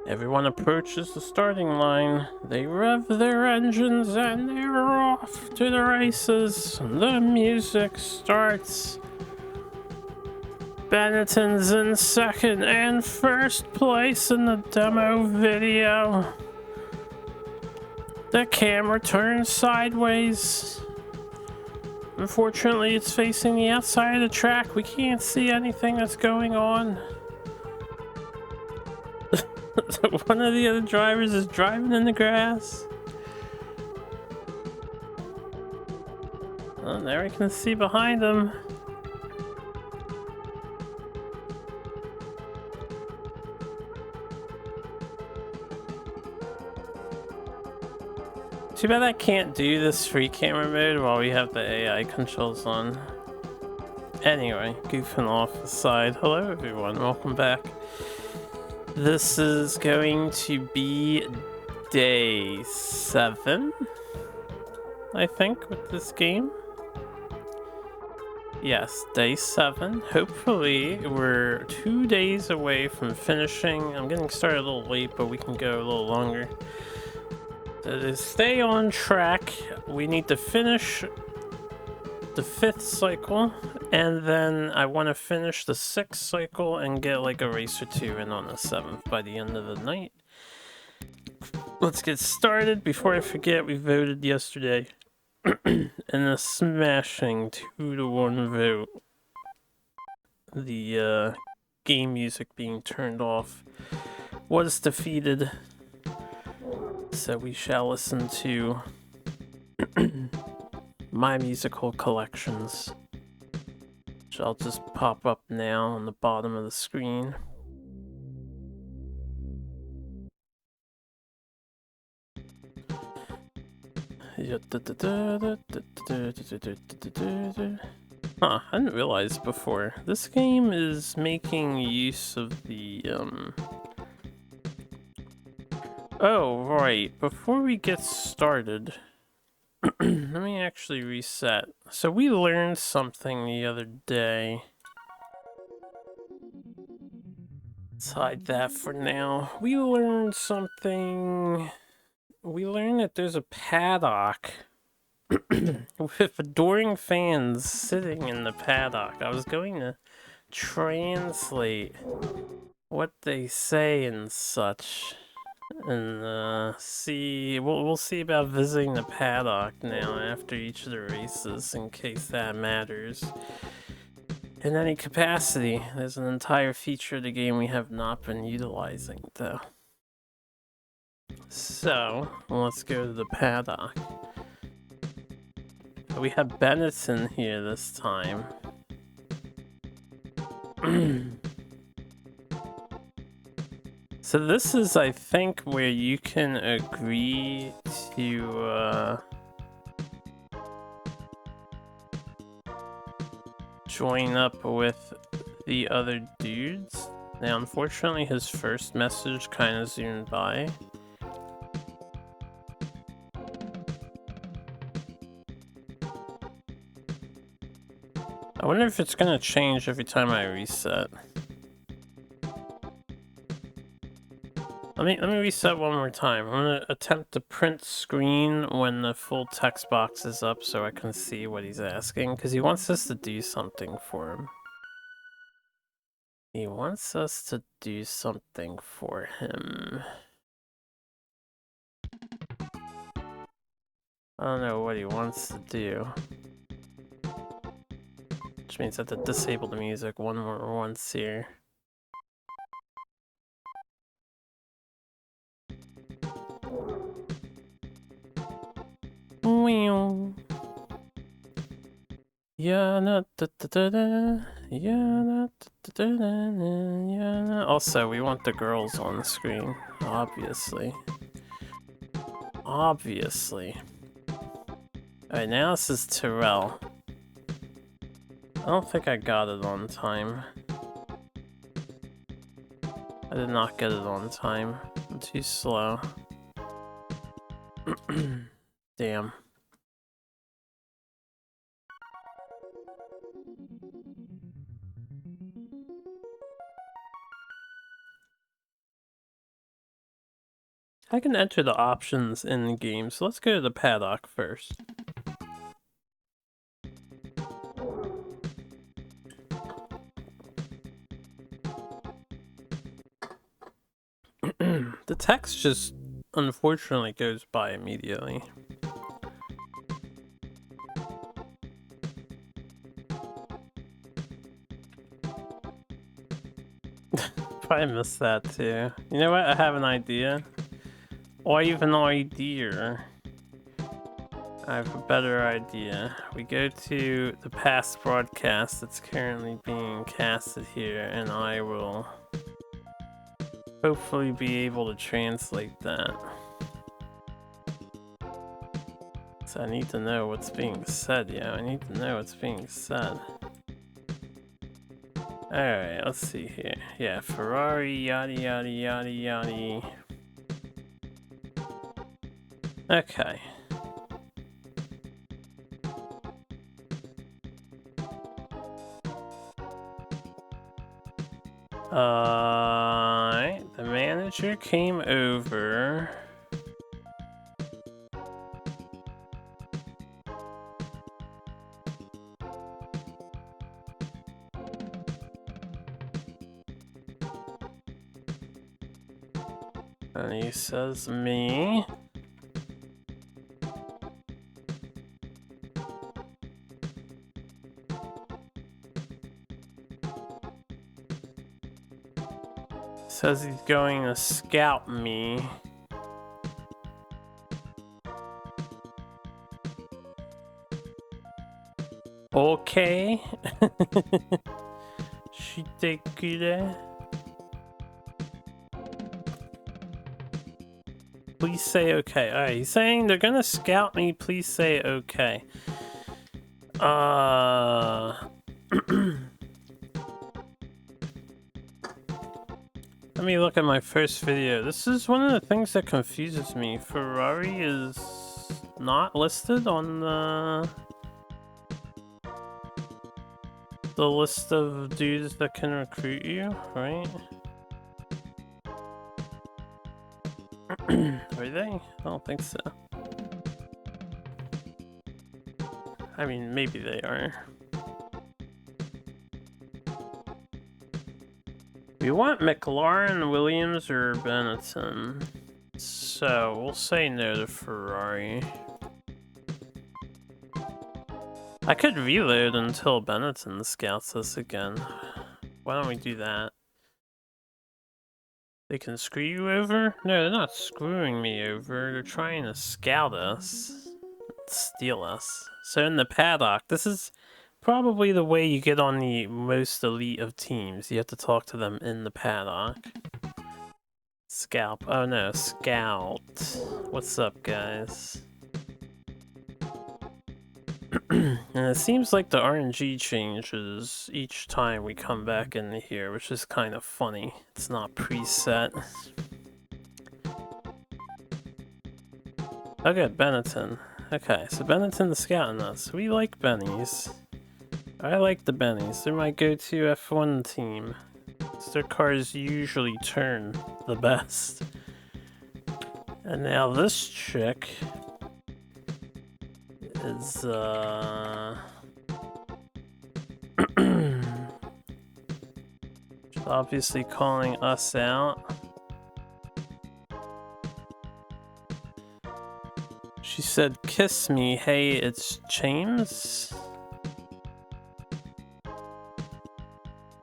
Everyone approaches the starting line. They rev their engines and they're off to the races. The music starts. Benetton's in second and first place in the demo video. The camera turns sideways. Unfortunately, it's facing the outside of the track. We can't see anything that's going on. One of the other drivers is driving in the grass. Oh, there we can see behind him. Too bad I can't do this free camera mode while we have the AI controls on. Anyway, goofing off aside. Hello everyone, welcome back. This is going to be day 7, I think, with this game. Yes, day 7. Hopefully, we're 2 days away from finishing. I'm getting started a little late, but we can go a little longer. To stay on track, we need to finish the 5th cycle, and then I want to finish the 6th cycle and get like a race or 2 in on the 7th by the end of the night. Let's get started. Before I forget, we voted yesterday in a smashing 2-to-1 vote. The game music being turned off was defeated, so we shall listen to my musical collections, which I'll just pop up now on the bottom of the screen. Huh, I didn't realize before. This game is making use of the, Oh, right. Before we get started, let me actually reset. So we learned something the other day. Let's hide that for now. We learned something. We learned that there's a paddock with adoring fans sitting in the paddock. I was going to translate what they say and such. And see, we'll see about visiting the paddock now after each of the races, in case that matters. In any capacity, there's an entire feature of the game we have not been utilizing, though. So, let's go to the paddock. We have Benetton here this time. So this is, I think, where you can agree to join up with the other dudes. Now, unfortunately, his first message kind of zoomed by. I wonder if it's gonna change every time I reset. Let me reset one more time. I'm gonna attempt to print screen when the full text box is up so I can see what he's asking, because he wants us to do something for him. He wants us to do something for him. I don't know what he wants to do. Which means I have to disable the music once here. Also, we want the girls on the screen, obviously. Obviously. Alright, now this is Terrell. I don't think I got it on time. I did not get it on time. I'm too slow. Damn. I can enter the options in the game, so let's go to the paddock first. The text just unfortunately goes by immediately. Probably missed that too. You know what? I have an idea. Or even an idea. I have a better idea. We go to the past broadcast that's currently being casted here, and I will hopefully be able to translate that. So I need to know what's being said, yeah. I need to know what's being said. Alright, let's see here. Yeah, Ferrari, yada yada yada yada. Okay. The manager came over. And he says me. Says he's going to scout me. Okay. Shitekure. Please say okay. Alright, he's saying they're gonna scout me. Please say okay. Let me look at my first video. This is one of the things that confuses me. Ferrari is not listed on the list of dudes that can recruit you, right? Are they? I don't think so. I mean, maybe they are. We want McLaren, Williams, or Benetton. So, we'll say no to Ferrari. I could reload until Benetton scouts us again. Why don't we do that? They can screw you over? No, they're not screwing me over. They're trying to scout us. Steal us. So in the paddock, this is probably the way you get on the most elite of teams. You have to talk to them in the paddock. Scalp. Oh no, scout. What's up, guys? And it seems like the RNG changes each time we come back into here, which is kind of funny. It's not preset. Okay, Benetton. Okay, so Benetton's scouting us. We like Bennies. I like the Bennies. They're my go-to F1 team. Their cars usually turn the best. And now this chick is she's obviously calling us out. She said, "Kiss me, hey, it's James."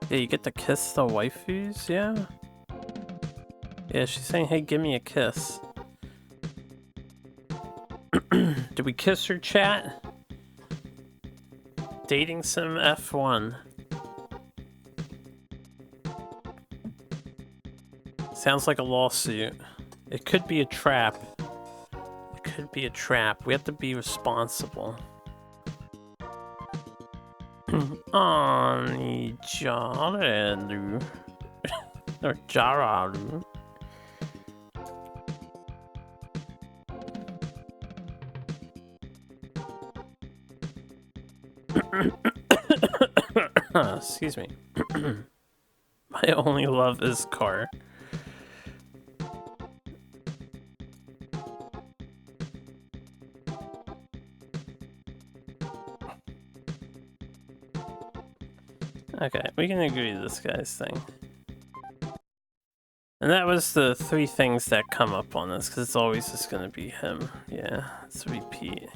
Yeah, you get to kiss the waifus, yeah? Yeah, she's saying, "Hey, give me a kiss." Did we kiss her, chat? Dating sim F1. Sounds like a lawsuit. It could be a trap. It could be a trap. We have to be responsible. Ani Jararu. Or Jararu. Excuse me. My only love is car. Okay, we can agree to this guy's thing. And that was the 3 things that come up on this, because it's always just gonna be him. Yeah, let's repeat.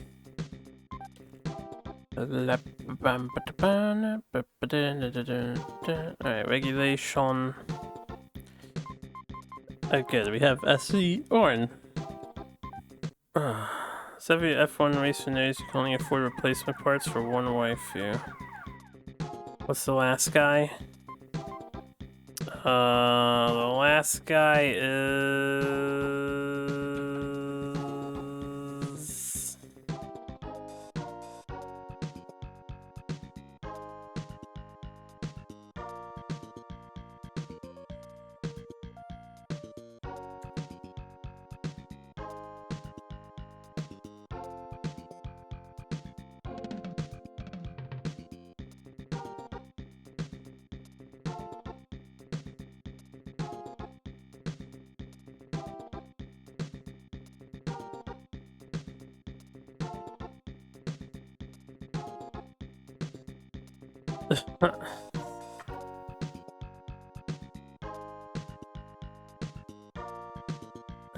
Alright, regulation. Oh, good, we have SE Orn. So every F1 racer knows you can only afford replacement parts for one waifu. What's the last guy? The last guy is...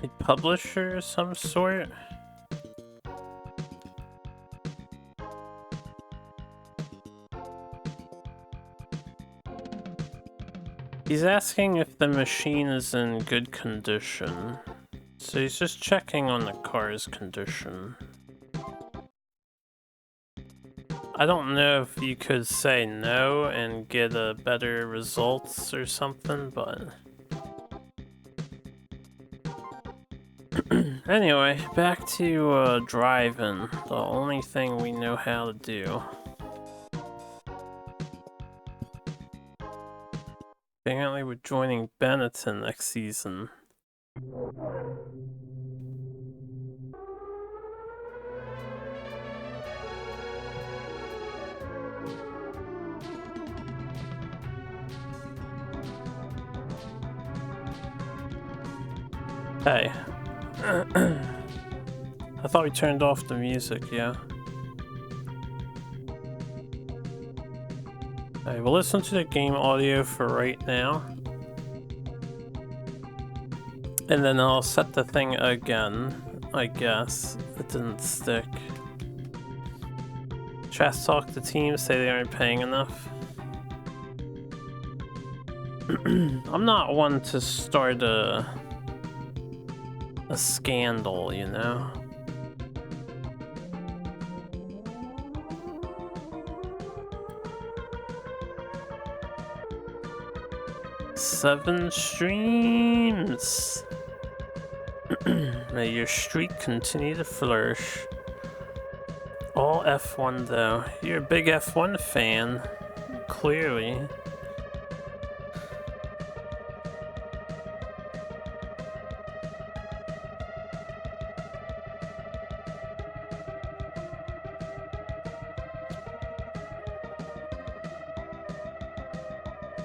a publisher of some sort? He's asking if the machine is in good condition. So he's just checking on the car's condition. I don't know if you could say no and get a better results or something, but... Anyway, back to driving, the only thing we know how to do. Apparently we're joining Benetton next season. Hey. I thought we turned off the music, yeah. Alright, we'll listen to the game audio for right now. And then I'll set the thing again, I guess. It didn't stick. Trash talk the team, say they aren't paying enough. I'm not one to start a scandal, you know? Seven streams! May your streak continue to flourish. All F1 though. You're a big F1 fan. Clearly.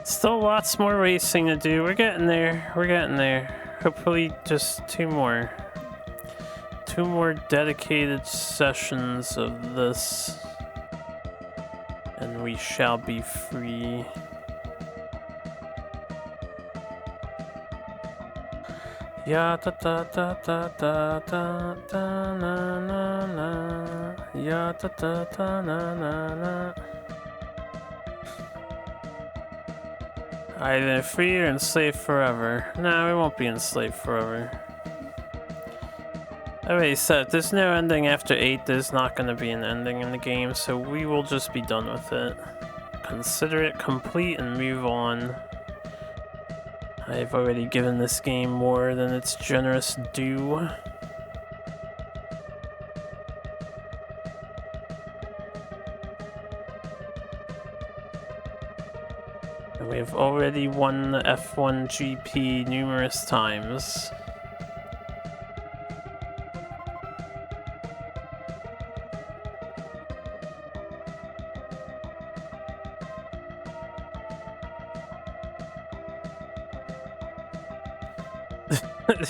Still lots more racing to do. We're getting there. We're getting there. Hopefully just two more dedicated sessions of this. And we shall be free. Ya da da da da da da da na na na. Ya da da da na na na. Either free or enslaved forever. No, we won't be enslaved forever. I already said, if there's no ending after 8, there's not going to be an ending in the game, so we will just be done with it. Consider it complete and move on. I've already given this game more than its generous due. We've already won the F1 GP numerous times.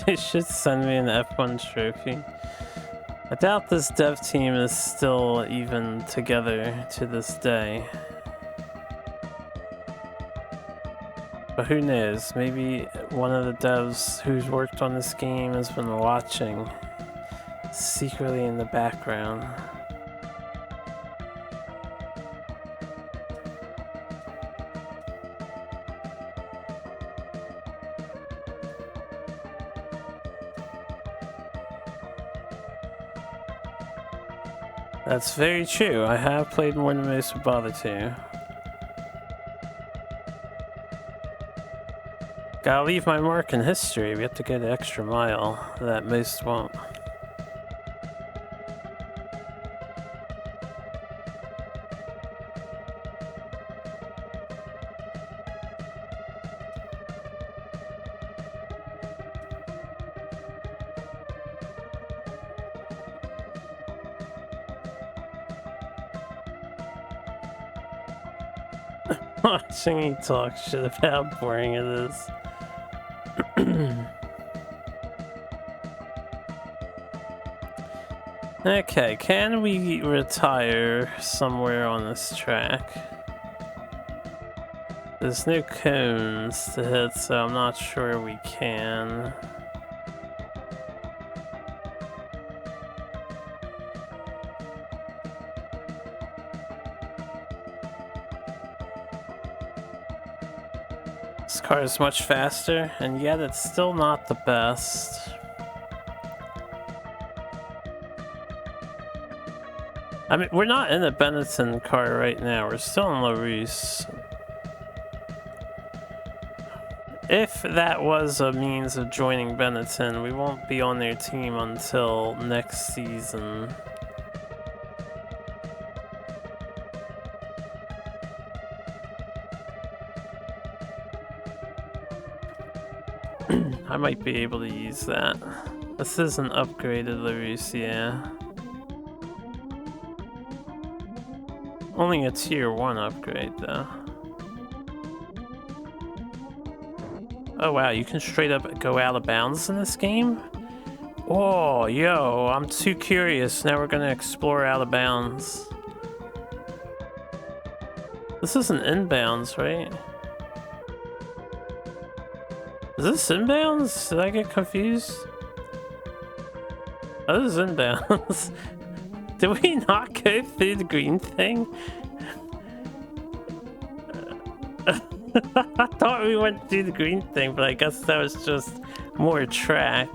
They should send me an F1 trophy. I doubt this dev team is still even together to this day. But who knows, maybe one of the devs who's worked on this game has been watching secretly in the background. That's very true. I have played more than most would bother to. Gotta leave my mark in history. We have to go the extra mile that most won't. Watching me talk shit about how boring it is. Okay, can we retire somewhere on this track? There's no cones to hit, so I'm not sure we can. This car is much faster, and yet it's still not the best. I mean, we're not in a Benetton car right now, we're still in LaRousse. If that was a means of joining Benetton, we won't be on their team until next season. I might be able to use that. This is an upgraded LaRousse, yeah. Only a tier 1 upgrade though. Oh wow, you can straight up go out of bounds in this game? Oh, yo, I'm too curious. Now we're gonna explore out of bounds. This isn't inbounds, right? Is this inbounds? Did I get confused? Oh, this is inbounds. Did we not go through the green thing? I thought we went through the green thing, but I guess that was just more track.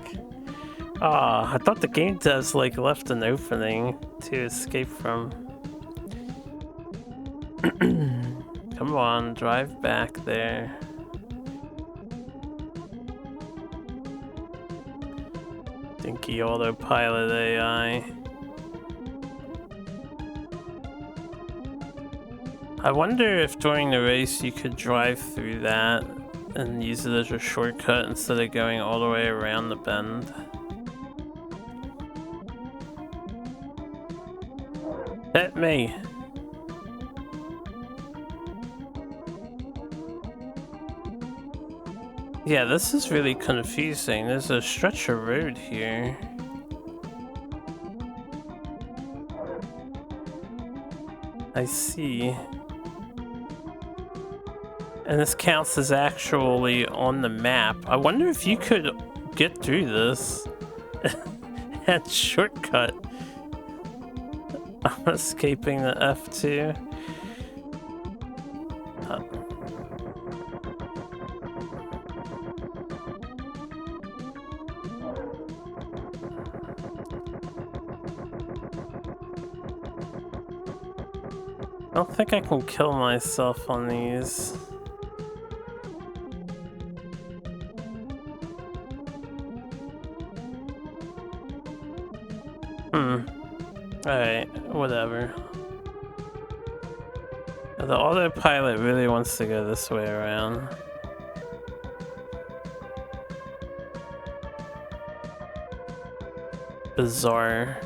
Ah, I thought the game devs like left an opening to escape from. Come on, drive back there. Dinky autopilot AI. I wonder if during the race you could drive through that and use it as a shortcut instead of going all the way around the bend. Hit me! Yeah, this is really confusing. There's a stretch of road here. I see. And this counts as actually on the map. I wonder if you could get through this and shortcut. I'm escaping the F2. I don't think I can kill myself on these. Alright, whatever. The autopilot really wants to go this way around. Bizarre.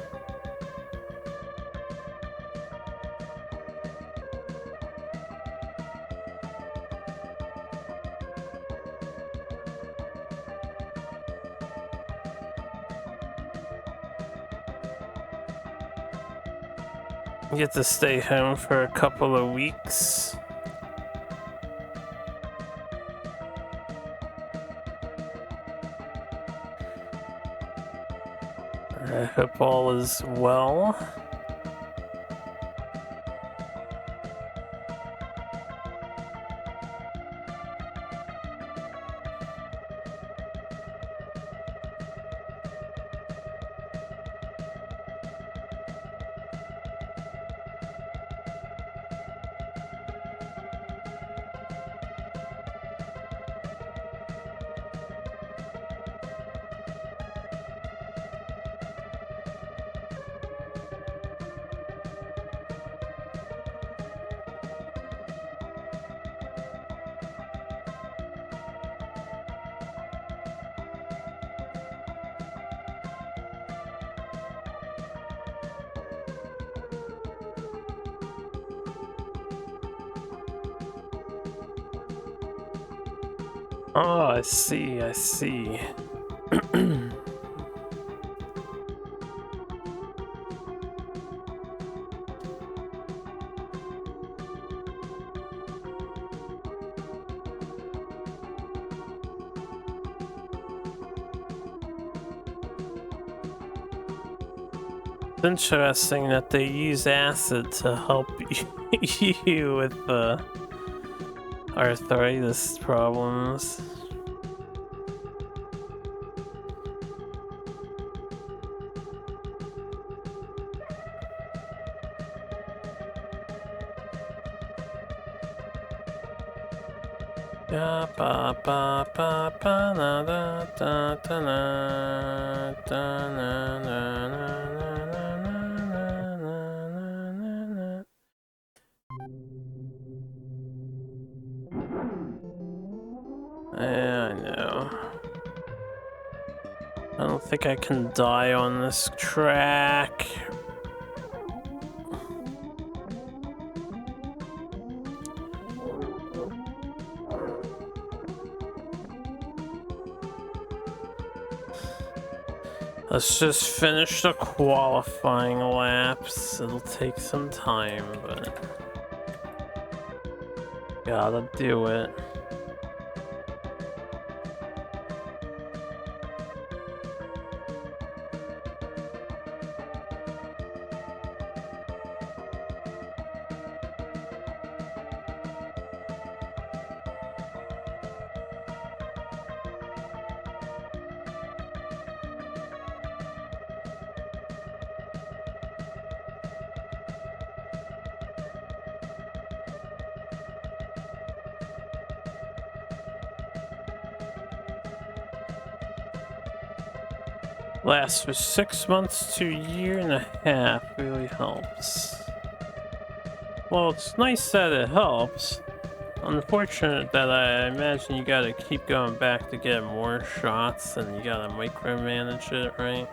You get to stay home for a couple of weeks. I hope all is well. Oh, I see, I see. It's interesting that they use acid to help you with the arthritis problems. Ya ba ba ba ba na da da da na da na na na na na na na na. Yeah, I know. I don't think I can die on this track. Let's just finish the qualifying laps. It'll take some time, but gotta do it. Lasts for 6 months to a year and a half. Really helps. Well, it's nice that it helps. Unfortunate that I imagine you gotta keep going back to get more shots and you gotta micromanage it, right?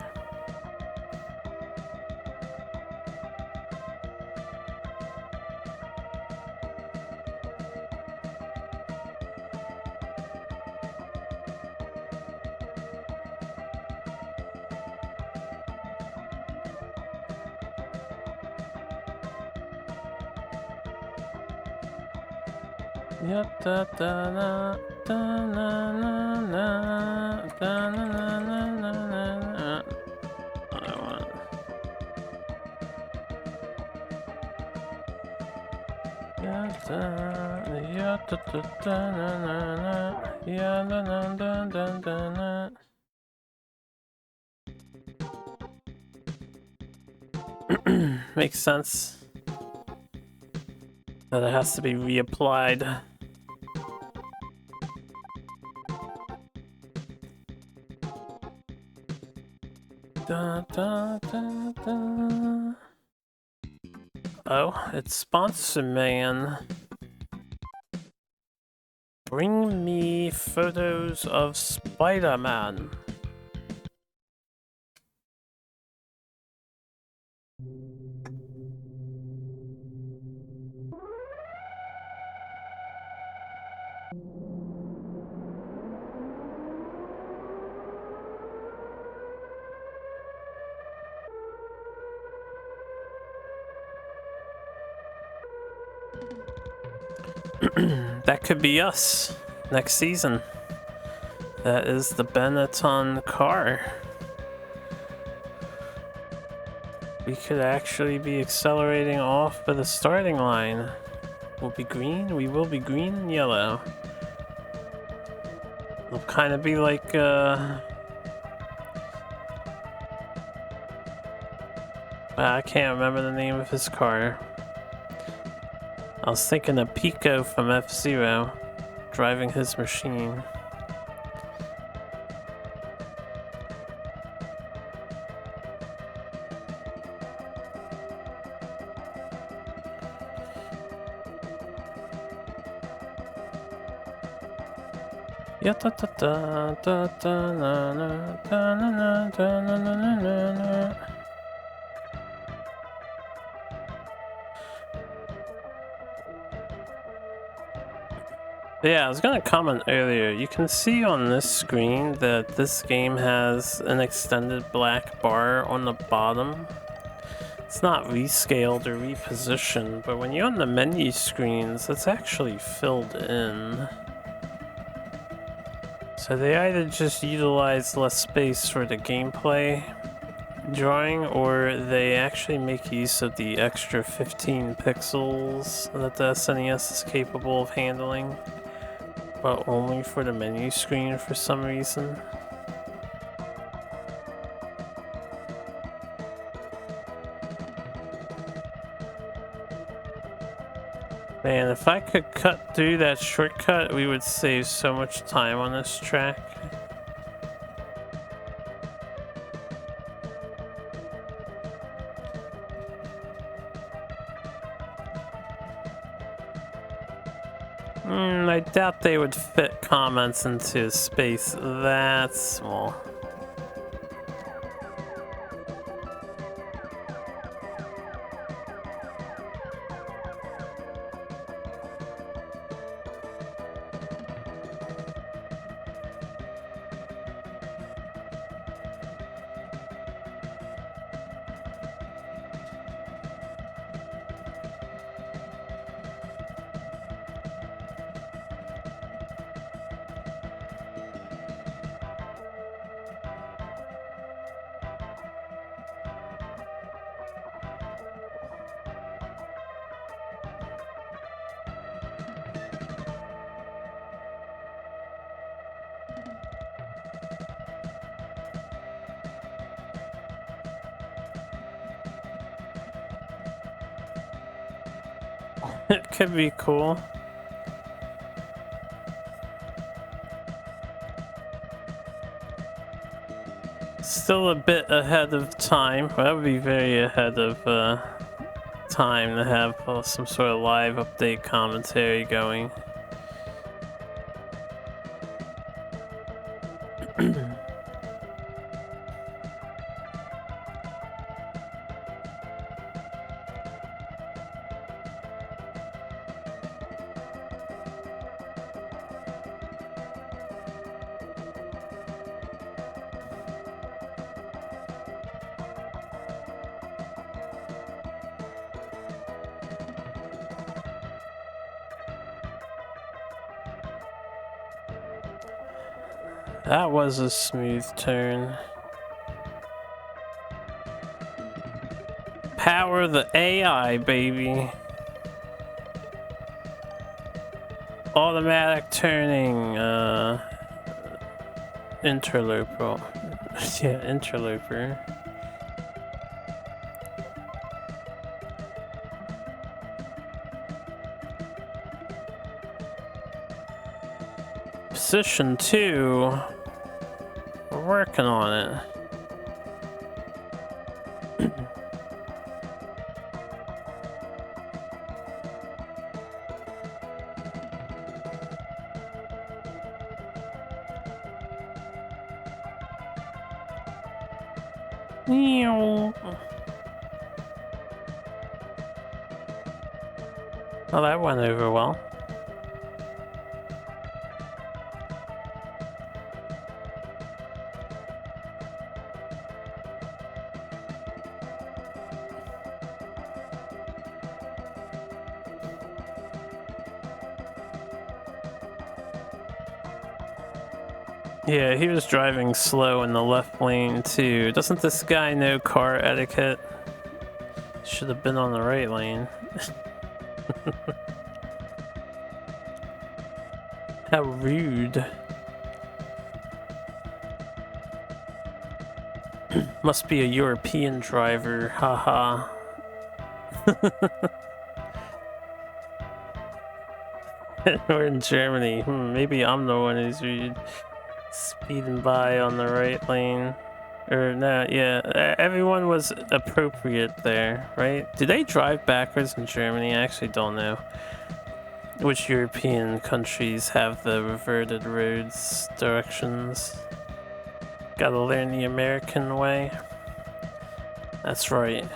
Yeah, da da da da na na na da na na na na na. I want. Yeah, da da da na na na. Yeah, da da da da da na. Makes sense that it has to be reapplied. Da, da, da, da. Oh, it's Sponsor Man. Bring me photos of Spider-Man. That could be us next season. That is the Benetton car. We could actually be accelerating off of the starting line. We'll be green. We will be green and yellow. It'll kind of be like I can't remember the name of his car. I was thinking of Pico from F-Zero driving his machine. Yeah, da da da da da na na da na na da na na na na. Yeah, I was gonna comment earlier. You can see on this screen that this game has an extended black bar on the bottom. It's not rescaled or repositioned, but when you're on the menu screens, it's actually filled in. So they either just utilize less space for the gameplay drawing, or they actually make use of the extra 15 pixels that the SNES is capable of handling, but only for the menu screen for some reason. Man, if I could cut through that shortcut, we would save so much time on this track. I doubt they would fit comments into a space that small. It could be cool. Still a bit ahead of time. That would be very ahead of time to have some sort of live update commentary going. That was a smooth turn. Power the AI, baby. Automatic turning, interloper. Yeah, interloper. Position 2. We're working on it. Well, that went over well. Yeah, he was driving slow in the left lane too. Doesn't this guy know car etiquette? Should have been on the right lane. How rude. Must be a European driver, haha. We're in Germany. Maybe I'm the one who's rude. Speeding by on the right lane. Or no, yeah, everyone was appropriate there, right? Do they drive backwards in Germany? I actually don't know. Which European countries have the reverted roads directions? Gotta learn the American way. That's right.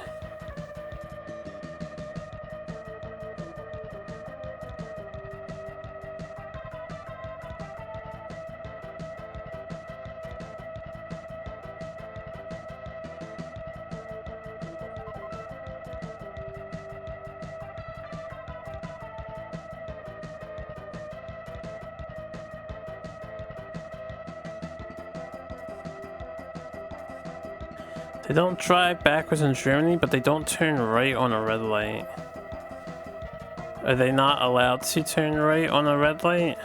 They don't drive backwards in Germany, but they don't turn right on a red light. Are they not allowed to turn right on a red light?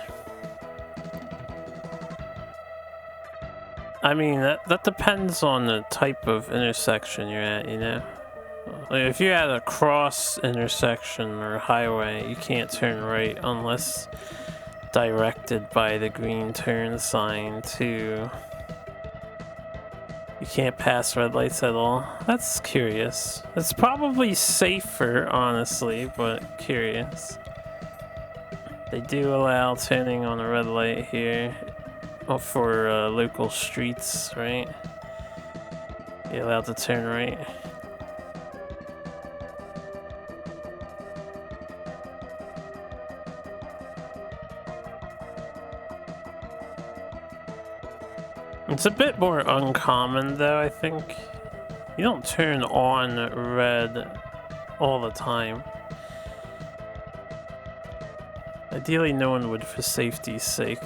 I mean, that depends on the type of intersection you're at, you know? Like if you're at a cross intersection or highway, you can't turn right unless directed by the green turn sign too. You can't pass red lights at all. That's curious. It's probably safer, honestly, but curious. They do allow turning on a red light here for local streets, right? You're allowed to turn right. It's a bit more uncommon though, I think. You don't turn on red all the time. Ideally, no one would for safety's sake.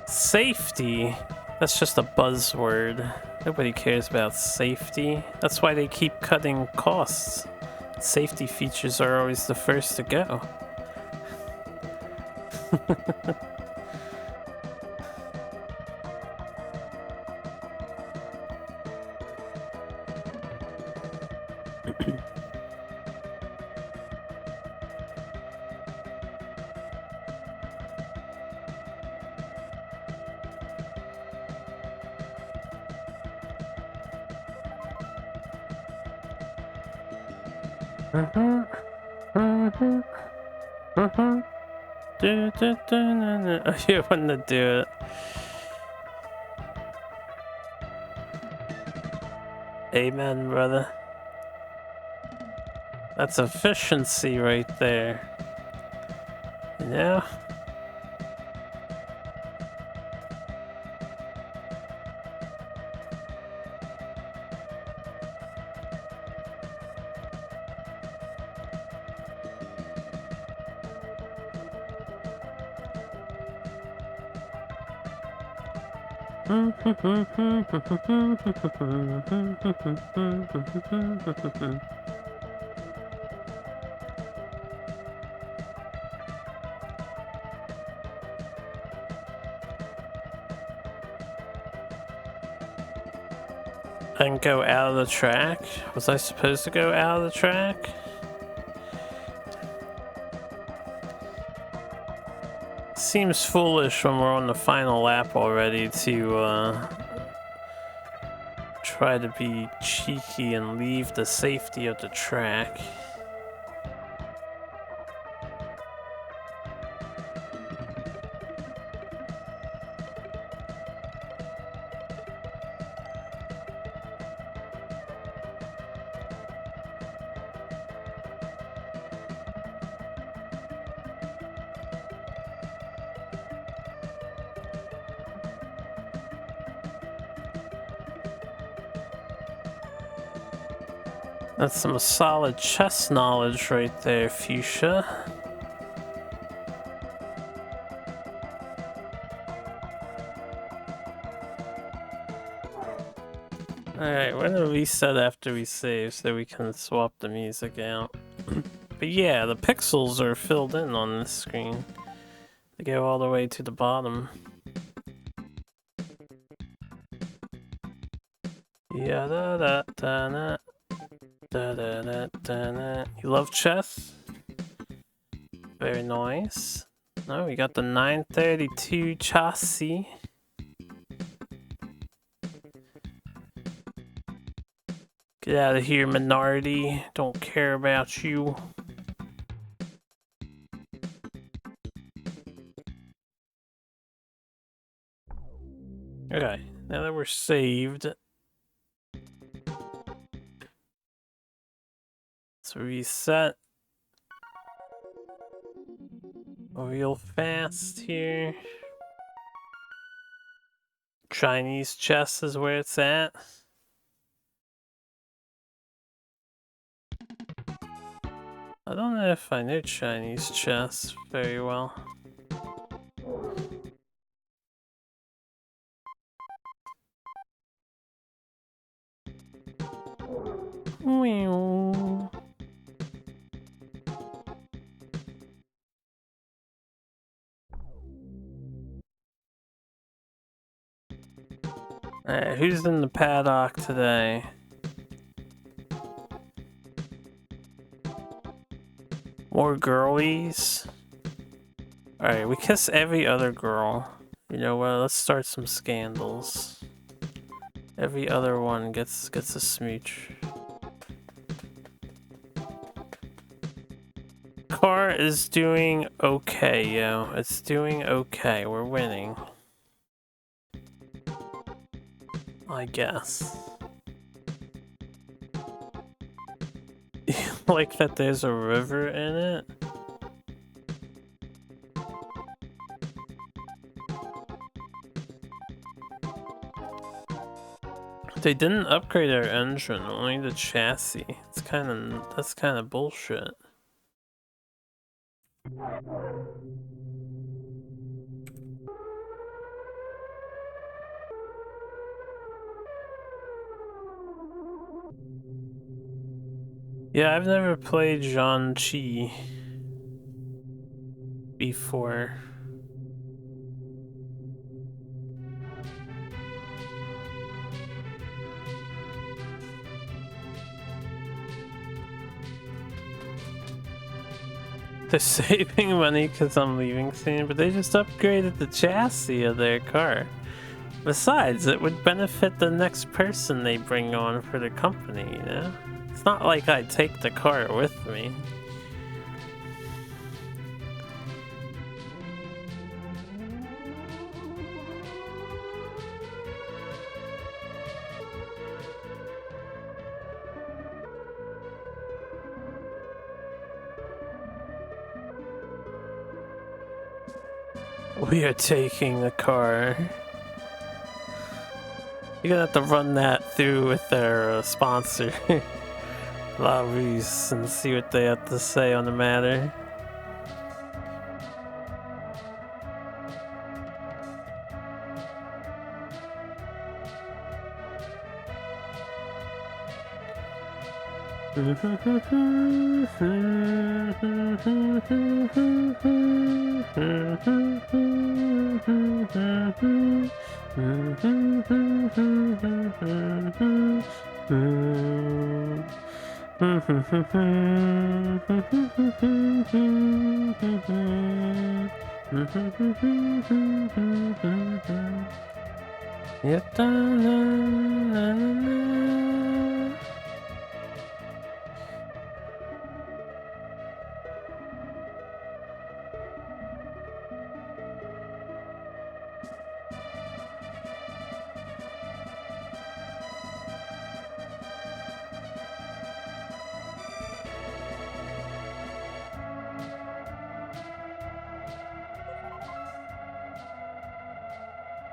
Safety? That's just a buzzword. Nobody cares about safety. That's why they keep cutting costs. Safety features are always the first to go. You want to do it. Amen, brother. That's efficiency right there. You know? And go out of the track? Was I supposed to go out of the track? Seems foolish when we're on the final lap already to try to be cheeky and leave the safety of the track. That's some solid chess knowledge right there, Fuchsia. Alright, we're gonna reset after we save so we can swap the music out. But yeah, the pixels are filled in on this screen. They go all the way to the bottom. Yeah, da da da da da da da da da. You love chess? Very nice. Oh, we got the 932 chassis. Get out of here, minority. Don't care about you. Okay, now that we're saved, let's reset real fast here. Chinese chess is where it's at. I don't know if I know Chinese chess very well. Alright, who's in the paddock today? More girlies? Alright, we kiss every other girl. You know what, let's start some scandals. Every other one gets a smooch. Car is doing okay, yo. It's doing okay. We're winning. I guess. Like that there's a river in it? They didn't upgrade our engine, only the chassis. That's kind of bullshit. Yeah, I've never played Zhang-Chi before. They're saving money because I'm leaving soon, but they just upgraded the chassis of their car. Besides, it would benefit the next person they bring on for the company, you know? It's not like I take the car with me. We are taking the car. You're gonna have to run that through with their sponsor, La Ruse, and see what they have to say on the matter.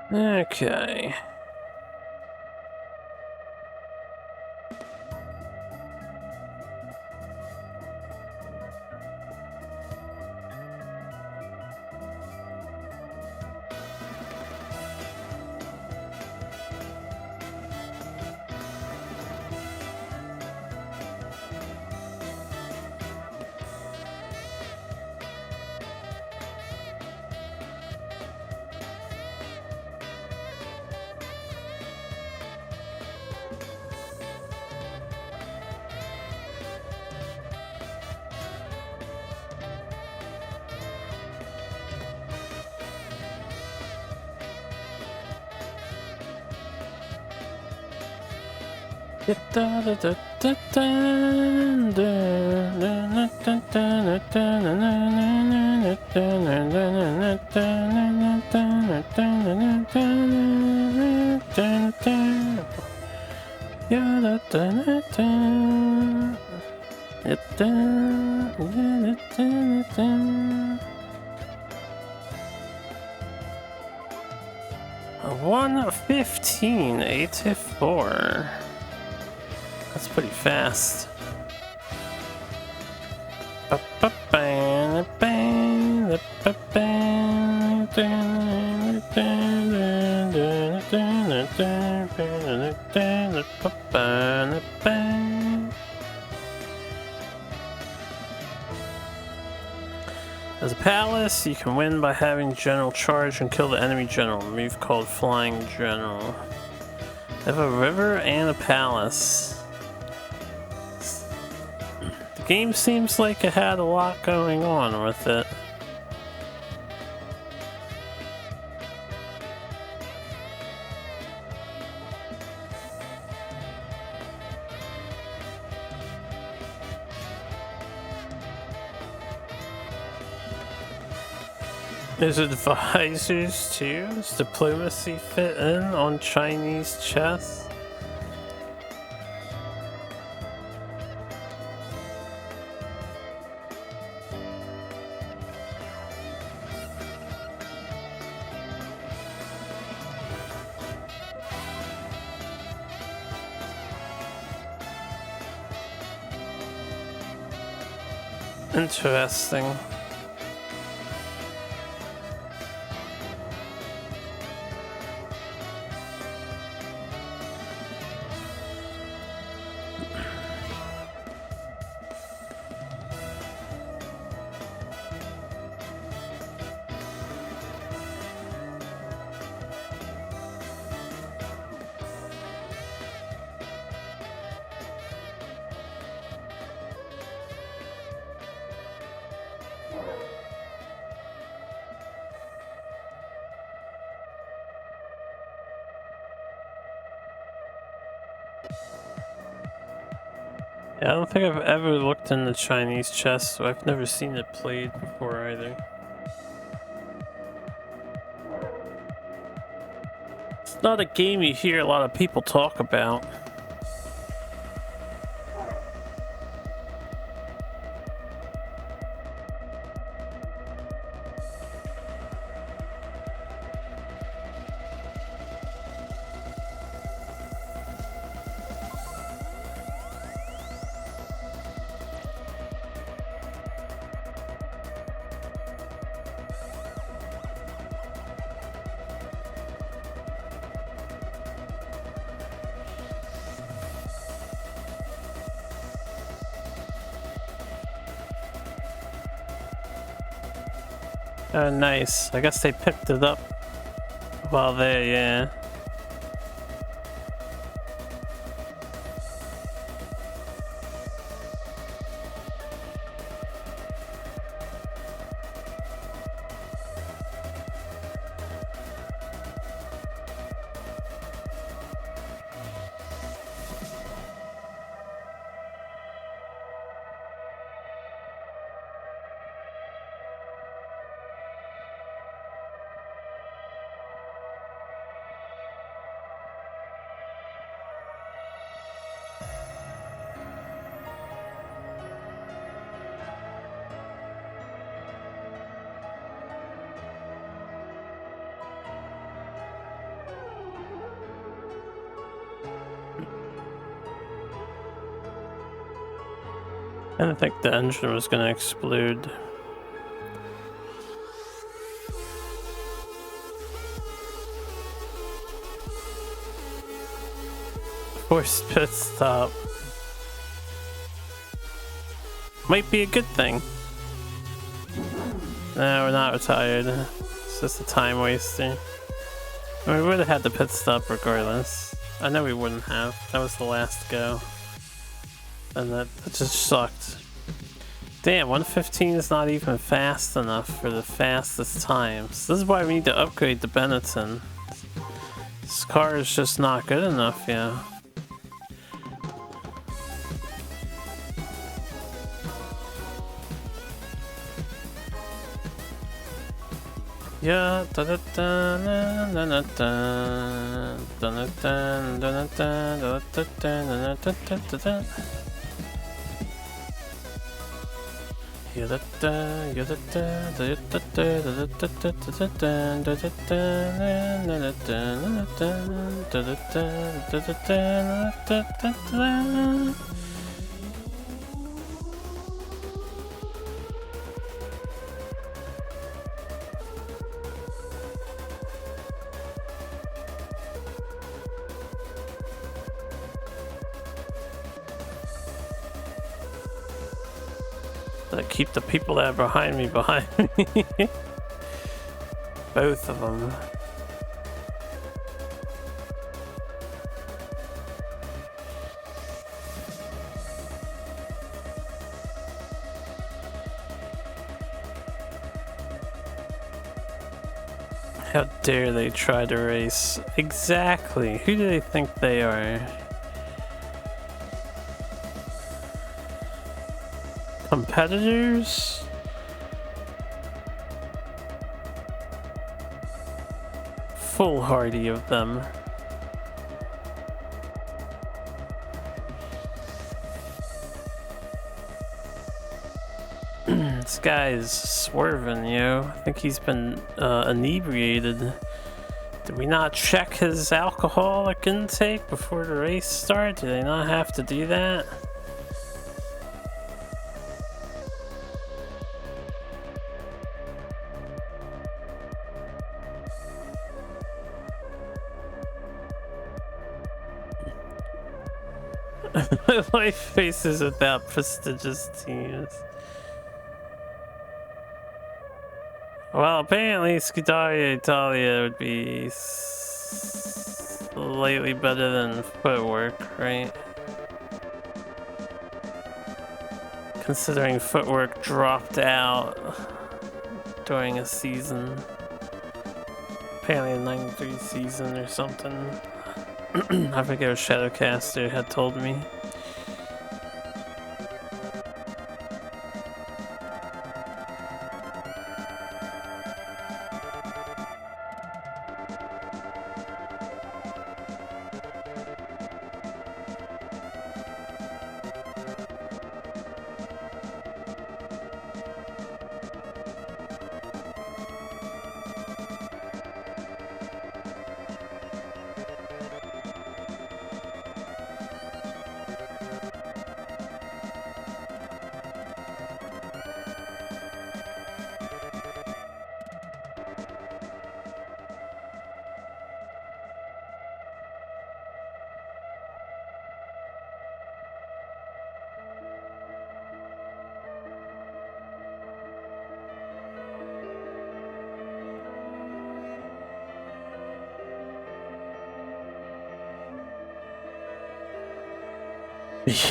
Okay. A 115, 8 to 4. That's pretty fast. As a palace, you can win by having general charge and kill the enemy general. A move called Flying General. I have a river and a palace. The game seems like it had a lot going on with it. There's advisors too. Does diplomacy fit in on Chinese chess? Interesting. Yeah, I don't think I've ever looked into Chinese chess, so I've never seen it played before either. It's not a game you hear a lot of people talk about. Oh, nice. I guess they picked it up while they, yeah. I didn't think the engine was gonna explode. Forced pit stop. Might be a good thing. No, we're not retired. It's just a time waster. I mean, we would have had the pit stop regardless. I know we wouldn't have. That was the last go. And that just sucked. Damn, 115 is not even fast enough for the fastest times. This is why we need to upgrade the Benetton. This car is just not good enough, yeah. Yeah, da da da na na na da da da da da da da da da da da da da. Yeah, da da yeah da da da da da da da da da da da da da. Keep the people that are behind me. Both of them. How dare they try to race? Exactly. Who do they think they are? Competitors? Foolhardy of them. This guy is swerving, yo. I think he's been inebriated. Did we not check his alcoholic intake before the race started? Do they not have to do that? My faces without prestigious teams. Well, apparently Scuderia Italia would be slightly better than Footwork, right? Considering Footwork dropped out during a season. Apparently a 93 season or something. I forget what Shadowcaster had told me.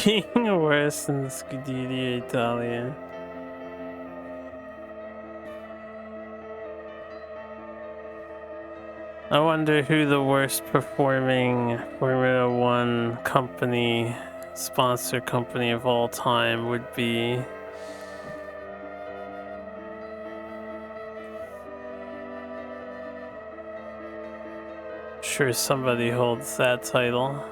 Being worse than the Scuderia Italia. I wonder who the worst performing Formula One company, sponsor company of all time would be. Sure, somebody holds that title.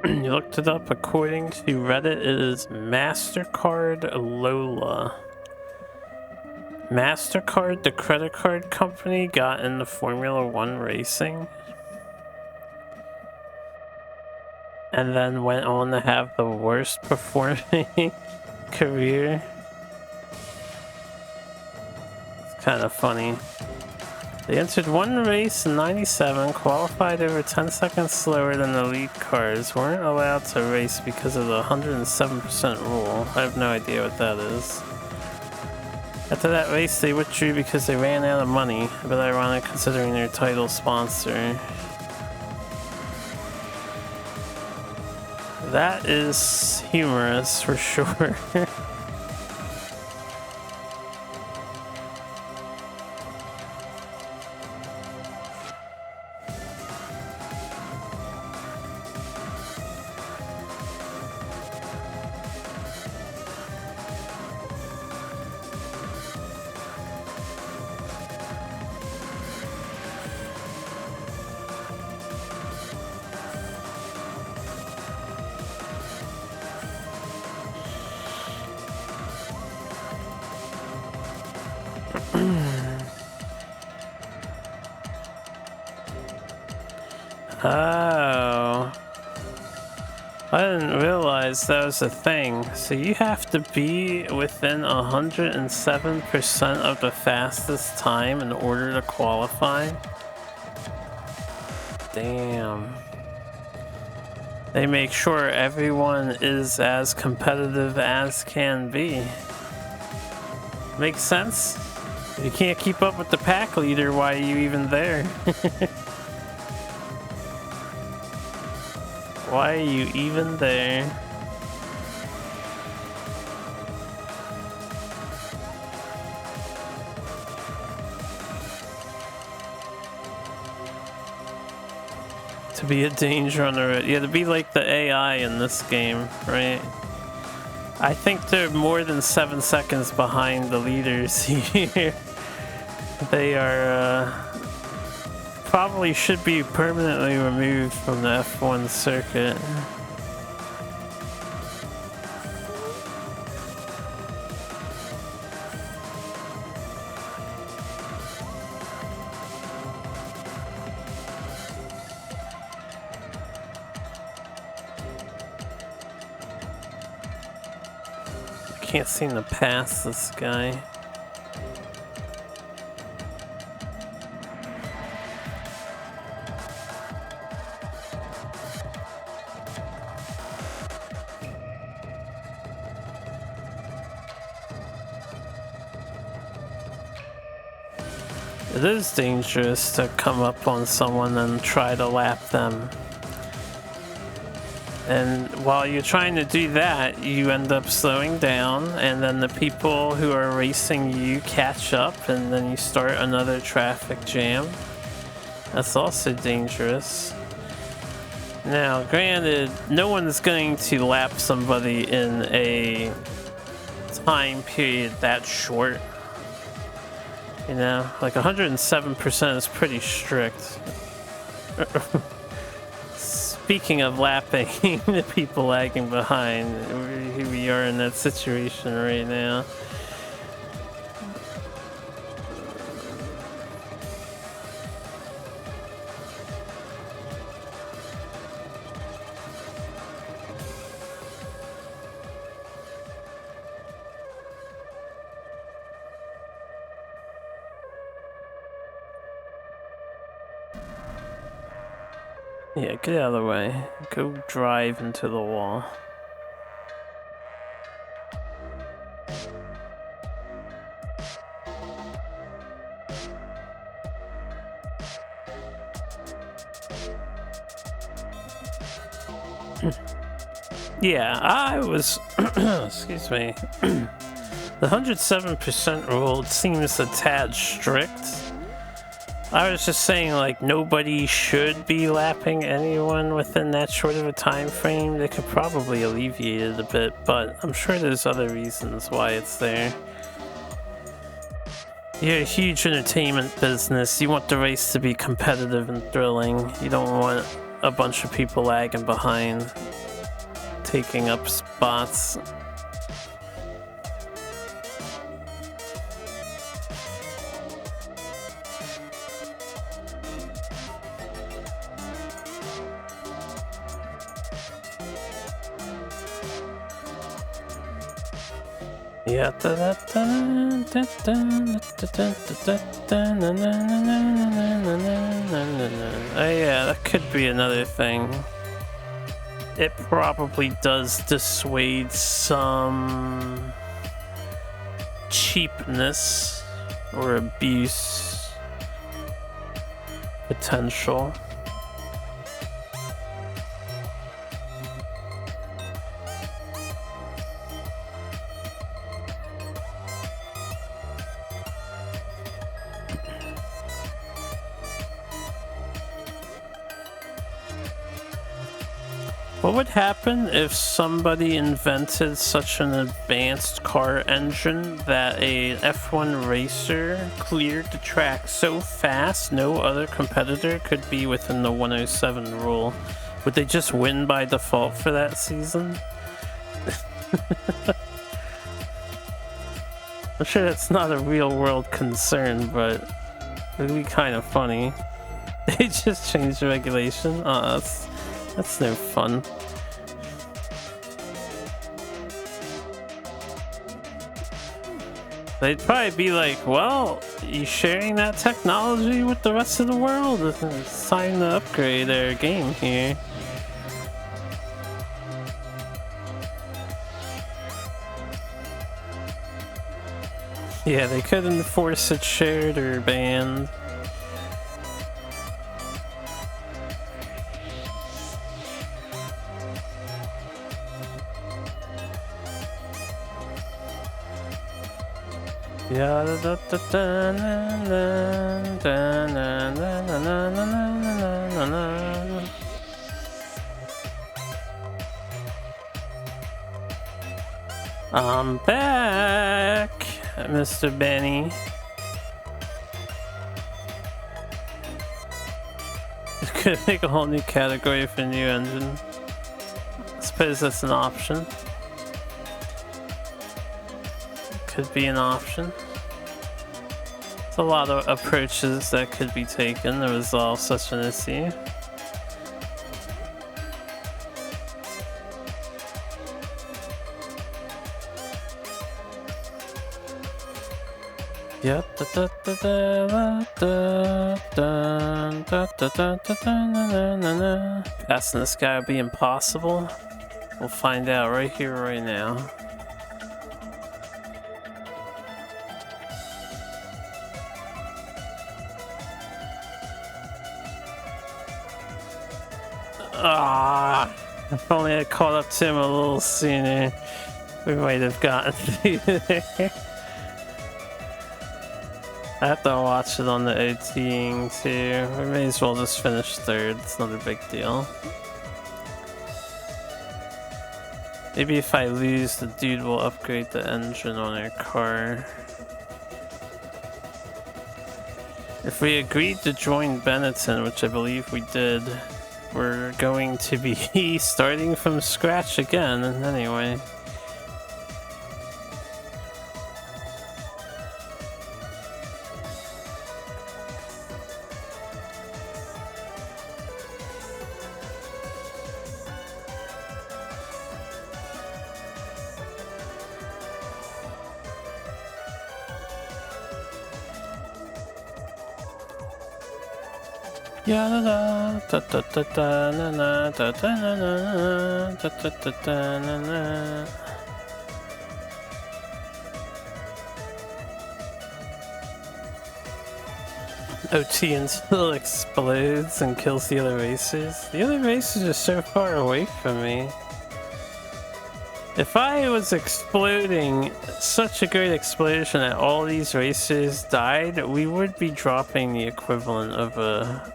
You looked it up. According to Reddit, it is MasterCard Lola. MasterCard, the credit card company, got into Formula One racing and then went on to have the worst performing career. It's kind of funny. They entered one race in '97, qualified over 10 seconds slower than the lead cars, weren't allowed to race because of the 107% rule. I have no idea what that is. After that race, they withdrew because they ran out of money, a bit ironic considering their title sponsor. That is humorous for sure. Oh. I didn't realize that was a thing. So you have to be within 107% of the fastest time in order to qualify? Damn. They make sure everyone is as competitive as can be. Makes sense? If you can't keep up with the pack leader, why are you even there? Why are you even there? To be a danger on the road. Yeah, to be like the AI in this game, right? I think they're more than 7 seconds behind the leaders here. They are, probably should be permanently removed from the F1 circuit. Can't seem to pass this guy. It is dangerous to come up on someone and try to lap them. And while you're trying to do that, you end up slowing down, and then the people who are racing you catch up, and then you start another traffic jam. That's also dangerous. Now, granted, no one's going to lap somebody in a time period that short. You know, like 107% is pretty strict. Speaking of lapping, the people lagging behind, here we are in that situation right now. Yeah, get out of the way. Go drive into the wall. Yeah, I was, excuse me, the 107% rule seems a tad strict. I was just saying, like, nobody should be lapping anyone within that short of a time frame. They could probably alleviate it a bit, but I'm sure there's other reasons why it's there. You're a huge entertainment business. You want the race to be competitive and thrilling. You don't want a bunch of people lagging behind, taking up spots. Yeah, oh yeah, that could be another thing. It probably does dissuade some cheapness or abuse potential. What would happen if somebody invented such an advanced car engine that a F1 racer cleared the track so fast no other competitor could be within the 107 rule? Would they just win by default for that season? I'm sure that's not a real world concern, but it would be kind of funny. They just changed the regulation? That's no fun. They'd probably be like, well, you sharing that technology with the rest of the world? It's time to upgrade our game here. Yeah, they couldn't force it shared or banned. I'm back, Mr. Benny. Could make a whole new category for new engine. I suppose that's an option. Could be an option. There's a lot of approaches that could be taken to resolve such an issue. Yep. Passing this guy would be impossible. We'll find out right here, right now. Ah, if only I caught up to him a little sooner, we might have gotten through there. I have to watch it on the OTing too. We may as well just finish third, it's not a big deal. Maybe if I lose, the dude will upgrade the engine on our car. If we agreed to join Benetton, which I believe we did, we're going to be starting from scratch again, anyway. OT until it explodes and kills the other racers. The other racers are so far away from me. If I was exploding such a great explosion that all these racers died, we would be dropping the equivalent of a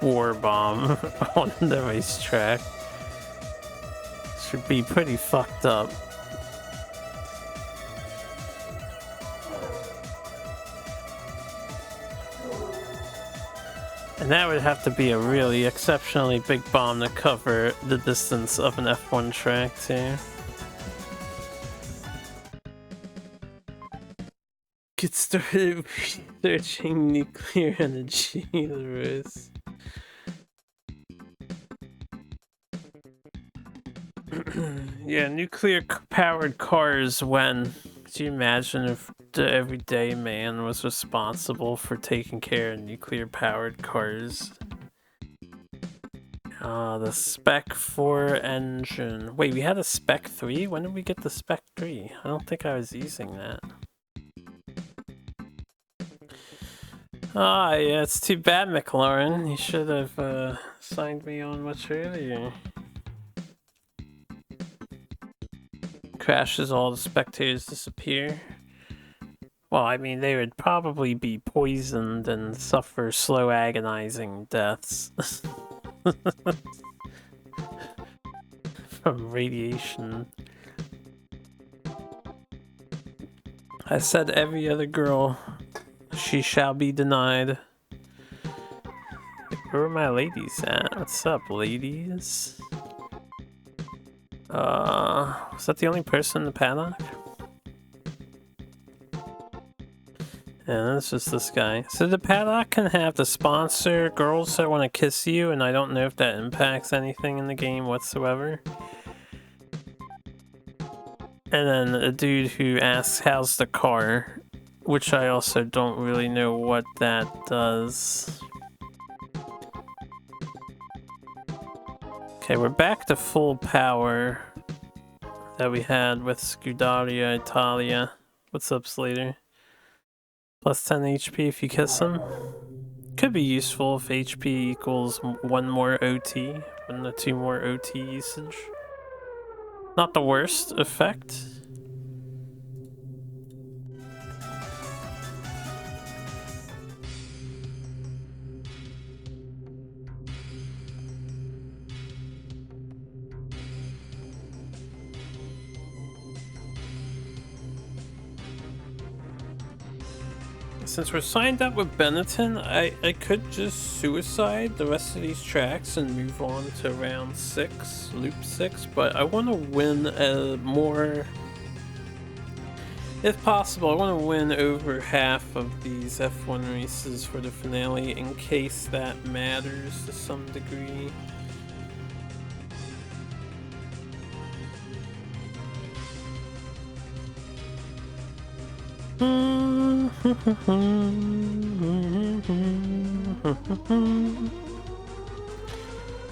war bomb on the racetrack. Should be pretty fucked up. And that would have to be a really exceptionally big bomb to cover the distance of an F1 track, too. Get started researching nuclear energy universe. Yeah, nuclear-powered cars when... Could you imagine if the everyday man was responsible for taking care of nuclear-powered cars? The Spec 4 engine. Wait, we had a Spec 3? When did we get the Spec 3? I don't think I was using that. Ah, yeah, it's too bad, McLaurin. You should have signed me on much earlier. Crashes, all the spectators disappear. Well, I mean, they would probably be poisoned and suffer slow, agonizing deaths from radiation. I said every other girl, she shall be denied. Where are my ladies at? What's up, ladies? Was that the only person in the paddock? Yeah, that's just this guy. So the paddock can have the sponsor, girls that want to kiss you, and I don't know if that impacts anything in the game whatsoever. And then a dude who asks, how's the car? Which I also don't really know what that does. Okay, we're back to full power that we had with Scuderia Italia. What's up, Slater? Plus 10 HP if you kiss him. Could be useful if HP equals 1 more OT, 1 to 2 more OT usage. Not the worst effect. Since we're signed up with Benetton, I could just suicide the rest of these tracks and move on to round 6, loop 6, but I want to win more, if possible, I want to win over half of these F1 races for the finale in case that matters to some degree.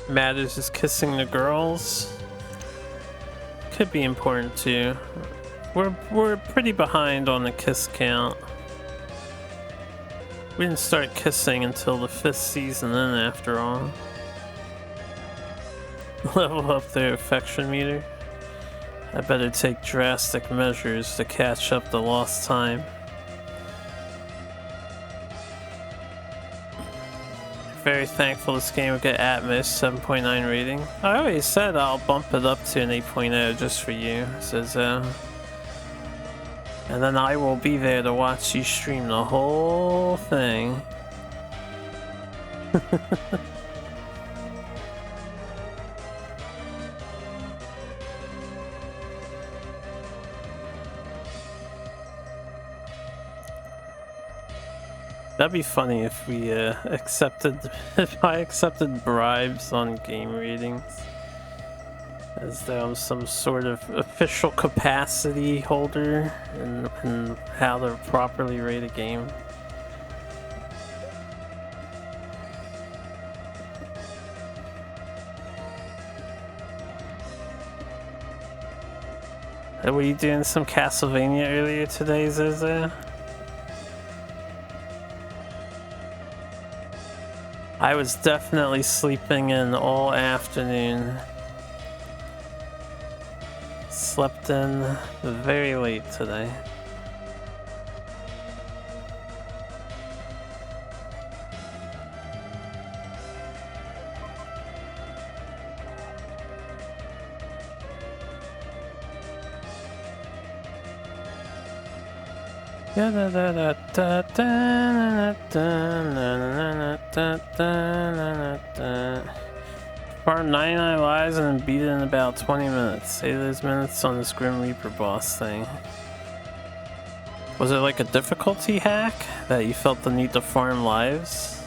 Matters is kissing the girls. Could be important too. We're pretty behind on the kiss count. We didn't start kissing until the 5th season in, after all. Level up their affection meter. I better take drastic measures to catch up the lost time. Very thankful this game will get Atmos 7.9 rating. I always said I'll bump it up to an 8.0 just for you, says and then I will be there to watch you stream the whole thing. That'd be funny if we if I accepted bribes on game ratings. As though I'm some sort of official capacity holder in how to properly rate a game. Were you doing some Castlevania earlier today, Zaza? I was definitely sleeping in all afternoon. Slept in very late today. Farm 99 lives and then beat it in about 20 minutes. Save those minutes on this Grim Reaper boss thing. Was it like a difficulty hack that you felt the need to farm lives?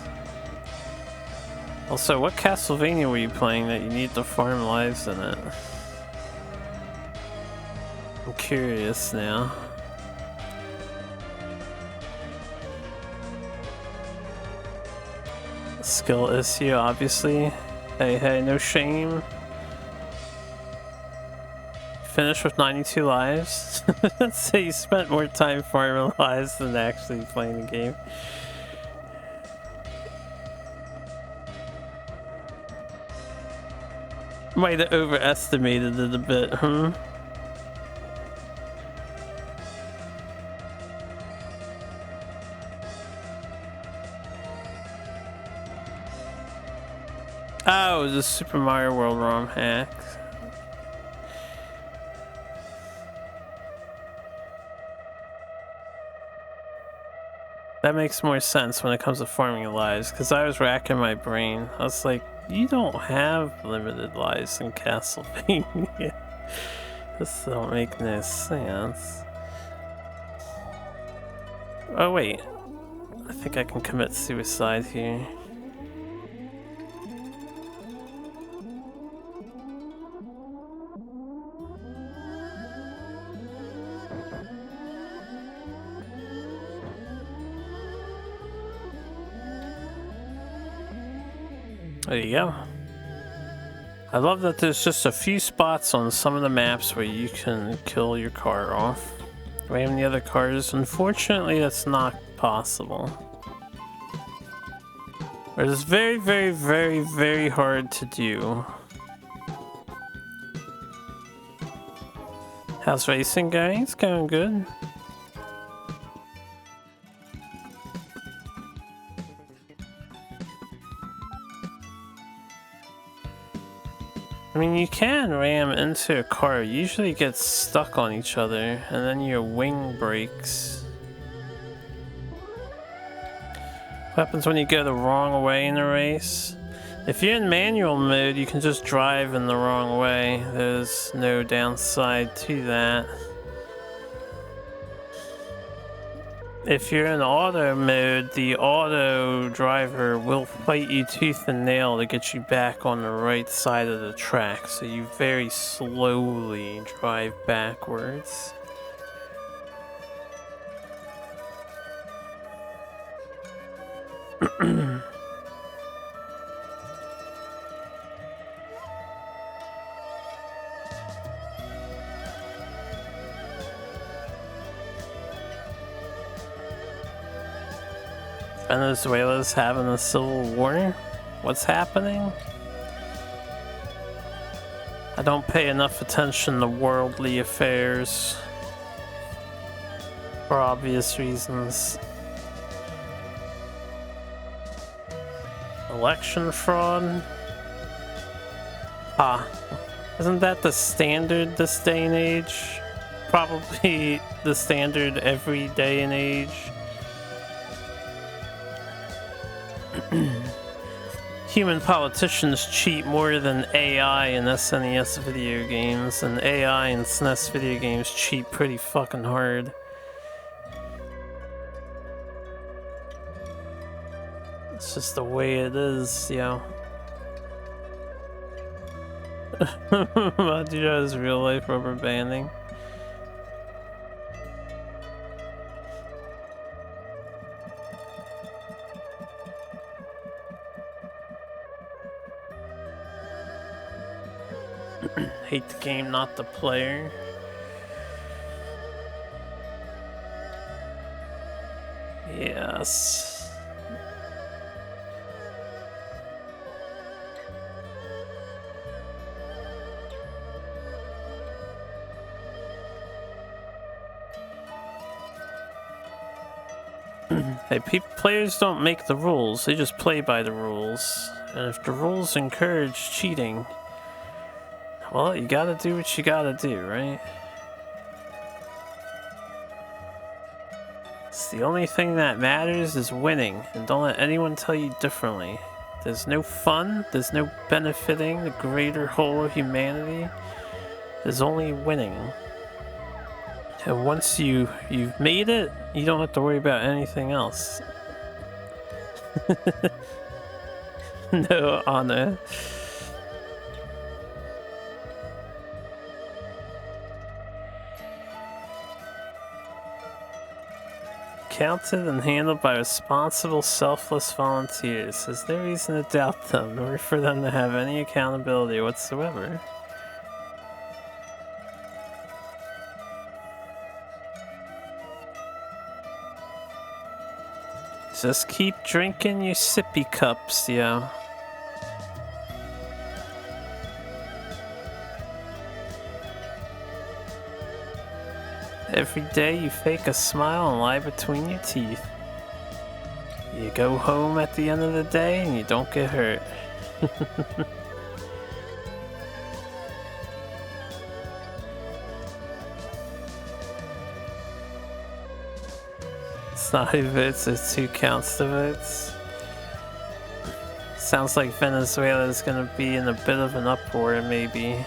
Also, what Castlevania were you playing that you need to farm lives in it? I'm curious now. Skill issue, obviously. Hey, no shame. Finished with 92 lives. So you spent more time farming lives than actually playing the game. Might have overestimated it a bit, huh? Oh, it was a Super Mario World ROM hack. That makes more sense when it comes to farming lives, because I was racking my brain. I was like, you don't have limited lives in Castlevania. This don't make no sense. Oh wait, I think I can commit suicide here. There you go. I love that there's just a few spots on some of the maps where you can kill your car off. Ram the other cars, unfortunately that's not possible. Or it's very, very, very, very hard to do. How's racing going? It's going good. I mean, you can ram into a car, you usually get stuck on each other, and then your wing breaks. What happens when you go the wrong way in a race? If you're in manual mode, you can just drive in the wrong way. There's no downside to that. If you're in auto mode, the auto driver will fight you tooth and nail to get you back on the right side of the track, so you very slowly drive backwards. Venezuela's having a civil war? What's happening? I don't pay enough attention to worldly affairs. For obvious reasons. Election fraud? Isn't that the standard this day and age? Probably the standard every day and age. Human politicians cheat more than AI in SNES video games, and AI in SNES video games cheat pretty fucking hard. It's just the way it is, yo. Majiro's real life rubber banding. Hate the game, not the player. Yes. Hey, players don't make the rules, they just play by the rules. And if the rules encourage cheating, well, you gotta do what you gotta do, right? It's the only thing that matters is winning, and don't let anyone tell you differently. There's no fun, there's no benefiting the greater whole of humanity. There's only winning. And once you've made it, you don't have to worry about anything else. No honor. Counted and handled by responsible, selfless volunteers. There's no reason to doubt them, nor for them to have any accountability whatsoever. Just keep drinking your sippy cups, yo. Every day you fake a smile and lie between your teeth. You go home at the end of the day and you don't get hurt. It's not who votes, it's who counts the votes. Sounds like Venezuela is gonna be in a bit of an uproar, maybe.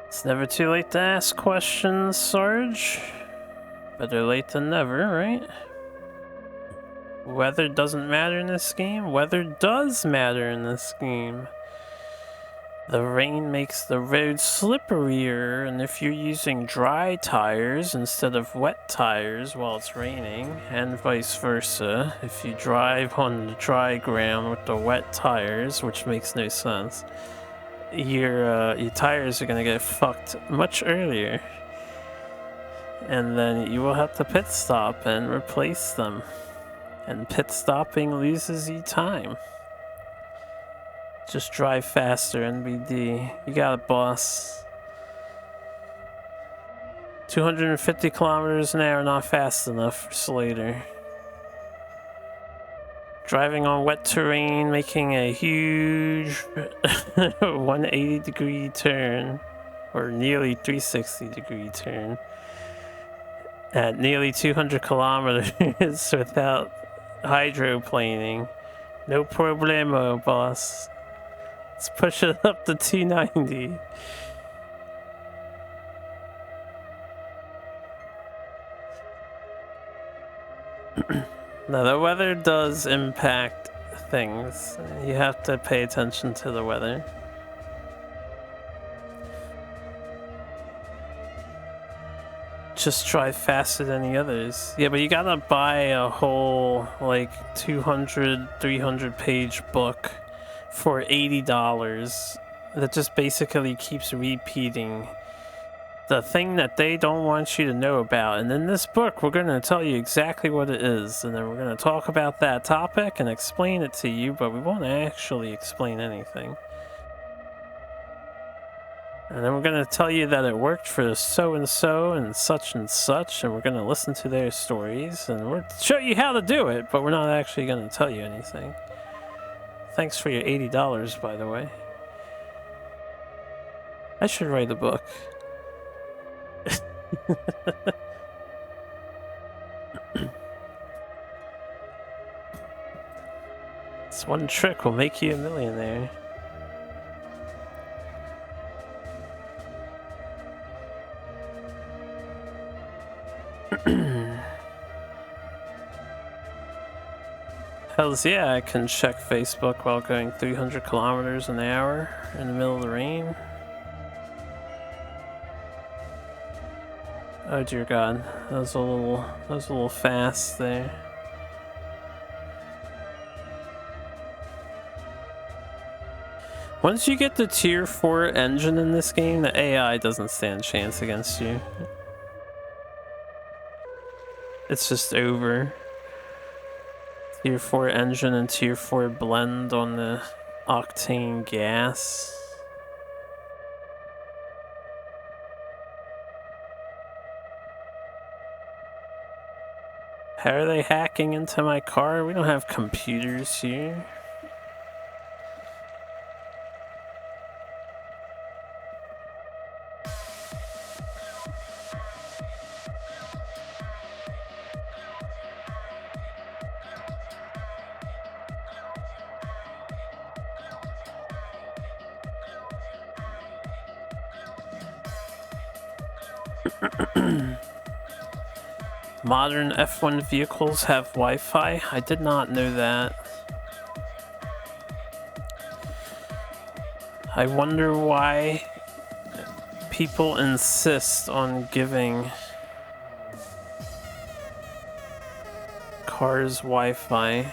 It's never too late to ask questions, Sarge. Better late than never, right? Weather doesn't matter in this game. Weather does matter in this game. The rain makes the road slipperier, and if you're using dry tires instead of wet tires while it's raining, and vice versa, if you drive on the dry ground with the wet tires, which makes no sense, your tires are gonna get fucked much earlier. And then you will have to pit stop and replace them. And pit stopping loses you time. Just drive faster, NBD. You got it, boss. 250 kilometers an hour, not fast enough for Slater. Driving on wet terrain, making a huge 180-degree turn, or nearly 360-degree turn, at nearly 200 kilometers without hydroplaning. No problemo, boss. Let's push it up to 290. Now, the weather does impact things. You have to pay attention to the weather. Just drive faster than the others. Yeah, but you gotta buy a whole, like, 200, 300 page book for $80 that just basically keeps repeating the thing that they don't want you to know about. And in this book, we're going to tell you exactly what it is, and then we're going to talk about that topic and explain it to you, but we won't actually explain anything. And then we're going to tell you that it worked for so-and-so and such, and we're going to listen to their stories, and we'll show you how to do it, but we're not actually going to tell you anything. Thanks for your $80, by the way. I should write a book. This one trick will make you a millionaire. Hells yeah, I can check Facebook while going 300 kilometers an hour in the middle of the rain. Oh dear God, that was a little fast there. Once you get the tier 4 engine in this game, the AI doesn't stand a chance against you. It's just over. Tier 4 engine and tier 4 blend on the octane gas. How are they hacking into my car? We don't have computers here. Modern F1 vehicles have Wi-Fi? I did not know that. I wonder why people insist on giving cars Wi-Fi.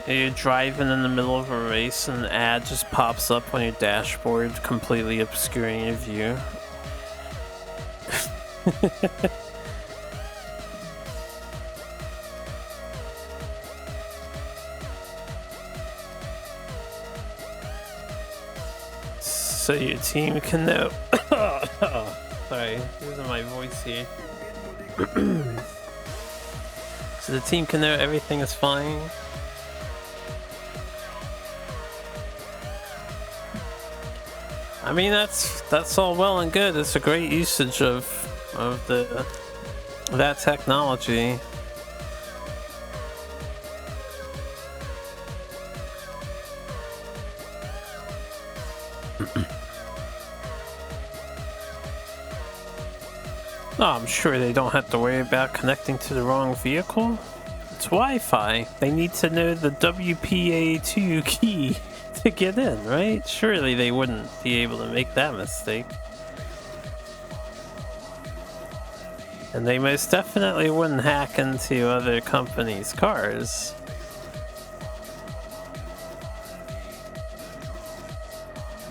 You're driving in the middle of a race and an ad just pops up on your dashboard, completely obscuring your view. So your team can know. Sorry, losing my voice here. So the team can know everything is fine. I mean, that's all well and good. It's a great usage of that technology. No, I'm sure they don't have to worry about connecting to the wrong vehicle. It's Wi-Fi. They need to know the WPA2 key to get in, right? Surely they wouldn't be able to make that mistake. And they most definitely wouldn't hack into other companies' cars.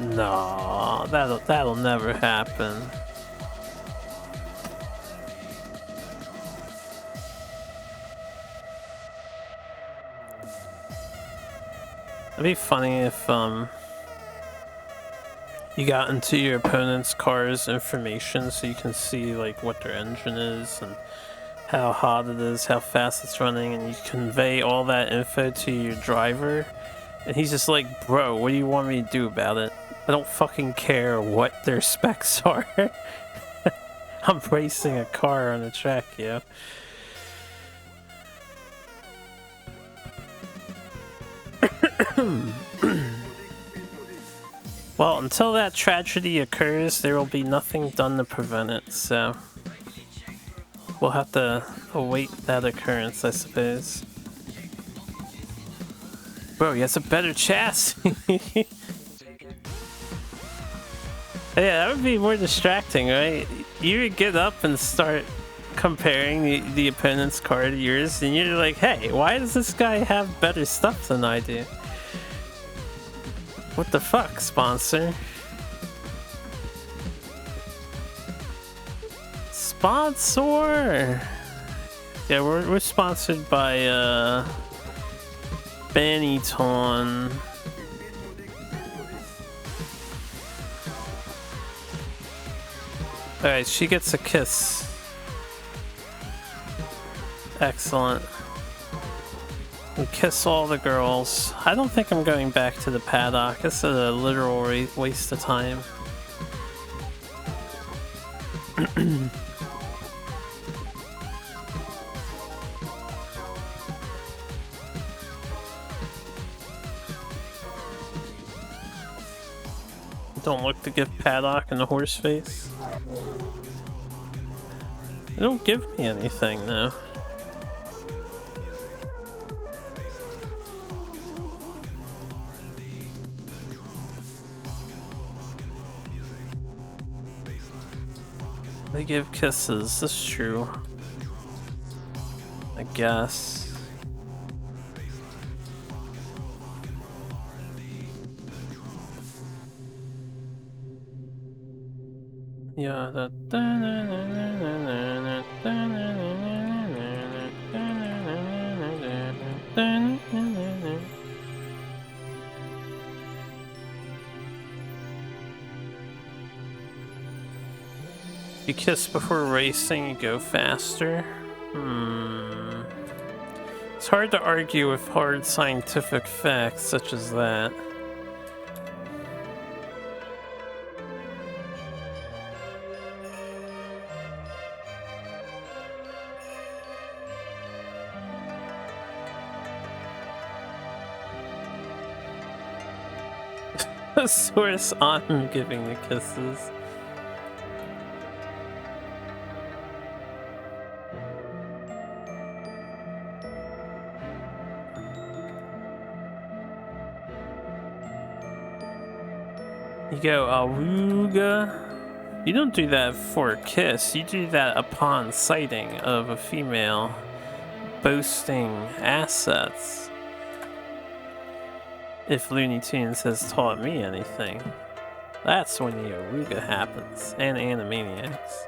No, that'll never happen. It'd be funny if you got into your opponent's car's information so you can see like what their engine is and how hot it is, how fast it's running, and you convey all that info to your driver, and he's just like, bro, what do you want me to do about it? I don't fucking care what their specs are. I'm racing a car on a track, yeah. Well, until that tragedy occurs, there will be nothing done to prevent it, so we'll have to await that occurrence, I suppose. Bro, he has a better chassis. Yeah, that would be more distracting, right? You would get up and start comparing the opponent's car to yours, and you're like, hey, why does this guy have better stuff than I do? What the fuck, sponsor? Sponsor! Yeah, we're sponsored by Bennyton. Alright, she gets a kiss. Excellent. We kiss all the girls. I don't think I'm going back to the paddock. This is a literal waste of time. Don't look to give Paddock and the horse face. They don't give me anything though. They give kisses, that's true. I guess. Yeah, you kiss before racing, you go faster. It's hard to argue with hard scientific facts such as that. Source on giving the kisses. You go awooga. You don't do that for a kiss, you do that upon sighting of a female boasting assets. If Looney Tunes has taught me anything, that's when the awooga happens, and Animaniacs.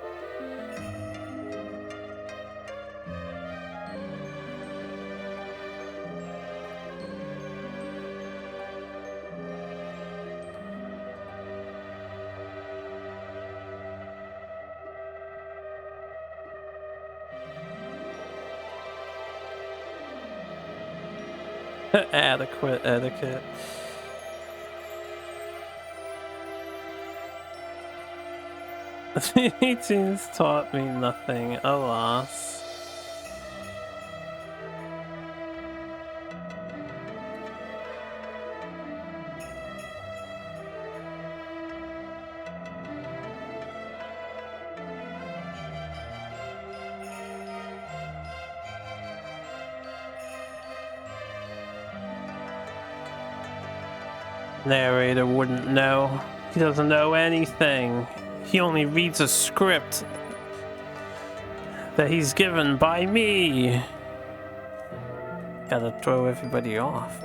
Adequate etiquette. Looney Tunes taught me nothing, alas. Narrator wouldn't know. He doesn't know anything. He only reads a script that he's given by me. Gotta throw everybody off.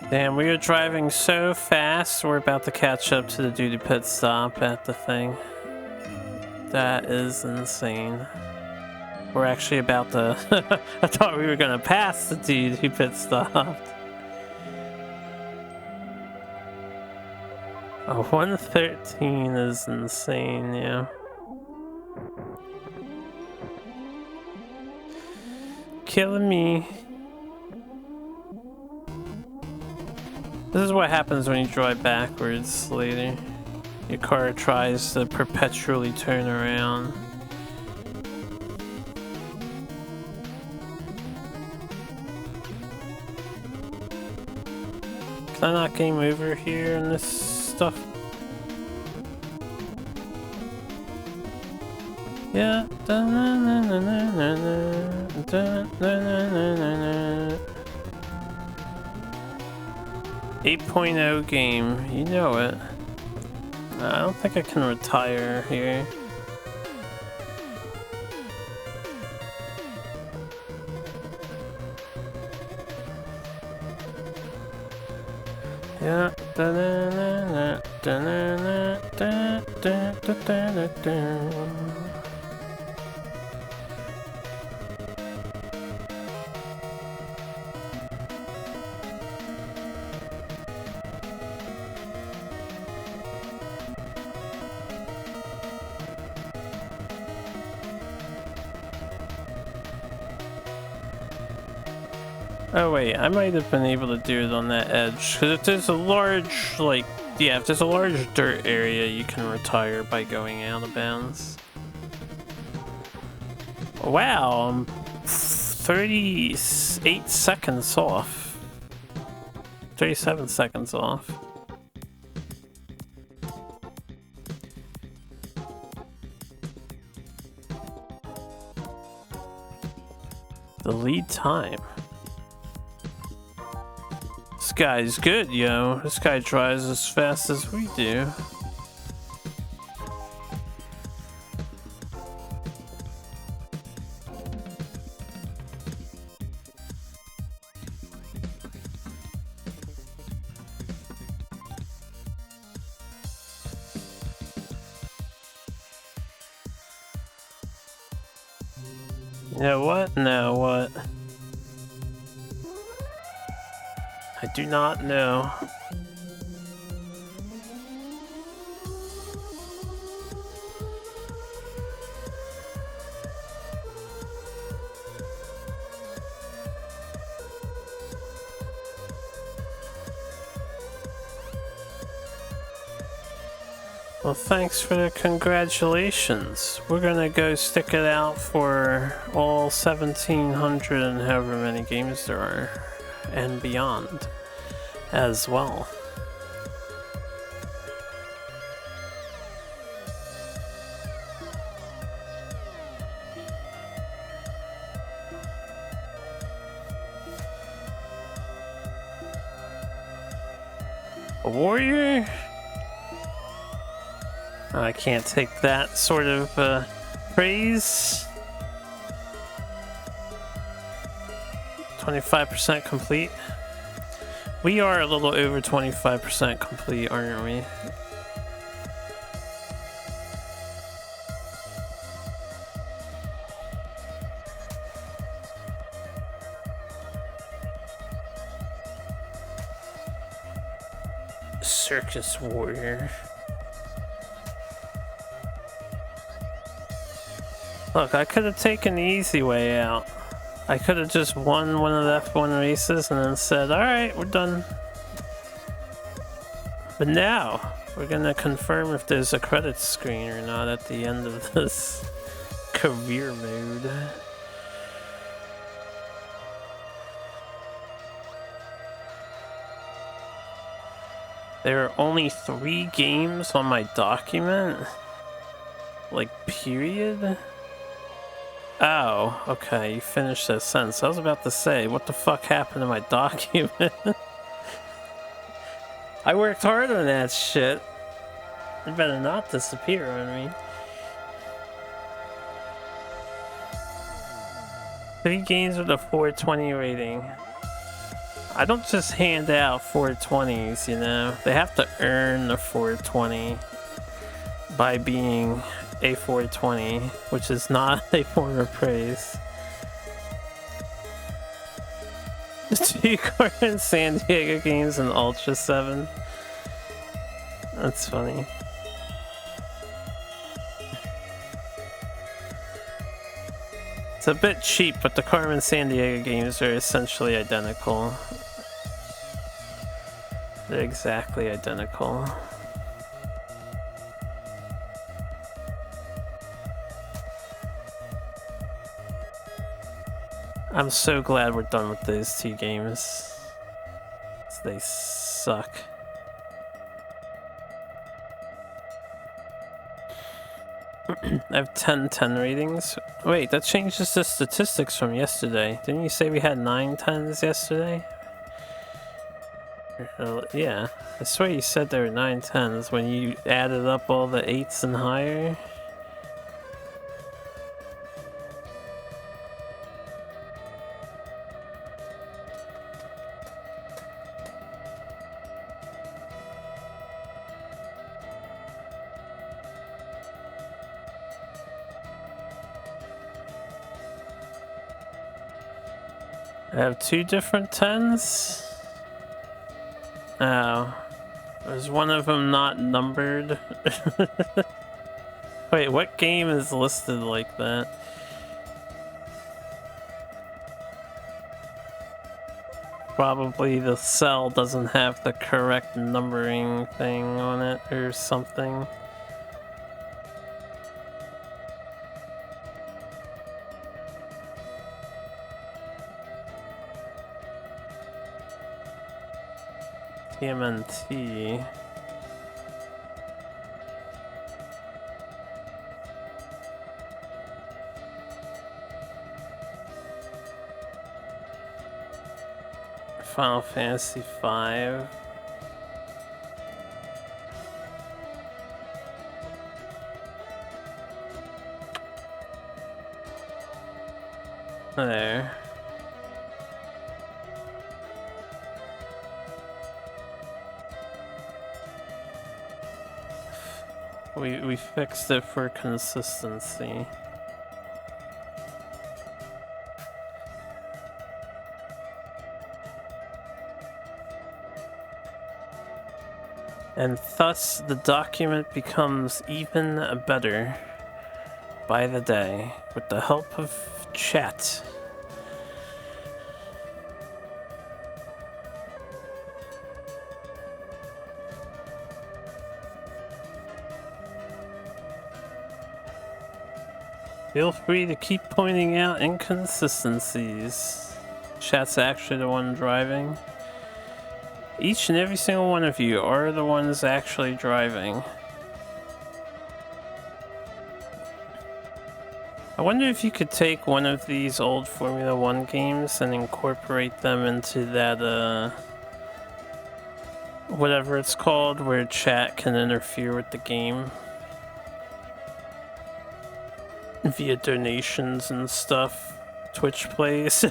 Damn, we are driving so fast, we're about to catch up to the duty pit stop at the thing. That is insane. We're actually about to... I thought we were gonna pass the dude who pit stopped. Oh, 113 is insane, yeah. Killing me. This is what happens when you drive backwards later. Your car tries to perpetually turn around. Can I not game over here in this stuff? Yeah. 8.0 game, you know it. I don't think I can retire here. Yeah. Da-na-na-na, da-na-na, da-da-da-da-da-da. Oh wait, I might have been able to do it on that edge, because if there's a large, like, yeah, if there's a large dirt area, you can retire by going out of bounds. Wow, I'm 38 seconds off. 37 seconds off. The lead time. This guy's good, yo. This guy drives as fast as we do. Yeah, what? No, what? I do not know. Well, thanks for the congratulations. We're gonna go stick it out for all 1,700 and however many games there are, and beyond as well. A warrior? I can't take that sort of praise. 25% complete. We are a little over 25% complete, aren't we? Circus warrior. Look, I could have taken the easy way out. I could have just won one of the F1 races and then said, alright, we're done. But now, we're gonna confirm if there's a credits screen or not at the end of this career mode. There are only 3 games on my document? Like, period? Oh, okay, you finished that sentence. I was about to say, what the fuck happened to my document? I worked hard on that shit. It better not disappear on me. 3 games with a 420 rating. I don't just hand out 420s, you know? They have to earn the 420 by being a 420, which is not a form of praise. 2 Carmen San Diego games and Ultra 7. That's funny. It's a bit cheap, but the Carmen San Diego games are essentially identical. They're exactly identical. I'm so glad we're done with those 2 games. They suck. I have 10 ratings. Wait, that changes the statistics from yesterday. Didn't you say we had 9 10s yesterday? Yeah, I swear you said there were 9 10s when you added up all the 8s and higher. I have two different 10s? Oh. Is one of them not numbered? Wait, what game is listed like that? Probably the cell doesn't have the correct numbering thing on it or something. TMNT. Final Fantasy V. There. We fixed it for consistency. And thus the document becomes even better by the day with the help of chat. Feel free to keep pointing out inconsistencies. Chat's actually the one driving. Each and every single one of you are the ones actually driving. I wonder if you could take one of these old Formula 1 games and incorporate them into that, whatever it's called, where chat can interfere with the game. Via donations and stuff. Twitch plays.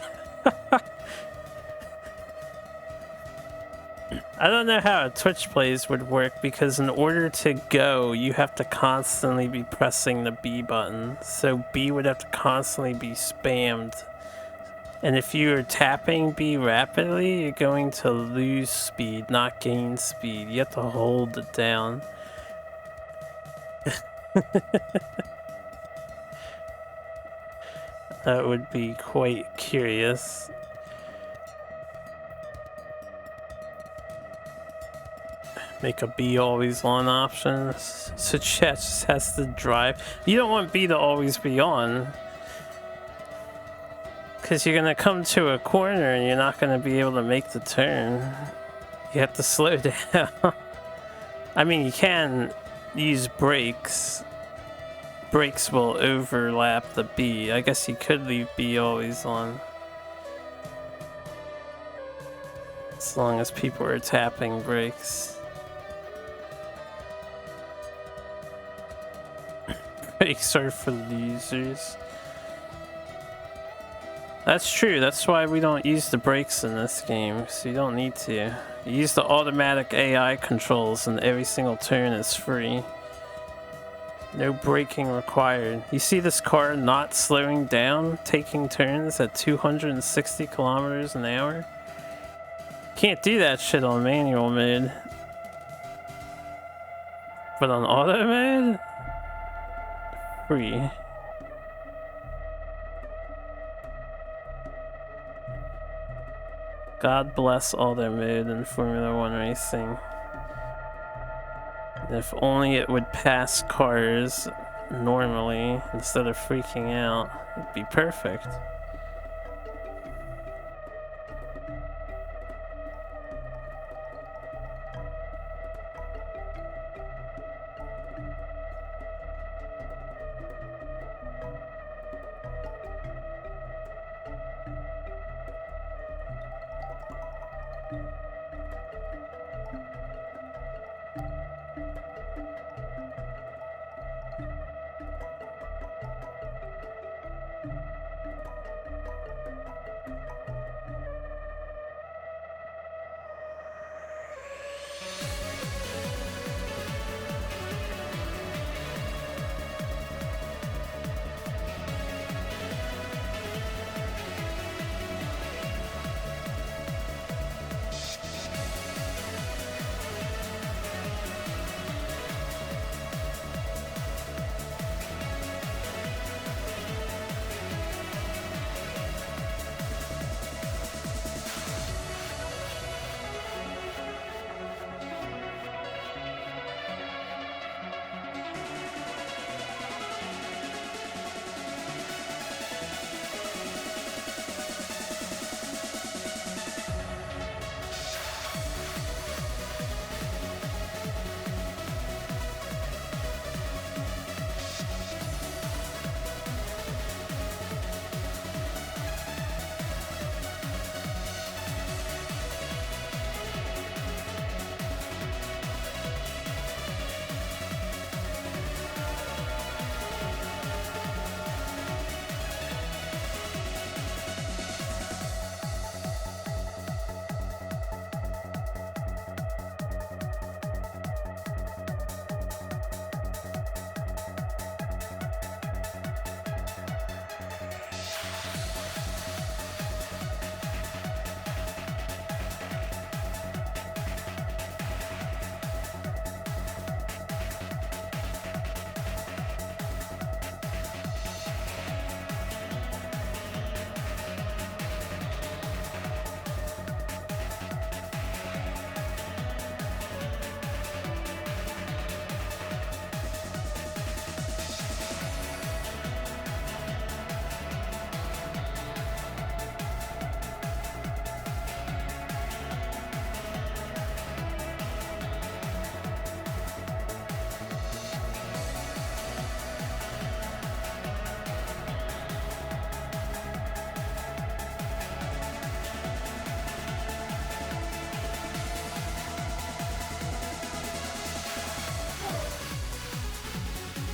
I don't know how a Twitch plays would work, because in order to go, you have to constantly be pressing the B button. So B would have to constantly be spammed. And if you are tapping B rapidly, you're going to lose speed, not gain speed. You have to hold it down. That would be quite curious. Make a B always on option. So chat just has to drive. You don't want B to always be on, because you're gonna come to a corner and you're not gonna be able to make the turn. You have to slow down. I mean, you can use brakes. Brakes will overlap the B. I guess you could leave B always on. As long as people are tapping brakes. Brakes are for losers. That's true, that's why we don't use the brakes in this game, so you don't need to. You use the automatic AI controls and every single turn is free. No braking required. You see this car not slowing down, taking turns at 260 kilometers an hour? Can't do that shit on manual mode. But on auto mode? Free. God bless auto mode in Formula 1 racing. If only it would pass cars normally instead of freaking out, it'd be perfect.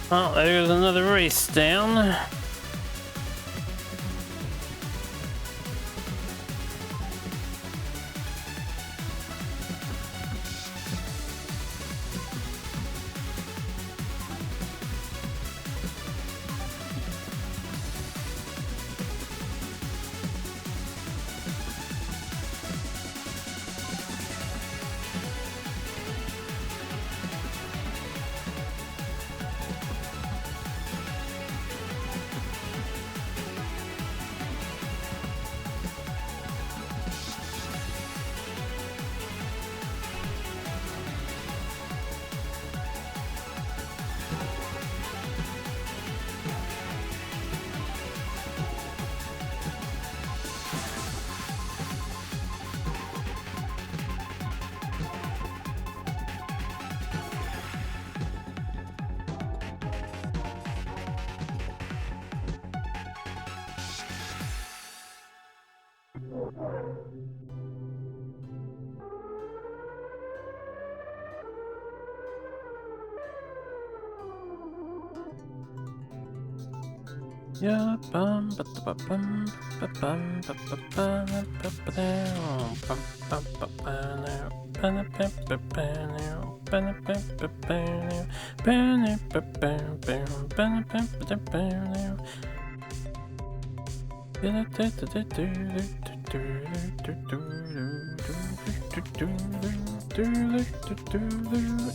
Oh, there's another race down. Yeah, bum ba da ba bum ba bum ba ba ba ba ba down bum ba ba ba now ba ba ba ba now ba ba ba ba now ba ba ba ba ba ba ba now.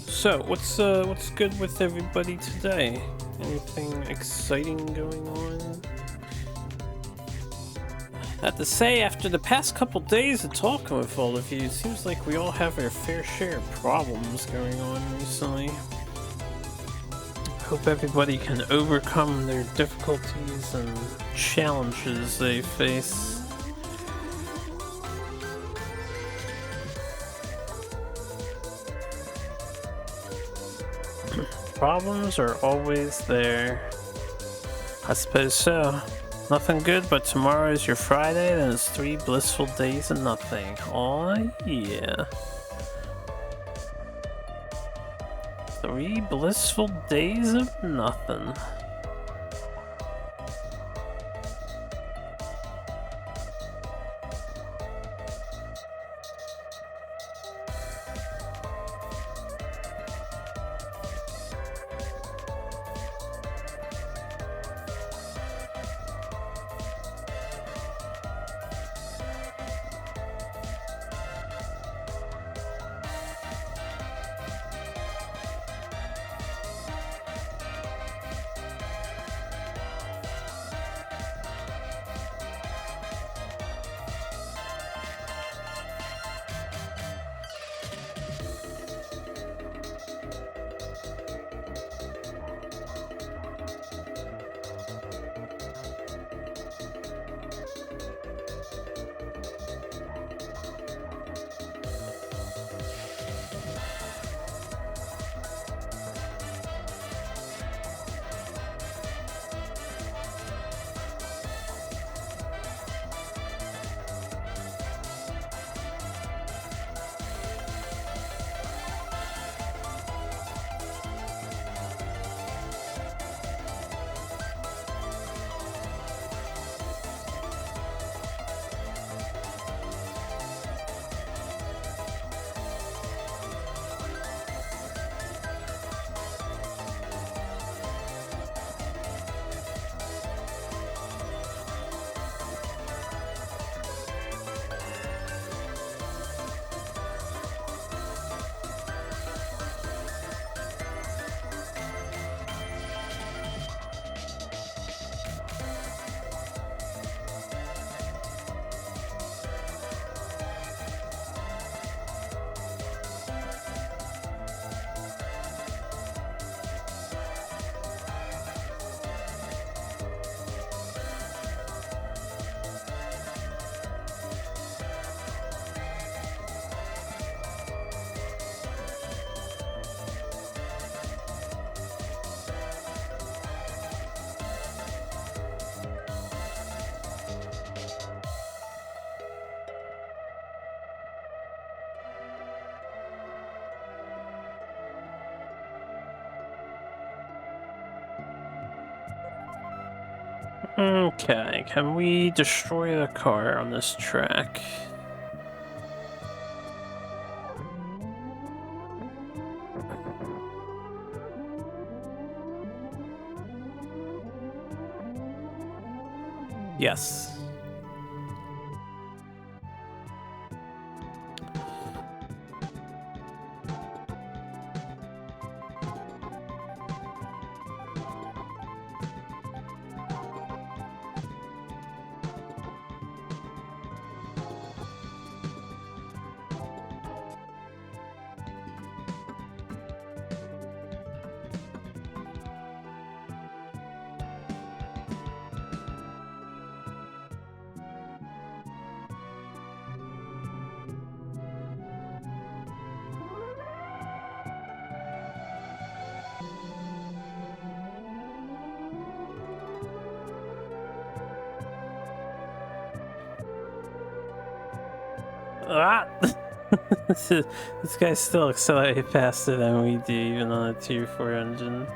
So, what's good with everybody today? Anything exciting going on? I have to say, after the past couple days of talking with all of you, it seems like we all have our fair share of problems going on recently. Hope everybody can overcome their difficulties and challenges they face. Problems are always there. I suppose so. Nothing good, but tomorrow is your Friday, then it's 3 blissful days of nothing. Aw, yeah. 3 blissful days of nothing. Okay, can we destroy the car on this track? Yes. Ah! This guy's still accelerating faster than we do, even on a Tier 4 engine.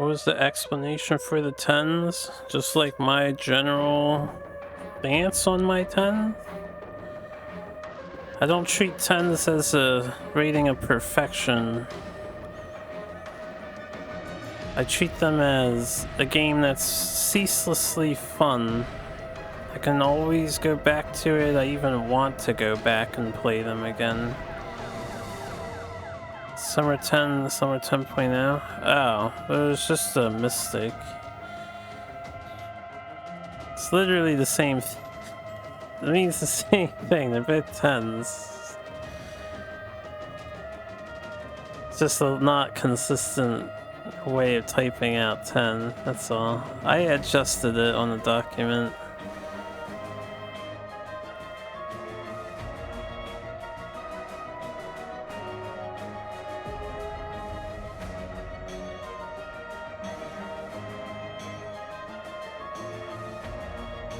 What was the explanation for the 10s? Just like my general stance on my 10? I don't treat 10s as a rating of perfection. I treat them as a game that's ceaselessly fun. I can always go back to it. I even want to go back and play them again. Summer 10, Summer 10.0? Oh, it was just a mistake. It's literally the same it means the same thing, they're both 10s. It's just a not consistent way of typing out 10, that's all. I adjusted it on the document.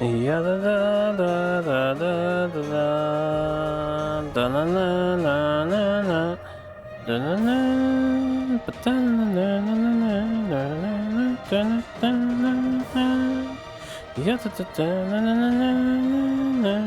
Ya da da da da da da da na na na na na da na na but da na na na na na da na da na ya da da da na na na na na.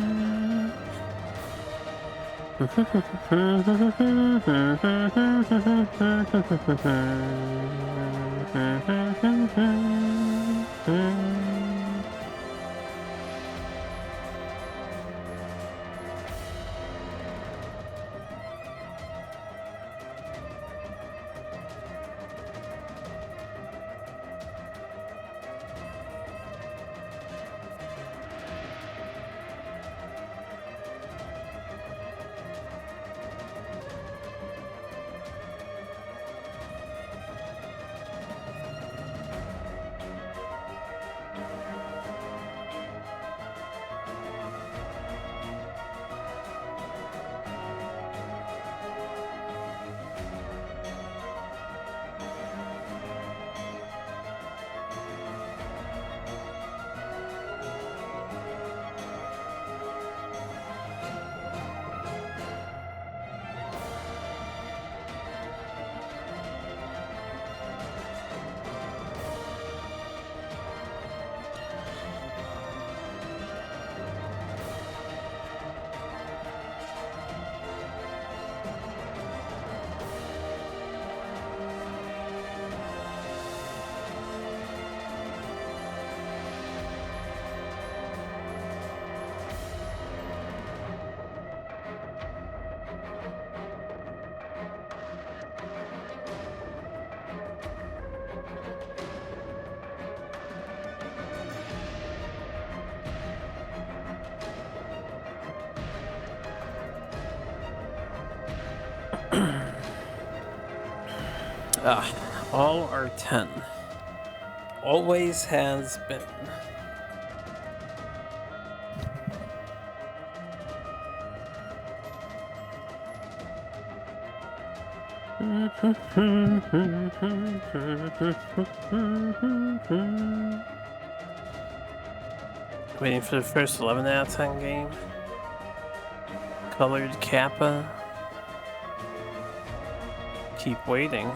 All are 10. Always has been. Waiting for the first 11 out of 10 game. Colored Kappa. Keep waiting.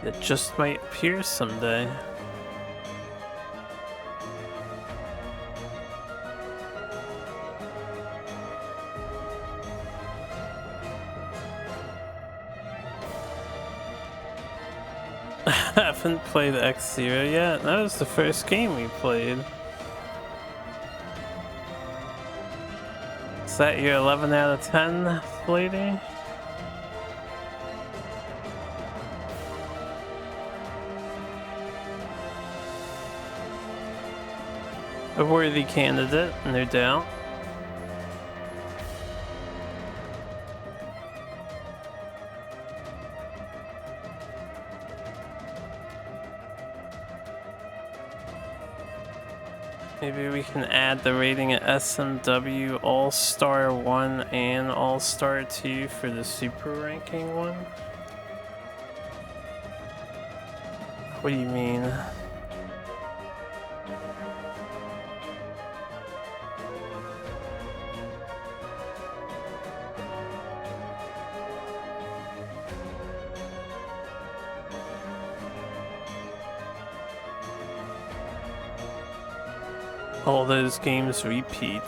It just might appear someday. I haven't played X-Zero yet. That was the first game we played. Is that your 11 out of 10, lady? A worthy candidate, no doubt. Maybe we can add the rating at SMW All-Star 1 and All-Star 2 for the super ranking one? What do you mean? All those games repeat.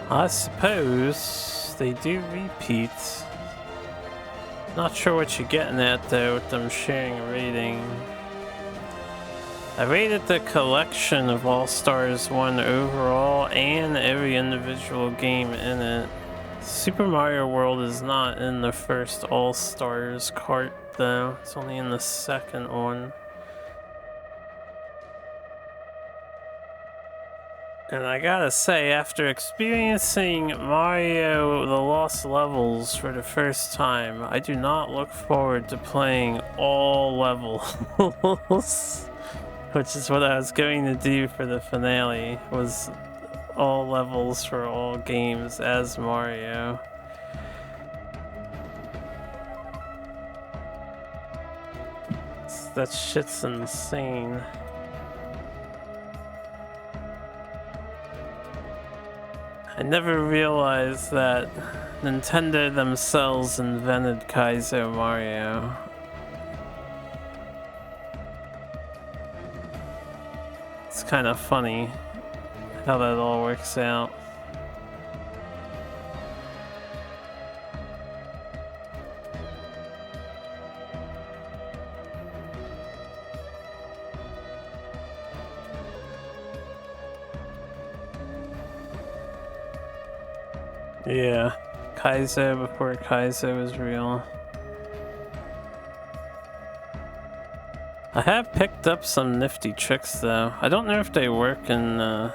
I suppose they do repeat. Not sure what you're getting at though with them sharing a rating. I rated the collection of All-Stars 1 overall and every individual game in it. Super Mario World is not in the first All-Stars cart though, it's only in the second one. And I gotta say, after experiencing Mario The Lost Levels for the first time, I do not look forward to playing all levels. Which is what I was going to do for the finale, was all levels for all games as Mario. That shit's insane. I never realized that Nintendo themselves invented Kaizo Mario. It's kind of funny how that all works out. Yeah, Kaizo before Kaizo was real. I have picked up some nifty tricks though. I don't know if they work in the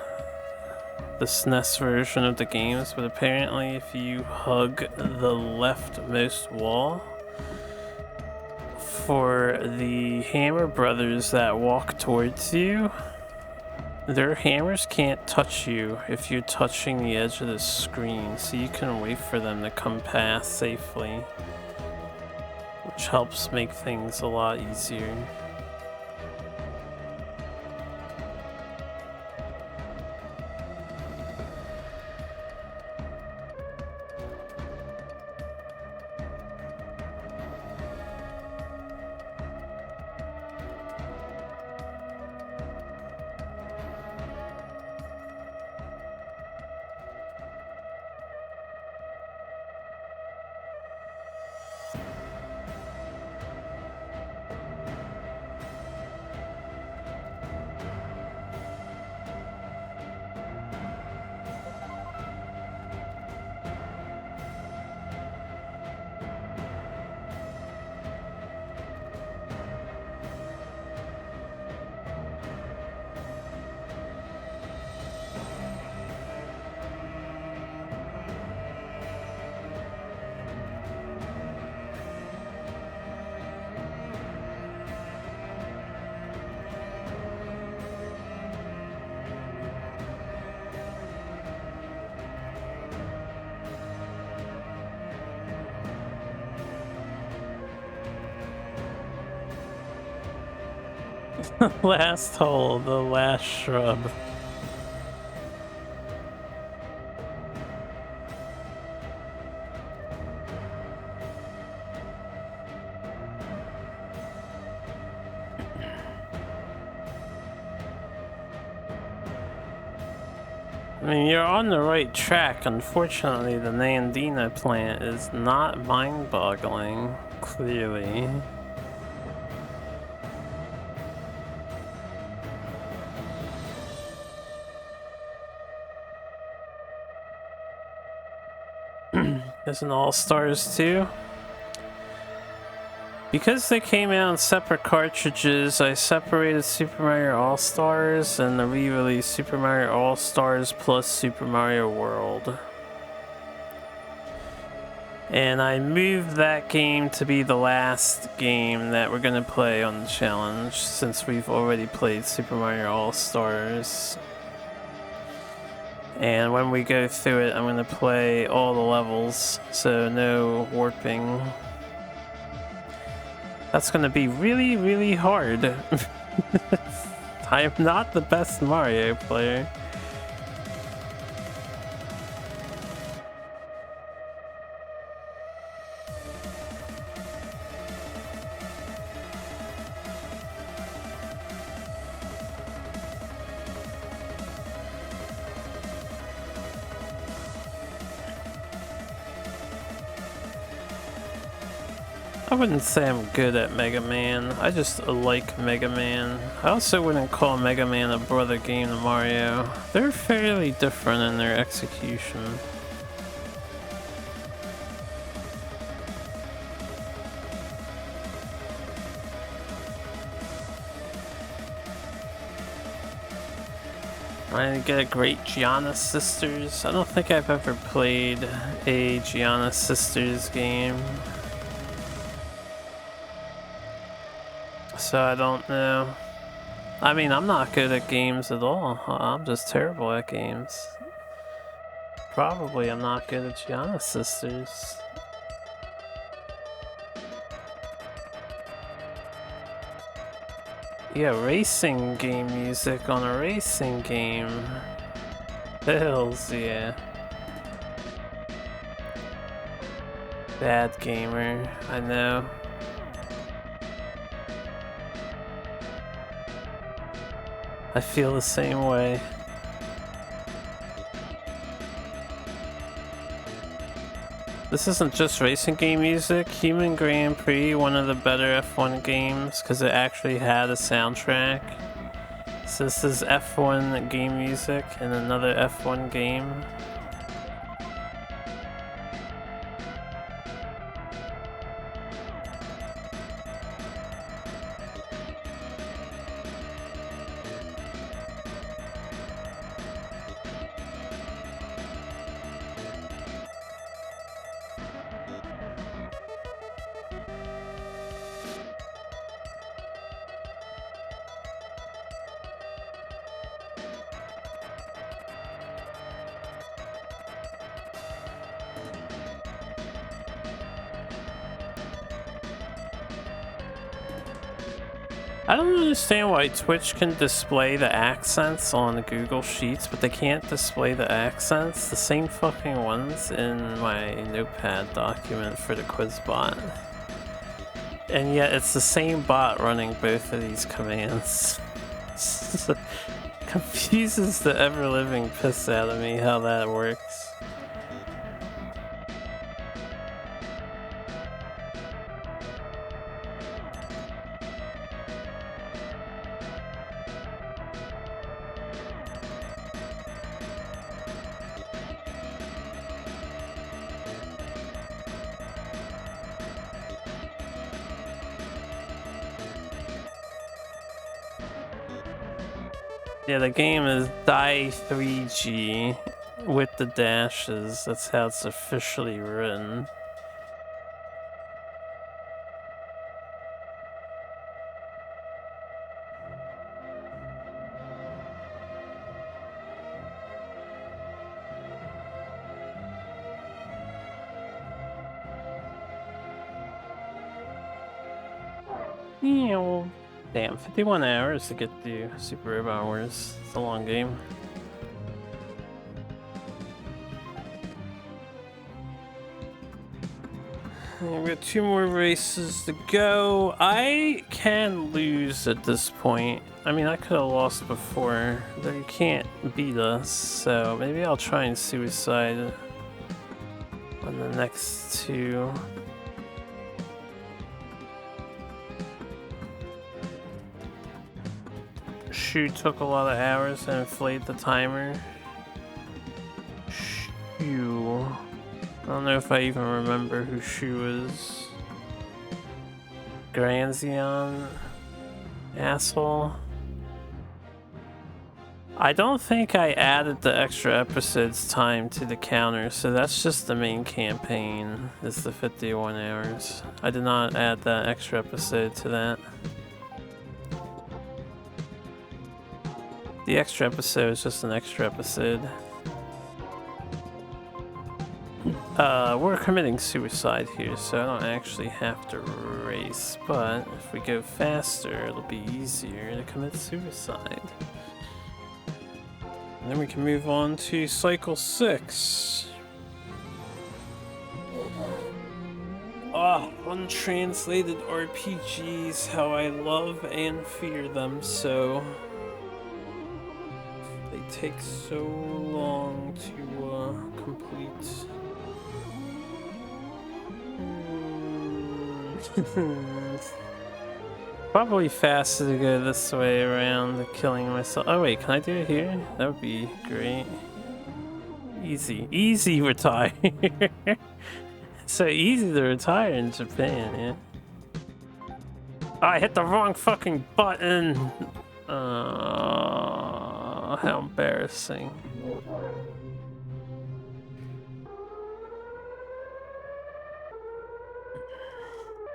SNES version of the games, but apparently if you hug the leftmost wall for the hammer brothers that walk towards you, their hammers can't touch you if you're touching the edge of the screen, so you can wait for them to come past safely, which helps make things a lot easier. Last hole, the last shrub. I mean, you're on the right track. Unfortunately, the Nandina plant is not mind-boggling, clearly. There's an All-Stars too. Because they came out in separate cartridges, I separated Super Mario All-Stars and the re-released Super Mario All-Stars plus Super Mario World. And I moved that game to be the last game that we're gonna play on the challenge, since we've already played Super Mario All-Stars. And when we go through it, I'm gonna play all the levels, so no warping. That's gonna be really, really hard. I am not the best Mario player. I wouldn't say I'm good at Mega Man. I just like Mega Man. I also wouldn't call Mega Man a brother game to Mario. They're fairly different in their execution. I get a great Gianna Sisters. I don't think I've ever played a Gianna Sisters game. So I don't know. I mean, I'm not good at games at all. I'm just terrible at games. Probably I'm not good at Gianna Sisters. Yeah, racing game music on a racing game. Hells yeah. Bad gamer, I know. I feel the same way. This isn't just racing game music. Human Grand Prix, one of the better F1 games, because it actually had a soundtrack. So this is F1 game music in another F1 game. I don't understand why Twitch can display the accents on Google Sheets, but they can't display the accents, the same fucking ones in my notepad document for the quiz bot. And yet it's the same bot running both of these commands. Confuses the ever-living piss out of me how that works. Yeah, the game is Die3G with the dashes. That's how it's officially written. Ew. Damn, 51 hours to get the Super Robot Wars. It's a long game. We've got 2 more races to go. I can lose at this point. I mean, I could have lost before, but you can't beat us, so maybe I'll try and suicide on the next 2. Shu took a lot of hours and inflated the timer. Shu. I don't know if I even remember who Shu is. Granzion? Asshole. I don't think I added the extra episodes time to the counter, so that's just the main campaign, is the 51 hours. I did not add that extra episode to that. The extra episode is just an extra episode. We're committing suicide here, so I don't actually have to race, but if we go faster, it'll be easier to commit suicide. And then we can move on to Cycle 6. Ah, untranslated RPGs, how I love and fear them so. They take so long to complete. Probably faster to go this way around than killing myself. Oh wait, can I do it here? That would be great. Easy. Easy retire. It's so easy to retire in Japan, yeah. Oh, I hit the wrong fucking button! How embarrassing.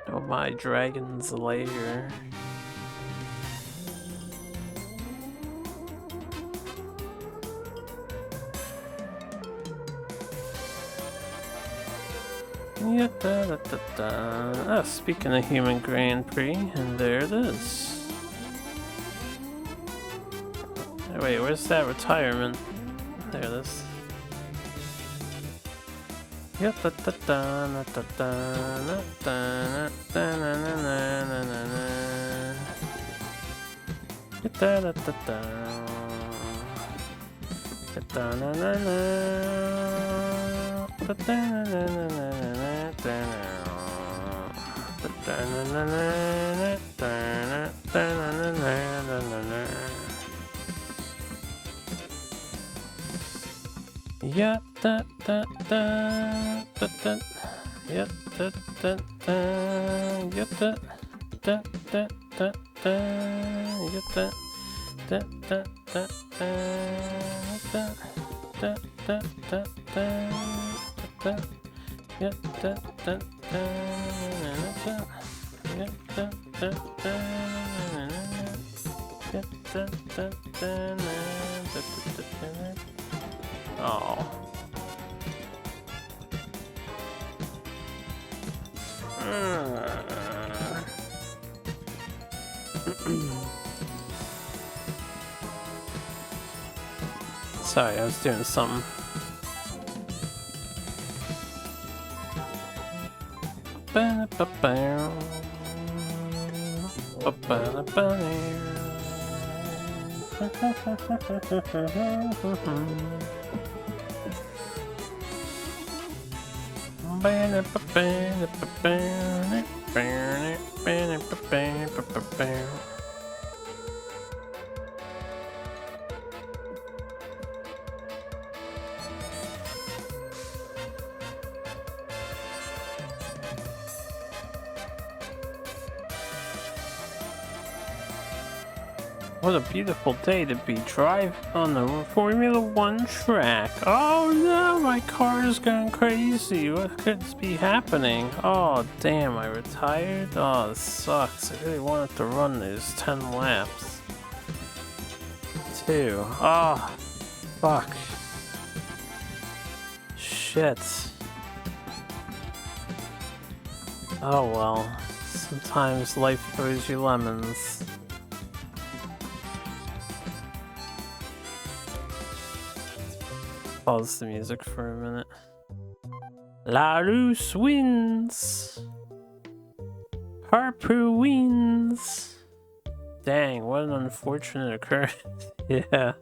Oh, my dragon's lair. Yeah, Oh, speaking of Human Grand Prix, and there it is. Oh, wait, where's that retirement? There it is. Yeah, da da da da da. Yeah, da da da. Yeah, da da da da da. Yeah, da da da da da. Da da da da da. Yeah, da da da. Yeah, da da da. Yeah, da da da. Oh. Sorry, I was doing something. What a beautiful day to be driving on the Formula 1 track. Oh no, my car is going crazy. What could be happening? Oh damn, I retired? Oh, this sucks. I really wanted to run those 10 laps. 2. Oh, fuck. Shit. Oh well. Sometimes life throws you lemons. pause the music for a minute. Larus wins. Harper wins. Dang, what an unfortunate occurrence. Yeah.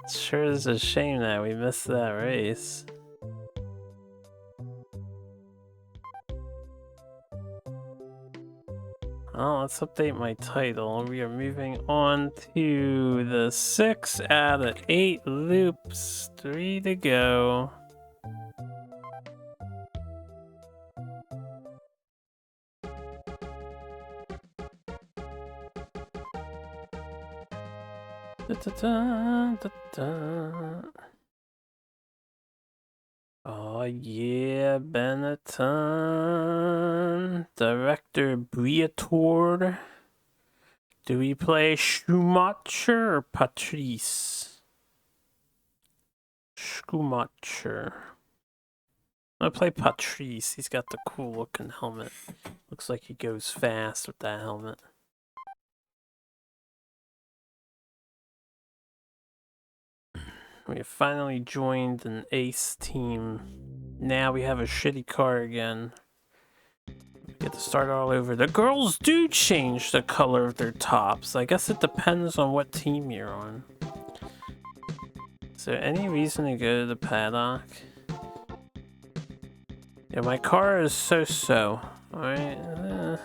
It sure is a shame that we missed that race. Oh, let's update my title. We are moving on to the 6 out of 8 loops. 3 to go. Da, da, da, da, da. Oh yeah, Benetton. Director Briatore. Do we play Schumacher or Patrice? Schumacher. I'm gonna play Patrice. He's got the cool looking helmet. Looks like he goes fast with that helmet. We have finally joined an ace team. Now we have a shitty car again. We get to start all over. The girls do change the color of their tops. I guess it depends on what team you're on. Is there any reason to go to the paddock? Yeah, my car is so-so. Alright.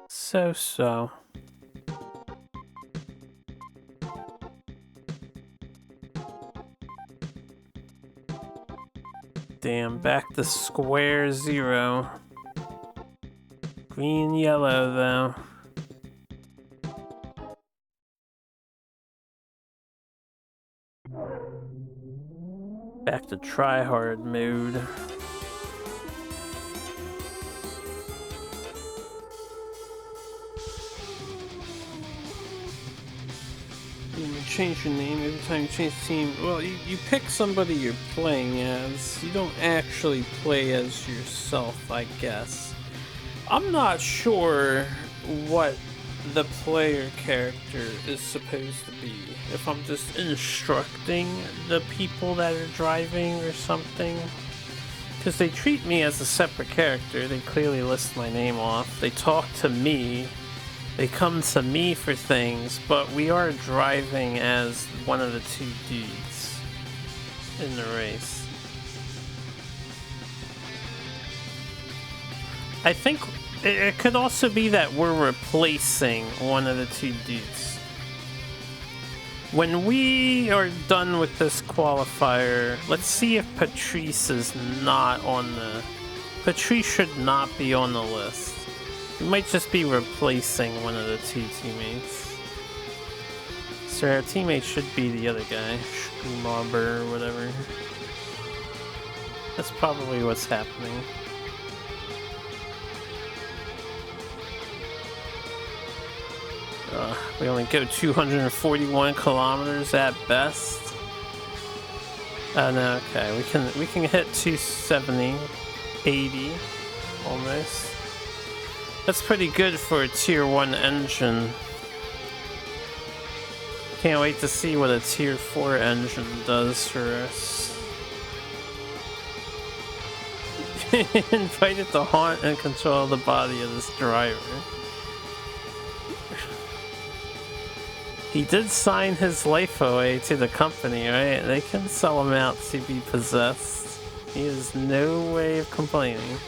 So-so. Damn, back to square zero. Green, yellow, though. Back to try-hard mode. You change your name every time you change the team. Well, you pick somebody you're playing as. You don't actually play as yourself, I guess. I'm not sure what the player character is supposed to be. If I'm just instructing the people that are driving or something. Because they treat me as a separate character. They clearly list my name off. They talk to me. They come to me for things, but we are driving as one of the two dudes in the race. I think it could also be that we're replacing one of the two dudes. When we are done with this qualifier, let's see if Patrice is not on the... Patrice should not be on the list. We might just be replacing one of the two teammates. So our teammate should be the other guy, Schumacher or whatever. That's probably what's happening. We only go 241 kilometers at best. Oh no, okay, we can hit 270, 80, almost. That's pretty good for a tier 1 engine. Can't wait to see what a tier 4 engine does for us. Invited to haunt and control the body of this driver. He did sign his life away to the company, right? They can sell him out to be possessed. He has no way of complaining.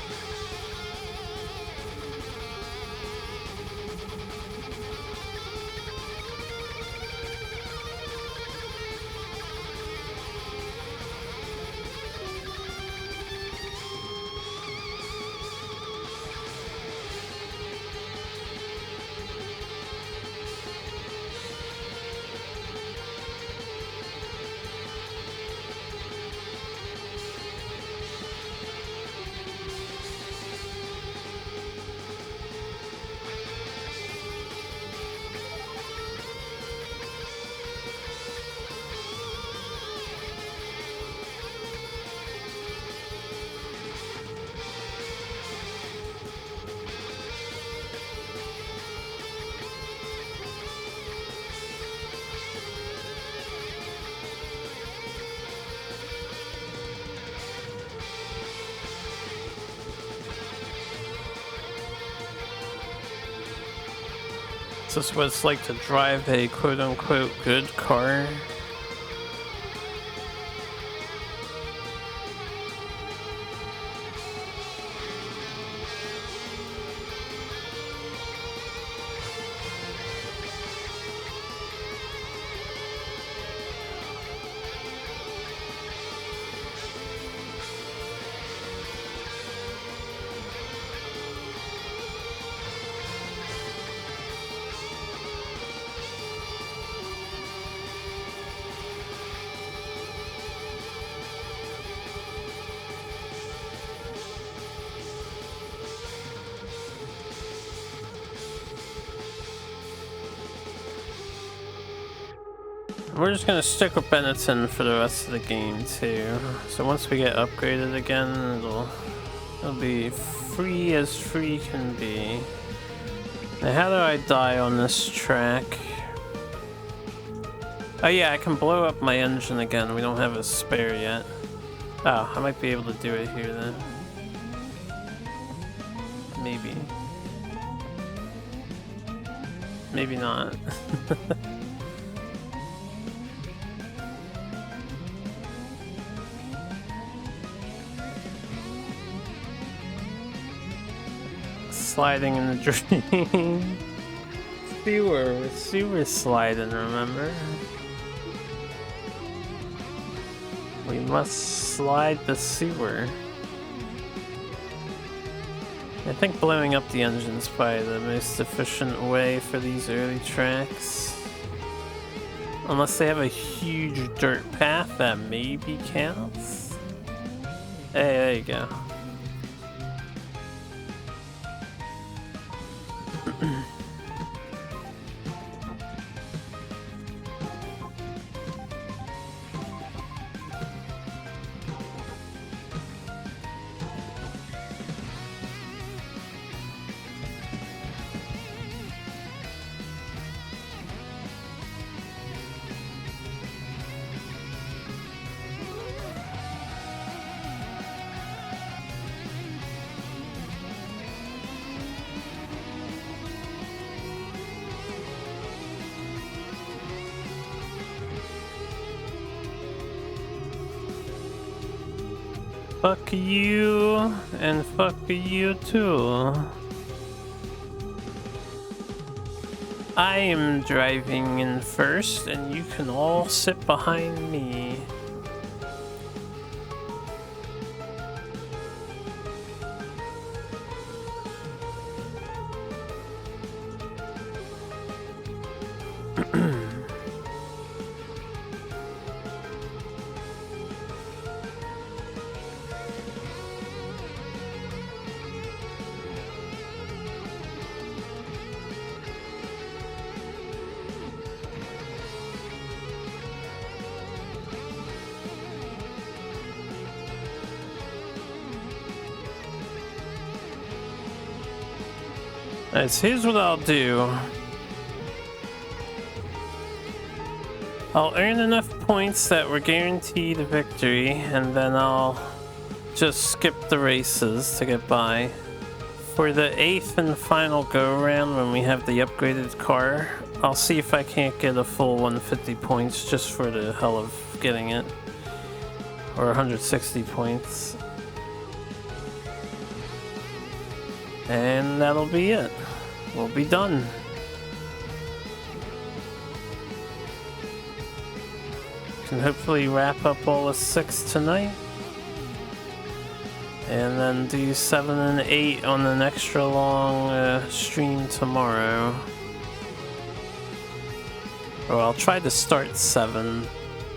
Is this what it's like to drive a quote-unquote good car? We're just gonna stick with Benetton for the rest of the game too. So once we get upgraded again, it'll be free as free can be. Now how do I die on this track? Oh yeah, I can blow up my engine again. We don't have a spare yet. Oh, I might be able to do it here then. Maybe. Maybe not. Sliding in the dream. Sewer sliding, remember? We must slide the sewer. I think blowing up the engine's probably the most efficient way for these early tracks. Unless they have a huge dirt path that maybe counts. Hey, there you go. Fuck you, and fuck you too. I am driving in first, and you can all sit behind me. Alright, so here's what I'll do. I'll earn enough points that we're guaranteed a victory, and then I'll just skip the races to get by. For the 8th and final go-around, when we have the upgraded car, I'll see if I can't get a full 150 points just for the hell of getting it. Or 160 points. And that'll be it. We'll be done. Can hopefully wrap up all of 6 tonight. And then do 7 and 8 on an extra long stream tomorrow. Or I'll try to start 7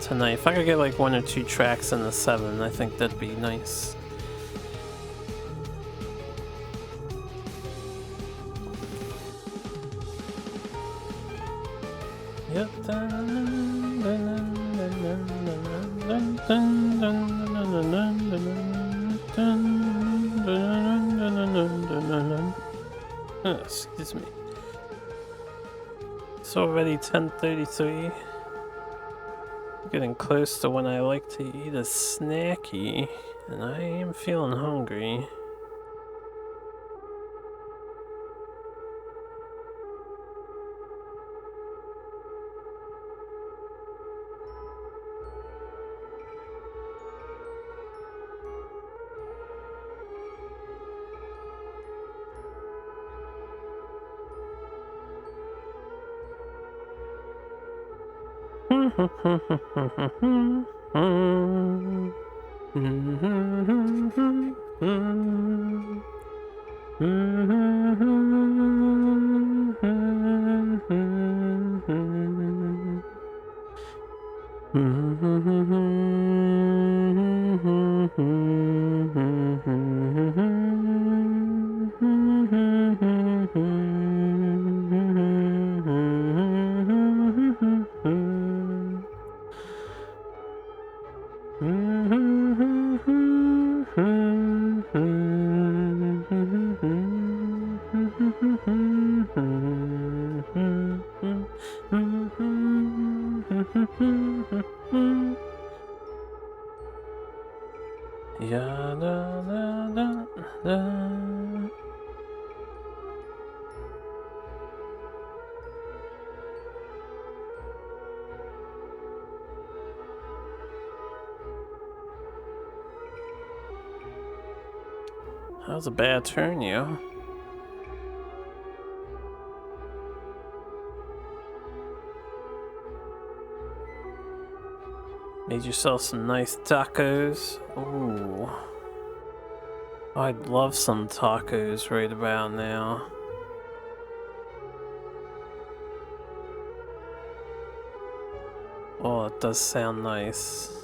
tonight. If I could get like 1 or 2 tracks in the 7, I think that'd be nice. Yep. Excuse me. It's already 10:33. Getting close to when I like to eat a snacky, and I am feeling hungry. Yeah, da, da, da, da. That was a bad turn, yo. Made yourself some nice tacos. Ooh. I'd love some tacos right about now. Oh, it does sound nice.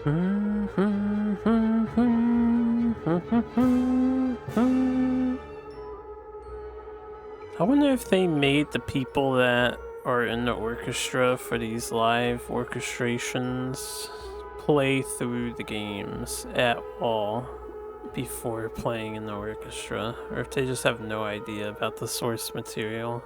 I wonder if they made the people that are in the orchestra for these live orchestrations play through the games at all before playing in the orchestra, or if they just have no idea about the source material.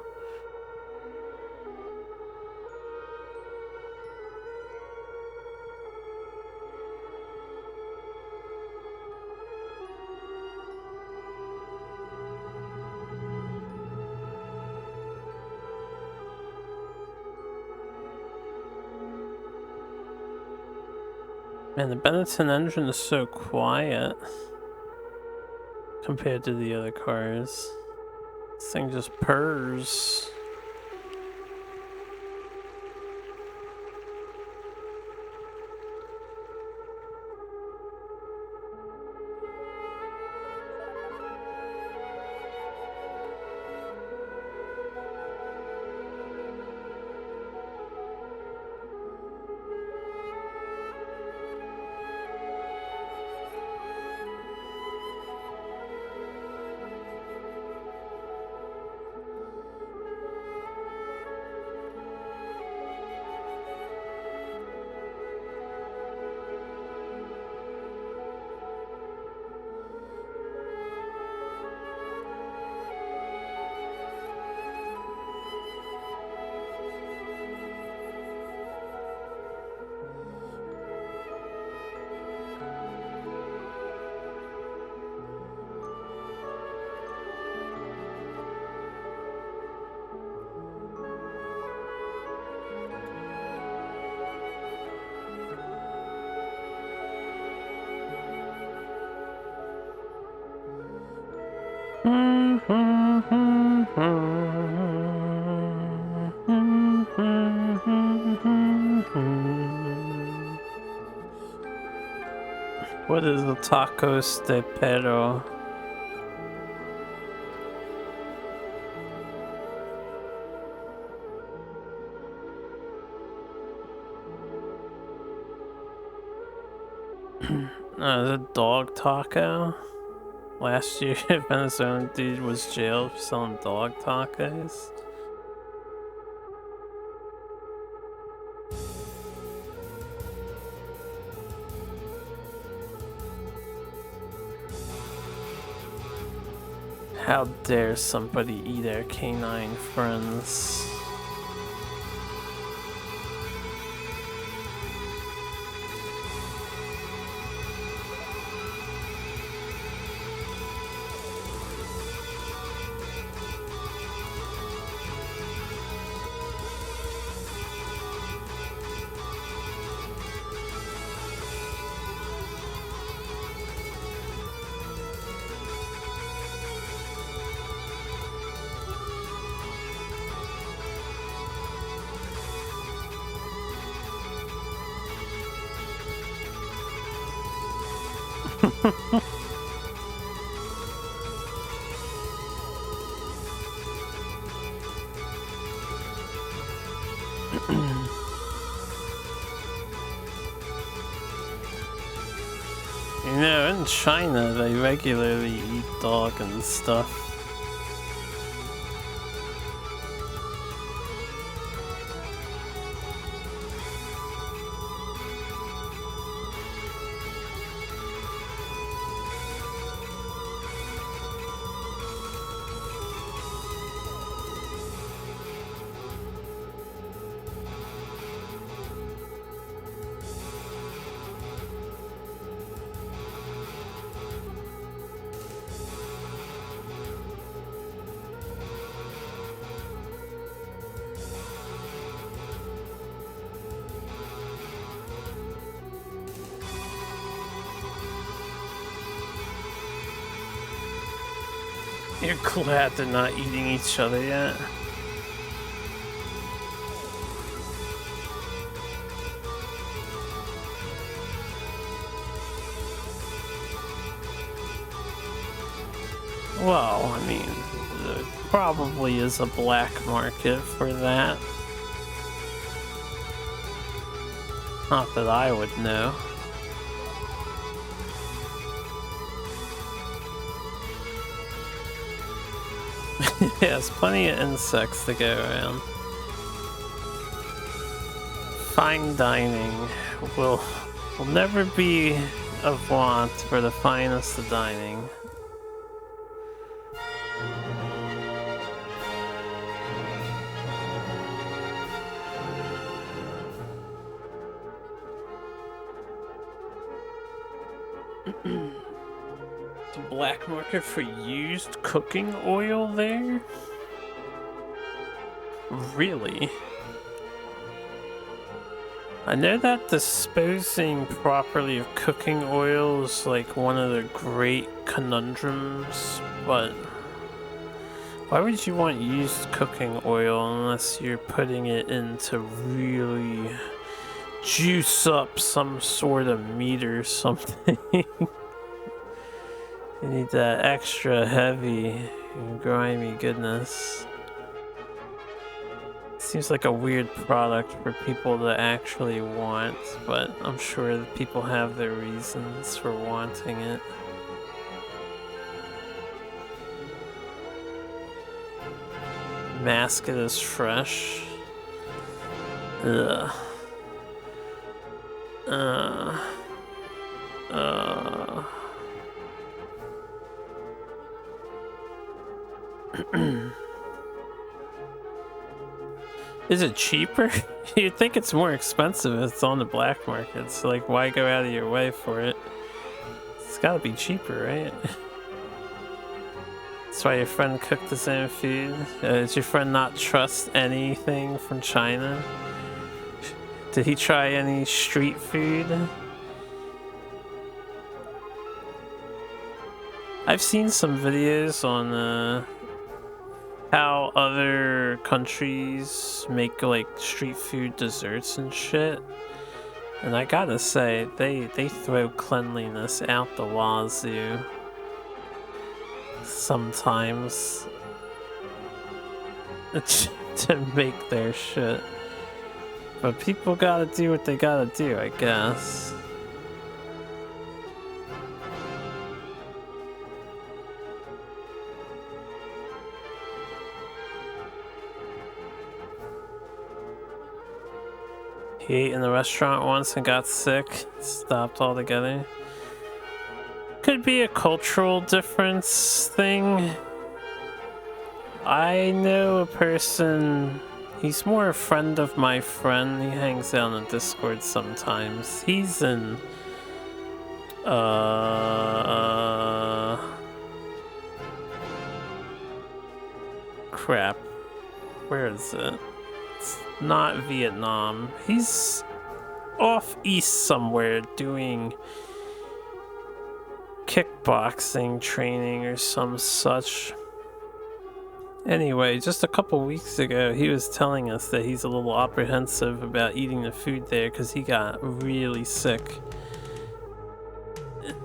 Man, the Benetton engine is so quiet compared to the other cars. This thing just purrs. What is a tacos de perro? The dog taco? Last year, Venezuelan dude was jailed for selling dog tacos. How dare somebody eat our canine friends? You know, in China, they regularly eat dog and stuff. You're glad they're not eating each other yet. Well, I mean, there probably is a black market for that. Not that I would know. Yes, plenty of insects to go around. Fine dining will never be of want for the finest of dining. The black market for used cooking oil there? Really? I know that disposing properly of cooking oil is like one of the great conundrums, but why would you want used cooking oil unless you're putting it in to really juice up some sort of meat or something? You need that extra heavy, grimy goodness. Seems like a weird product for people to actually want, but I'm sure that people have their reasons for wanting it. Mask it as fresh. Ugh. Is it cheaper? You'd think it's more expensive if it's on the black market, so like why go out of your way for it? It's gotta be cheaper, right? That's why your friend cooked his own food? Does your friend not trust anything from China? Did he try any street food? I've seen some videos on how other countries make like street food desserts and shit, and I gotta say they throw cleanliness out the wazoo sometimes to make their shit, but people gotta do what they gotta do, I guess. He ate in the restaurant once and got sick, stopped altogether. Could be a cultural difference thing. I know a person, he's more a friend of my friend. He hangs out on Discord sometimes. He's in crap. Where is it? It's not Vietnam. He's off east somewhere doing kickboxing training or some such. Anyway, just a couple weeks ago, he was telling us that he's a little apprehensive about eating the food there because he got really sick.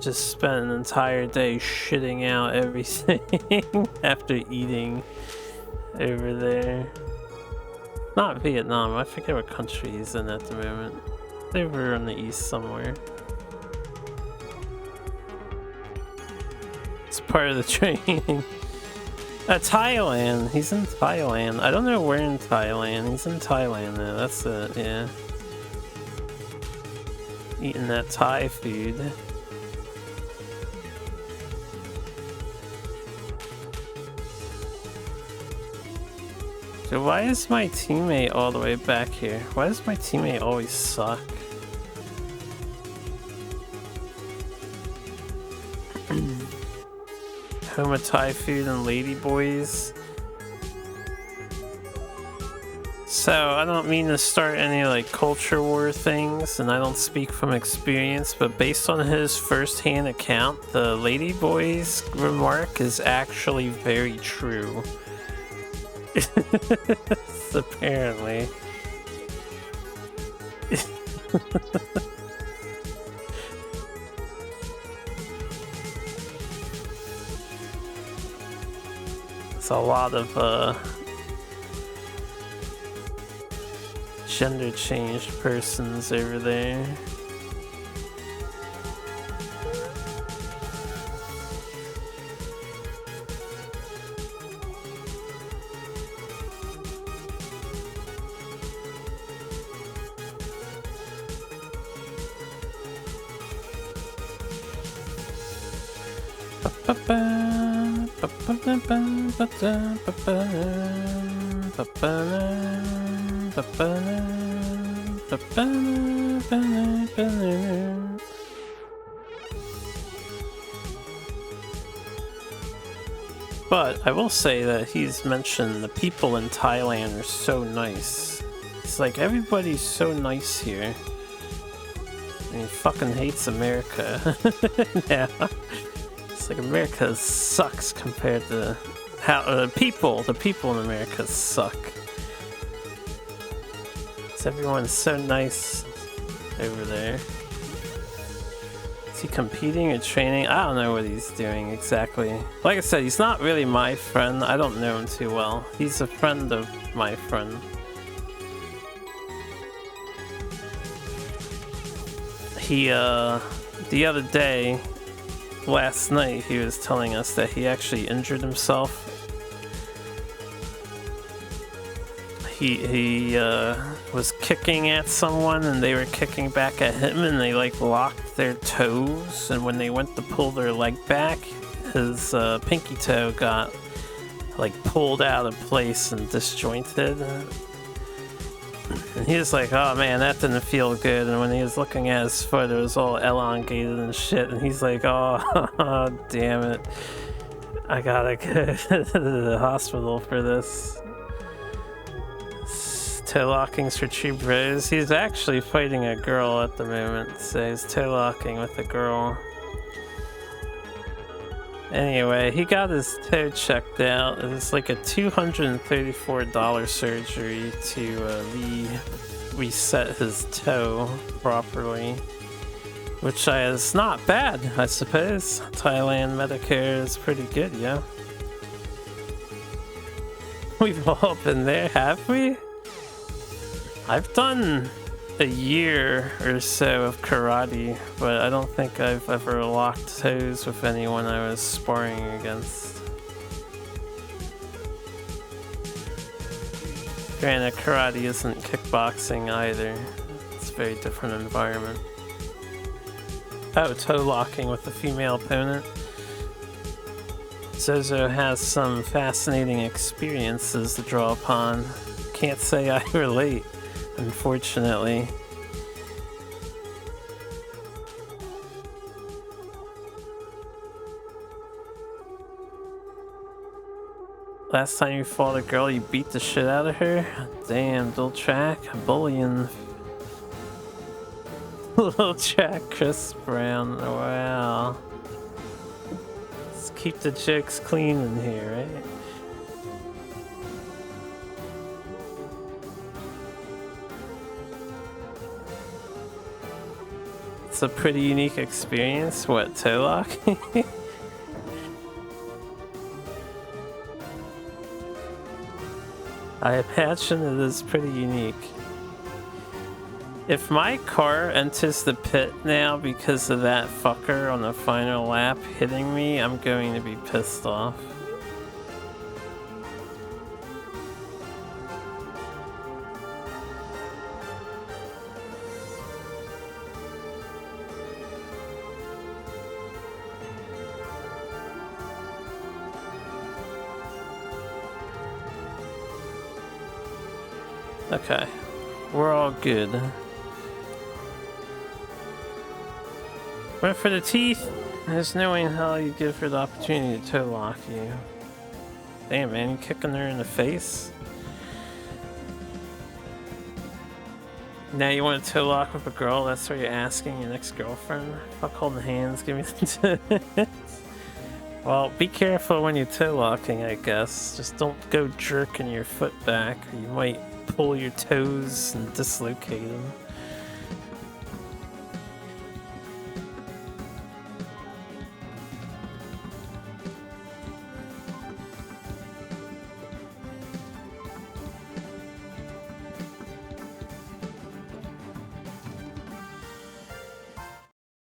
Just spent an entire day shitting out everything after eating over there. Not Vietnam, I forget what country he's in at the moment. They were in the east somewhere. It's part of the training. Thailand. He's in Thailand. I don't know where in Thailand. He's in Thailand though. That's it, yeah. Eating that Thai food. So why is my teammate all the way back here? Why does my teammate always suck? Home of Thai food and ladyboys. So I don't mean to start any like culture war things, and I don't speak from experience, but based on his first-hand account, the ladyboys remark is actually very true. Apparently. It's a lot of gender changed persons over there. But I will say that he's mentioned the people in Thailand are so nice. It's like everybody's so nice here. And he fucking hates America. Yeah. It's like America sucks compared to how the people in America suck. So everyone's so nice over there. Is he competing or training? I don't know what he's doing exactly. Like I said, he's not really my friend. I don't know him too well. He's a friend of my friend. He, the other day, last night, he was telling us that he actually injured himself. He was kicking at someone and they were kicking back at him and they like locked their toes, and when they went to pull their leg back, his pinky toe got like pulled out of place and disjointed. And he was like, oh man, that didn't feel good. And when he was looking at his foot, it was all elongated and shit. And he's like, oh, damn it. I gotta go to the hospital for this. Toe lockings for true bros. He's actually fighting a girl at the moment, so he's toe locking with a girl. Anyway, he got his toe checked out. It was like a $234 surgery to reset his toe properly, which is not bad, I suppose. Thailand Medicare is pretty good, yeah. We've all been there, have we? I've done a year or so of karate, but I don't think I've ever locked toes with anyone I was sparring against. Granted, karate isn't kickboxing either. It's a very different environment. Oh, toe locking with a female opponent. Zozo has some fascinating experiences to draw upon. Can't say I relate, unfortunately. Last time you fought a girl, you beat the shit out of her? Damn, dual track, bullying. Little track, Chris Brown, wow. Let's keep the jokes clean in here, right? It's a pretty unique experience. What, toe lock? I imagine it is pretty unique. If my car enters the pit now because of that fucker on the final lap hitting me, I'm going to be pissed off. Okay, we're all good. But for the teeth, there's no way in hell you give her the opportunity to toe lock you. Damn, man, you kicking her in the face? Now you want to toe lock with a girl? That's what you're asking your next girlfriend? Fuck holding hands, give me the Well, be careful when you're toe locking, I guess. Just don't go jerking your foot back, or you might pull your toes and dislocate them.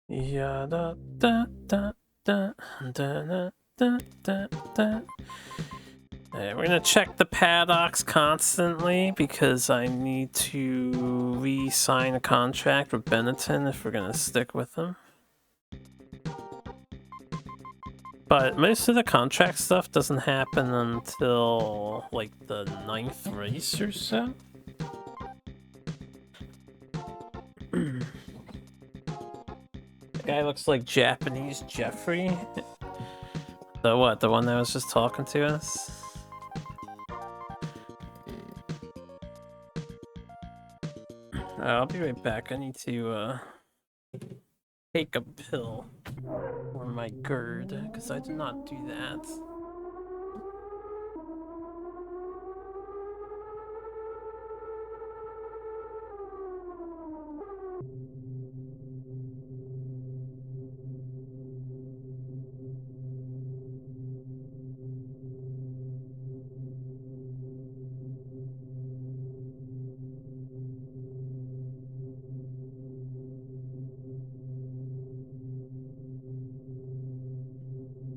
Yeah, da da da da da da da da. We're gonna check the paddocks constantly because I need to re-sign a contract with Benetton if we're gonna stick with them. But most of the contract stuff doesn't happen until like the 9th race or so. The guy looks like Japanese Jeffrey. The what? The one that was just talking to us? I'll be right back. I need to take a pill for my GERD because I did not do that.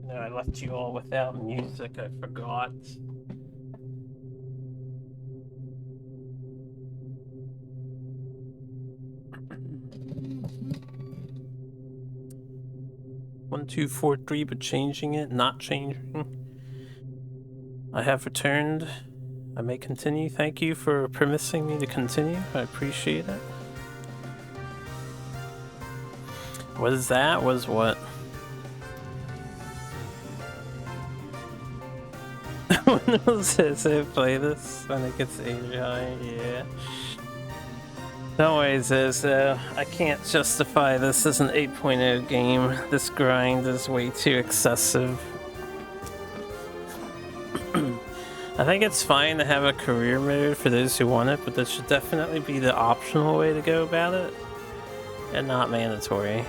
No, I left you all without music. I forgot. One, two, four, three, but changing it, not changing. I have returned. I may continue. Thank you for permitting me to continue. I appreciate it. What is that? Was what? When was it? So play this when it gets age high? Yeah. No way, Zozo. I can't justify this as an 8.0 game. This grind is way too excessive. I think it's fine to have a career mode for those who want it, but that should definitely be the optional way to go about it, and not mandatory.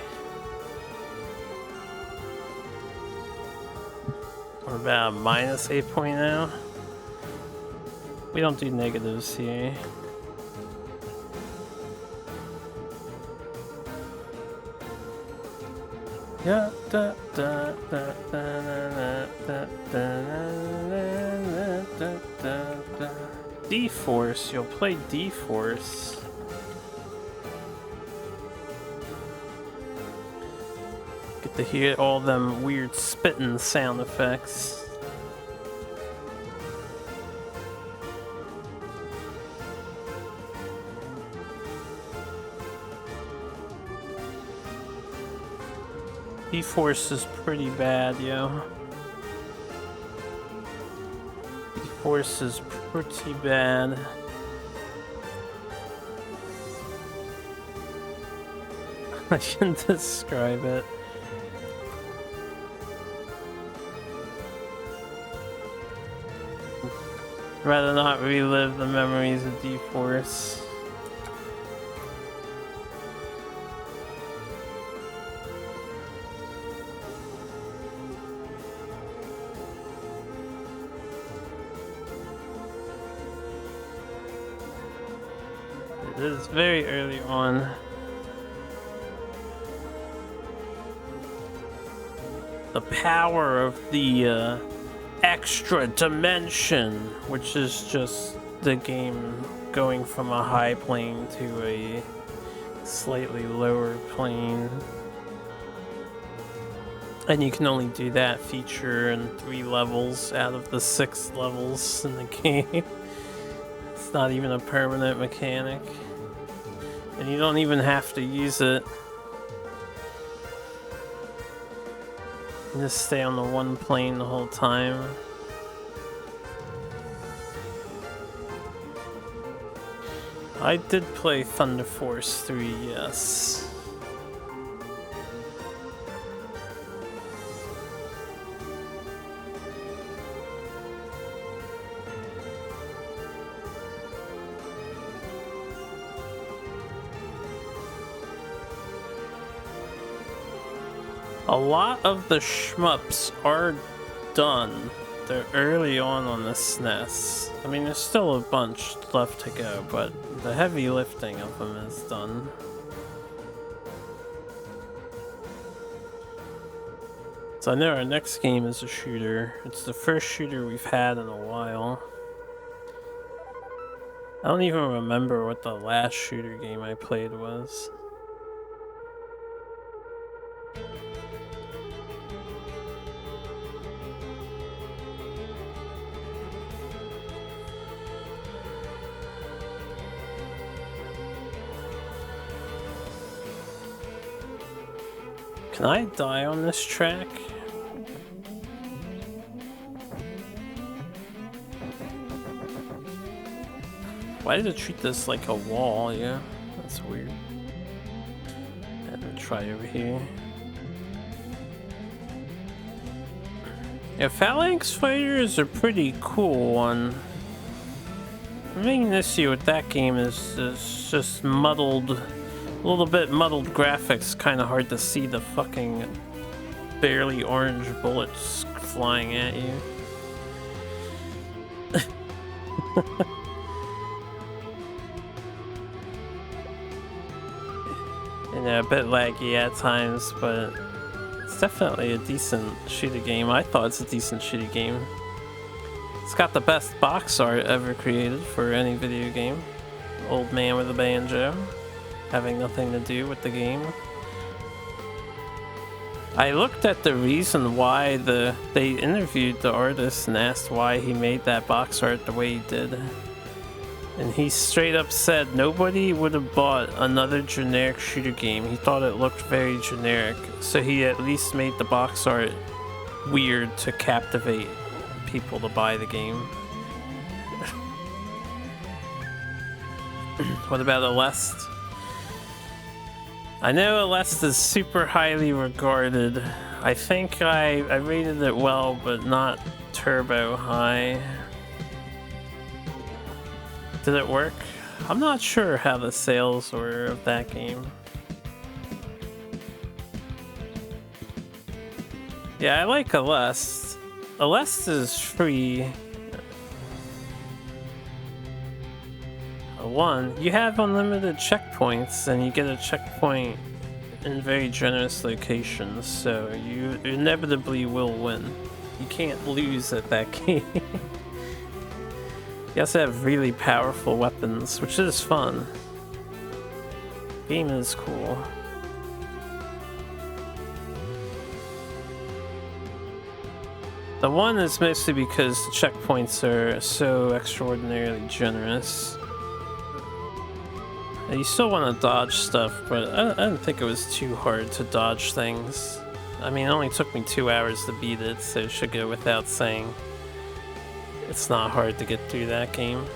What about minus 8.0? We don't do negatives here. Yeah, da da da da da da da. D-Force, you'll play to hear all them weird spitting sound effects. D-Force is pretty bad, yo. D-Force is pretty bad. I shouldn't describe it. Rather not relive the memories of D-Force. It is very early on. The power of the extra dimension, which is just the game going from a high plane to a slightly lower plane. And you can only do that feature in 3 levels out of the 6 levels in the game. It's not even a permanent mechanic. And you don't even have to use it. You just stay on the one plane the whole time. I did play Thunder Force 3, yes. A lot of the shmups are done. They're early on the SNES. I mean, there's still a bunch left to go, but the heavy lifting of them is done. So I know our next game is a shooter. It's the first shooter we've had in a while. I don't even remember what the last shooter game I played was. Can I die on this track? Why did it treat this like a wall? Yeah, that's weird. And we'll try over here. Yeah, Phalanx Fighters are pretty cool one. The main issue with that game is just muddled, a little bit muddled graphics. Kind of hard to see the fucking barely orange bullets flying at you. Yeah, a bit laggy at times, but it's definitely a decent shooter game. I thought it's a decent shooter game. It's got the best box art ever created for any video game. Old man with a banjo, having nothing to do with the game. I looked at the reason why they interviewed the artist and asked why he made that box art the way he did. And he straight up said nobody would have bought another generic shooter game. He thought it looked very generic, so he at least made the box art weird to captivate people to buy the game. What about Aleste? I know Aleste is super highly regarded. I think I rated it well, but not turbo high. Did it work? I'm not sure how the sales were of that game. Yeah, I like Aleste. Aleste is free. One, you have unlimited checkpoints, and you get a checkpoint in very generous locations, so you inevitably will win. You can't lose at that game. You also have really powerful weapons, which is fun. Game is cool. The one is mostly because the checkpoints are so extraordinarily generous. You still want to dodge stuff, but I didn't think it was too hard to dodge things. I mean, it only took me 2 hours to beat it, so it should go without saying. It's not hard to get through that game.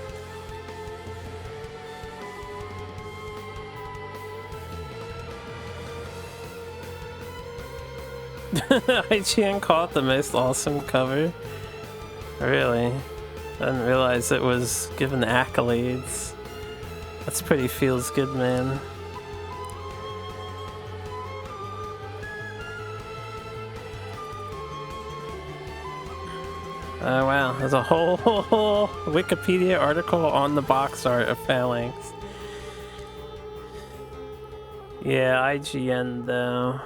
IGN called it the most awesome cover. Really? I didn't realize it was given accolades. That's pretty feels good, man. Oh wow, there's a whole Wikipedia article on the box art of Phalanx. Yeah, IGN though.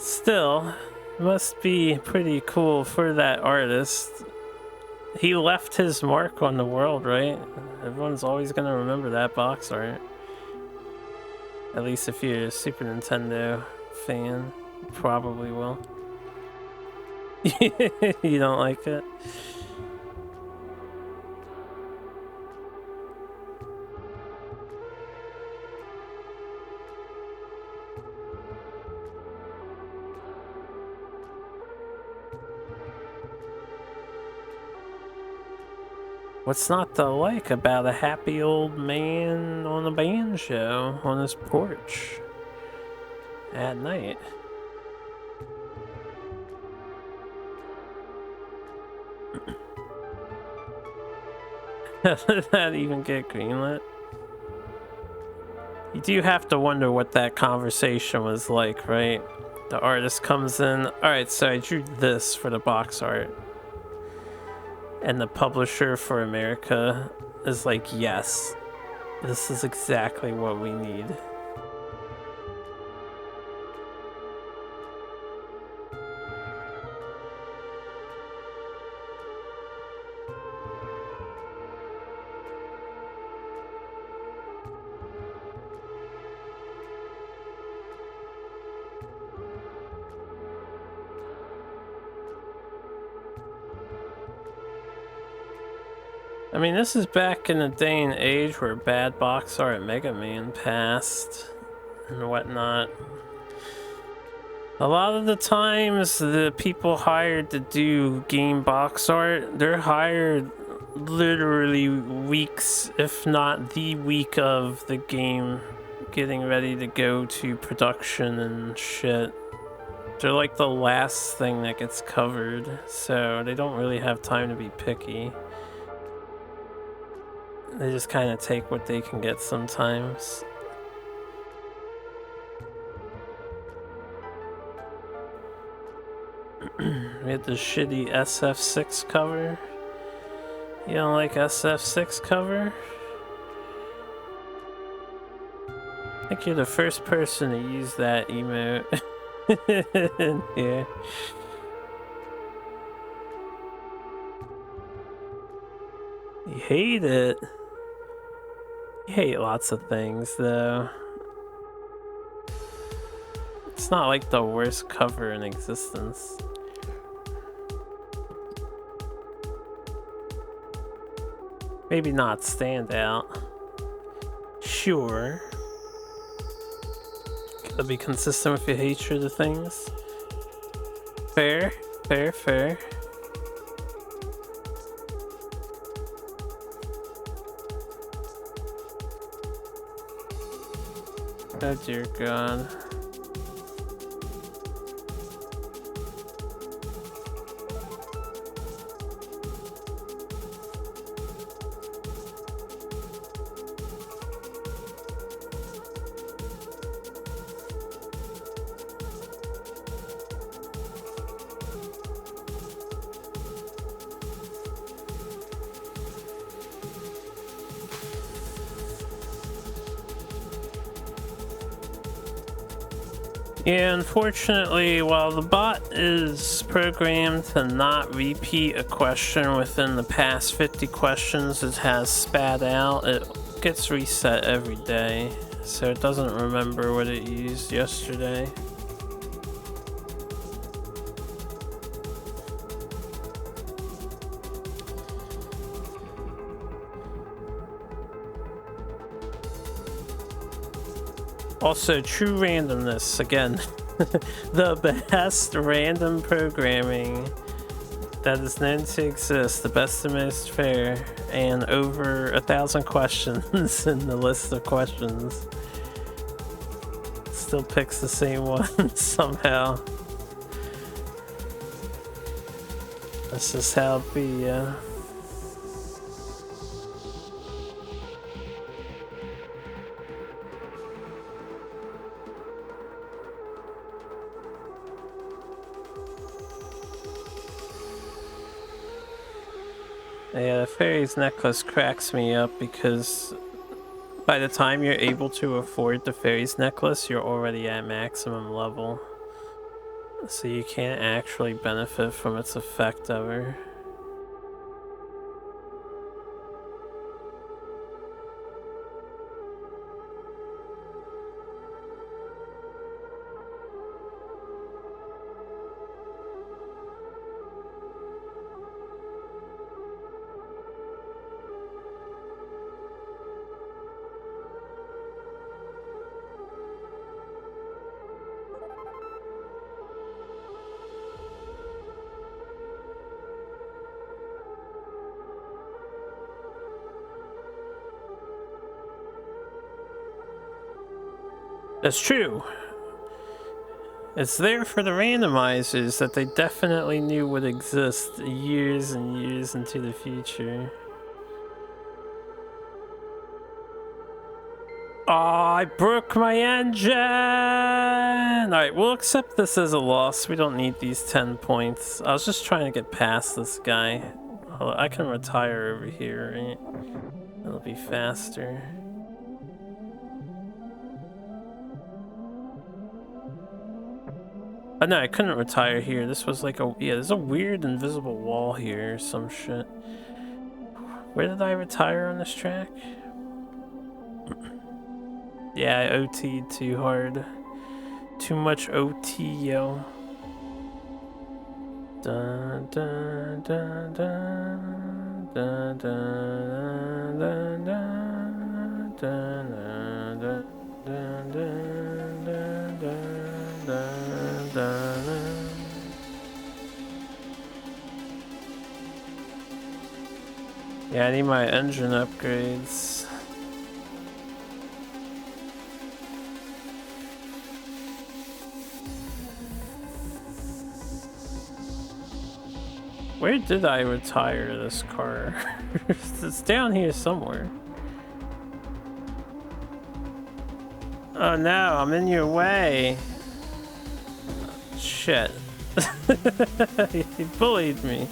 Still, must be pretty cool for that artist. He left his mark on the world, right? Everyone's always gonna remember that box art. At least if you're a Super Nintendo fan, you probably will. You don't like it? What's not to like about a happy old man on a banjo on his porch at night? How did that even get greenlit? You do have to wonder what that conversation was like, right? The artist comes in, alright, so I drew this for the box art. And the publisher for America is like, yes, this is exactly what we need. I mean, this is back in the day and age where bad box art Mega Man passed and whatnot. A lot of the times, the people hired to do game box art, they're hired literally weeks, if not the week of the game getting ready to go to production and shit. They're like the last thing that gets covered, so they don't really have time to be picky. They just kind of take what they can get sometimes. We had the shitty SF6 cover. You don't like SF6 cover? I think you're the first person to use that emote. Yeah. You hate it. You hate lots of things, though. It's not like the worst cover in existence. Maybe not standout. Sure. Gotta be consistent with your hatred of things. Fair, fair, fair. Oh dear God. Yeah, unfortunately, while the bot is programmed to not repeat a question within the past 50 questions it has spat out, it gets reset every day, so it doesn't remember what it used yesterday. Also, true randomness, again. The best random programming that is known to exist, the best and most fair, and over 1,000 questions in the list of questions. Still picks the same one somehow. That's just how it be, yeah. Yeah, the fairy's necklace cracks me up because by the time you're able to afford the fairy's necklace, you're already at maximum level. So you can't actually benefit from its effect ever. That's true. It's there for the randomizers that they definitely knew would exist years and years into the future. Oh, I broke my engine! Alright, we'll accept this as a loss. We don't need these 10 points. I was just trying to get past this guy. I can retire over here, right? It'll be faster. Oh no, I couldn't retire here. This was like a... Yeah, there's a weird invisible wall here or some shit. Where did I retire on this track? Yeah, I OT'd too hard. Too much OT, yo. Dun, dun, dun, dun, dun, dun, dun, dun, dun, dun, dun, dun, dun, dun. Yeah, I need my engine upgrades. Where did I retire this car? It's down here somewhere. Oh no, I'm in your way. Shit. He bullied me.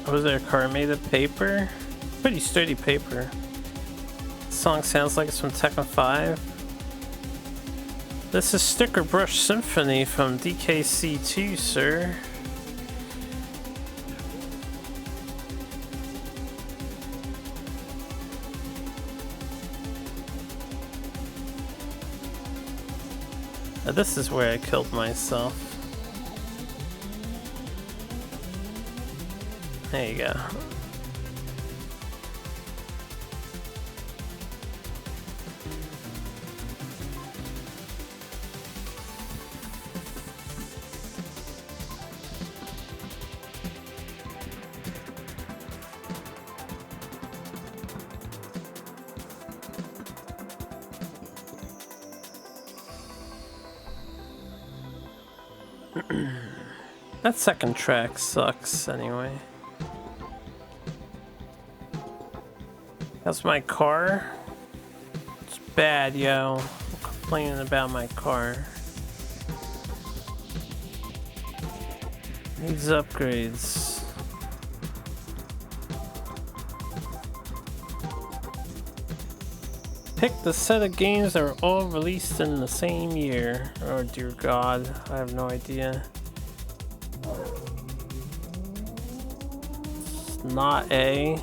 Was there a car made of paper? Pretty sturdy paper. This song sounds like it's from Tekken 5. This is Sticker Brush Symphony from DKC2, sir. Now, this is where I killed myself. There you go. That second track sucks anyway. That's my car. It's bad, yo. I'm complaining about my car. Needs upgrades. Pick the set of games that were all released in the same year. Oh dear God, I have no idea. Not A.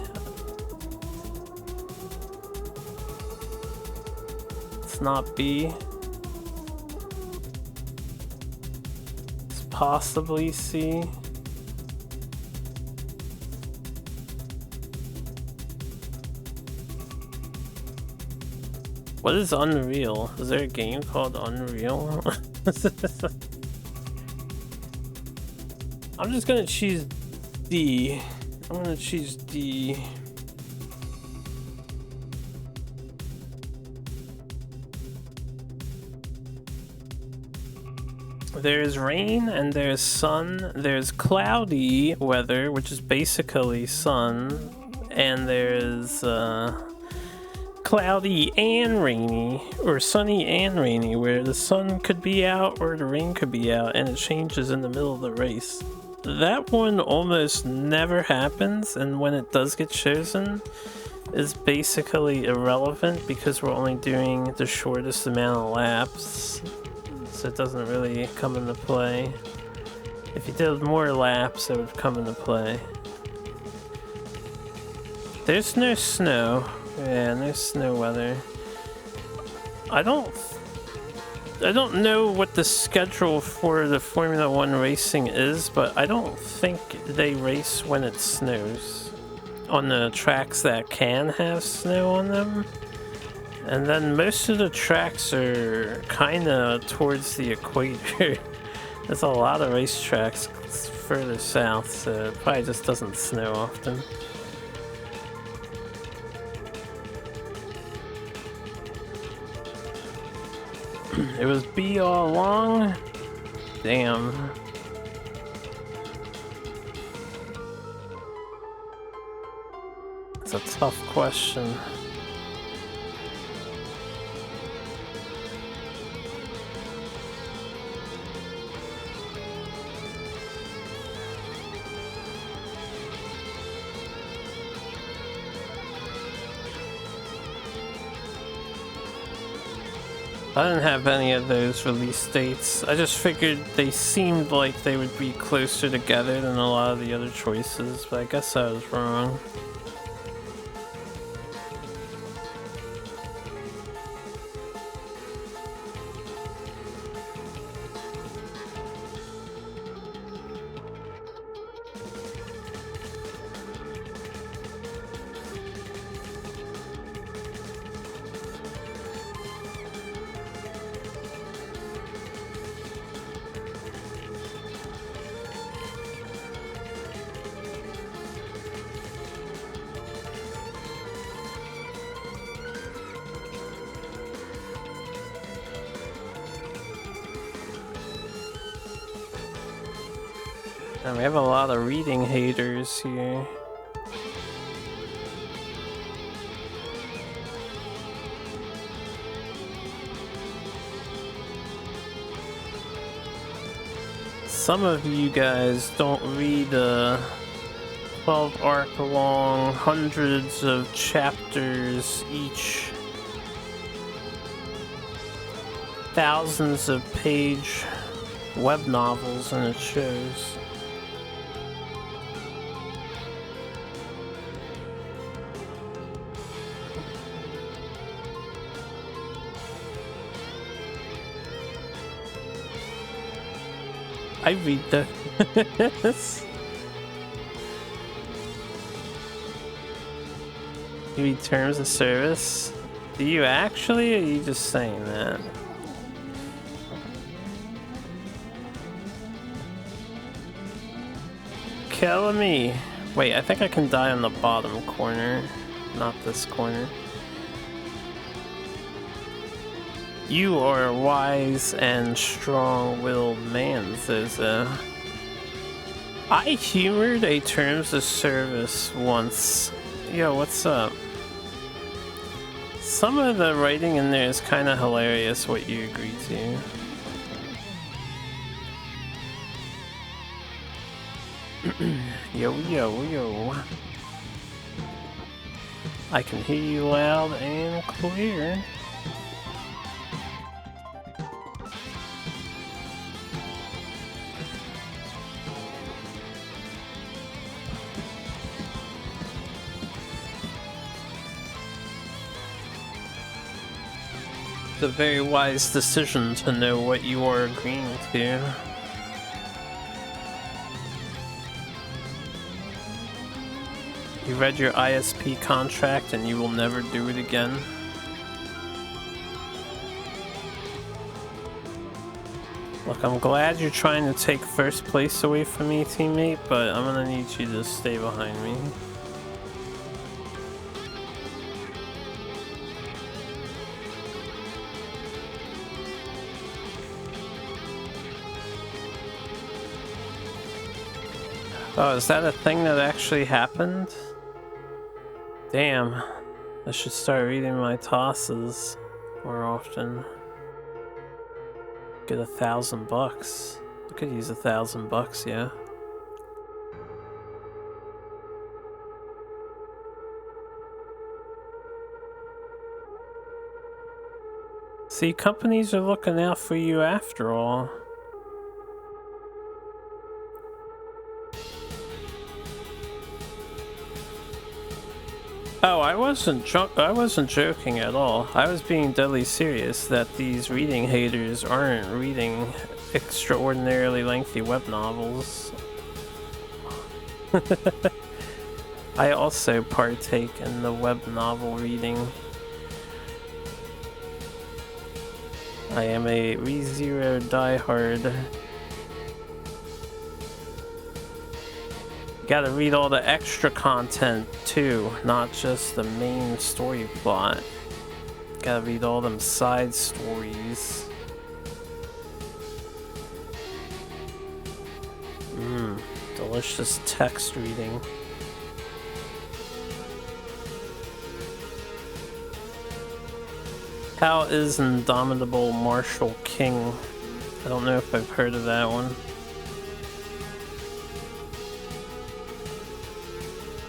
It's not B. It's possibly C. What is Unreal? Is there a game called Unreal? I'm just gonna choose D. I'm gonna choose D. There's rain and there's sun. There's cloudy weather, which is basically sun. And there's cloudy and rainy, or sunny and rainy, where the sun could be out or the rain could be out, and it changes in the middle of the race. That one almost never happens, and when it does get chosen, is basically irrelevant because we're only doing the shortest amount of laps, so it doesn't really come into play. If you did more laps, it would come into play. There's no snow. Yeah, no snow weather. I don't know what the schedule for the Formula 1 racing is, but I don't think they race when it snows on the tracks that can have snow on them. And then most of the tracks are kind of towards the equator. There's a lot of racetracks further south, so it probably just doesn't snow often. It was B all along? Damn. It's a tough question. I didn't have any of those release dates. I just figured they seemed like they would be closer together than a lot of the other choices, but I guess I was wrong. And we have a lot of reading haters here. Some of you guys don't read 12 arc long, hundreds of chapters each, thousands of page web novels, and it shows. I read this. You read terms of service? Do you actually, or are you just saying that? Killing me. Wait, I think I can die on the bottom corner, not this corner. You are a wise and strong-willed man, says I humored a terms of service once. Yo, what's up? Some of the writing in there is kind of hilarious, what you agree to. Yo, yo, yo. I can hear you loud and clear. the very wise decision to know what you are agreeing to. You read your ISP contract and you will never do it again. Look, I'm glad you're trying to take first place away from me, teammate, but I'm gonna need you to stay behind me. Oh, is that a thing that actually happened? Damn. I should start reading my tosses more often. Get $1,000. I could use $1,000, yeah. See, companies are looking out for you after all. Oh, I wasn't joking at all. I was being deadly serious that these reading haters aren't reading extraordinarily lengthy web novels. I also partake in the web novel reading. I am a ReZero diehard. Gotta read all the extra content too, not just the main story plot. Gotta read all them side stories. Delicious text reading. How is Indomitable Marshall King? I don't know if I've heard of that one.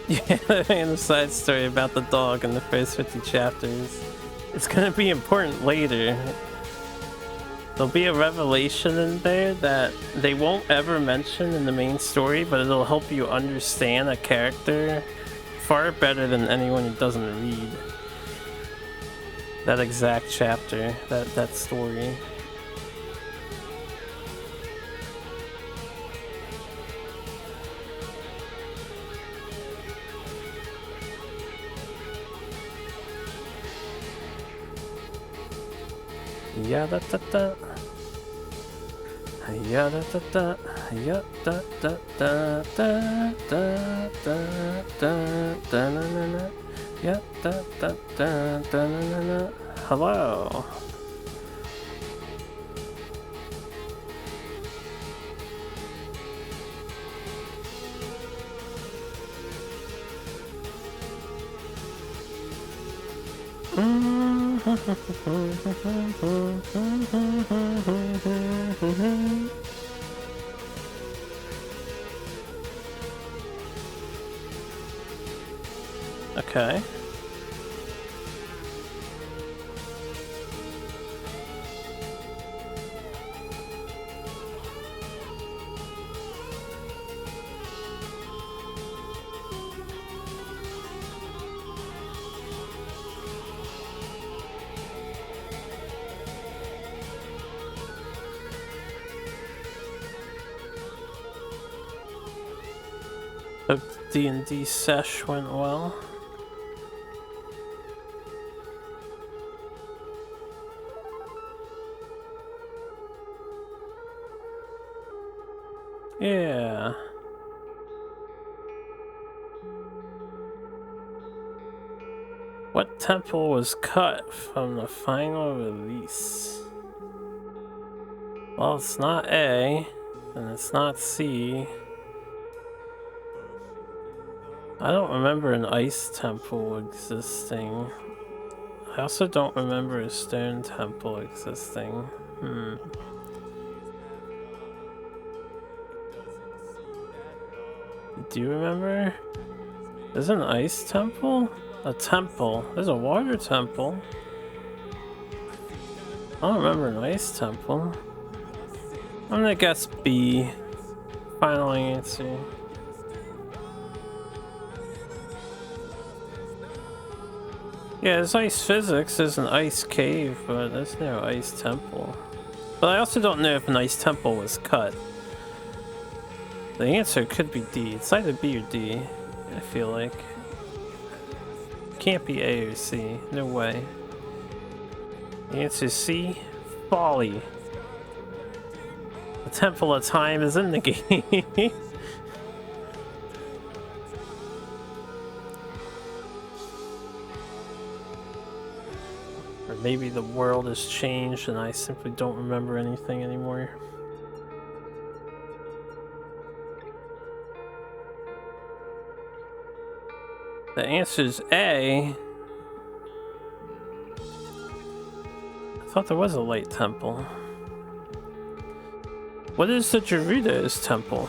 Yeah, and a side story about the dog in the first 50 chapters. It's gonna be important later. There'll be a revelation in there that they won't ever mention in the main story, but it'll help you understand a character far better than anyone who doesn't read that exact chapter, that story. Yeah, da da da. Yeah, da da da. Yeah, da da da da da da da da na na na. Yeah, da da da da na na na. Hello. Okay. Hope the D&D sesh went well. Yeah. What temple was cut from the final release? Well, it's not A, and it's not C. I don't remember an ice temple existing. I also don't remember a stone temple existing. Do you remember? There's an ice temple? A temple. There's a water temple. I don't remember an ice temple. I'm gonna guess B. Final answer. Yeah, there's ice physics, there's an ice cave, but there's no ice temple. But I also don't know if an ice temple was cut. The answer could be D. It's either B or D, I feel like. Can't be A or C. No way. The answer is C. Folly. The Temple of Time is in the game. Or maybe the world has changed and I simply don't remember anything anymore. The answer is A. I thought there was a light temple. What is the Gerudo's temple?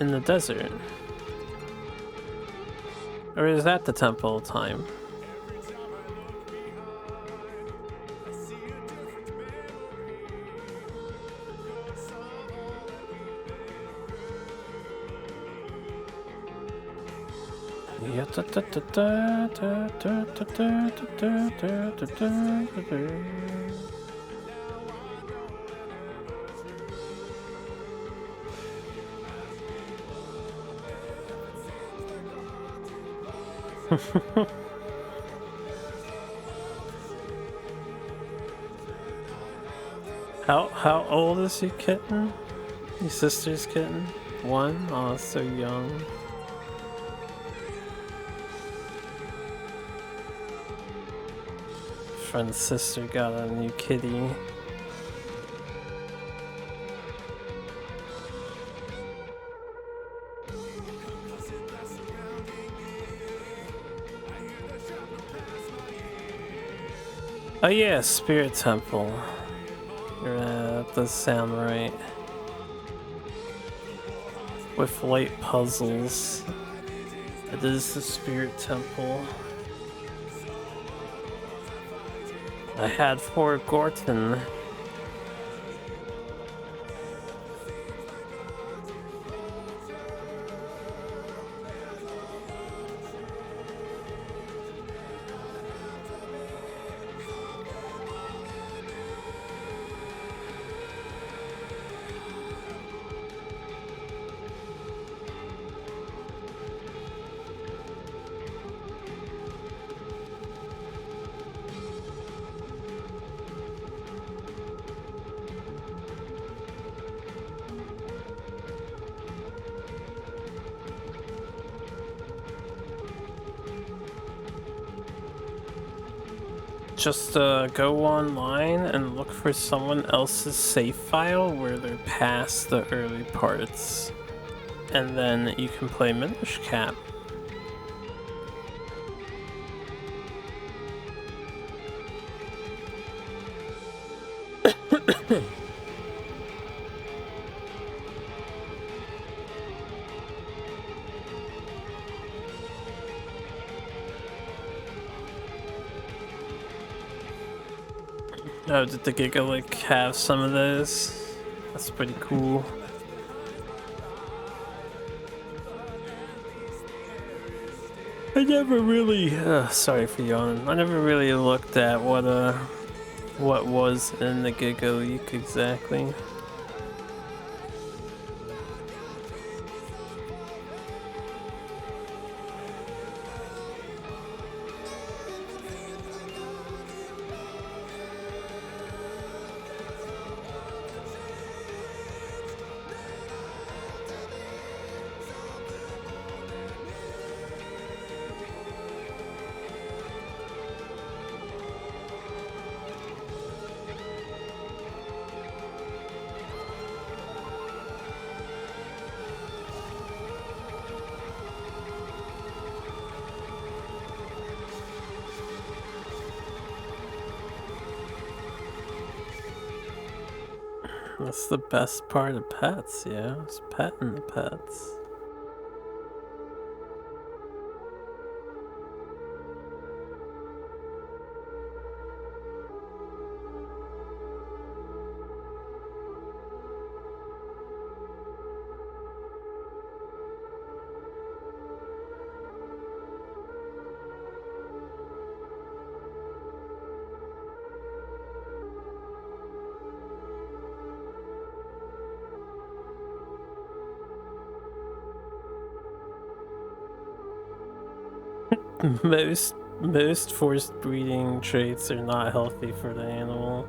In the desert? Or is that the Temple of Time? How old is your kitten? Your sister's kitten? 1? Oh, so young. Friend's sister got a new kitty. Oh yeah, Spirit Temple. That does sound right. With light puzzles. It is the Spirit Temple. I had Fort Gorton. Just go online and look for someone else's save file where they're past the early parts. And then you can play Minish Cap. Oh, did the Gigalick have some of those? That's pretty cool. I never really, sorry for yawning. I never really looked at what was in the Gigalick exactly. That's the best part of pets, yeah. It's petting the pets. most forced breeding traits are not healthy for the animal.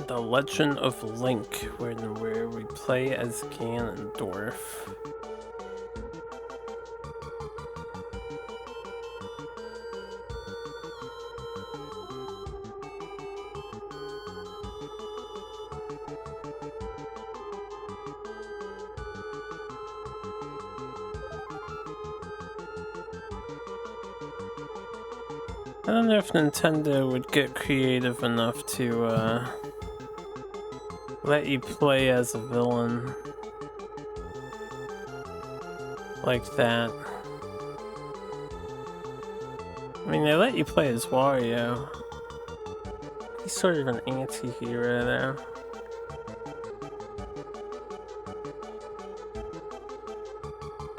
The Legend of Link, where we play as Ganondorf. I don't know if Nintendo would get creative enough to let you play as a villain like that. I mean, they let you play as Wario. He's sort of an anti-hero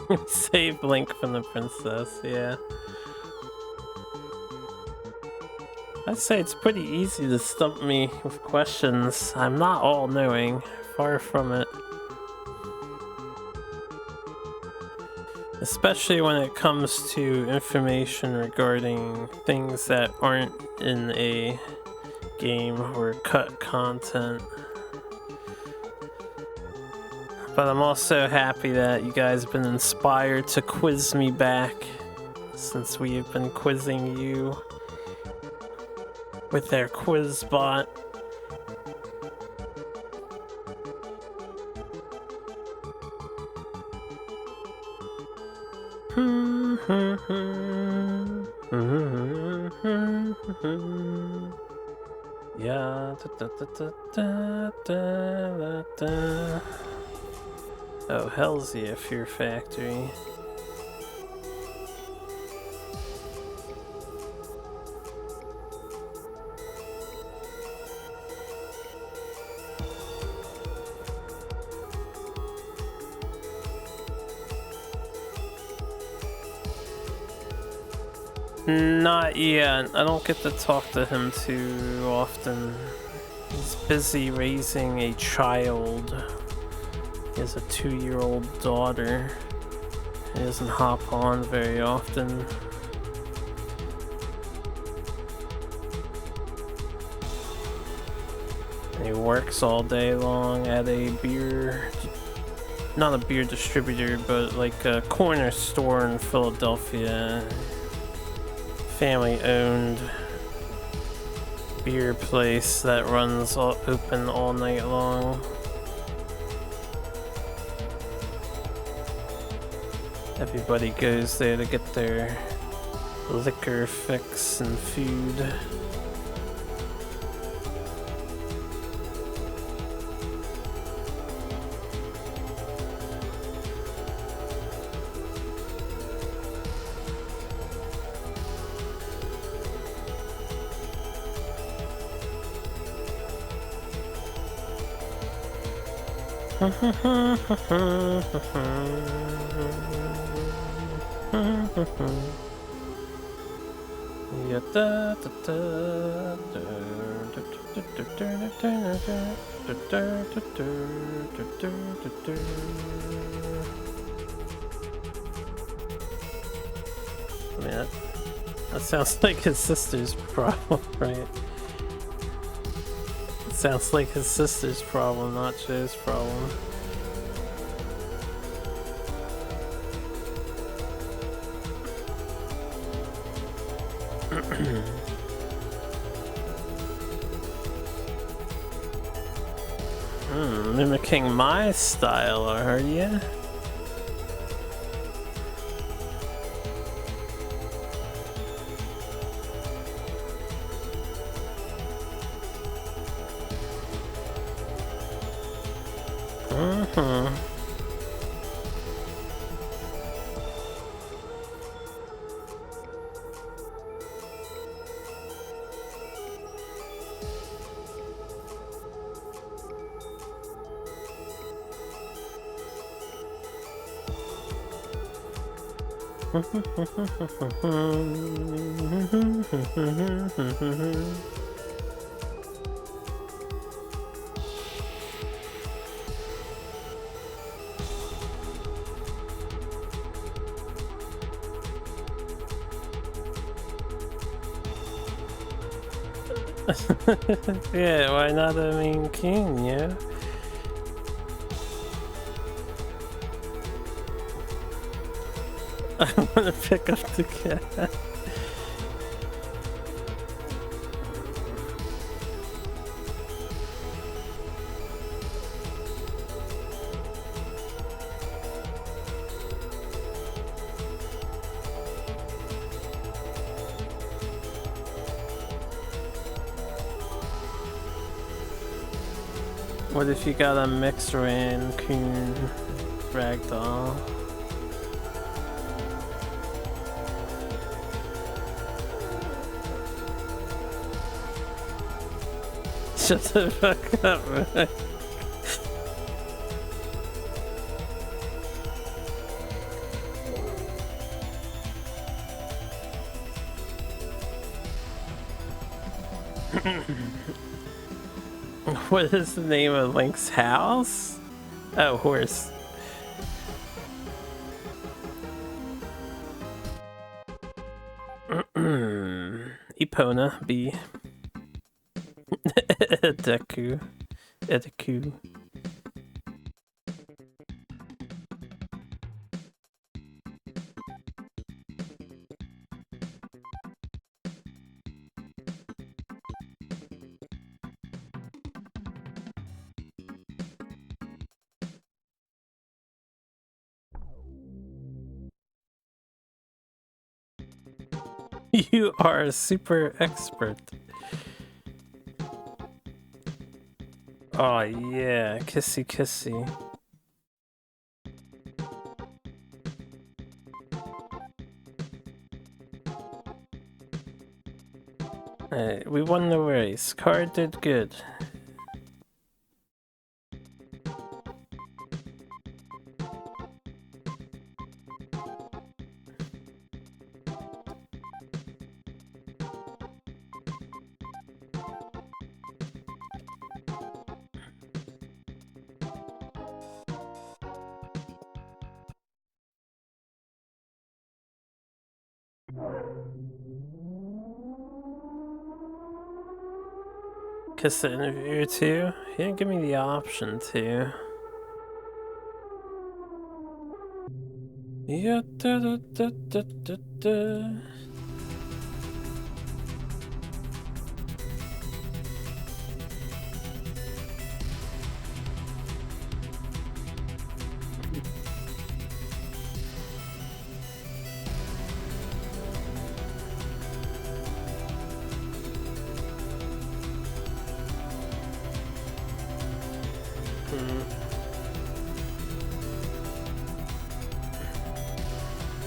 though. Save Link from the princess, yeah. I'd say it's pretty easy to stump me with questions. I'm not all-knowing, far from it. Especially when it comes to information regarding things that aren't in a game or cut content. But I'm also happy that you guys have been inspired to quiz me back, since we have been quizzing you with their quiz bot. Yeah. Oh, hell's yeah, Fear Factory. Not yet. I don't get to talk to him too often. He's busy raising a child. He has a 2-year-old daughter. He doesn't hop on very often. And he works all day long at a not a beer distributor, but like a corner store in Philadelphia. Family-owned beer place that runs open all night long. Everybody goes there to get their liquor fix and food. I mean, that sounds like his sister's problem, right? It sounds like his sister's problem, not Joe's problem. Mimicking my style, are ya? Yeah, why not a main king, yeah? I want to pick up the cat. What if you got a mixed raccoon ragdoll? Shut the fuck up, man. What is the name of Link's house? Oh, horse. Epona, B. Deku. Edeku. You are a super expert. Oh yeah, kissy kissy. Alright, we won the race. Car did good. Kiss the interviewer too? He didn't give me the option to. Yeah, da, da, da, da, da, da.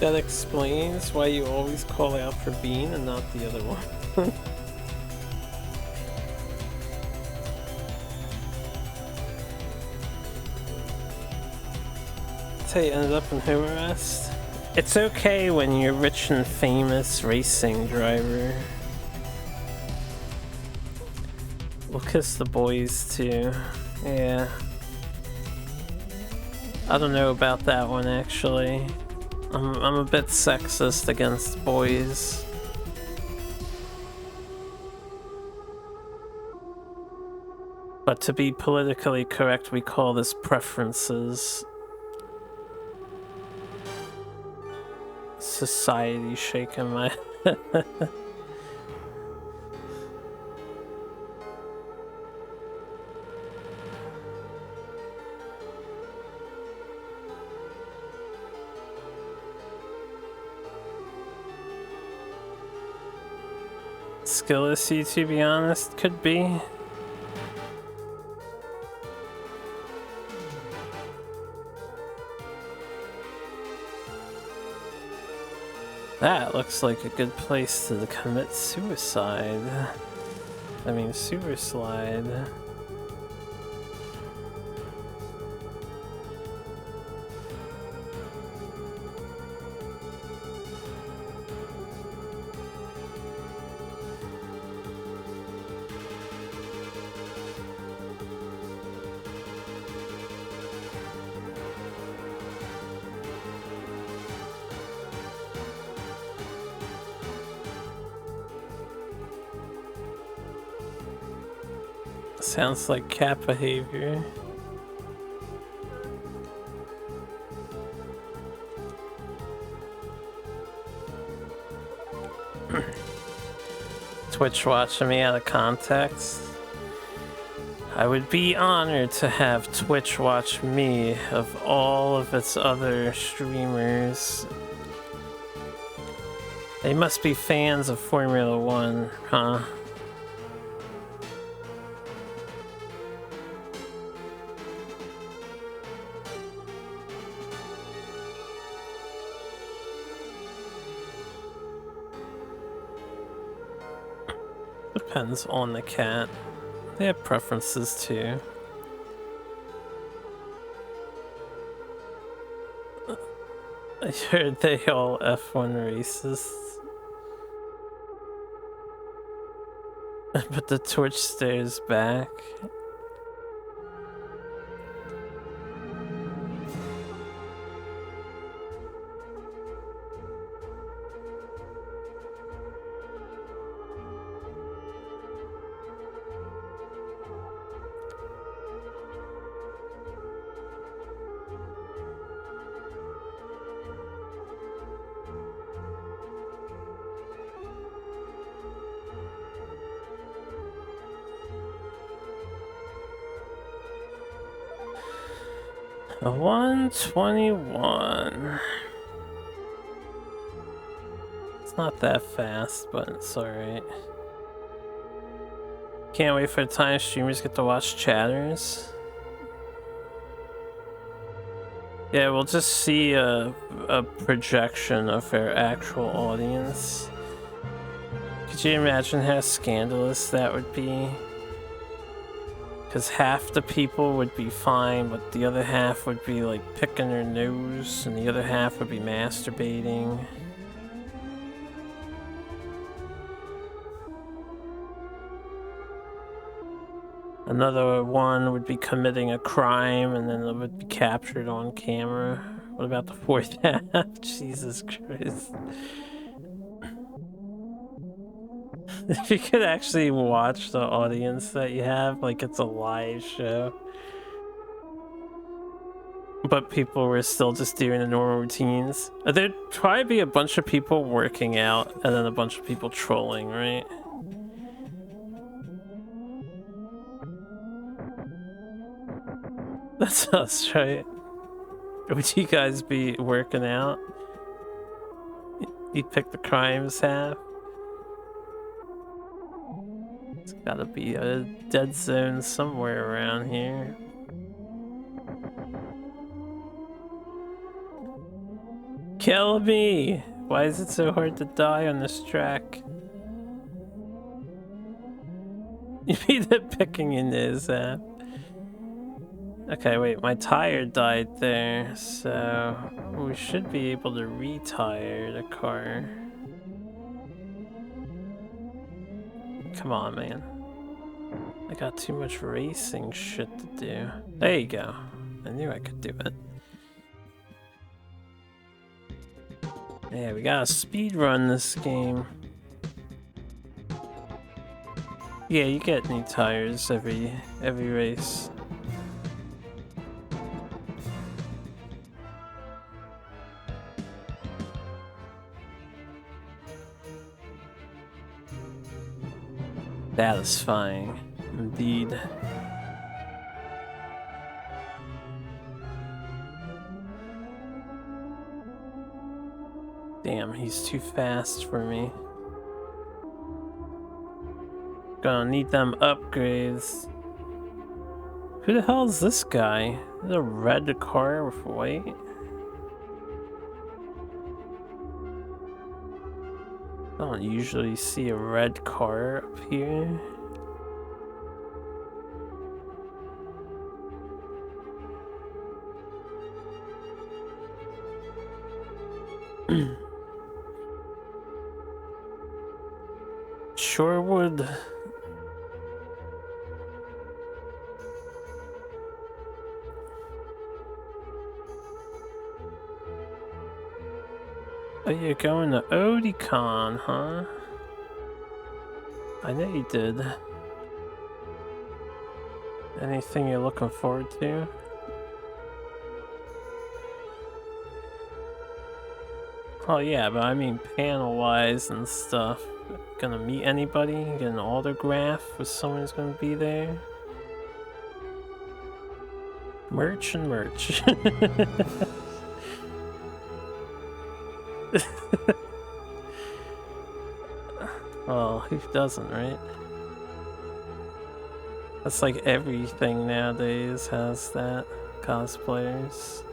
That explains why you always call out for Bean and not the other one. That's how you ended up in home arrest. It's okay when you're a rich and famous racing driver. We'll kiss the boys too. Yeah. I don't know about that one actually. I'm a bit sexist against boys. But to be politically correct, we call this preferences. Society shaking my head. Skill issue, to be honest, could be. That looks like a good place to commit suicide. I mean, sewer slide. Sounds like cat behavior. Twitch watching me out of context. I would be honored to have Twitch watch me of all of its other streamers. They must be fans of Formula 1, huh? Depends on the cat. They have preferences too. I heard they all F1 racists. But the Twitch stares back. A 121. It's not that fast, but it's alright. Can't wait for the time streamers get to watch chatters. Yeah, we'll just see a projection of their actual audience. Could you imagine how scandalous that would be? Because half the people would be fine, but the other half would be like picking their nose, and the other half would be masturbating. Another one would be committing a crime, and then it would be captured on camera. What about the fourth half? Jesus Christ. If you could actually watch the audience that you have, like it's a live show. But people were still just doing the normal routines. There'd probably be a bunch of people working out, and then a bunch of people trolling, right? That's us, right? Would you guys be working out? You pick the crimes half? It's gotta be a dead zone somewhere around here. Kill me! Why is it so hard to die on this track? You mean the picking in his app? Okay, wait, my tire died there, so we should be able to retire the car. Come on, man. I got too much racing shit to do. There you go. I knew I could do it. Yeah, we gotta speed run this game. Yeah, you get new tires every race. Satisfying, indeed. Damn, he's too fast for me. Gonna need them upgrades. Who the hell is this guy? Is it a red car with white? I don't usually see a red car up here. Shorewood. Oh, you're going to Odicon, huh? I know you did. Anything you're looking forward to? Oh yeah, but I mean panel-wise and stuff. Gonna meet anybody? Get an autograph with someone who's gonna be there? Merch and merch. Well, who doesn't, right? That's like everything nowadays has that. Cosplayers.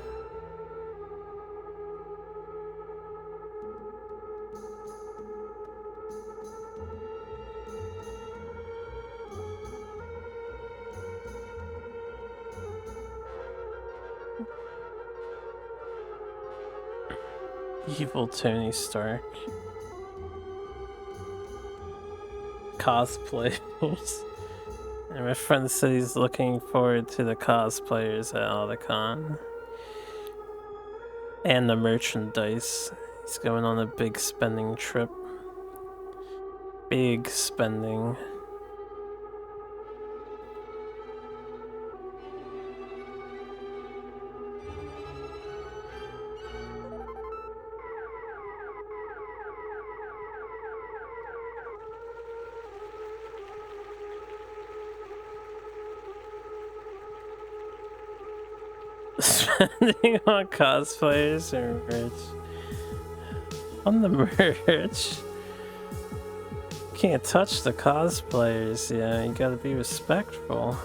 Evil Tony Stark. Cosplayers. And my friend said he's looking forward to the cosplayers at Otakon. And the merchandise. He's going on a big spending trip. Big spending. Spending on cosplayers or merch? On the merch. Can't touch the cosplayers, yeah, you gotta be respectful.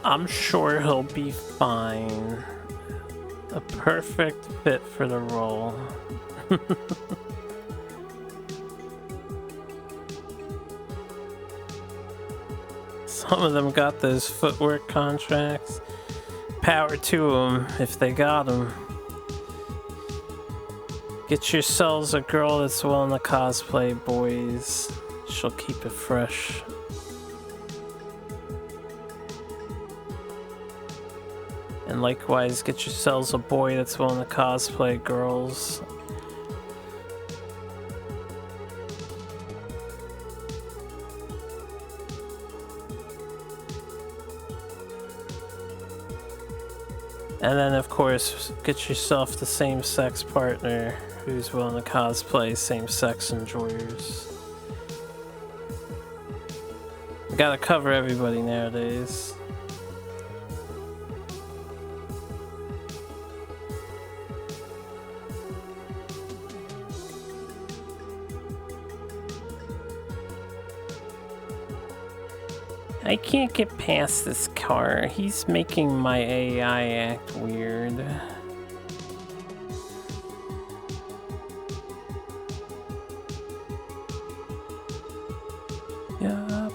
I'm sure he'll be fine. A perfect fit for the role. Some of them got those footwork contracts. Power to them if they got them. Get yourselves a girl that's willing to cosplay, boys. She'll keep it fresh. And likewise, get yourselves a boy that's willing to cosplay, girls. And then, of course, get yourself the same-sex partner who's willing to cosplay same-sex enjoyers. We gotta cover everybody nowadays. I can't get past this car. He's making my AI act weird. Yeah.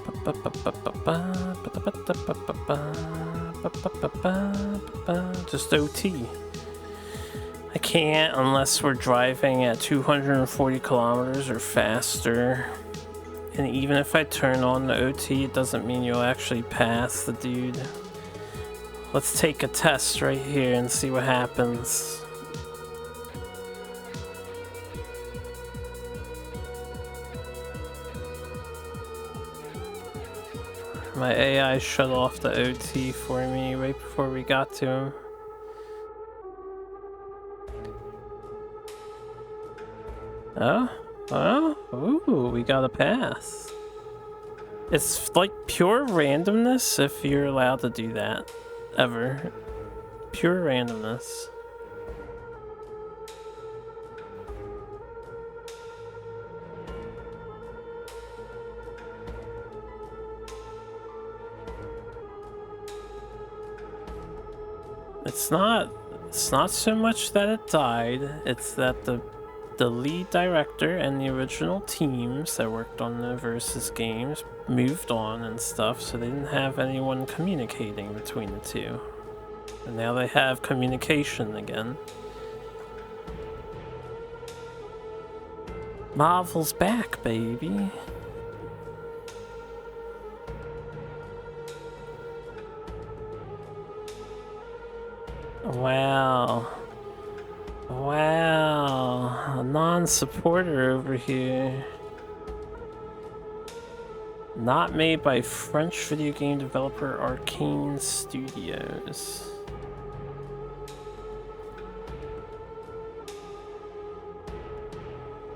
Just OT. I can't unless we're driving at 240 kilometers or faster. And even if I turn on the OT, it doesn't mean you'll actually pass the dude. Let's take a test right here and see what happens. My AI shut off the OT for me right before we got to him. Oh? Oh, ooh, we got a pass. It's like pure randomness if you're allowed to do that. Ever. Pure randomness. It's not so much that it died, it's that the lead director and the original teams that worked on the Versus games moved on and stuff, so they didn't have anyone communicating between the two. And now they have communication again. Marvel's back, baby. Wow. Wow. A non-supporter over here. Not made by French video game developer Arcane Studios.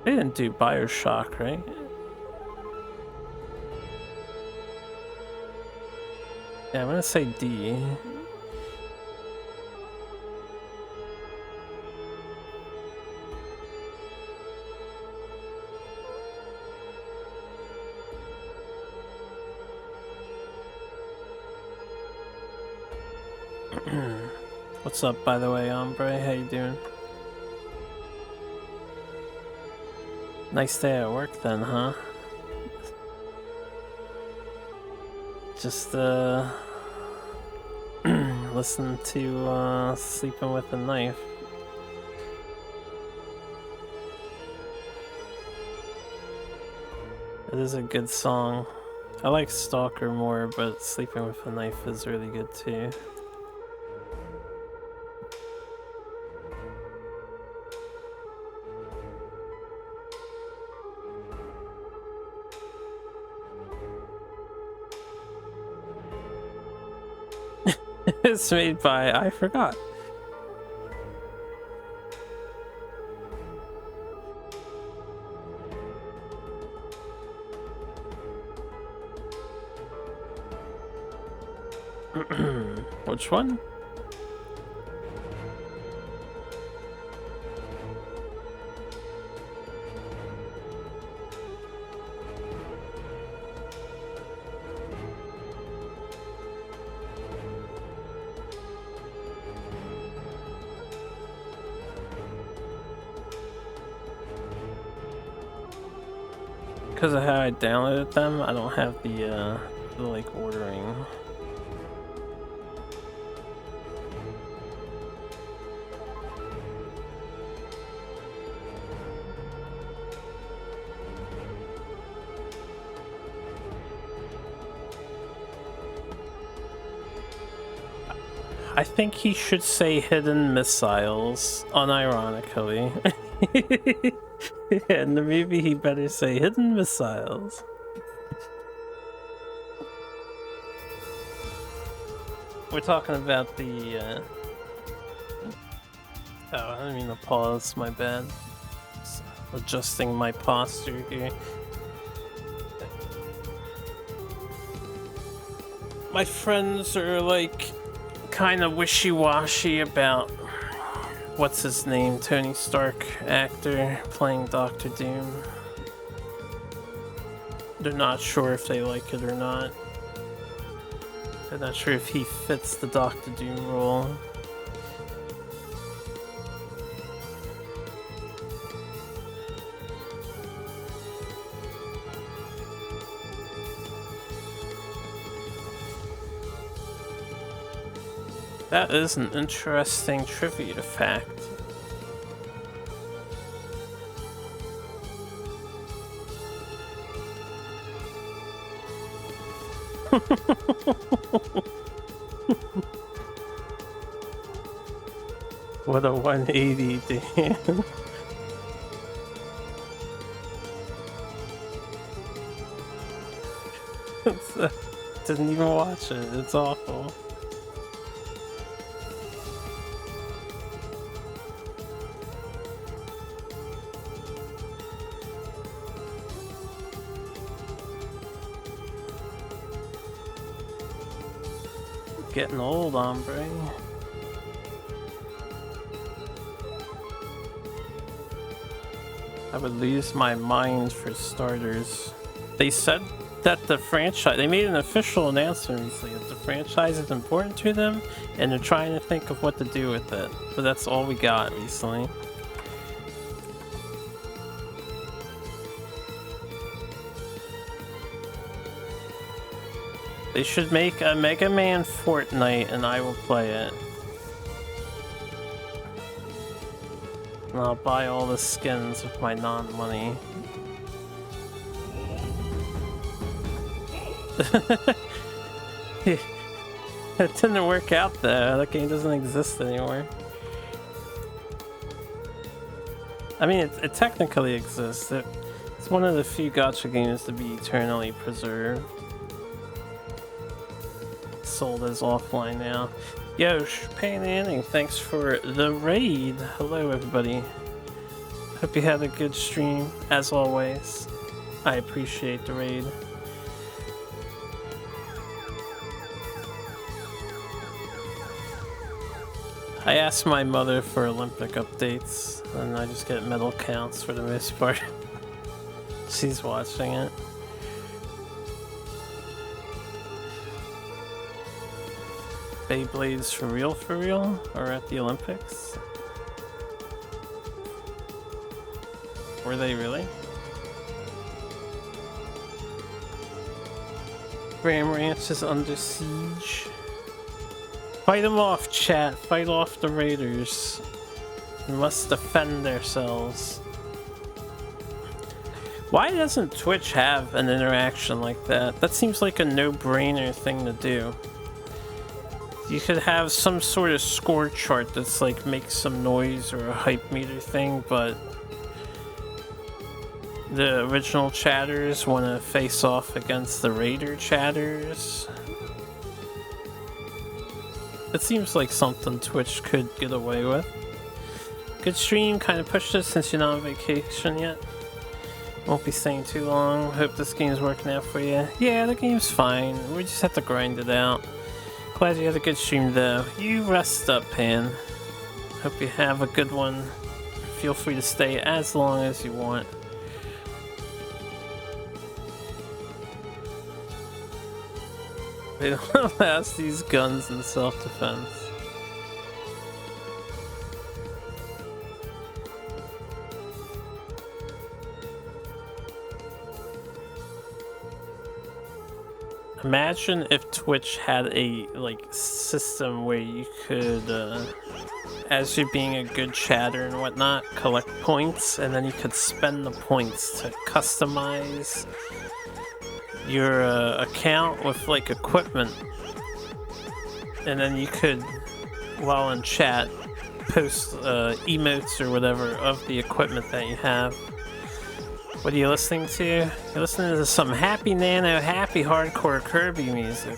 They didn't do BioShock, right? Yeah, I'm gonna say D. What's up, by the way, Ombre? How you doing? Nice day at work then, huh? Just, listen to, Sleeping with a Knife. It is a good song. I like Stalker more, but Sleeping with a Knife is really good too. It's made by... I forgot. Which one? Because of how I downloaded them, I don't have the like ordering. I think he should say hidden missiles, unironically. And maybe he better say hidden missiles. We're talking about the, oh, I didn't mean to pause, my bad. Just adjusting my posture here. My friends are like kind of wishy-washy about what's his name, Tony Stark actor playing Doctor Doom. They're not sure if they like it or not. They're not sure if he fits the Doctor Doom role. That is an interesting trivia fact. What a 180, Dan. Didn't even watch it, it's awful. Getting old, hombre. I would lose my mind for starters. They said that the franchise, they made an official announcement recently that the franchise is important to them and they're trying to think of what to do with it. But that's all we got recently. They should make a Mega Man Fortnite and I will play it. And I'll buy all the skins with my non-money. It didn't work out though. That game doesn't exist anymore. I mean, it technically exists. It's one of the few gacha games to be eternally preserved. Sold as offline now. Yo, Pain Anning, thanks for the raid. Hello, everybody. Hope you had a good stream, as always. I appreciate the raid. I asked my mother for Olympic updates, and I just get medal counts for the most part. She's watching it. Beyblades for real? Or at the Olympics? Were they really? Ram Ranch is under siege. Fight them off, chat. Fight off the raiders. We must defend ourselves. Why doesn't Twitch have an interaction like that? That seems like a no-brainer thing to do. You could have some sort of score chart that's like makes some noise or a hype meter thing, but the original chatters want to face off against the raider chatters. It seems like something Twitch could get away with. Good stream, kind of pushed it since you're not on vacation yet. Won't be staying too long. Hope this game's working out for you. Yeah, the game's fine. We just have to grind it out. Glad you had a good stream though. You rest up, Pan. Hope you have a good one. Feel free to stay as long as you want. They don't last these guns in self-defense. Imagine if Twitch had a system where you could, as you're being a good chatter and whatnot, collect points, and then you could spend the points to customize your account with like equipment, and then you could, while in chat, post emotes or whatever of the equipment that you have. What are you listening to? You're listening to some happy nano, happy hardcore Kirby music.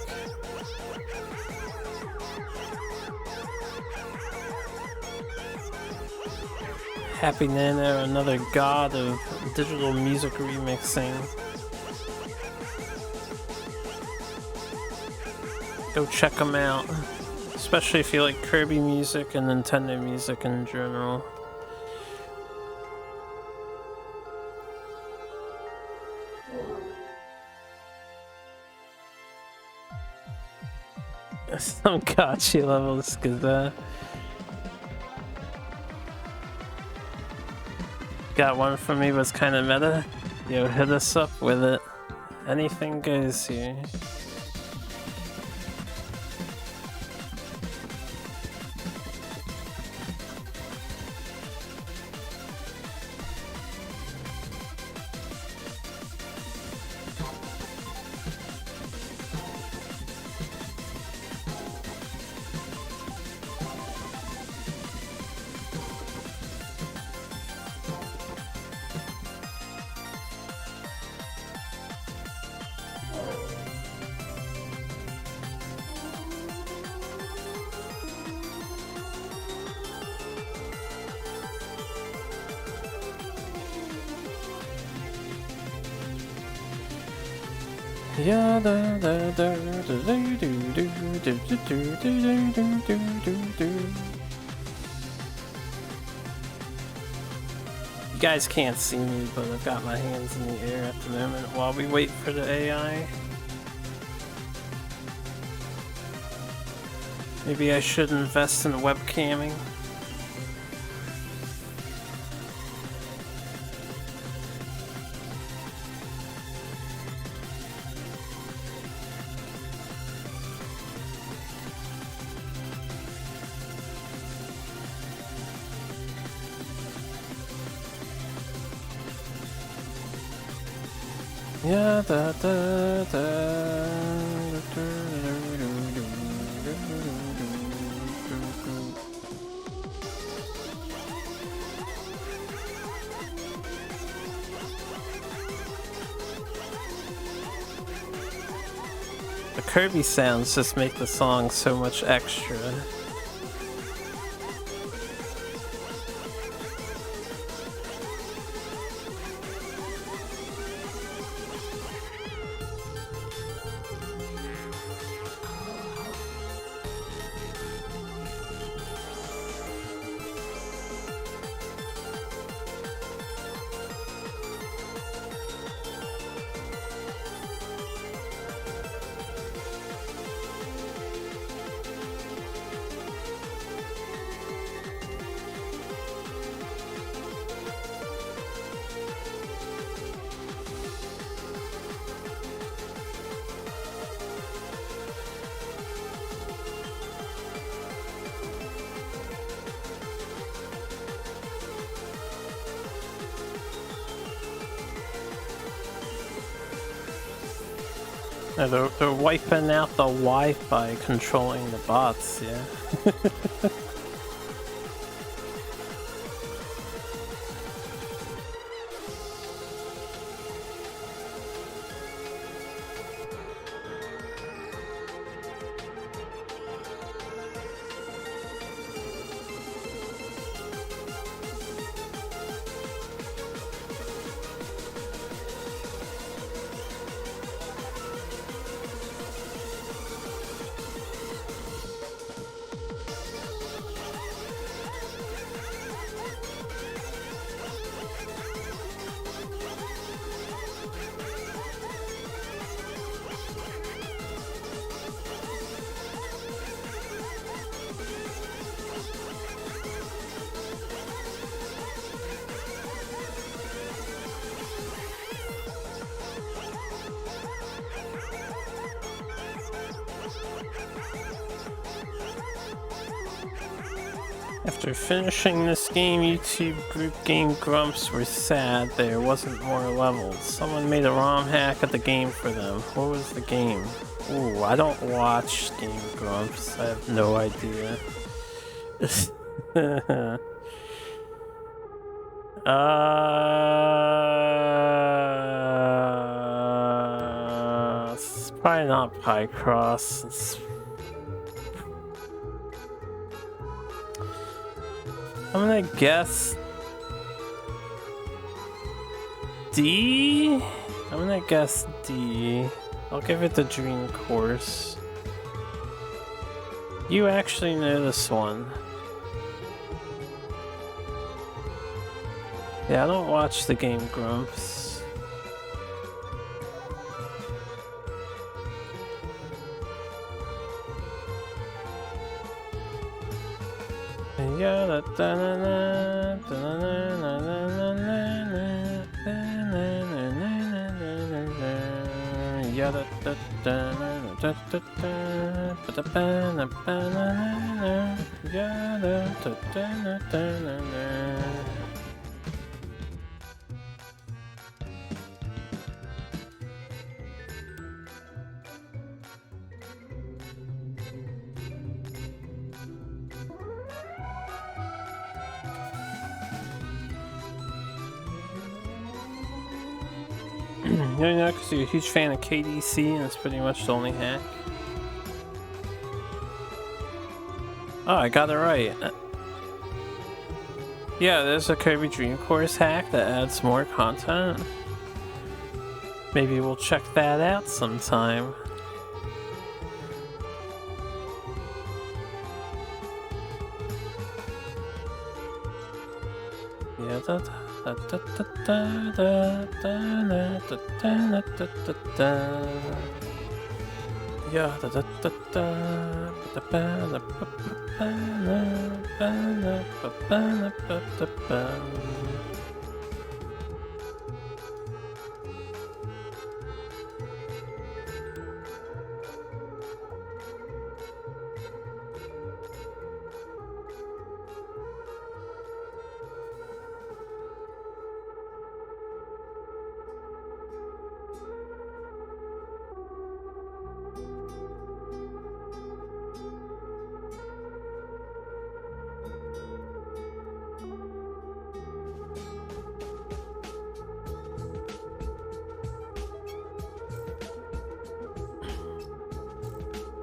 Happy Nano, another god of digital music remixing. Go check them out, especially if you like Kirby music and Nintendo music in general. Some gotcha levels, cause got one for me was kind of meta. Yo, hit us up with it. Anything goes here. Yeah, you guys can't see me, but I've got my hands in the air at the moment while we wait for the AI. Maybe I should invest in webcamming. Yeah, The Kirby sounds just make the song so much extra. They're wiping out the Wi-Fi controlling the bots, yeah. After finishing this game, YouTube group Game Grumps were sad there wasn't more levels. Someone made a ROM hack of the game for them. What was the game? Ooh, I don't watch Game Grumps. I have no idea. It's probably not Picross. I'm gonna guess D? I'm gonna guess D. I'll give it the Dream Course. You actually know this one. Yeah, I don't watch the Game Grumps. Yeah, da da na na da na na na na na na yeah, da da da da da da ba da ba na ba na yeah, da da da da na. You know, because you're a huge fan of KDC and it's pretty much the only hack. Oh, I got it right. Yeah, there's a Kirby Dream Course hack that adds more content. Maybe we'll check that out sometime. Yeah, da da da da da da da da da da da da. Yeah, da da da da da ba da ba ba ba da ba.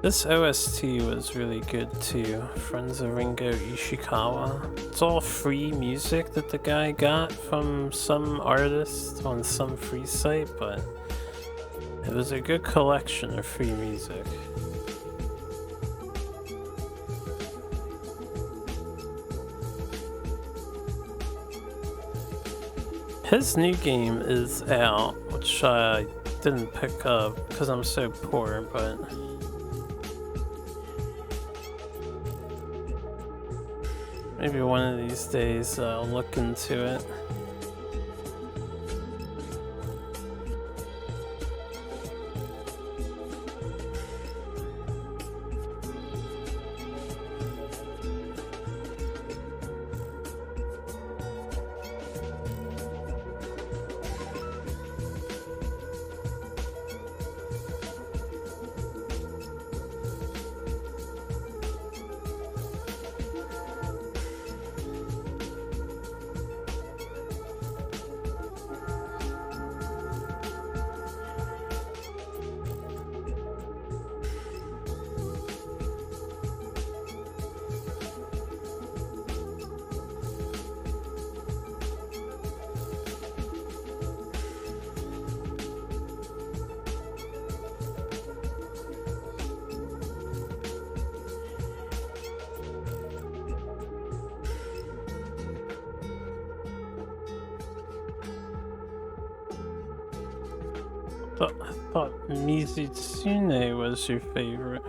This OST was really good too. Friends of Ringo Ishikawa. It's all free music that the guy got from some artist on some free site, but it was a good collection of free music. His new game is out, which I didn't pick up because I'm so poor, but maybe one of these days I'll look into it. I thought Mizitsune was your favorite.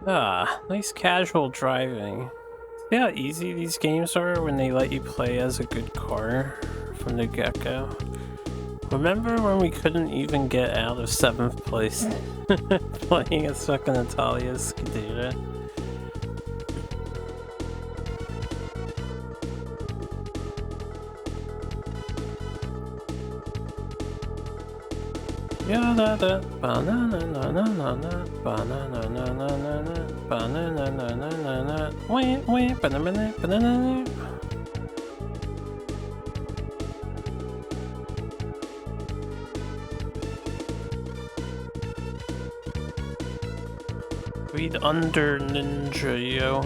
Ah, nice casual driving. See how easy these games are when they let you play as a good car from the get-go? Remember when we couldn't even get out of 7th place playing as fucking Natalia Skidera? Yeah, da banana na na na na banana na na na na banana na na na na wait banana banana. Read under Ninja, yo.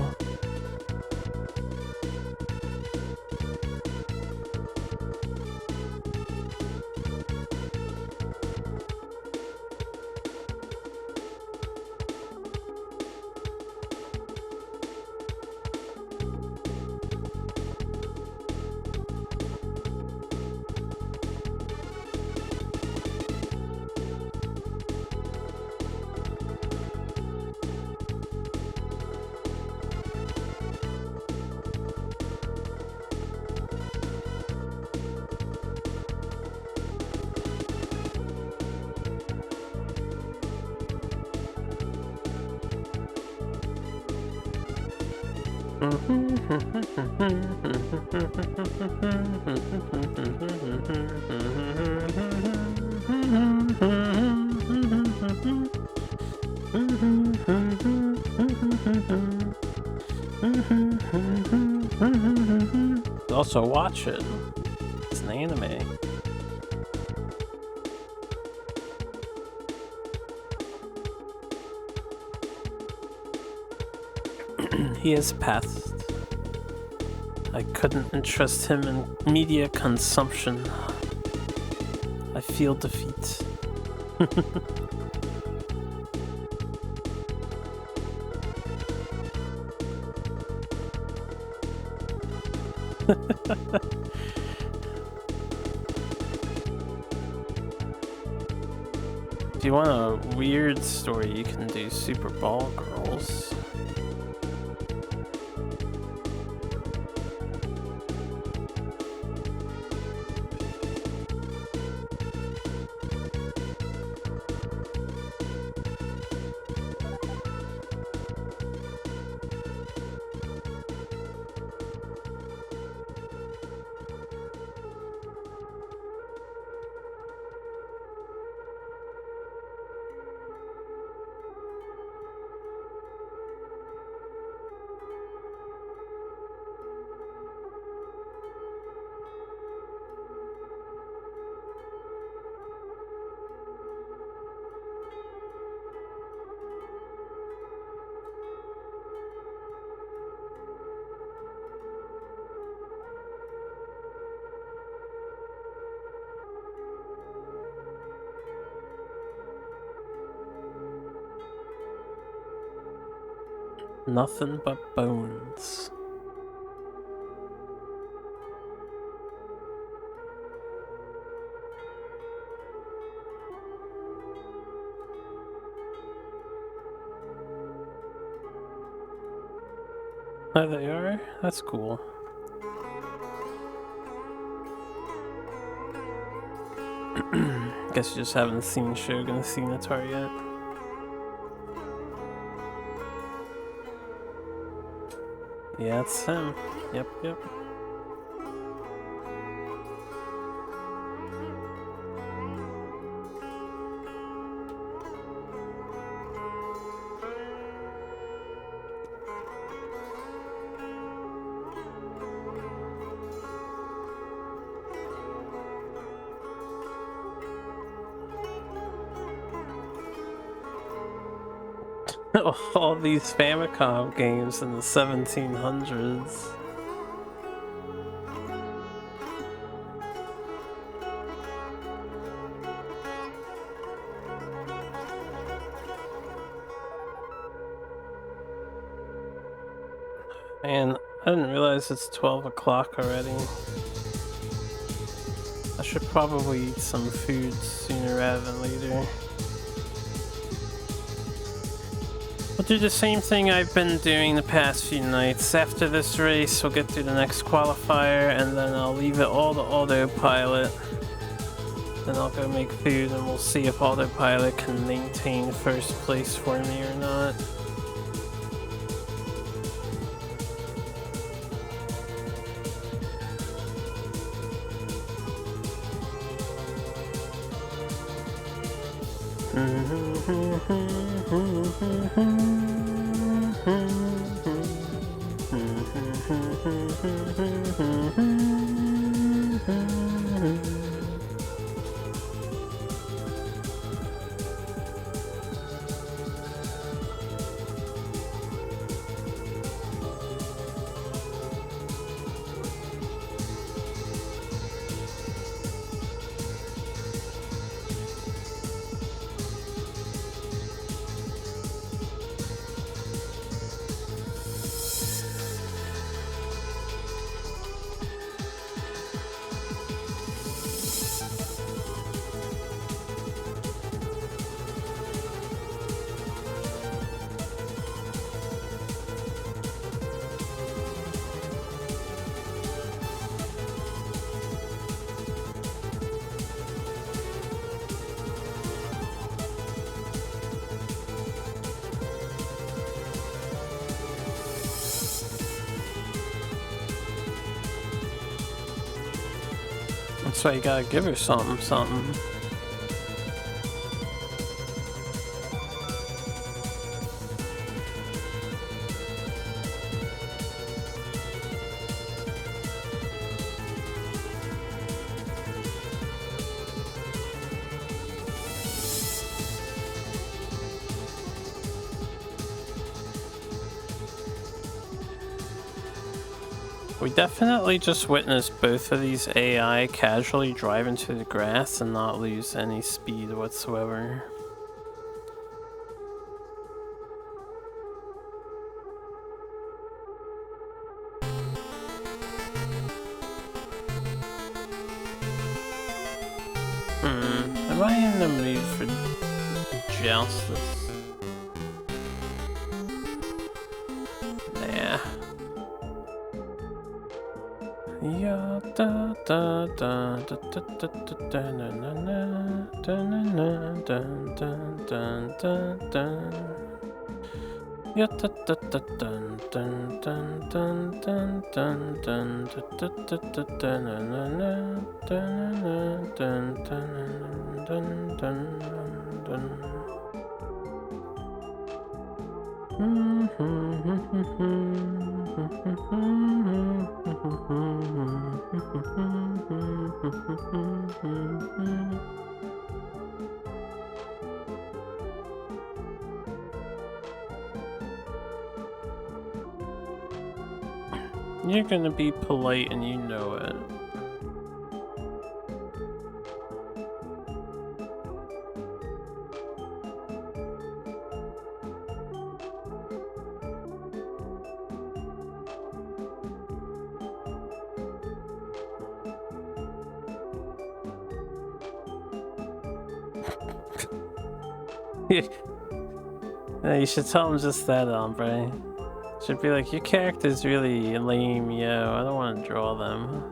Also watch it. It's an anime. He has passed. I couldn't entrust him in media consumption. I feel defeat. If you want a weird story, you can do Super Ball Girls. Nothing but bones. There they are? That's cool. Guess you just haven't seen Shogun Senator yet. Yeah, it's him. Yep. All these Famicom games in the 1700s. And I didn't realize it's 12 o'clock already. I should probably eat some food sooner rather than later. I'll do the same thing I've been doing the past few nights. After this race, we'll get through the next qualifier, and then I'll leave it all to autopilot. Then I'll go make food, and we'll see if autopilot can maintain first place for me or not. That's why you gotta give her something. We definitely just witnessed both of these AI casually drive into the grass and not lose any speed whatsoever. Am I in the mood for justice? Nah. Ya da da da da da da da na na na da na na dun dun dun dun dun. Ya da da da dun dun dun dun dun dun dun da da da da na na na dun dun dun dun dun dun. You're gonna be polite and you know it. Yeah, you should tell him just that, Ombre. Should be like, your character's really lame, yo. I don't want to draw them.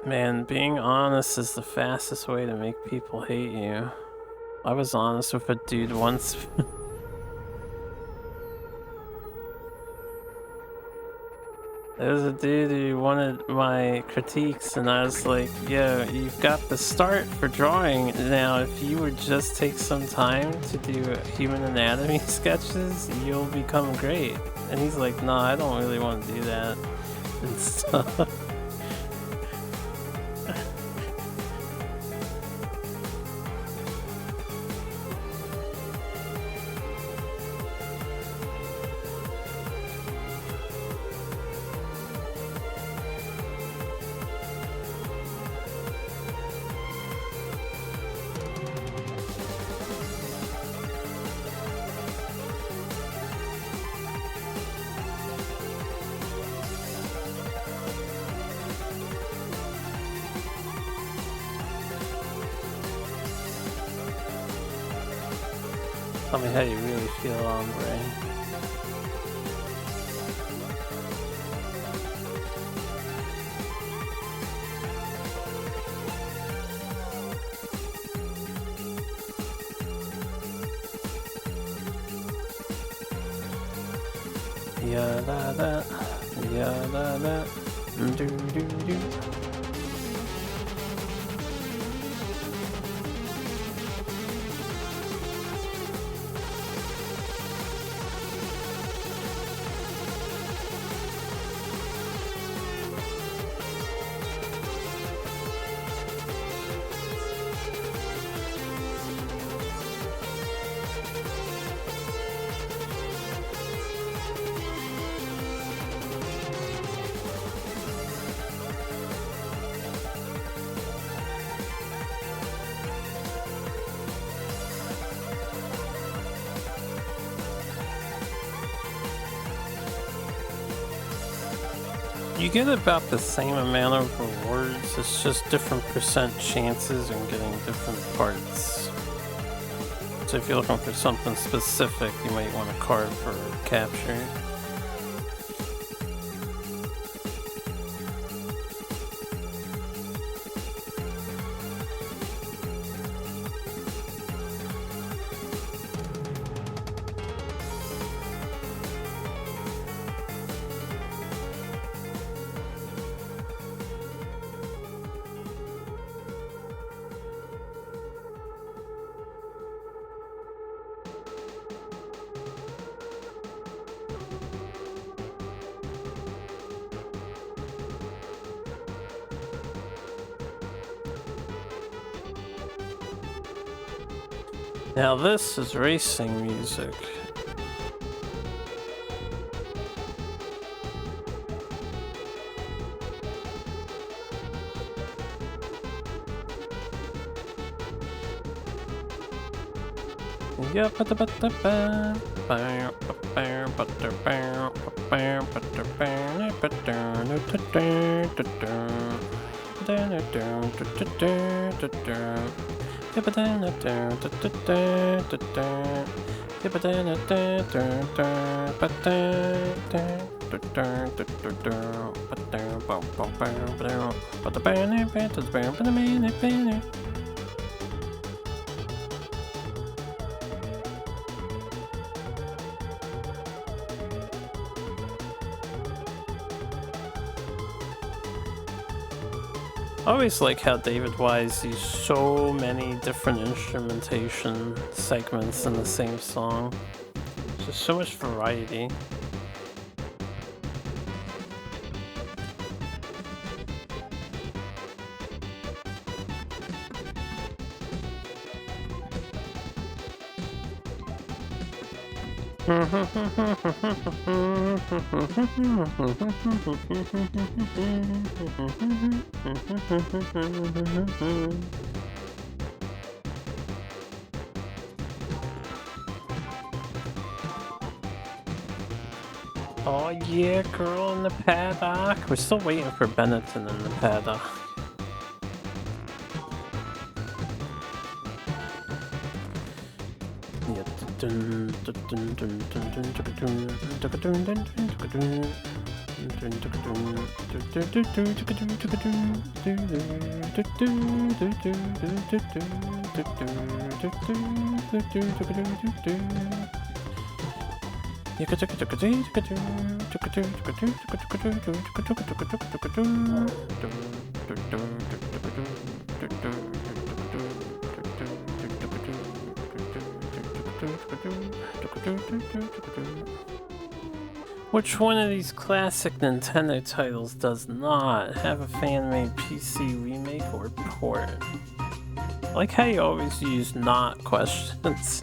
Man, being honest is the fastest way to make people hate you. I was honest with a dude once. There was a dude who wanted my critiques, and I was like, yo, you've got the start for drawing. Now, if you would just take some time to do human anatomy sketches, you'll become great. And he's like, nah, I don't really want to do that and stuff. Tell me how you really feel, Ombre. Yeah, da. Yeah, da. Do. You get about the same amount of rewards, it's just different percent chances in getting different parts. So if you're looking for something specific, you might want to carve for capture. Now this is racing music. Yeah, I always like how David Wise used so many different instrumentation segments in the same song. Just so much variety. Oh yeah, girl in the paddock. We're still waiting for Benetton in the paddock. Which one of these classic Nintendo titles does not have a fan-made PC remake or port? I like how you always use not questions.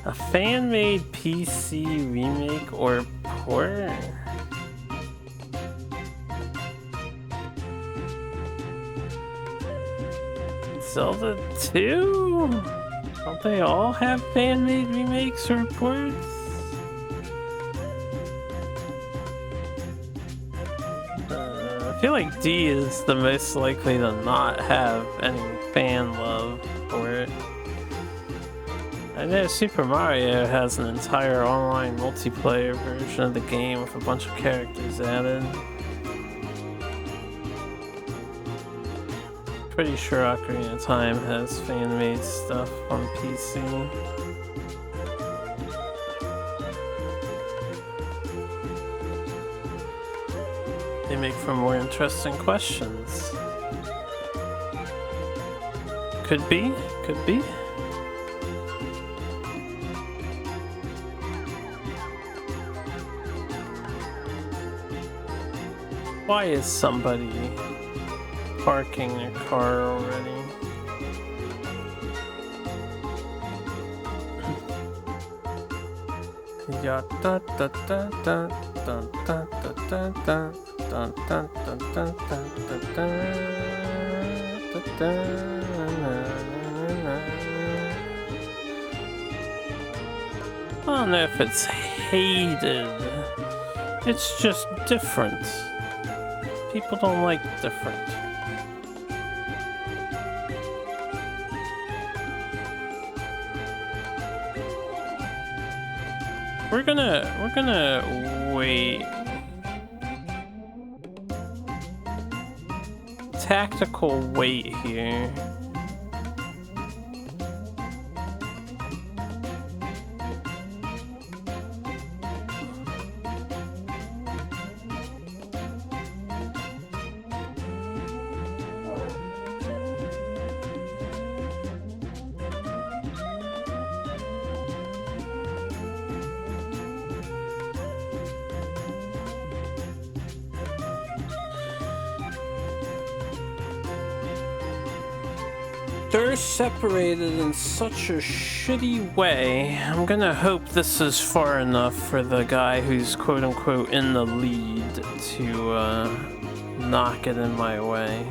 A fan-made PC remake or port? Zelda 2? Don't they all have fan-made remakes or ports? I feel like D is the most likely to not have any fan love for it. I know Super Mario has an entire online multiplayer version of the game with a bunch of characters added. Pretty sure Ocarina of Time has fan-made stuff on PC. They make for more interesting questions. Could be, could be. Why is somebody parking their car already? Ya da da da da da da da da. Dun, dun, dun, dun, dun, dun, dun, dun, I don't know if it's hated. It's just different. People don't like different. We're gonna wait. Tactical wait here. They're separated in such a shitty way. I'm gonna hope this is far enough for the guy who's quote-unquote in the lead to not get in my way.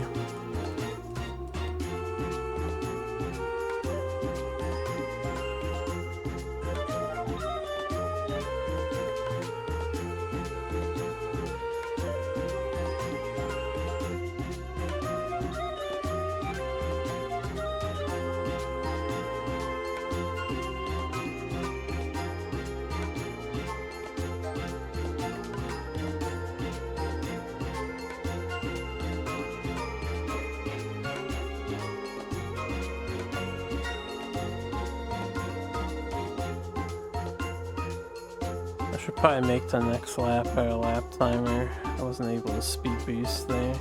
I should probably make the next lap a lap timer. I wasn't able to speed boost there.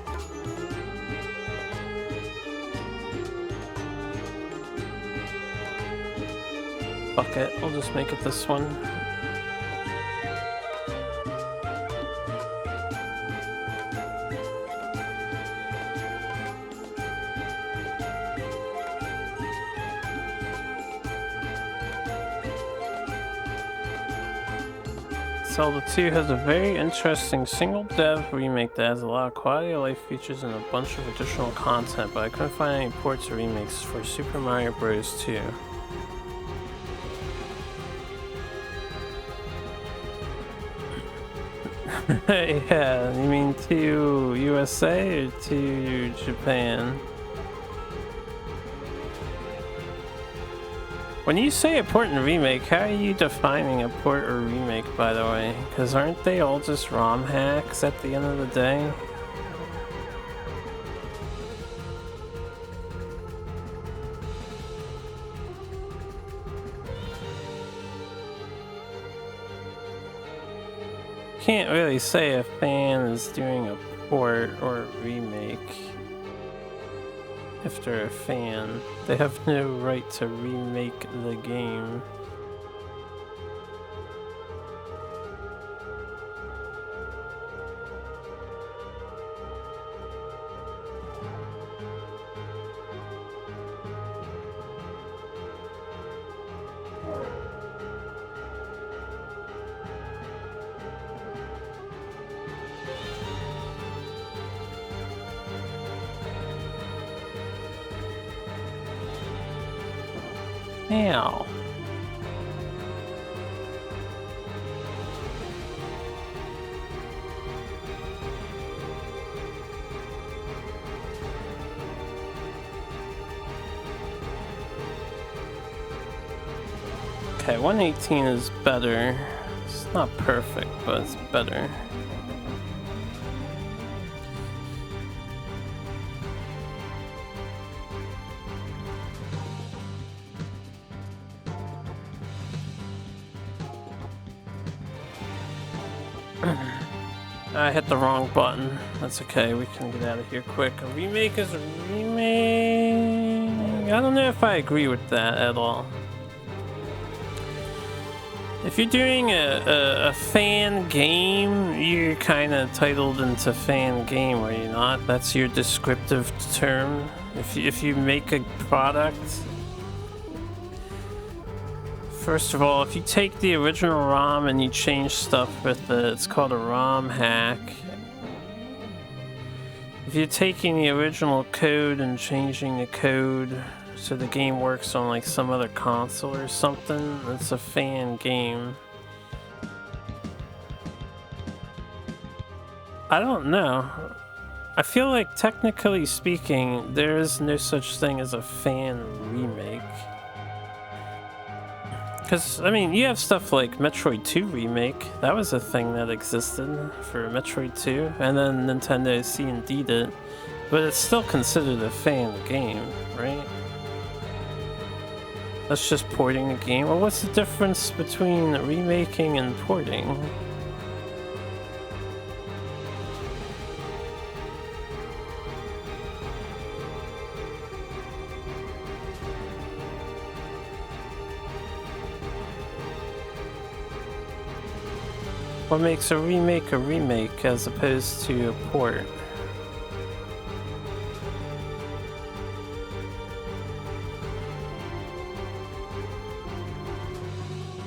Fuck it, I'll just make it this one. Zelda 2 has a very interesting single dev remake that has a lot of quality of life features and a bunch of additional content, but I couldn't find any ports or remakes for Super Mario Bros. 2. Yeah, you mean to USA or to Japan? When you say a port and remake, how are you defining a port or remake, by the way? Because aren't they all just ROM hacks at the end of the day? Can't really say a fan is doing a port or a remake. If they're a fan, they have no right to remake the game. Ow. Okay, 118 is better. It's not perfect, but it's better. I hit the wrong button. That's okay, we can get out of here quick. A remake is a remake. I don't know if I agree with that at all. If you're doing a fan game, you're kind of titled into fan game, are you not? That's your descriptive term. If you make a product, first of all, if you take the original ROM and you change stuff with it, it's called a ROM hack. If you're taking the original code and changing the code so the game works on like some other console or something, it's a fan game. I don't know. I feel like technically speaking, there is no such thing as a fan remake. Because, I mean, you have stuff like Metroid 2 Remake. That was a thing that existed for Metroid 2, and then Nintendo C&D'd it. But it's still considered a fan game, right? That's just porting the game. Well, what's the difference between remaking and porting? What makes a remake as opposed to a port?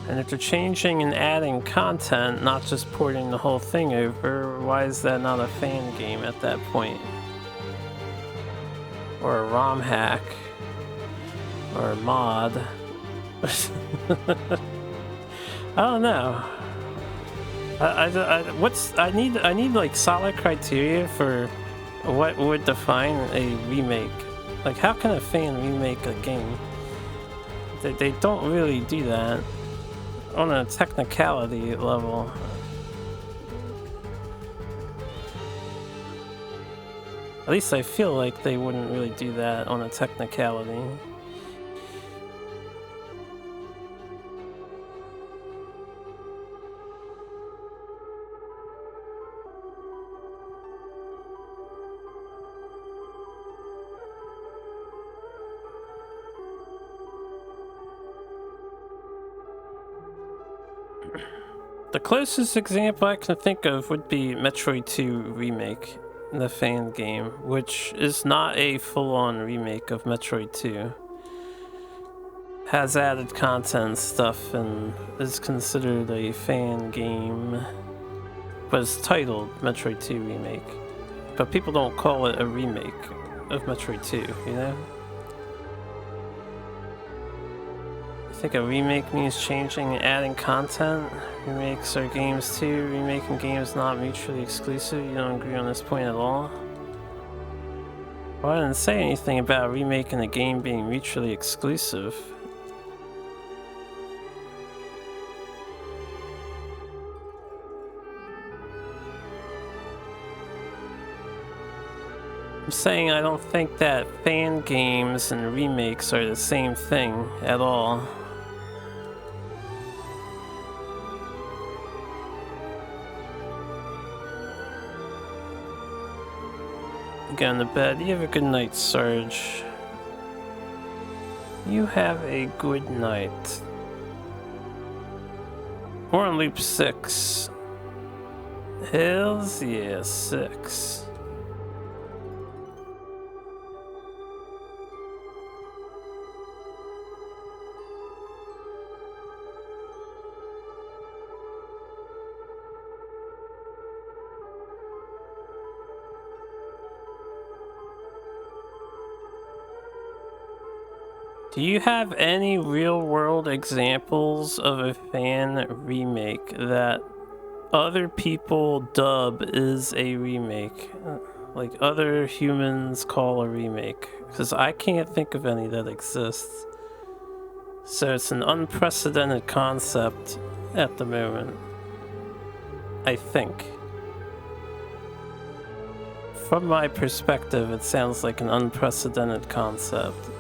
And if they're changing and adding content, not just porting the whole thing over, why is that not a fan game at that point? Or a ROM hack? Or a mod? I don't know. I need like solid criteria for what would define a remake. Like, how can a fan remake a game? They don't really do that on a technicality level. At least I feel like they wouldn't really do that on a technicality. The closest example I can think of would be Metroid 2 Remake, the fan game, which is not a full-on remake of Metroid 2. has added content and stuff and is considered a fan game, but it's titled Metroid 2 Remake. But people don't call it a remake of Metroid 2, you know? I think a remake means changing and adding content. Remakes are games too. Remaking games not mutually exclusive. You don't agree on this point at all? Well, I didn't say anything about remaking a game being mutually exclusive. I'm saying I don't think that fan games and remakes are the same thing at all. Going to bed. You have a good night, Sarge. You have a good night. We're on loop 6. Hells yeah, 6. Do you have any real-world examples of a fan remake that other people dub is a remake? Like other humans call a remake? Because I can't think of any that exists. So it's an unprecedented concept at the moment, I think. From my perspective, it sounds like an unprecedented concept.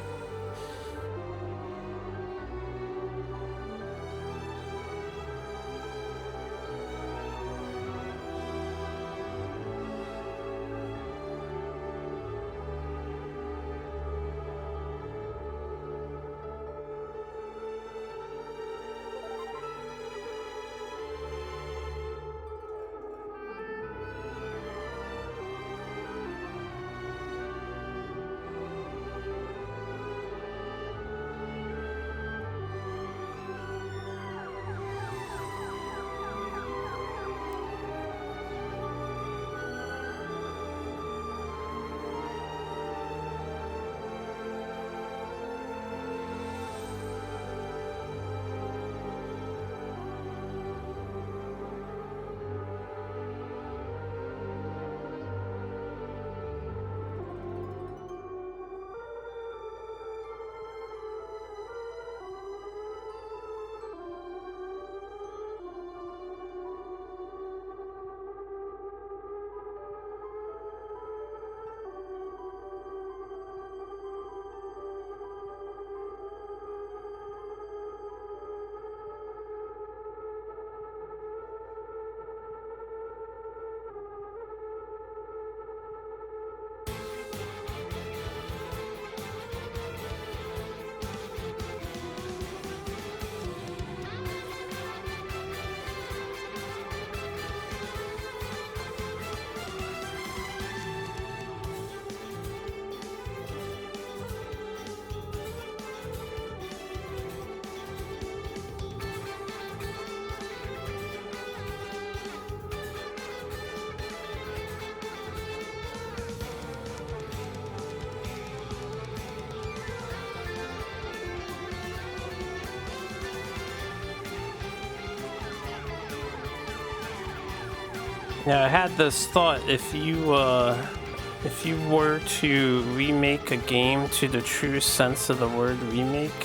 Yeah, I had this thought, if you were to remake a game to the true sense of the word remake,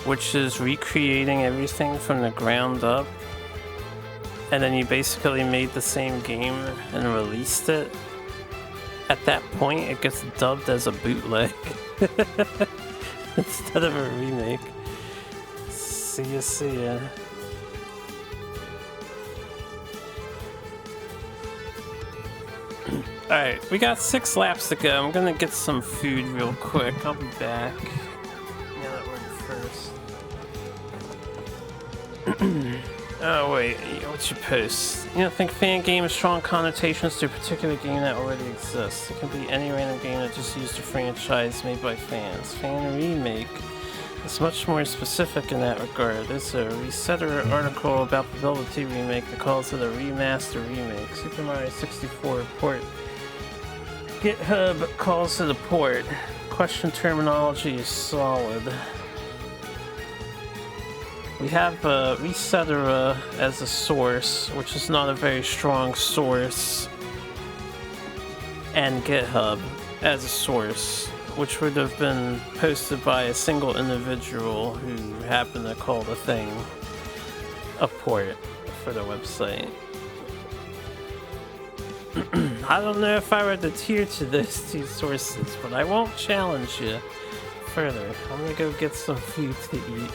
which is recreating everything from the ground up, and then you basically made the same game and released it, at that point it gets dubbed as a bootleg instead of a remake. See ya. Alright, we got 6 laps to go. I'm gonna get some food real quick. I'll be back. Yeah, that went first. Oh wait, what's your post? You don't think fan game has strong connotations to a particular game that already exists. It can be any random game that just used a franchise made by fans. Fan remake is much more specific in that regard. There's a Resetter article about the Ability remake that calls it a remaster remake. Super Mario 64 port. GitHub calls it a port. Question terminology is solid. We have Resetter as a source, which is not a very strong source, and GitHub as a source, which would have been posted by a single individual who happened to call the thing a port for the website. I don't know if I would adhere to those two sources, but I won't challenge you further. I'm gonna go get some food to eat.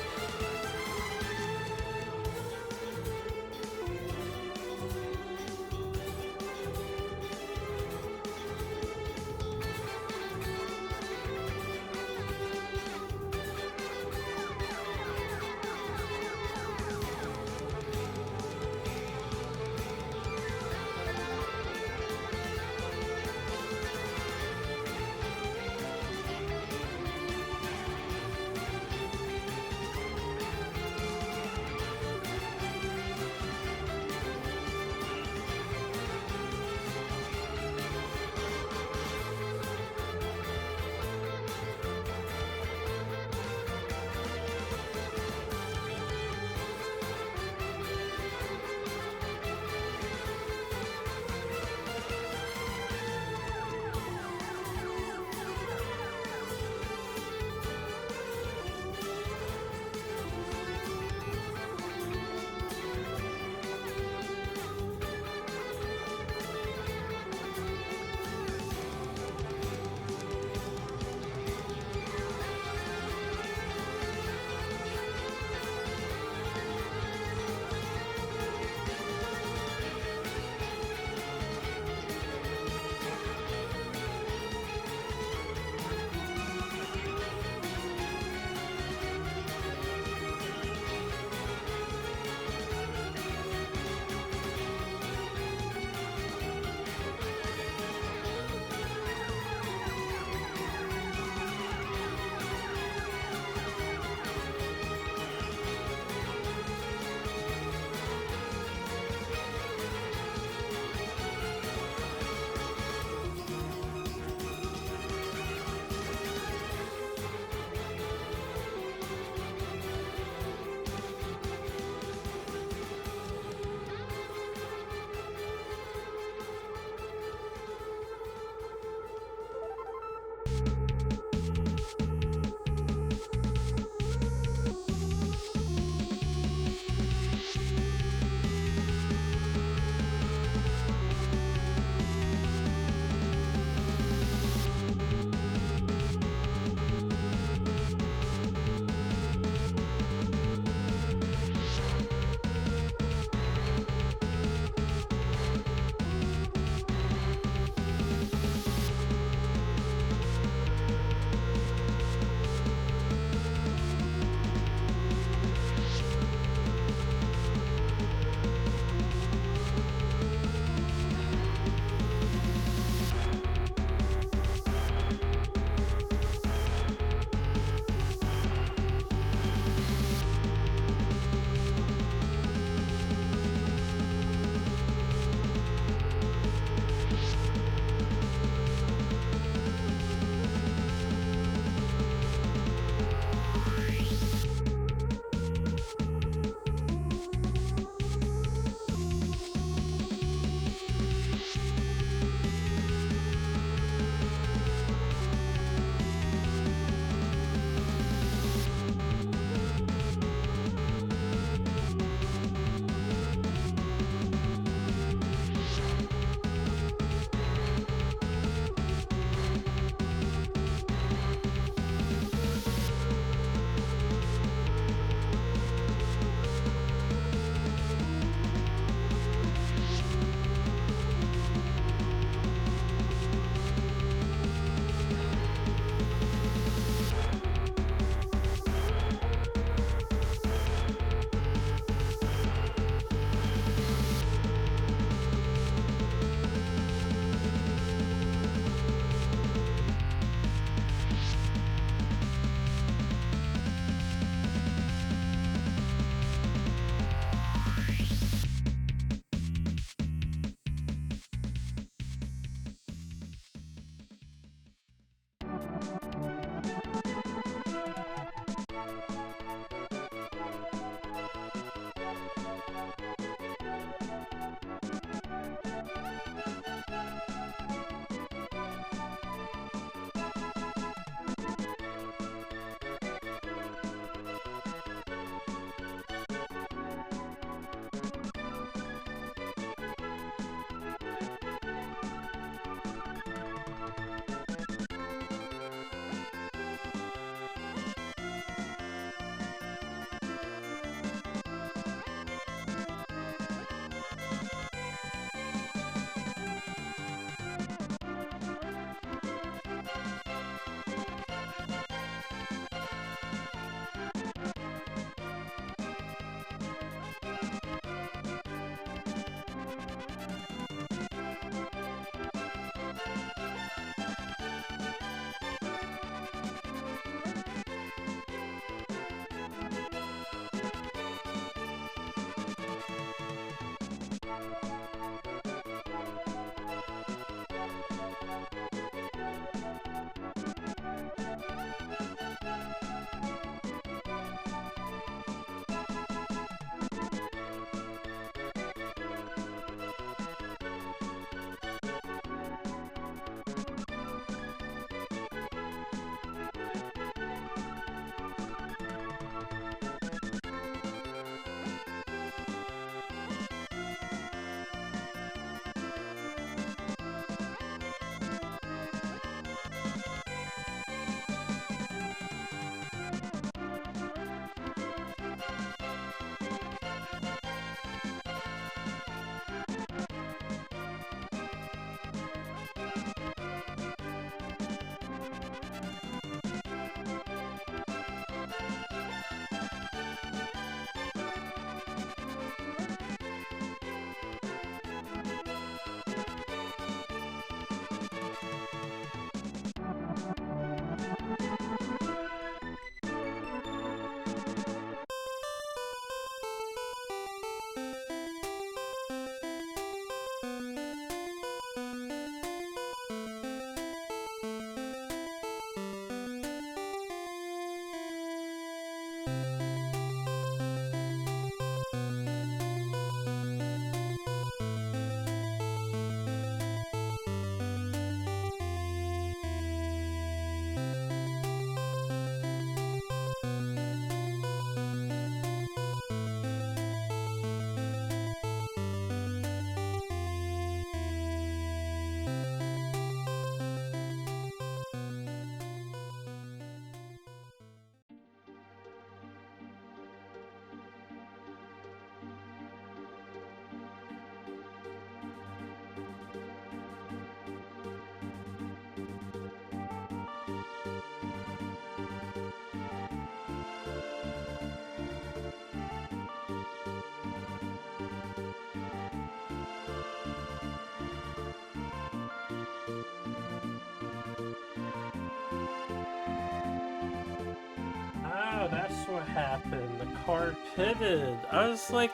Oh, that's what happened. The car pitted. I was like,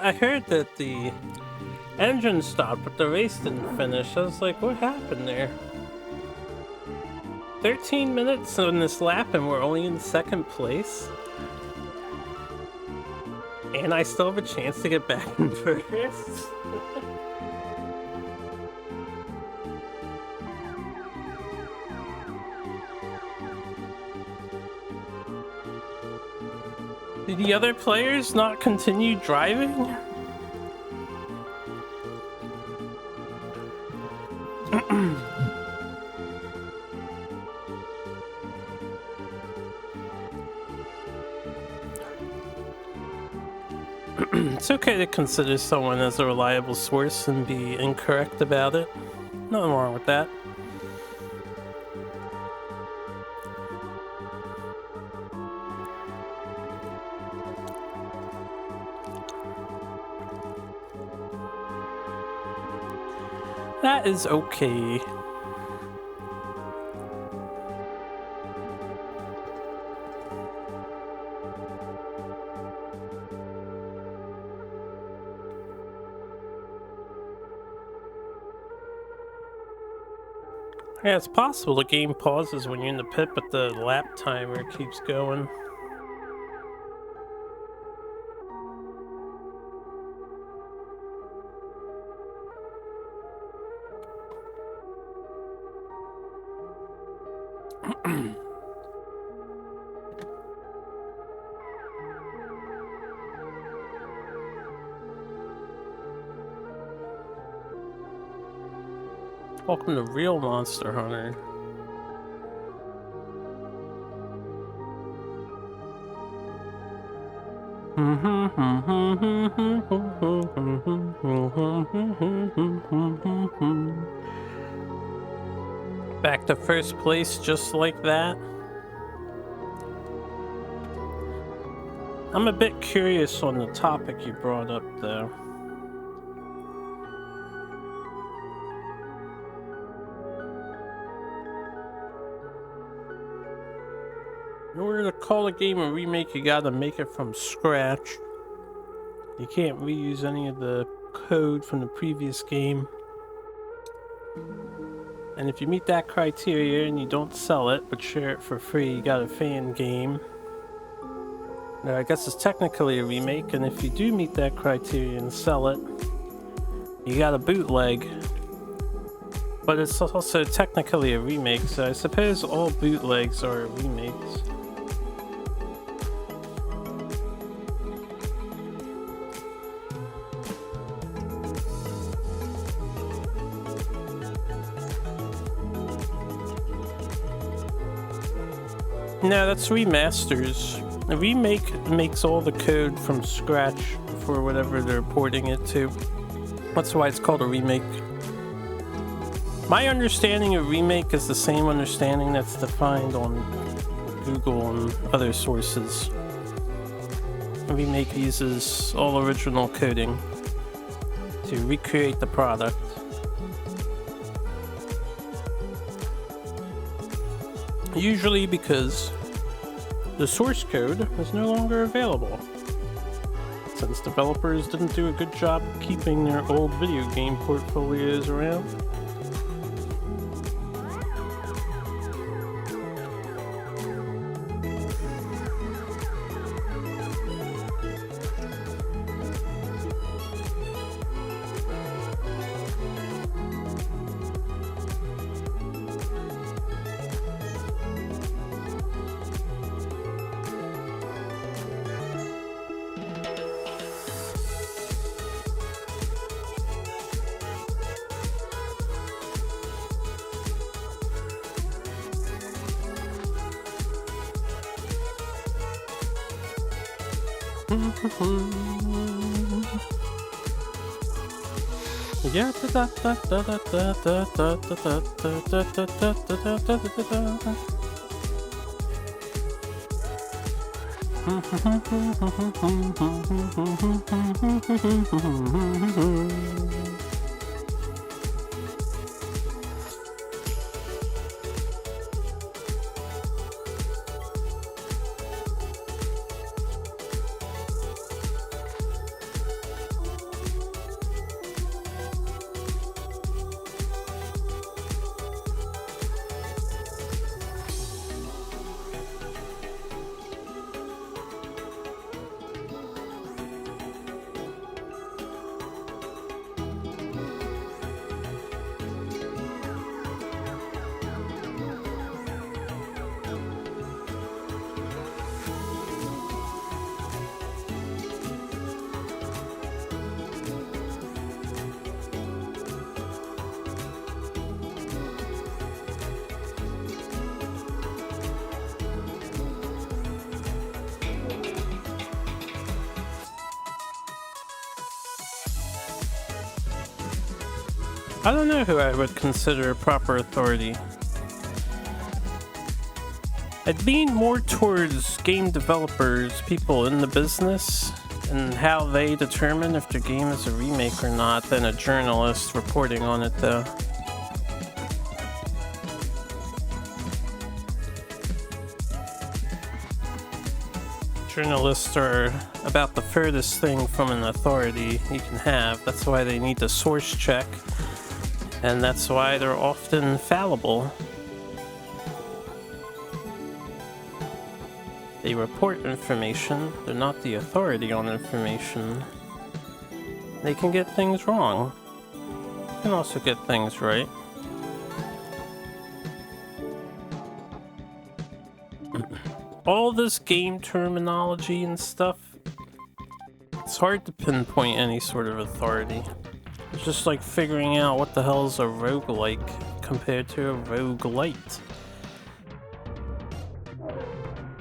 I heard that the engine stopped, but the race didn't finish. I was like, what happened there? 13 minutes on this lap and we're only in second place? And I still have a chance to get back in first? Did the other players not continue driving? It's okay to consider someone as a reliable source and be incorrect about it. Nothing wrong with that. That is okay. Yeah, it's possible the game pauses when you're in the pit, but the lap timer keeps going. Welcome to Real Monster Hunter. Back to first place just like that. I'm a bit curious on the topic you brought up though. In order to call a game a remake, you gotta make it from scratch. You can't reuse any of the code from the previous game. And if you meet that criteria and you don't sell it, but share it for free, you got a fan game. Now, I guess it's technically a remake, and if you do meet that criteria and sell it, you got a bootleg. But it's also technically a remake, so I suppose all bootlegs are remakes. No, that's remasters. A remake makes all the code from scratch for whatever they're porting it to. That's why it's called a remake. My understanding of remake is the same understanding that's defined on Google and other sources. A remake uses all original coding to recreate the product. Usually because the source code is no longer available, since developers didn't do a good job keeping their old video game portfolios around. Yeah. I don't know who I would consider a proper authority. I'd lean more towards game developers, people in the business, and how they determine if their game is a remake or not, than a journalist reporting on it, though. Journalists are about the furthest thing from an authority you can have. That's why they need to source check, and that's why they're often fallible. They report information, they're not the authority on information. They can get things wrong. They can also get things right. All this game terminology and stuff, it's hard to pinpoint any sort of authority. It's just like figuring out what the hell is a roguelike compared to a roguelite.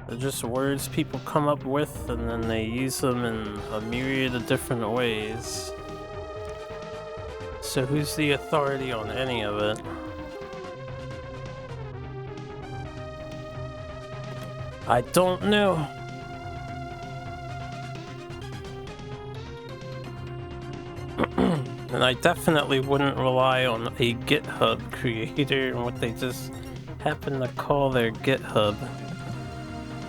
They're just words people come up with, and then they use them in a myriad of different ways. So who's the authority on any of it? I don't know. And I definitely wouldn't rely on a GitHub creator and what they just happen to call their GitHub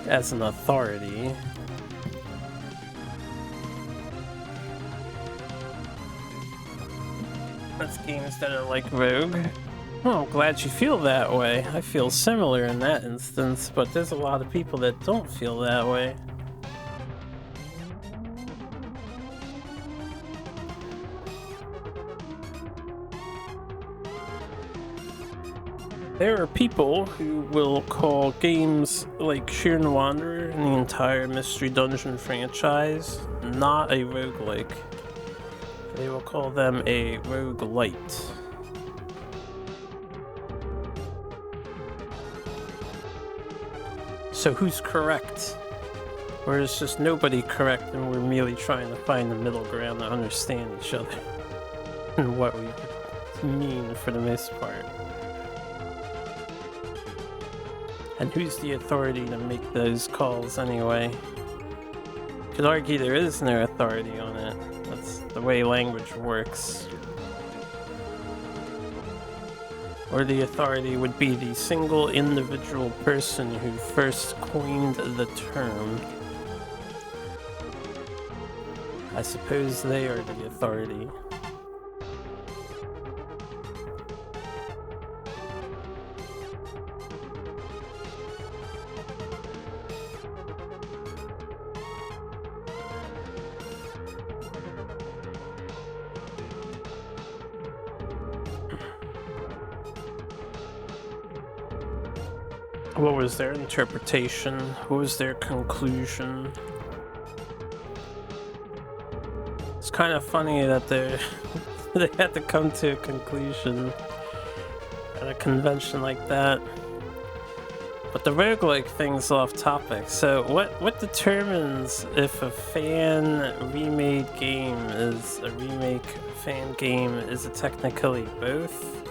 as an authority. That's games that are like Rogue. Oh, I'm glad you feel that way. I feel similar in that instance, but there's a lot of people that don't feel that way. There are people who will call games like Sheer and Wanderer and the entire Mystery Dungeon franchise not a roguelike. They will call them a roguelite. So who's correct? Or is just nobody correct and we're merely trying to find the middle ground to understand each other and what we mean for the most part? And who's the authority to make those calls anyway? Could argue there is no authority on it. That's the way language works. Or the authority would be the single individual person who first coined the term. I suppose they are the authority. What was their interpretation? What was their conclusion? It's kind of funny that they had to come to a conclusion at a convention like that. But the roguelike thing's off topic. So what determines if a fan remade game is a remake fan game? Is it technically both?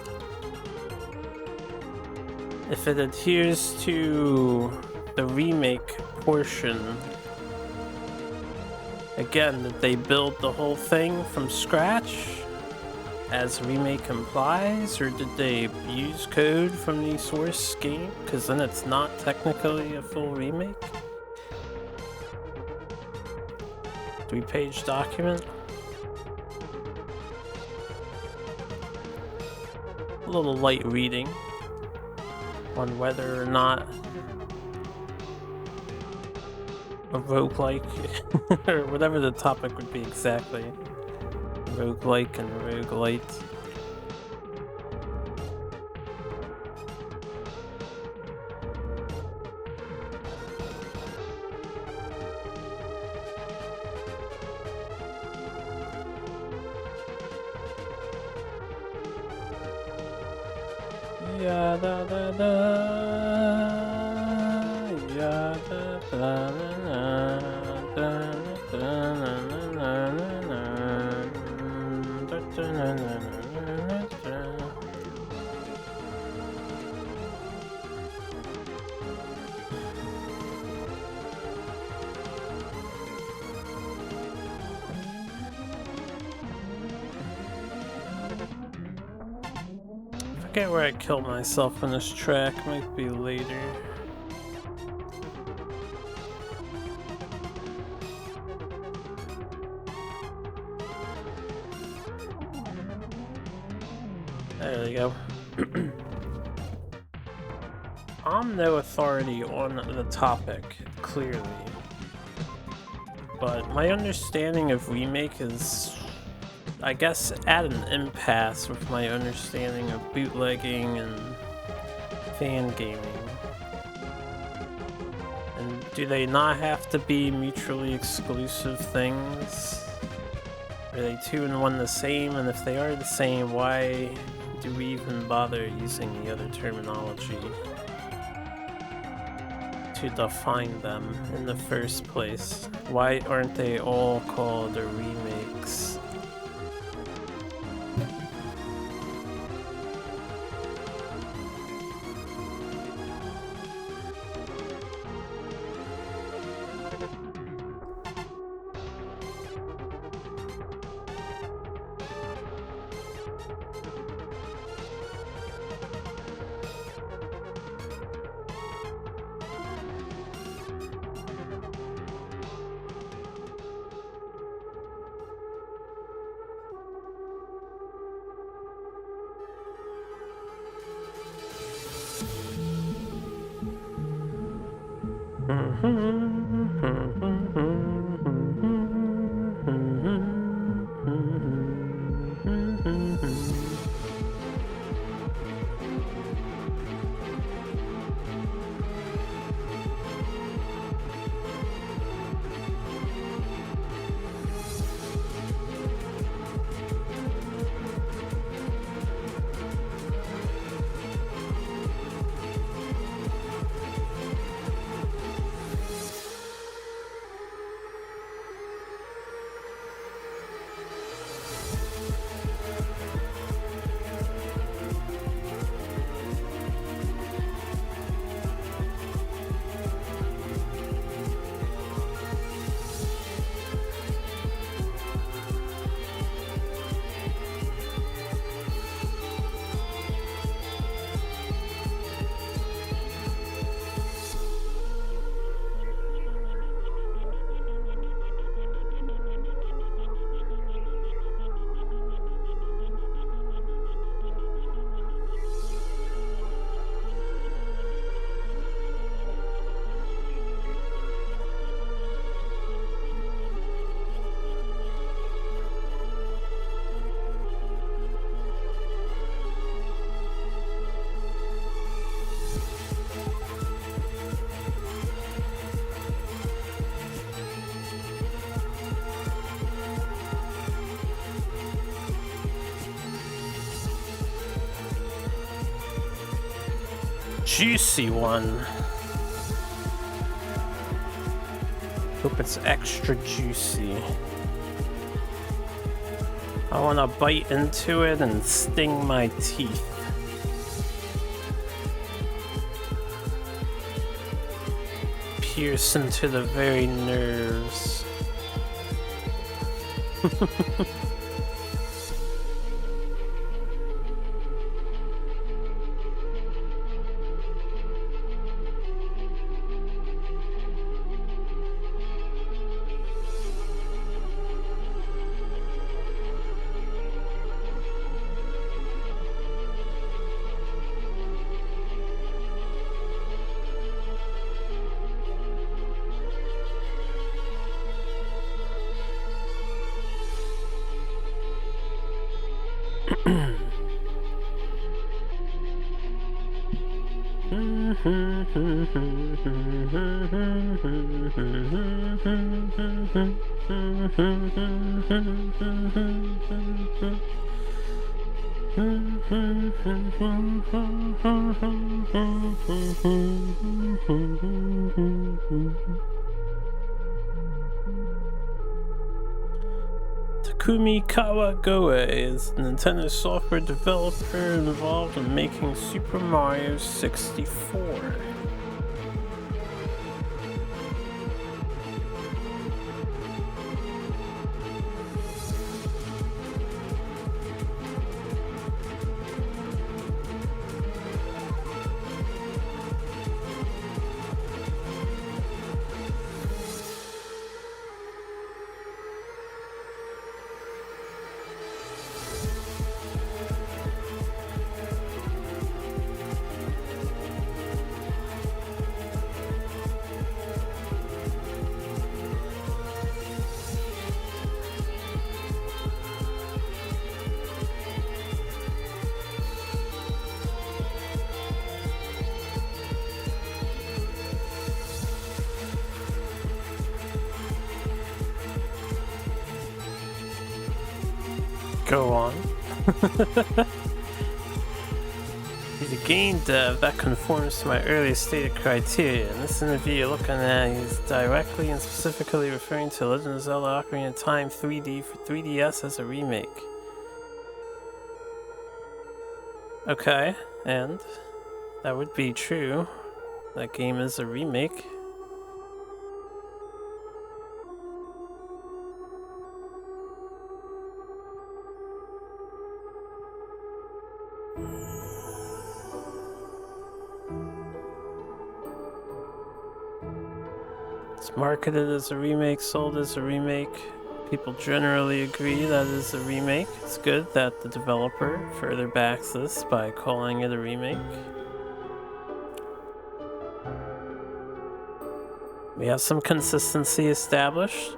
If it adheres to the remake portion, again, did they build the whole thing from scratch, as remake implies, or did they use code from the source game? Because then it's not technically a full remake. 3-page document. A little light reading on whether or not a roguelike, or whatever the topic would be exactly, roguelike and roguelite. Ya da da da, ya da da na da da na na na na na. forget where I killed myself in this track. Might be later. There we go. I'm no authority on the topic, clearly. But my understanding of Remake is, I guess, at an impasse with my understanding of bootlegging and fan gaming. And do they not have to be mutually exclusive things? Are they two and one the same? And if they are the same, why do we even bother using the other terminology to define them in the first place? Why aren't they all called remakes? Juicy one. Hope it's extra juicy. I want to bite into it and sting my teeth. Pierce into the very nerves. Takumi Kawagoe is a Nintendo software developer involved in making Super Mario 64. Go on. He's a game dev that conforms to my earlier stated criteria. In this interview you're looking at, he's directly and specifically referring to Legend of Zelda Ocarina of Time 3D for 3DS as a remake. Okay, and that would be true. That game is a remake. It's marketed as a remake, sold as a remake. People generally agree that it is a remake. It's good that the developer further backs this by calling it a remake. We have some consistency established.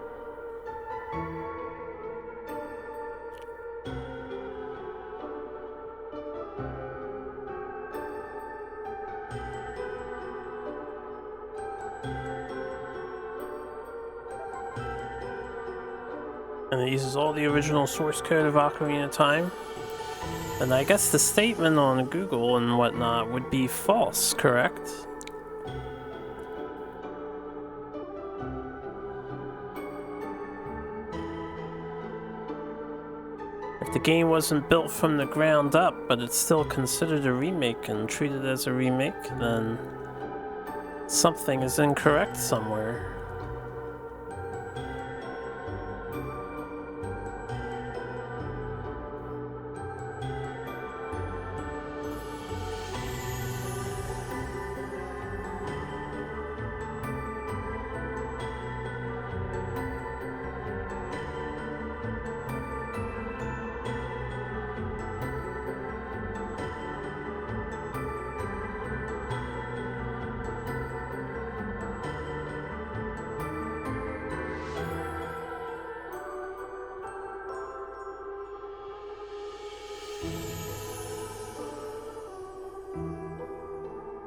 And it uses all the original source code of Ocarina of Time. And I guess the statement on Google and whatnot would be false, correct? If the game wasn't built from the ground up, but it's still considered a remake and treated as a remake, then something is incorrect somewhere.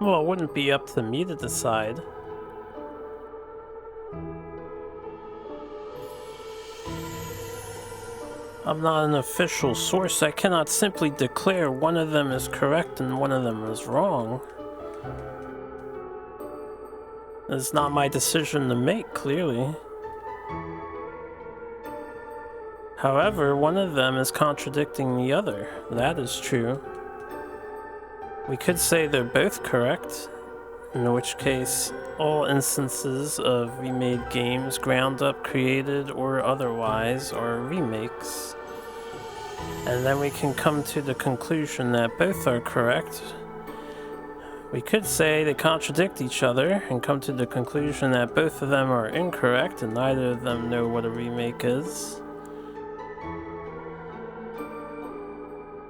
Well, it wouldn't be up to me to decide. I'm not an official source. I cannot simply declare one of them is correct and one of them is wrong. It's not my decision to make, clearly. However, one of them is contradicting the other. That is true. We could say they're both correct, in which case all instances of remade games, ground up, created, or otherwise, are remakes. And then we can come to the conclusion that both are correct. We could say they contradict each other and come to the conclusion that both of them are incorrect and neither of them know what a remake is.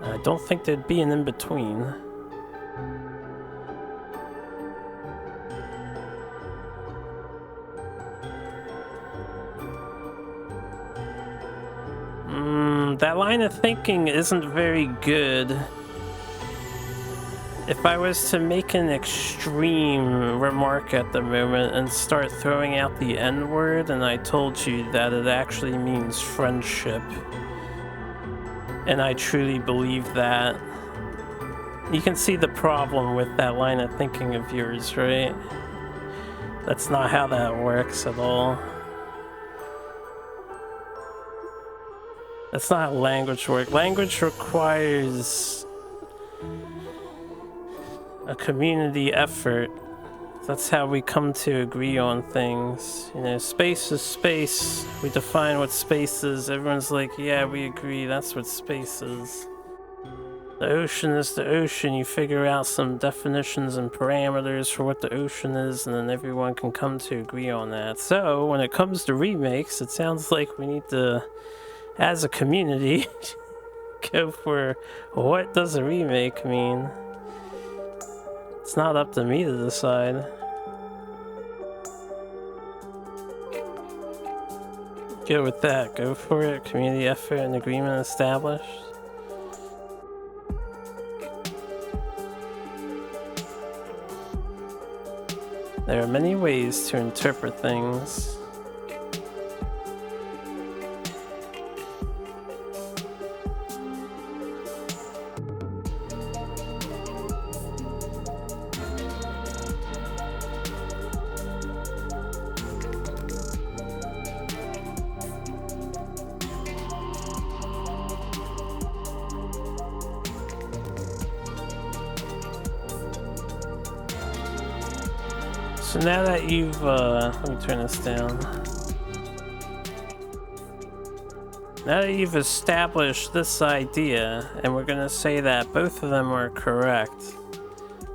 I don't think there'd be an in-between. That line of thinking isn't very good. If I was to make an extreme remark at the moment and start throwing out the N-word, and I told you that it actually means friendship, and I truly believe that, you can see the problem with that line of thinking of yours, right? That's not how that works at all. That's not how language works. Language requires a community effort. That's how we come to agree on things. You know, space is space. We define what space is. Everyone's like, yeah, we agree, that's what space is. The ocean is the ocean. You figure out some definitions and parameters for what the ocean is, and then everyone can come to agree on that. So, when it comes to remakes, it sounds like we need to, as a community, go for what does a remake mean? It's not up to me to decide. Go with that. Go for it. Community effort and agreement established. There are many ways to interpret things. So now that you've, let me turn this down. Now that you've established this idea, and we're gonna say that both of them are correct,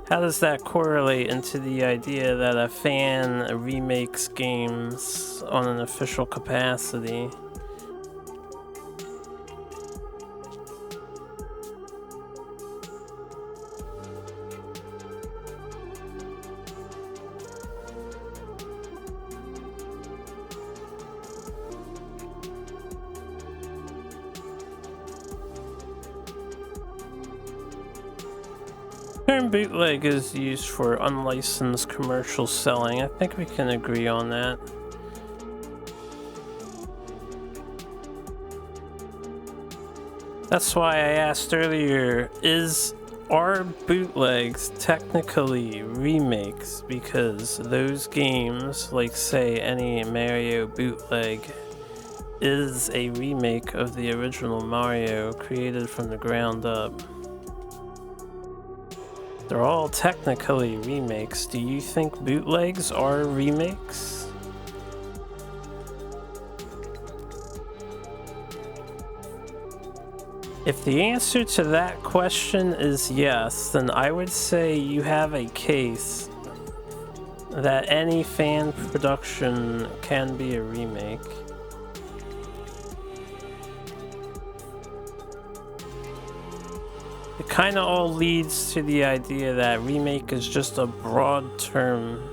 how does that correlate into the idea that a fan remakes games on an official capacity? The term bootleg is used for unlicensed commercial selling. I think we can agree on that. That's why I asked earlier, are bootlegs technically remakes? Because those games, like say any Mario bootleg, is a remake of the original Mario created from the ground up. They're all technically remakes. Do you think bootlegs are remakes? If the answer to that question is yes, then I would say you have a case that any fan production can be a remake. It kind of all leads to the idea that remake is just a broad term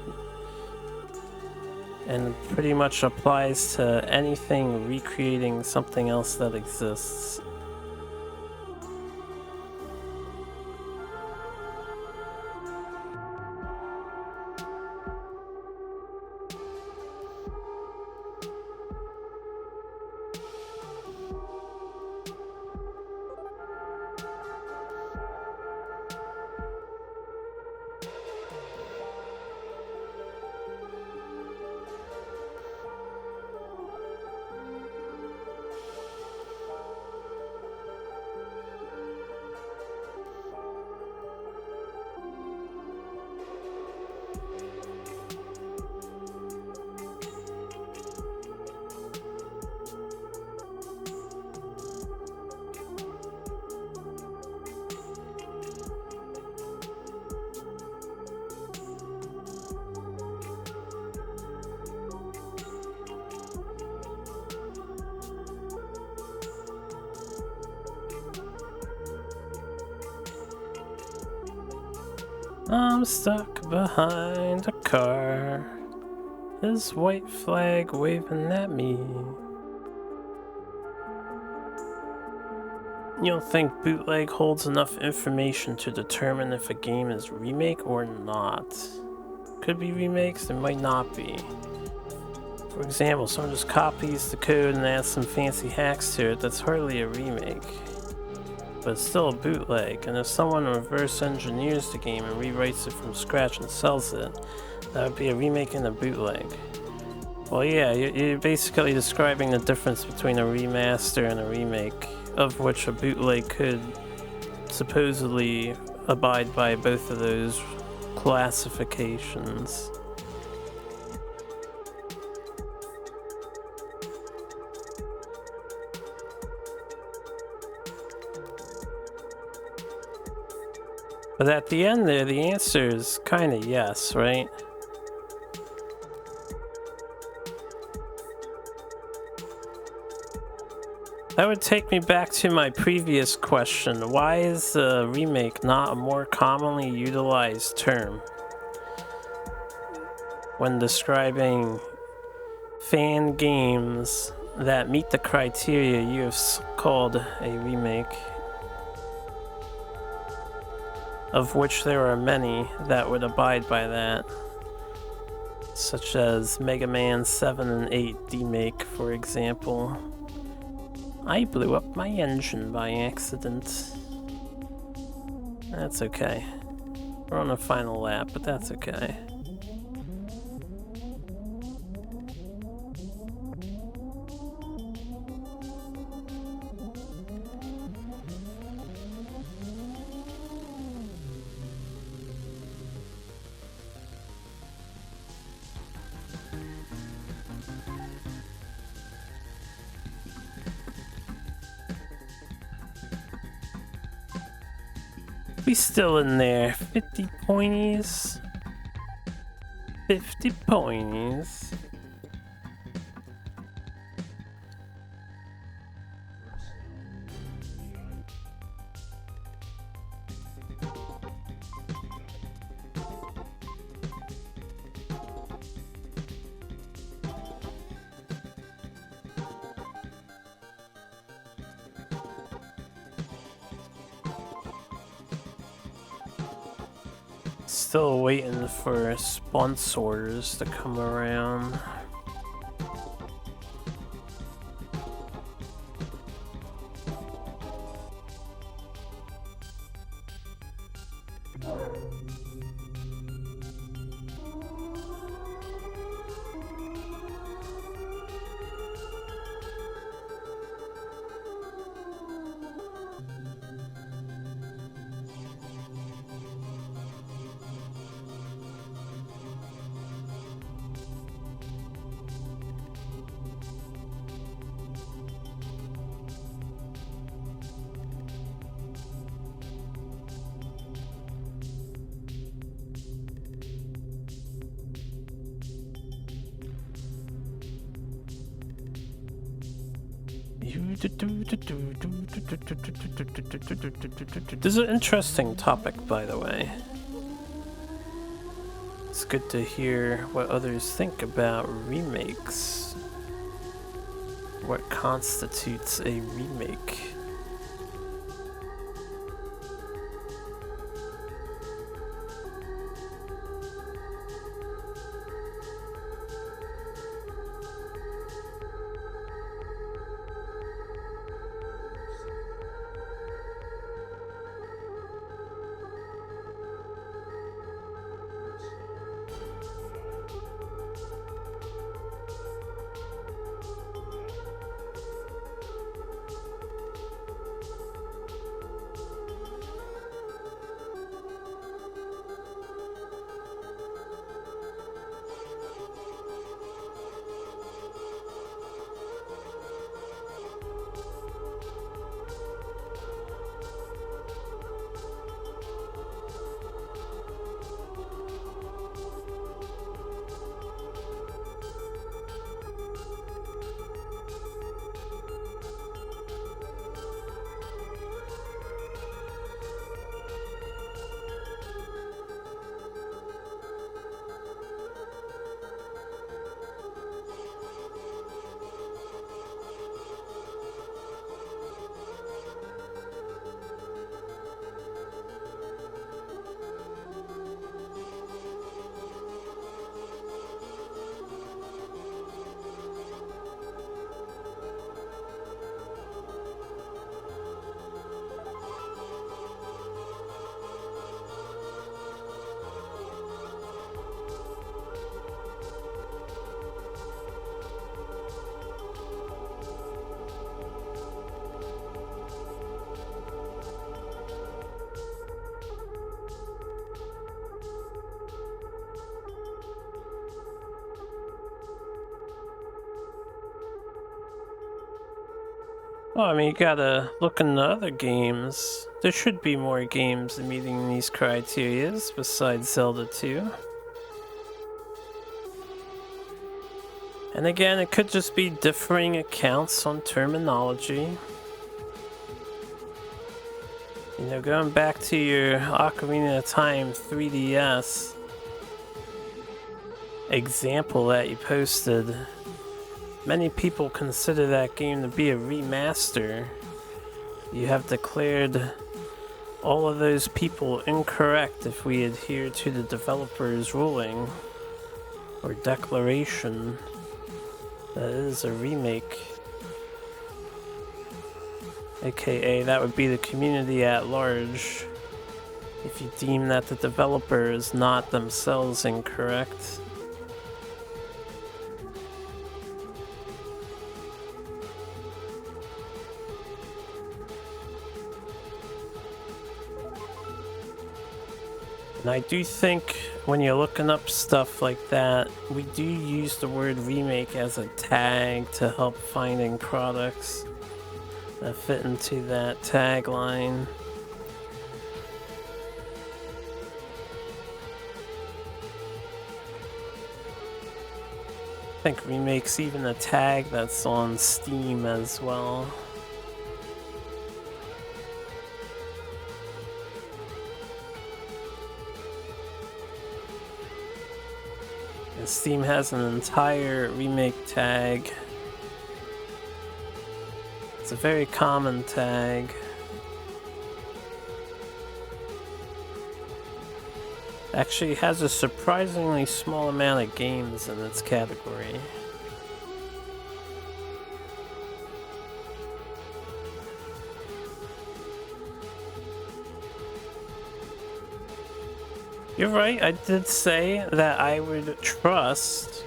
and pretty much applies to anything recreating something else that exists. I'm stuck behind a car, his white flag waving at me. You don't think bootleg holds enough information to determine if a game is remake or not? Could be remakes, there might not be. For example, someone just copies the code and adds some fancy hacks to it, that's hardly a remake. But it's still a bootleg, and if someone reverse engineers the game and rewrites it from scratch and sells it, that would be a remake and a bootleg. Well, yeah, you're basically describing the difference between a remaster and a remake, of which a bootleg could supposedly abide by both of those classifications. But at the end there, the answer is kind of yes, right? That would take me back to my previous question. Why is a remake not a more commonly utilized term when describing fan games that meet the criteria you have called a remake? Of which there are many that would abide by that, such as Mega Man 7 and 8 remake, for example. I blew up my engine by accident. That's okay. We're on a final lap, but that's okay. We still in there. 50 pointies. 50 pointies. Still waiting for sponsors to come around. This is an interesting topic, by the way. It's good to hear what others think about remakes. What constitutes a remake? Well, I mean, you gotta look into other games. There should be more games meeting these criterias besides Zelda 2. And again, it could just be differing accounts on terminology. You know, going back to your Ocarina of Time 3DS example that you posted, many people consider that game to be a remaster. You have declared all of those people incorrect if we adhere to the developer's ruling or declaration that it is a remake. AKA, that would be the community at large if you deem that the developer is not themselves incorrect. And I do think when you're looking up stuff like that, we do use the word remake as a tag to help finding products that fit into that tagline. think Remake's even a tag that's on Steam as well. And Steam has an entire Remake tag. It's a very common tag. Actually has a surprisingly small amount of games in its category. You're right, I did say that I would trust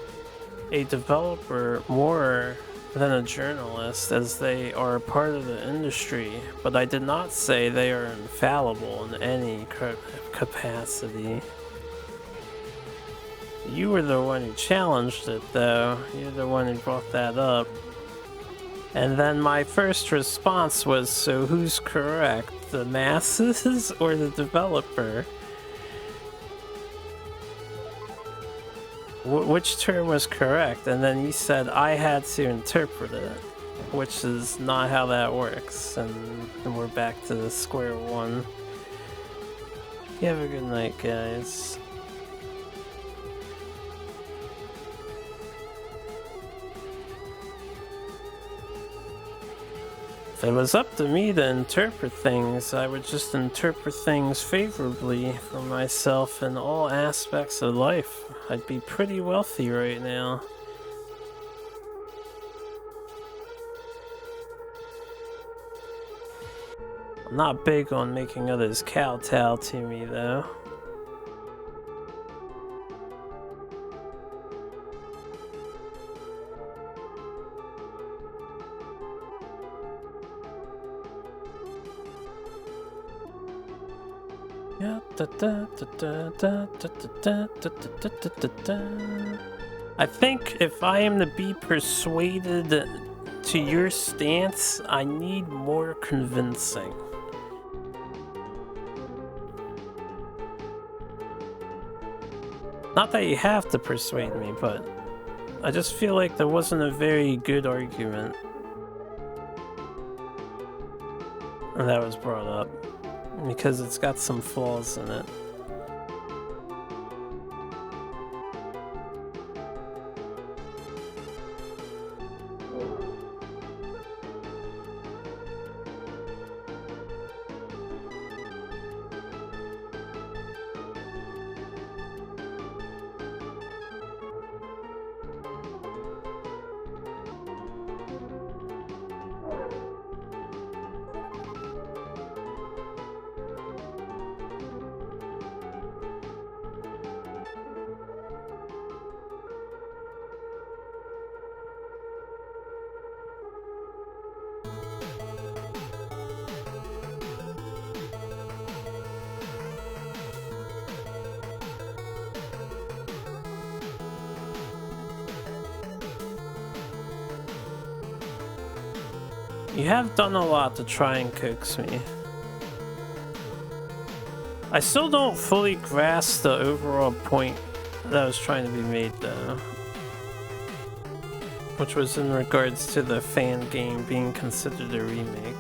a developer more than a journalist, as they are part of the industry, but I did not say they are infallible in any capacity. You were the one who challenged it, though. You're the one who brought that up. And then my first response was, so who's correct? The masses or the developer? Which term was correct? And then you said I had to interpret it, which is not how that works. And we're back to square one. You have a good night, guys. If it was up to me to interpret things, I would just interpret things favorably for myself in all aspects of life. I'd be pretty wealthy right now. I'm not big on making others kowtow to me, though. I think if I am to be persuaded to your stance, I need more convincing. Not that you have to persuade me, but I just feel like there wasn't a very good argument that was brought up, because it's got some flaws in it. You have done a lot to try and coax me. I still don't fully grasp the overall point that was trying to be made, though. Which was in regards to the fan game being considered a remake.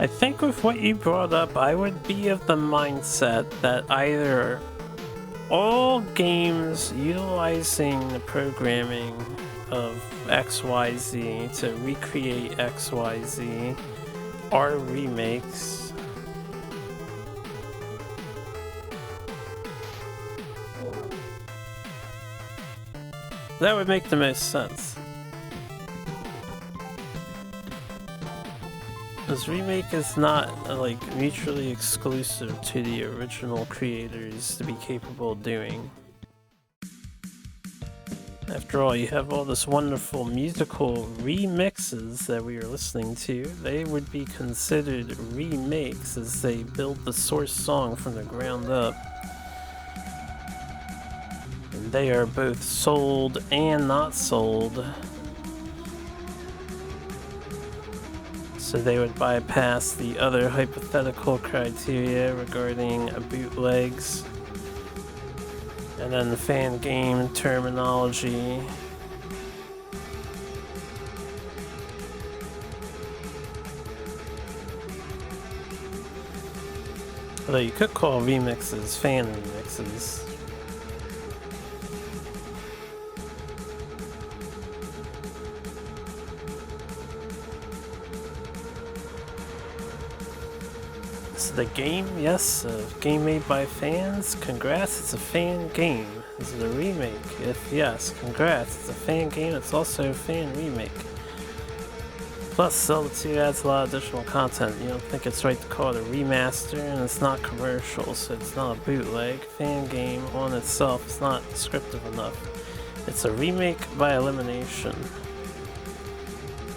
I think with what you brought up, I would be of the mindset that either all games utilizing the programming of XYZ to recreate XYZ are remakes. That would make the most sense. This remake is not like mutually exclusive to the original creators to be capable of doing. After all, you have all this wonderful musical remixes that we are listening to. They would be considered remakes as they build the source song from the ground up. And they are both sold and not sold. So they would bypass the other hypothetical criteria regarding bootlegs. And then the fan game terminology. Although you could call remixes fan remixes. So the game, yes, a game made by fans. Congrats, it's a fan game. Is it a remake? If yes, congrats, it's a fan game. It's also a fan remake. Plus, Zelda 2 adds a lot of additional content. You don't think it's right to call it a remaster, and it's not commercial, so it's not a bootleg. Fan game on itself is not descriptive enough. It's a remake by elimination.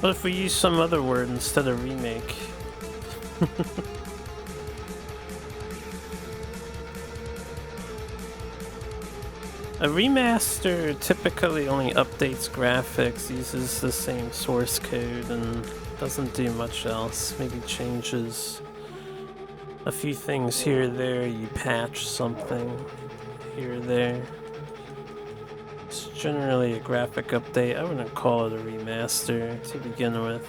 What if we use some other word instead of remake? A remaster typically only updates graphics, uses the same source code, and doesn't do much else. Maybe changes a few things here or there, you patch something here or there. It's generally a graphic update. I wouldn't call it a remaster to begin with.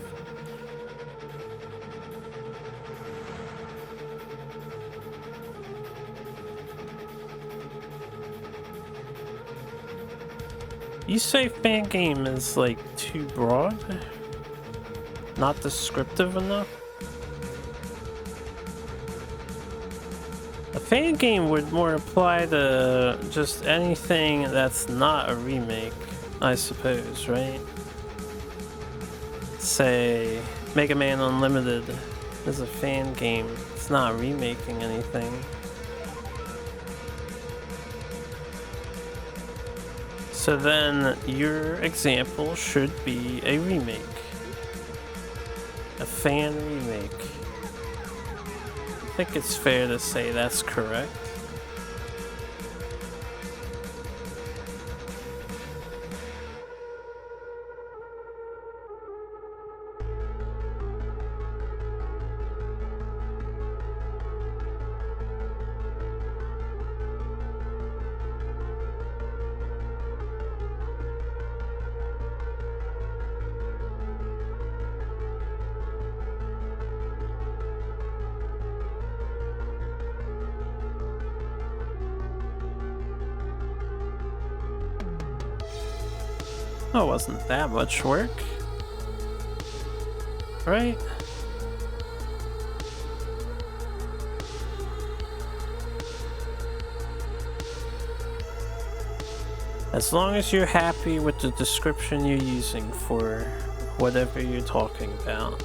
You say fan game is like too broad? Not descriptive enough? A fan game would more apply to just anything that's not a remake, I suppose, right? Say, Mega Man Unlimited is a fan game. It's not remaking anything. So then your example should be a remake. A fan remake. I think it's fair to say that's correct. Oh, it wasn't that much work, right? As long as you're happy with the description you're using for whatever you're talking about.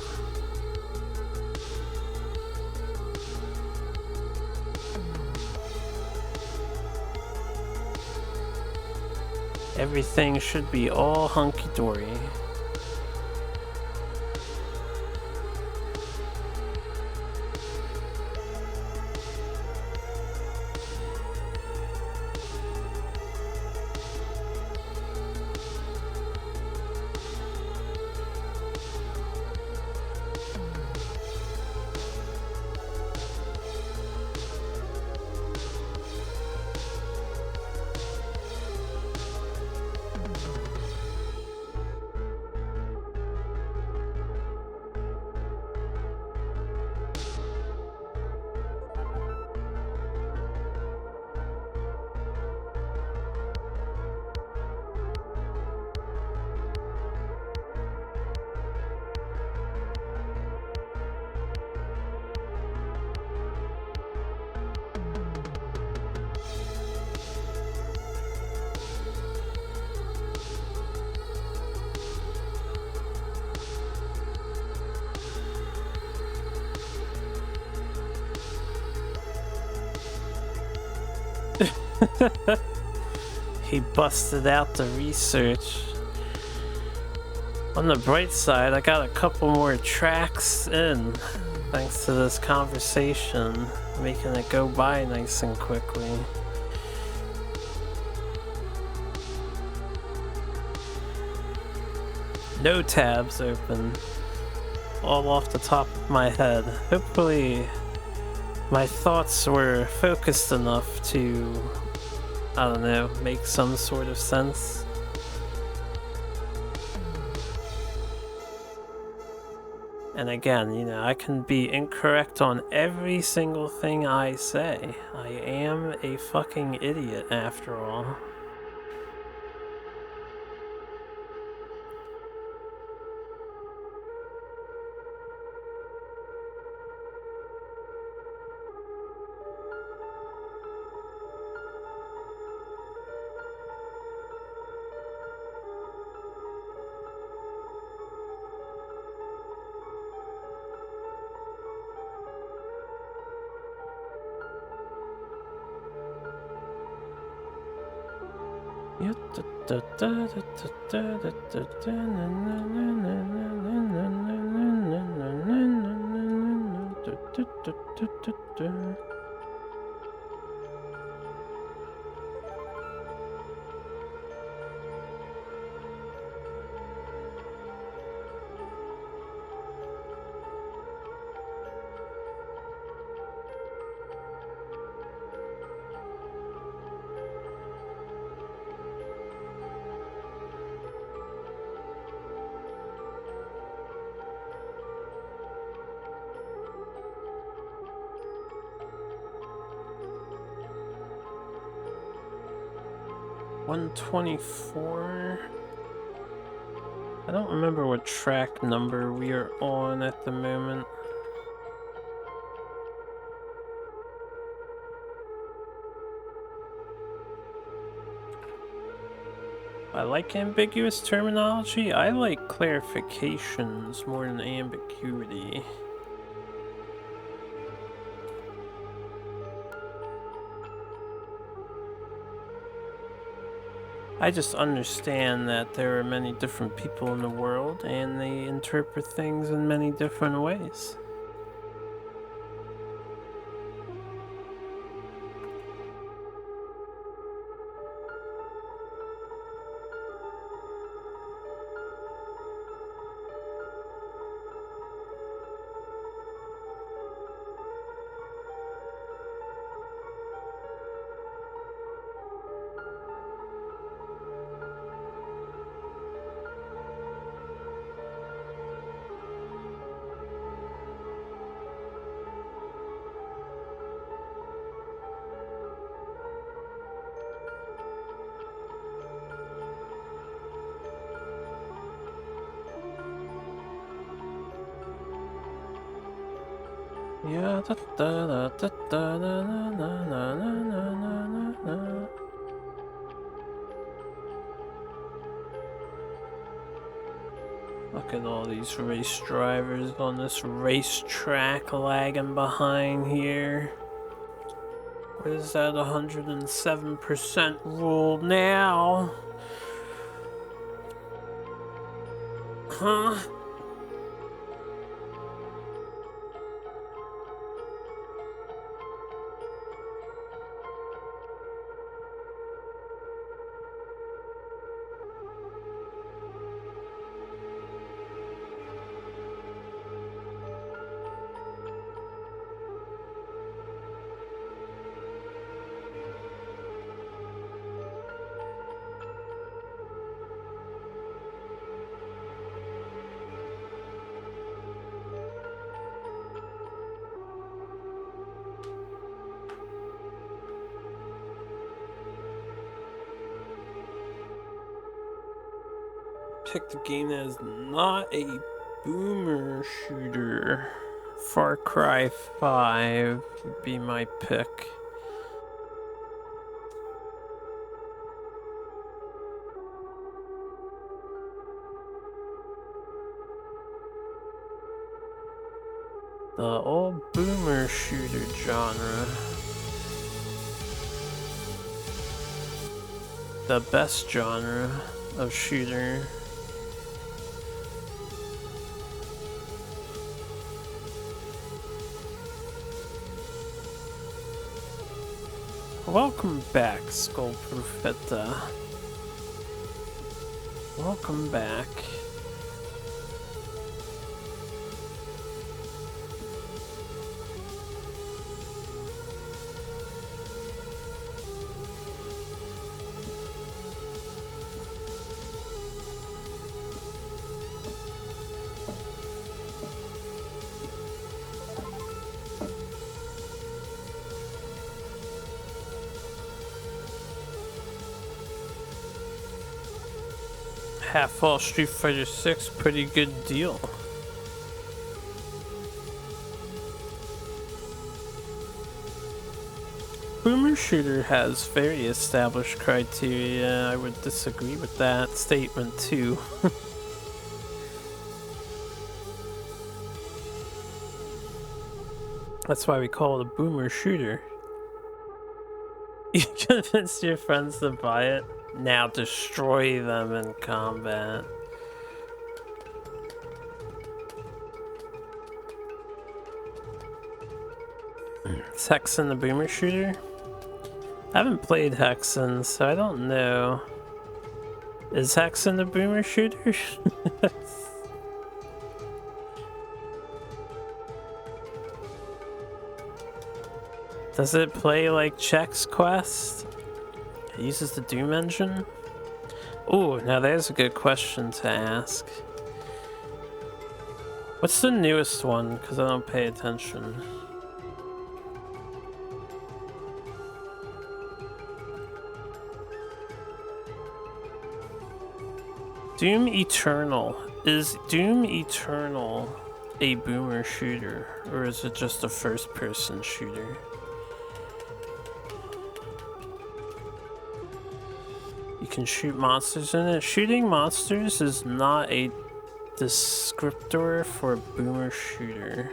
Everything should be all hunky-dory. He busted out the research. On the bright side, I got a couple more tracks in, thanks to this conversation, making it go by nice and quickly. No tabs open, all off the top of my head. Hopefully my thoughts were focused enough to, I don't know, make some sort of sense. And again, you know, I can be incorrect on every single thing I say. I am a fucking idiot after all. $124. I don't remember what track number we are on at the moment. I like ambiguous terminology. I like clarifications more than ambiguity. I just understand that there are many different people in the world and they interpret things in many different ways. Yeah, da da da da da da na na na na na na. Look at all these race drivers on this racetrack lagging behind here. What is that 107% rule now? Huh? Pick the game that is not a boomer shooter. Far Cry 5 would be my pick. The old boomer shooter genre. the best genre of shooter. Welcome back, Skull Profeta. Welcome back. Half-Fall Street Fighter 6, pretty good deal. Boomer Shooter has very established criteria. I would disagree with that statement too. That's why we call it a Boomer Shooter. You convinced your friends to buy it? Now destroy them in combat. Is Hexen the Boomer Shooter? I haven't played Hexen, so I don't know. Is Hexen the Boomer Shooter? Does it play like Chex Quest? It uses the Doom engine? Ooh, now there's a good question to ask. What's the newest one? Because I don't pay attention. Doom Eternal. Is Doom Eternal a Boomer Shooter? Or is it just a first-person shooter? You can shoot monsters in it. Shooting monsters is not a descriptor for a Boomer Shooter.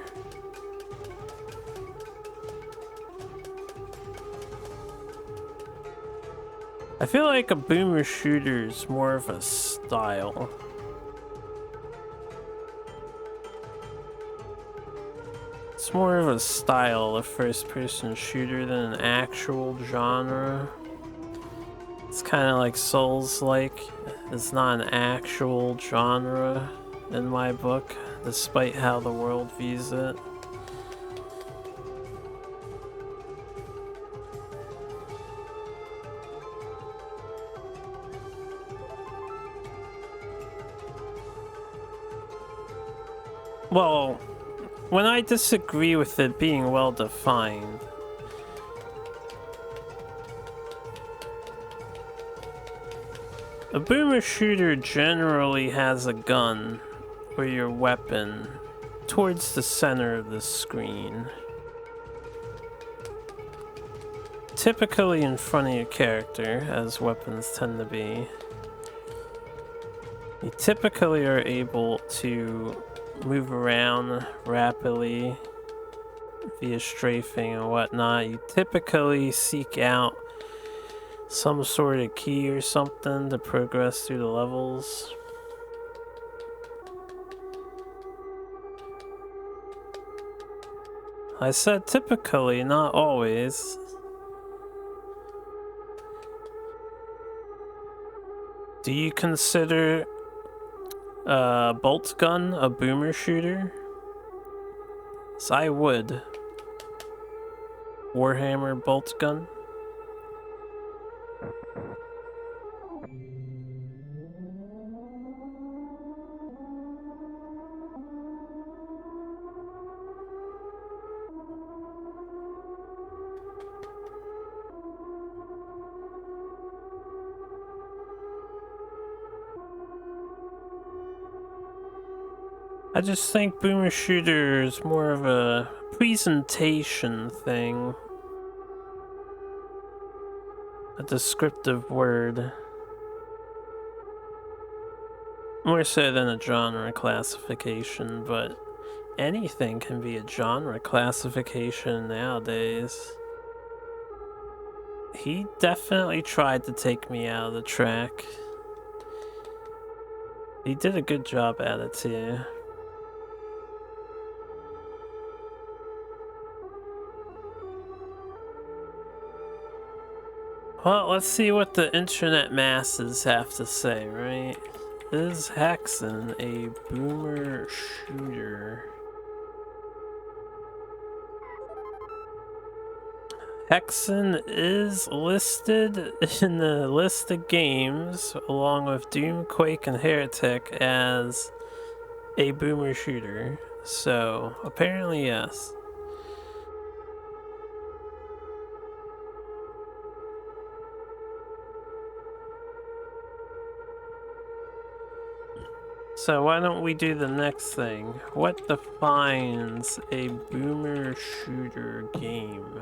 I feel like a Boomer Shooter is more of a style. It's more of a style of first-person shooter than an actual genre. It's kind of like Souls-like. It's not an actual genre in my book, despite how the world views it. Well, when I disagree with it being well defined, a Boomer Shooter generally has a gun or your weapon towards the center of the screen. Typically in front of your character, as weapons tend to be. You typically are able to move around rapidly via strafing and whatnot. You typically seek out some sort of key or something to progress through the levels. I said typically, not always. Do you consider bolt gun a Boomer Shooter? So I would. Warhammer bolt gun. I just think Boomer Shooter is more of a presentation thing. A descriptive word. More so than a genre classification, but anything can be a genre classification nowadays. he definitely tried to take me out of the track. He did a good job at it too. Well, let's see what the internet masses have to say, right? Is Hexen a boomer shooter? Hexen is listed in the list of games, along with Doom, Quake, and Heretic, as a boomer shooter. So, apparently yes. So why don't we do the next thing? What defines a boomer shooter game?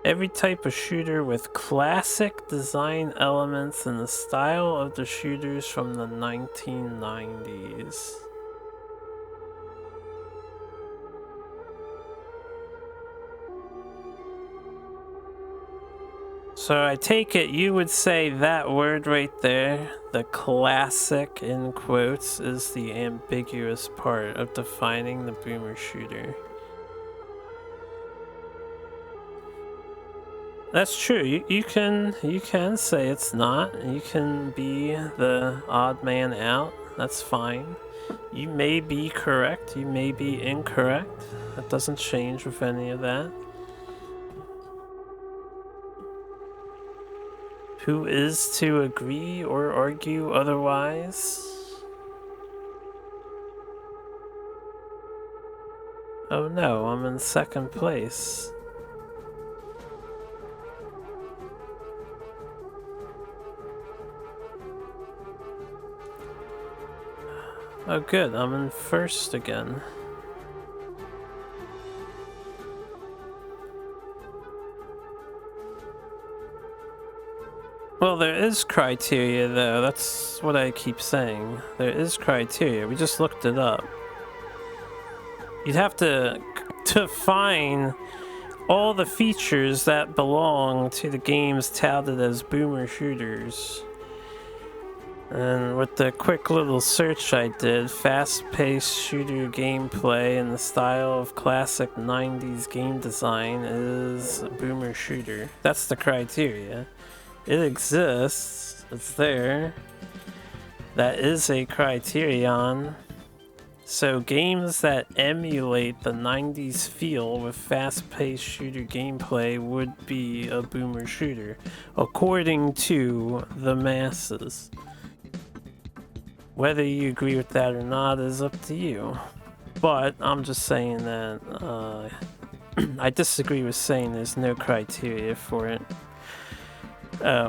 Every type of shooter with classic design elements in the style of the shooters from the 1990s. So I take it you would say that word right there, the classic in quotes, is the ambiguous part of defining the boomer shooter. That's true. You can say it's not. You can be the odd man out. That's fine. You may be correct. You may be incorrect. That doesn't change with any of that. Who is to agree or argue otherwise? Oh no, I'm in second place. Oh good, I'm in first again. Well, there is criteria though, that's what I keep saying. There is criteria, we just looked it up. You'd have to define all the features that belong to the games touted as boomer shooters. And with the quick little search I did, fast-paced shooter gameplay in the style of classic 90s game design is a boomer shooter. That's the criteria. It exists. It's there. That is a criterion. So games that emulate the 90s feel with fast-paced shooter gameplay would be a boomer shooter, according to the masses. Whether you agree with that or not is up to you. But I'm just saying that I disagree with saying there's no criteria for it.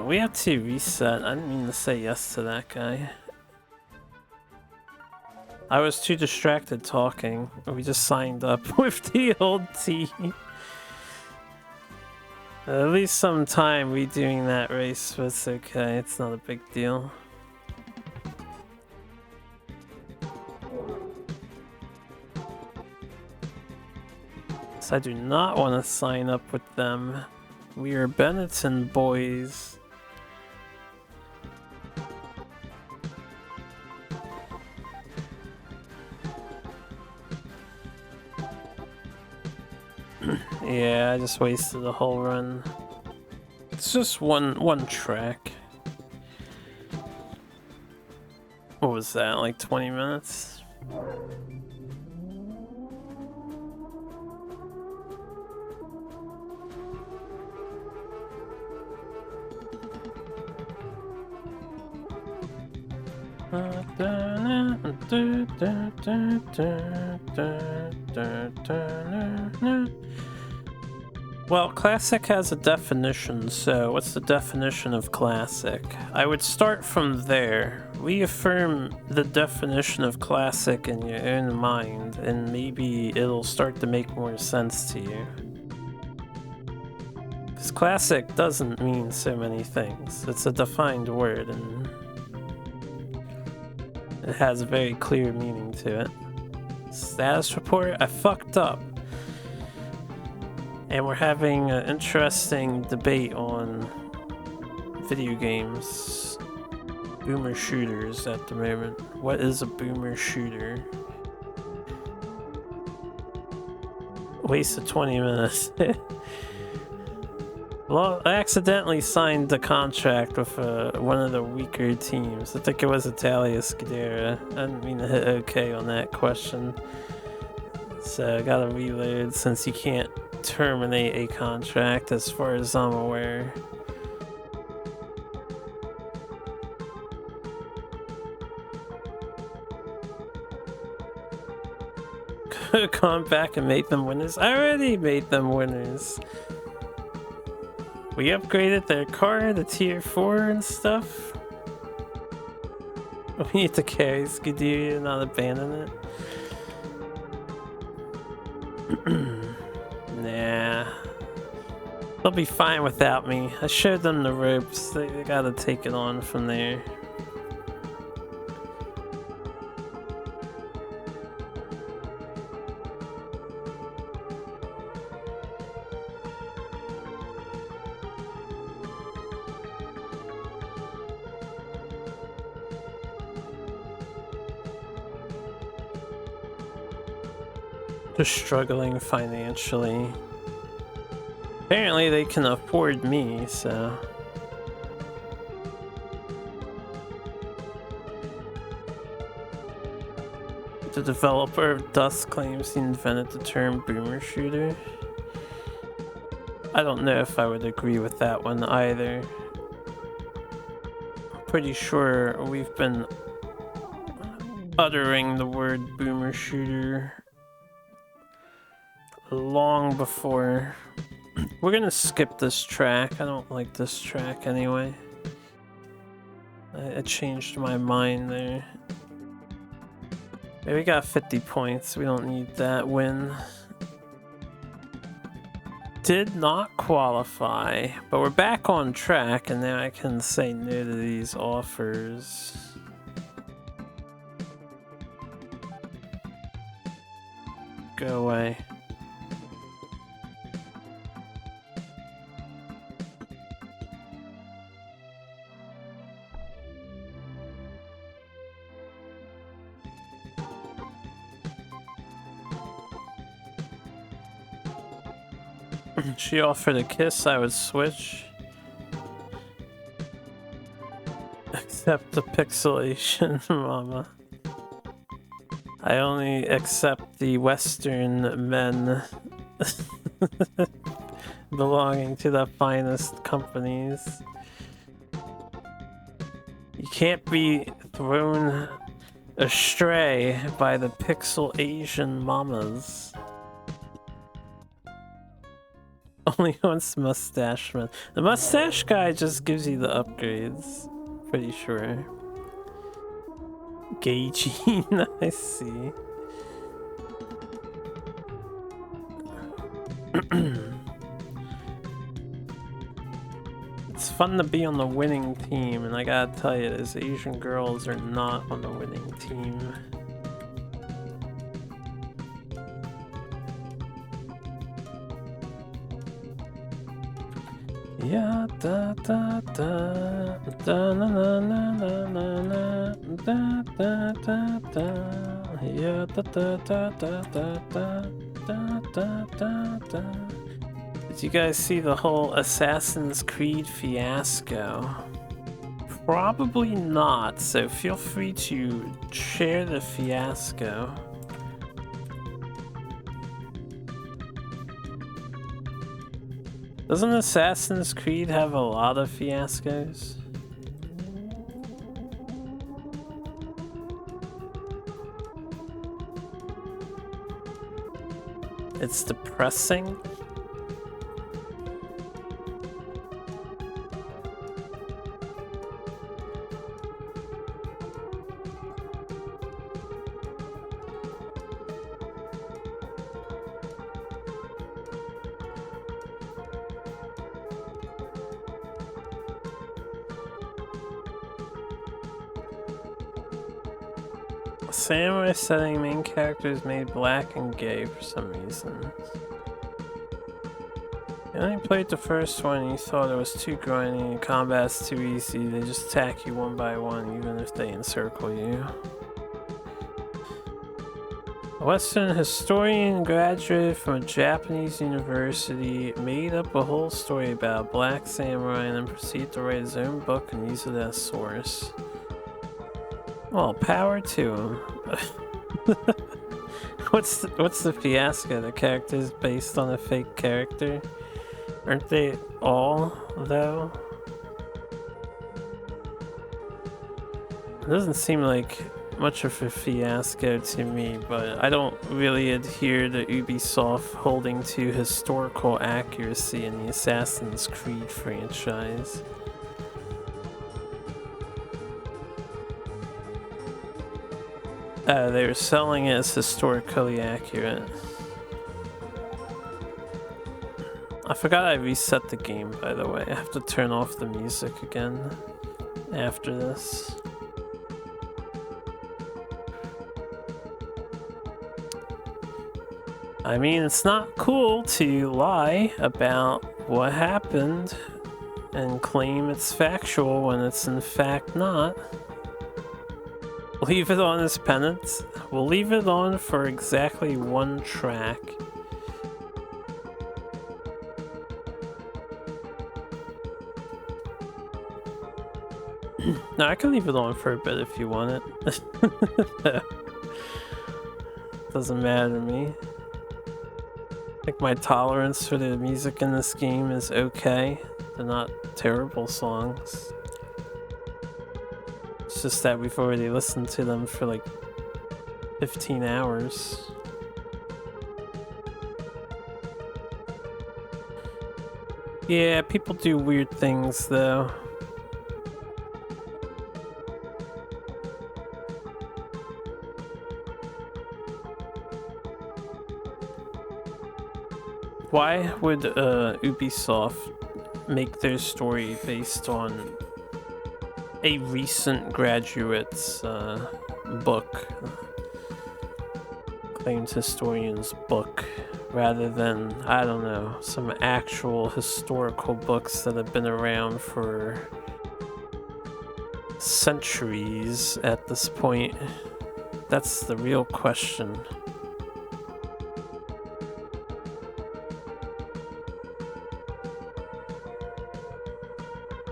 We have to reset. I didn't mean to say yes to that guy. I was too distracted talking. We just signed up with the old team. At least some time redoing that race, but it's okay. It's not a big deal. I do not want to sign up with them. We are Benetton boys. Yeah, I just wasted the whole run. It's just one track. What was that, like 20 minutes? Well, classic has a definition, so what's the definition of classic? I would start from there. Reaffirm the definition of classic in your own mind, and maybe it'll start to make more sense to you. Because classic doesn't mean so many things. It's a defined word, and it has a very clear meaning to it. Status report, I fucked up. And we're having an interesting debate on video games. Boomer shooters at the moment. What is a boomer shooter? Waste of 20 minutes. Well, I accidentally signed the contract with one of the weaker teams. I think it was Italia Scudera. I didn't mean to hit OK on that question. So I gotta reload since you can't terminate a contract as far as I'm aware. Could have gone back and made them winners. I already made them winners. We upgraded their car to tier 4 and stuff. We need to carry Scuderia, not abandon it. Nah. They'll be fine without me. I showed them the ropes. They gotta take it on from there. They're struggling financially. Apparently they can afford me, so... The developer of Dust claims he invented the term boomer shooter. I don't know if I would agree with that one either. I'm pretty sure we've been uttering the word boomer shooter long before. We're gonna skip this track. I don't like this track anyway. I changed my mind there. Okay, we got 50 points. We don't need that win. Did not qualify, but we're back on track, and now I can say no to these offers. Go away. She offered a kiss, I would switch. Accept the pixelation, mama. I only accept the Western men belonging to the finest companies. You can't be thrown astray by the pixel Asian mamas. Only once mustache man. The mustache guy just gives you the upgrades. Pretty sure. Gagey, I see. It's fun to be on the winning team, and I gotta tell you, those Asian girls are not on the winning team. Yeah, da da da da na na na na na da da da da. Yeah, da da da da da da da da da. Did you guys see the whole Assassin's Creed fiasco? Probably not, so feel free to share the fiasco. Doesn't Assassin's Creed have a lot of fiascos? It's depressing. Samurai setting main characters made black and gay for some reason. I only played the first one and you thought it was too grindy and combat's too easy. They just attack you one by one, even if they encircle you. A Western historian graduated from a Japanese university, made up a whole story about a black samurai, and then proceeded to write his own book and use it as source. Well, power to him. What's the fiasco? The character is based on a fake character? Aren't they all, though? It doesn't seem like much of a fiasco to me, but I don't really adhere to Ubisoft holding to historical accuracy in the Assassin's Creed franchise. They were selling it as historically accurate. I forgot I reset the game, by the way. I have to turn off the music again after this. I mean, it's not cool to lie about what happened and claim it's factual when it's in fact not. Leave it on as penance. We'll leave it on for exactly one track. No, I can leave it on for a bit if you want it. Doesn't matter to me. I think my tolerance for the music in this game is okay. They're not terrible songs. It's just that we've already listened to them for like 15 hours. Yeah, people do weird things though. Why would Ubisoft make their story based on a recent graduate's book, claimed historian's book, rather than, I don't know, some actual historical books that have been around for centuries at this point? That's the real question.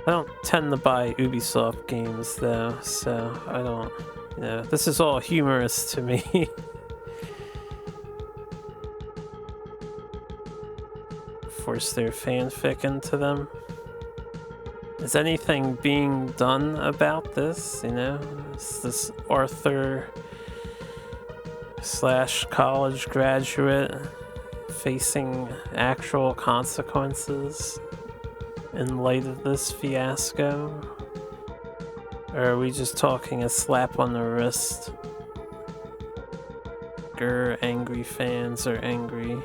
I don't tend to buy Ubisoft games though, so I don't, you know, this is all humorous to me. Force their fanfic into them. Is anything being done about this, you know? Is this Arthur / college graduate facing actual consequences in light of this fiasco? Or are we just talking a slap on the wrist? Grr, angry fans are angry.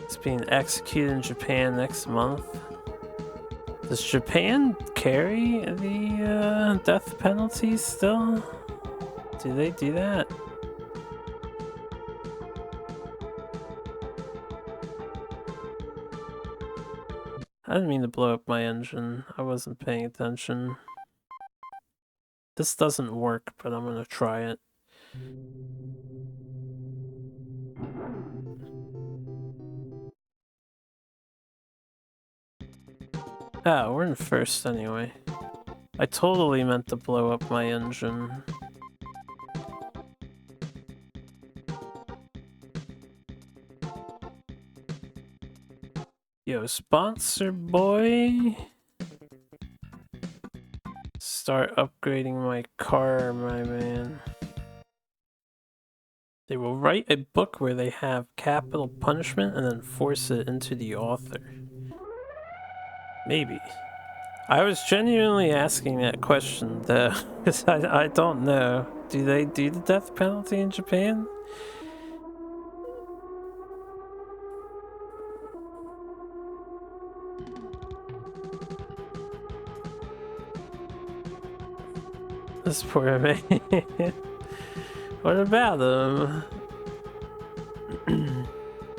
It's being executed in Japan next month. Does Japan carry the death penalty still? Do they do that? I didn't mean to blow up my engine. I wasn't paying attention. This doesn't work, but I'm gonna try it. Ah, we're in first anyway. I totally meant to blow up my engine. Yo, sponsor boy! Start upgrading my car, my man. They will write a book where they have capital punishment and then force it into the author. Maybe. I was genuinely asking that question though, because I don't know. Do they do the death penalty in Japan? This poor man. What about him?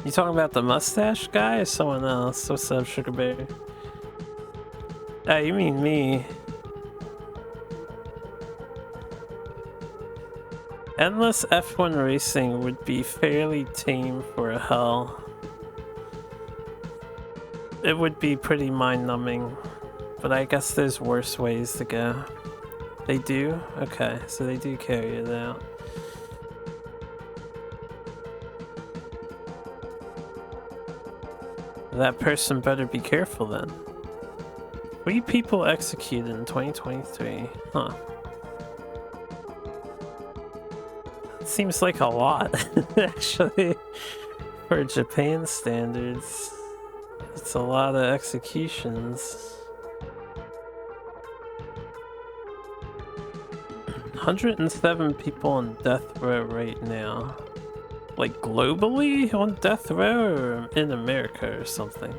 You talking about the mustache guy or someone else? What's up, Sugar Bear? Oh, you mean me. Endless F1 racing would be fairly tame for a hell. It would be pretty mind-numbing, but I guess there's worse ways to go. They do? Okay, so they do carry it out. That person better be careful then. 3 people executed in 2023. Huh. Seems like a lot, actually, for Japan standards. It's a lot of executions. 107 people on death row right now. Like globally on death row or in America or something?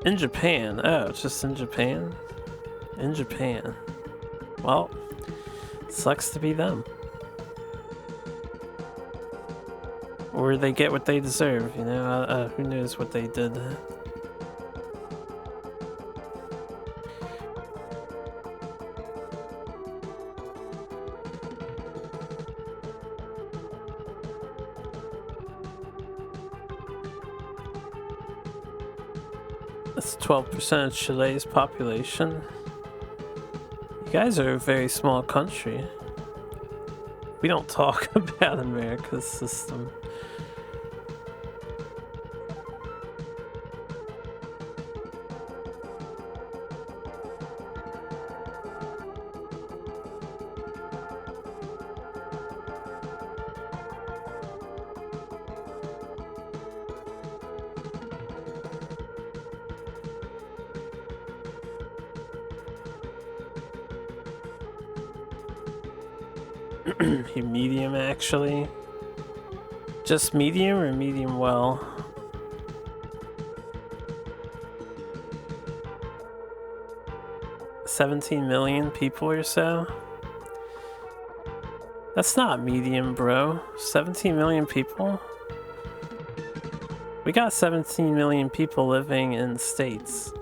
In Japan. Oh, it's just in Japan? In Japan. Well, sucks to be them. Or they get what they deserve, you know? Who knows what they did. That's 12% of Chile's population. You guys are a very small country. We don't talk about America's system. You're medium, actually. Just medium or medium well? $17 million people or so? That's not medium, bro. 17 million people? We got 17 million people living in states.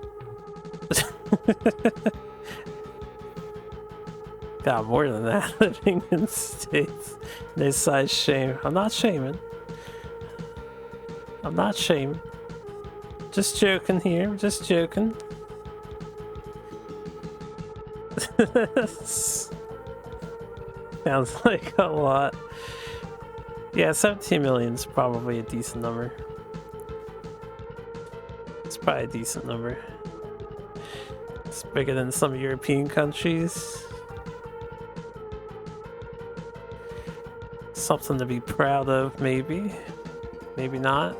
Got more than that living in states. No size shame. I'm not shaming. I'm not shaming. Just joking here. Just joking. Sounds like a lot. Yeah, 17 million is probably a decent number. It's probably a decent number. It's bigger than some European countries. Something to be proud of, maybe. Maybe not.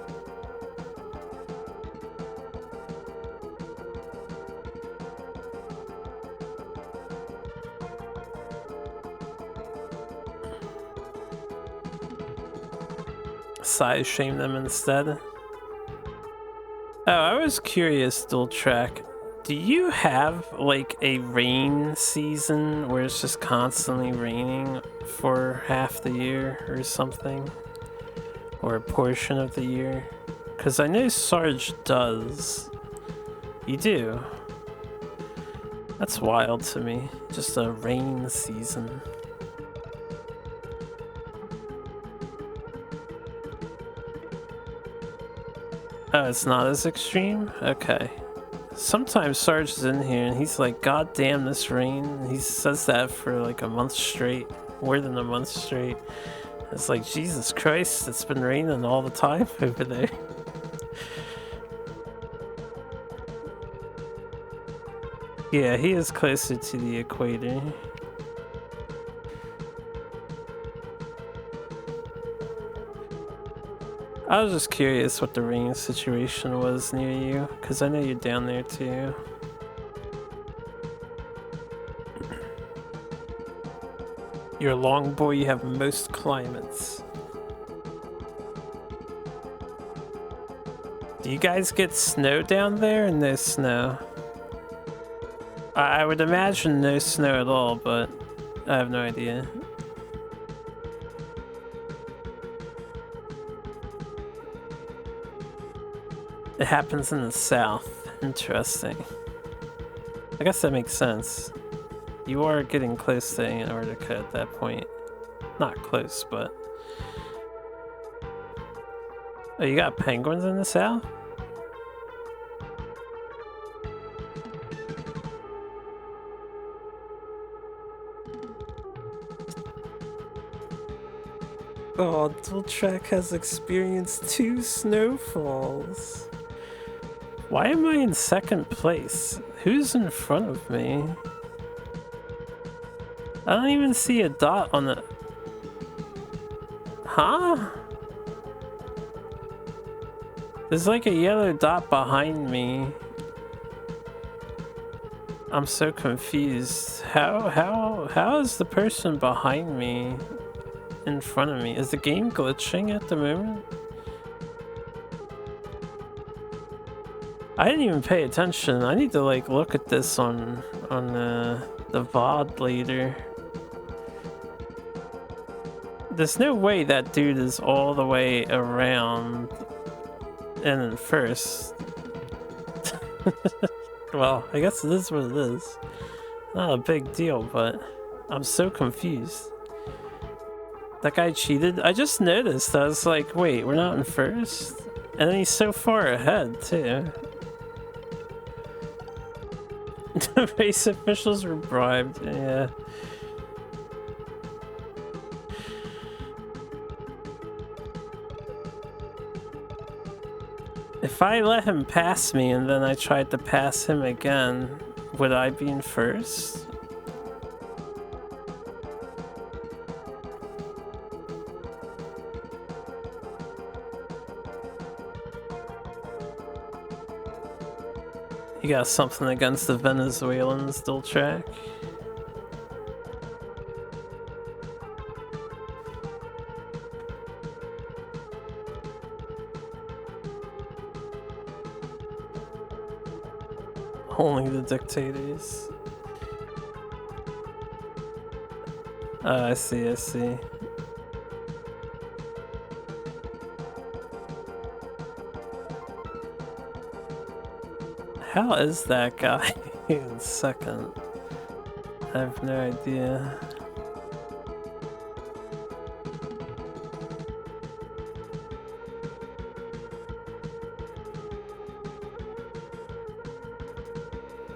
Size shame them instead. Oh, I was curious, Dual Track. Do you have like a rain season where it's just constantly raining for half the year or something? Or a portion of the year? Because I know Sarge does. You do? That's wild to me. Just a rain season. Oh, it's not as extreme? Okay. Sometimes Sarge is in here and he's like, God damn this rain. He says that for like a month straight. More than a month straight. It's like, Jesus Christ, it's been raining all the time over there. Yeah, he is closer to the equator. I was just curious what the rain situation was near you, because I know you're down there too. You're a long boy, you have most climates. Do you guys get snow down there or no snow? I would imagine no snow at all, but I have no idea. It happens in the south. Interesting. I guess that makes sense. You are getting close to Antarctica at that point. Not close, but... Oh, you got penguins in the south? Oh, Dual Track has experienced 2 snowfalls. Why am I in second place? Who's in front of me? I don't even see a dot on the... Huh? There's like a yellow dot behind me. I'm so confused. How is the person behind me in front of me? Is the game glitching at the moment? I didn't even pay attention. I need to like look at this on the VOD later. There's no way that dude is all the way around and in first. Well, I guess it is what it is. Not a big deal, but I'm so confused. That guy cheated? I just noticed. I was like, wait, we're not in first? And then he's so far ahead, too. Race officials were bribed, yeah. If I let him pass me and then I tried to pass him again, would I be in first? You got something against the Venezuelans, Dual Track? Only the dictators. I see, I see. How is that guy in second? I have no idea.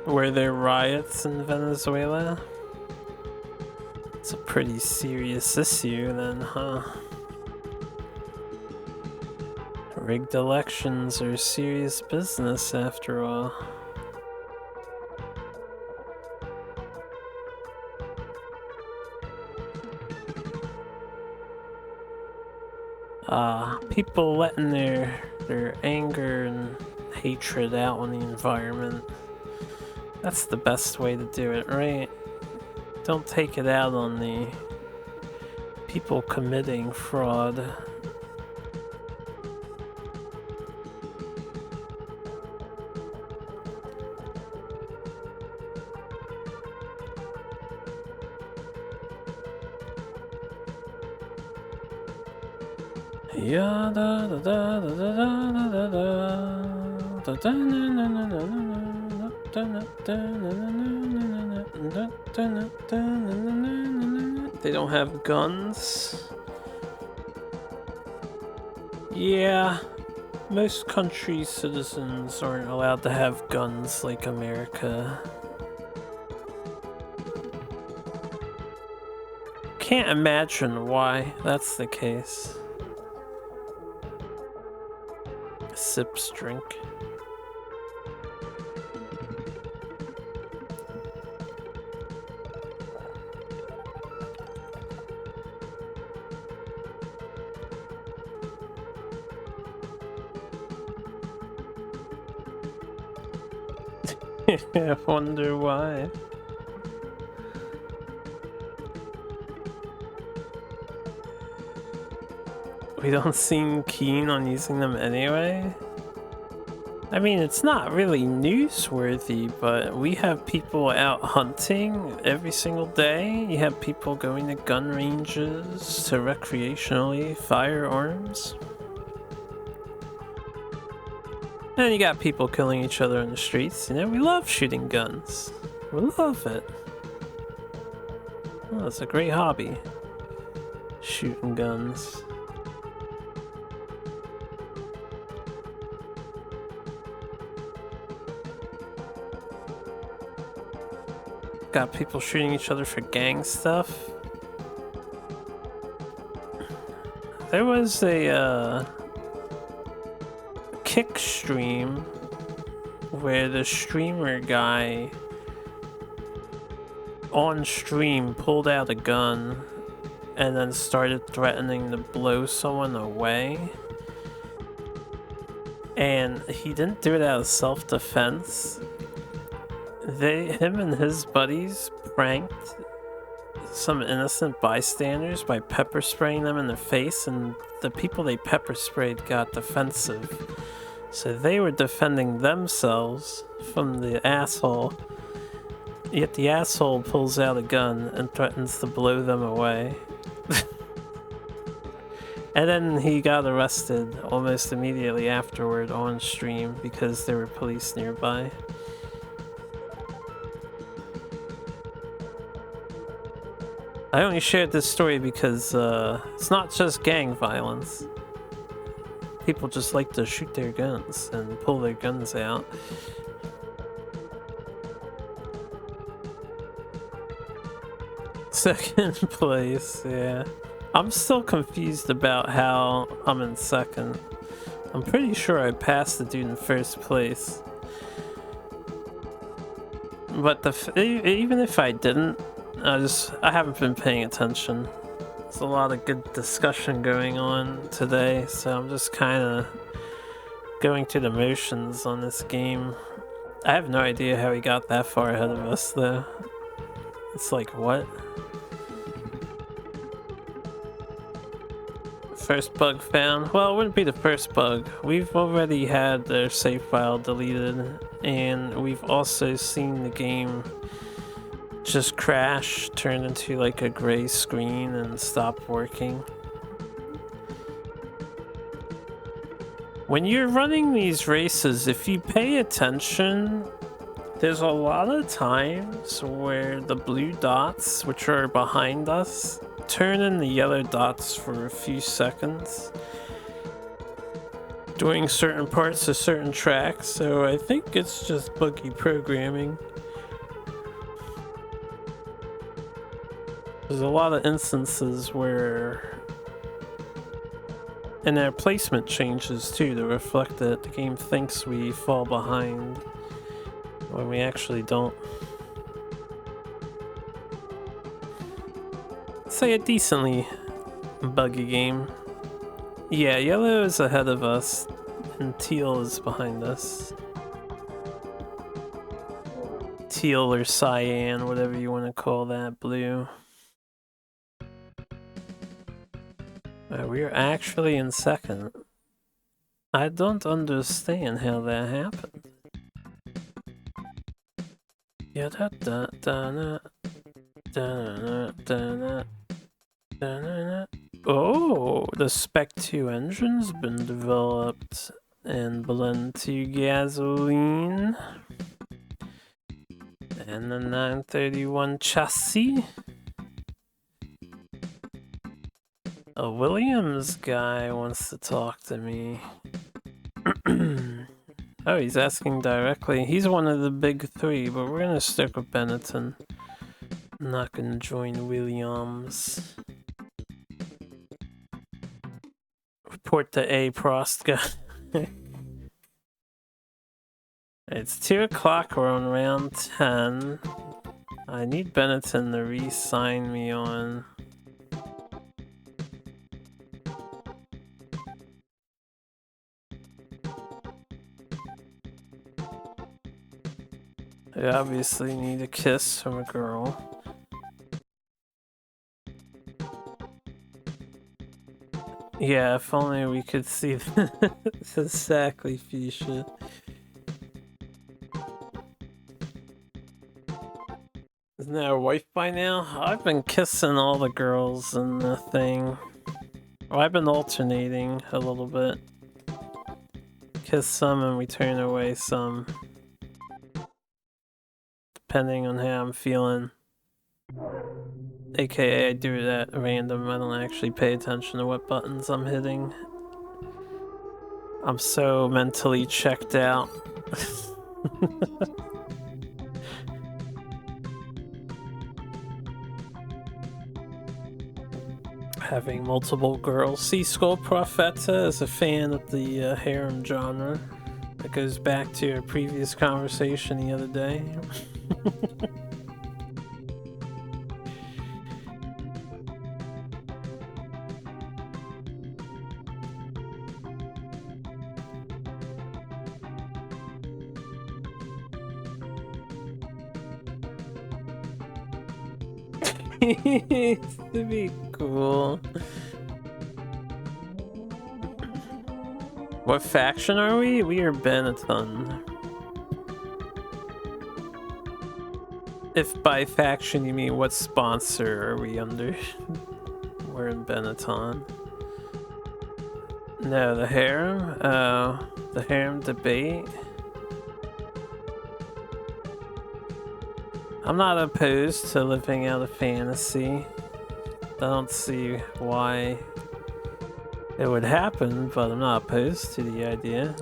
Were there riots in Venezuela? It's a pretty serious issue then, huh? Rigged elections are serious business after all. People letting their anger and hatred out on the environment. That's the best way to do it, right? Don't take it out on the people committing fraud. Yeah, da da da da da da da da They don't have guns. Yeah, most countries' citizens aren't allowed to have guns like America. Can't imagine why that's the case. Sips drink. I wonder why. We don't seem keen on using them anyway. I mean, it's not really newsworthy, but we have people out hunting every single day. You have people going to gun ranges to recreationally firearms. And you got people killing each other in the streets. You know, we love shooting guns. We love it. Oh, it's a great hobby. Shooting guns. Got people shooting each other for gang stuff. There was a kick stream where the streamer guy on stream pulled out a gun and then started threatening to blow someone away. And he didn't do it out of self-defense. Him and his buddies pranked some innocent bystanders by pepper spraying them in the face, and the people they pepper sprayed got defensive. So they were defending themselves from the asshole, yet the asshole pulls out a gun and threatens to blow them away. And then he got arrested almost immediately afterward on stream because there were police nearby. I only shared this story because it's not just gang violence. People just like to shoot their guns and pull their guns out. Second place, yeah. I'm still confused about how I'm in second. I'm pretty sure I passed the dude in first place. But even if I didn't, I haven't been paying attention. There's a lot of good discussion going on today, so I'm just kind of going through the motions on this game. I have no idea how he got that far ahead of us, though. It's like, what? First bug found? Well, it wouldn't be the first bug. We've already had their save file deleted, and we've also seen the game just crash, turn into like a gray screen and stop working. When you're running these races, if you pay attention, there's a lot of times where the blue dots, which are behind us, turn in the yellow dots for a few seconds during certain parts of certain tracks, so I think it's just buggy programming. There's a lot of instances where, and their placement changes too to reflect that the game thinks we fall behind when we actually don't. Say a decently buggy game. Yeah, yellow is ahead of us and teal is behind us. Teal or cyan, whatever you want to call that, blue. We're actually in second. I don't understand how that happened. Yeah, oh, the Spec 2 engine's been developed and blend to gasoline. And the 931 chassis. A Williams guy wants to talk to me. Oh, he's asking directly. He's one of the big three, but we're gonna stick with Benetton. I'm not gonna join Williams. Report to A. Prost guy. It's 2 o'clock, we're on round 10. I need Benetton to re-sign me on. I obviously need a kiss from a girl. Yeah, if only we could see exactly fuchsia. Isn't that a wife by now? I've been kissing all the girls in the thing. Well, I've been alternating a little bit. kiss some and we turn away some. Depending on how I'm feeling. AKA I do it at random, I don't actually pay attention to what buttons I'm hitting. I'm so mentally checked out. Having multiple girls. See, Skull Profeta is a fan of the harem genre. That goes back to a previous conversation the other day. To be cool. What faction are we? We are Benetton. If by faction you mean what sponsor are we under? We're in Benetton. No, the harem? Oh, the harem debate? I'm not opposed to living out a fantasy. I don't see why it would happen, but I'm not opposed to the idea.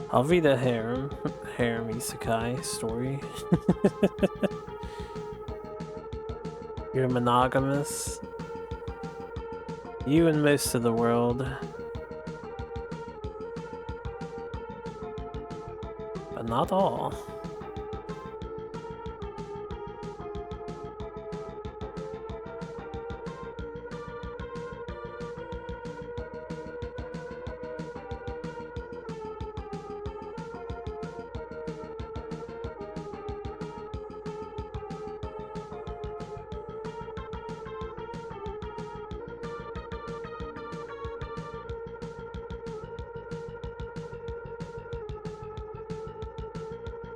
I'll read a harem isekai story. You're monogamous. You and most of the world. But not all.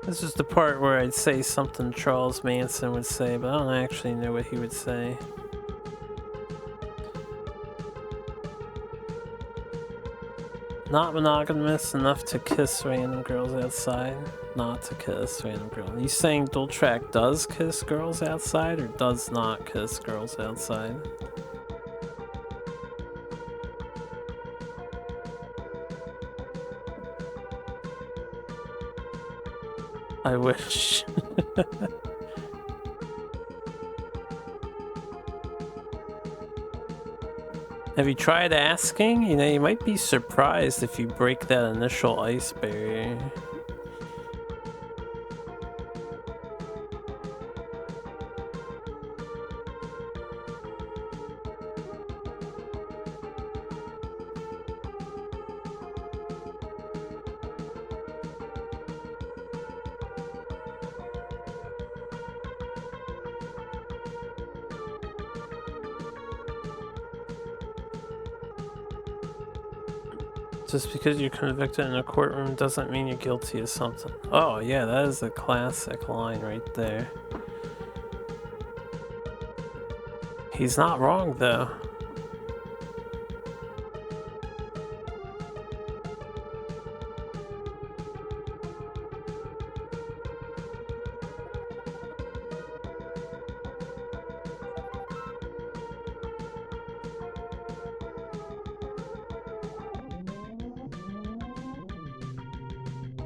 This is the part where I'd say something Charles Manson would say, but I don't actually know what he would say. Not monogamous enough to kiss random girls outside. Not to kiss random girls. Are you saying Dual Track does kiss girls outside or does not kiss girls outside? I wish. Have you tried asking? You know, you might be surprised if you break that initial ice barrier. Just because you're convicted in a courtroom doesn't mean you're guilty of something. Oh yeah, that is a classic line right there. He's not wrong though.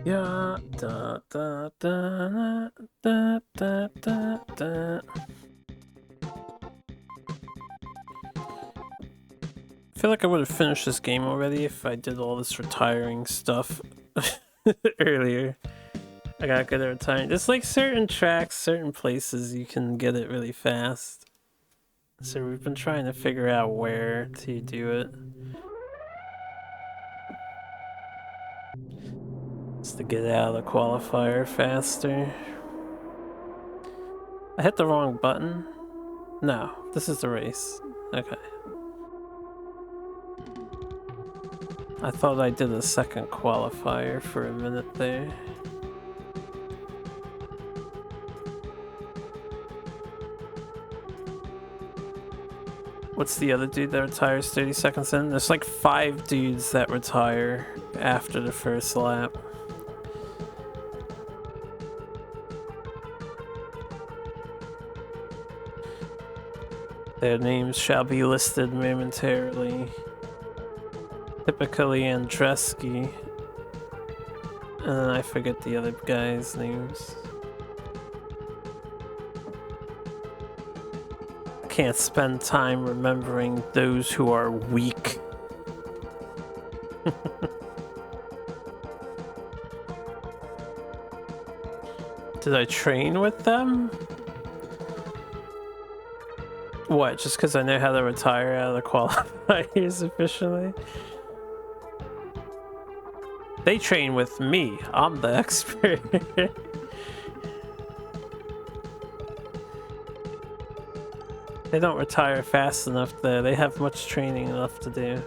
Yeah, da da da da da da da. I feel like I would have finished this game already if I did all this retiring stuff earlier. I got good at retiring. There's like certain tracks, certain places you can get it really fast. So we've been trying to figure out where to do it. Just to get out of the qualifier faster. I hit the wrong button. No, this is the race. Okay. I thought I did a second qualifier for a minute there. What's the other dude that retires 30 seconds in? There's like 5 dudes that retire after the first lap. Their names shall be listed momentarily. Typically Andreski. And I forget the other guys' names. Can't spend time remembering those who are weak. Did I train with them? What, just because I know how to retire out of the qualifiers efficiently? They train with me. I'm the expert. They don't retire fast enough though. They have much training left to do.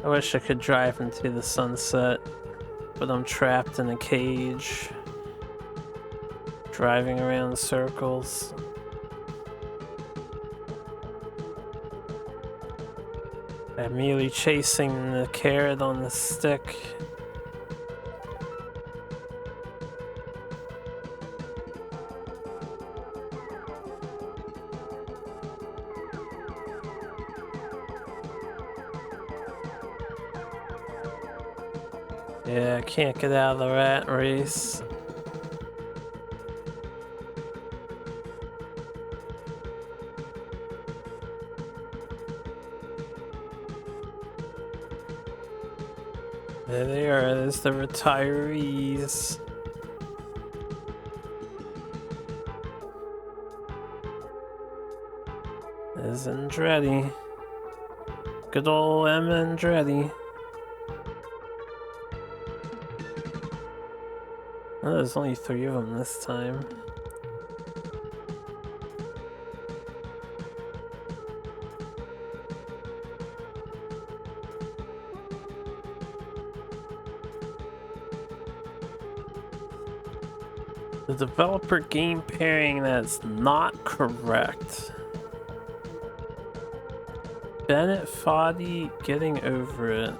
I wish I could drive into the sunset, but I'm trapped in a cage, driving around in circles. I'm merely chasing the carrot on the stick. Yeah, I can't get out of the rat race. There they are, there's the retirees. There's Andretti. Good old M. Andretti. Oh, there's only 3 of them this time. The developer game pairing that's not correct. Bennett Foddy getting over it.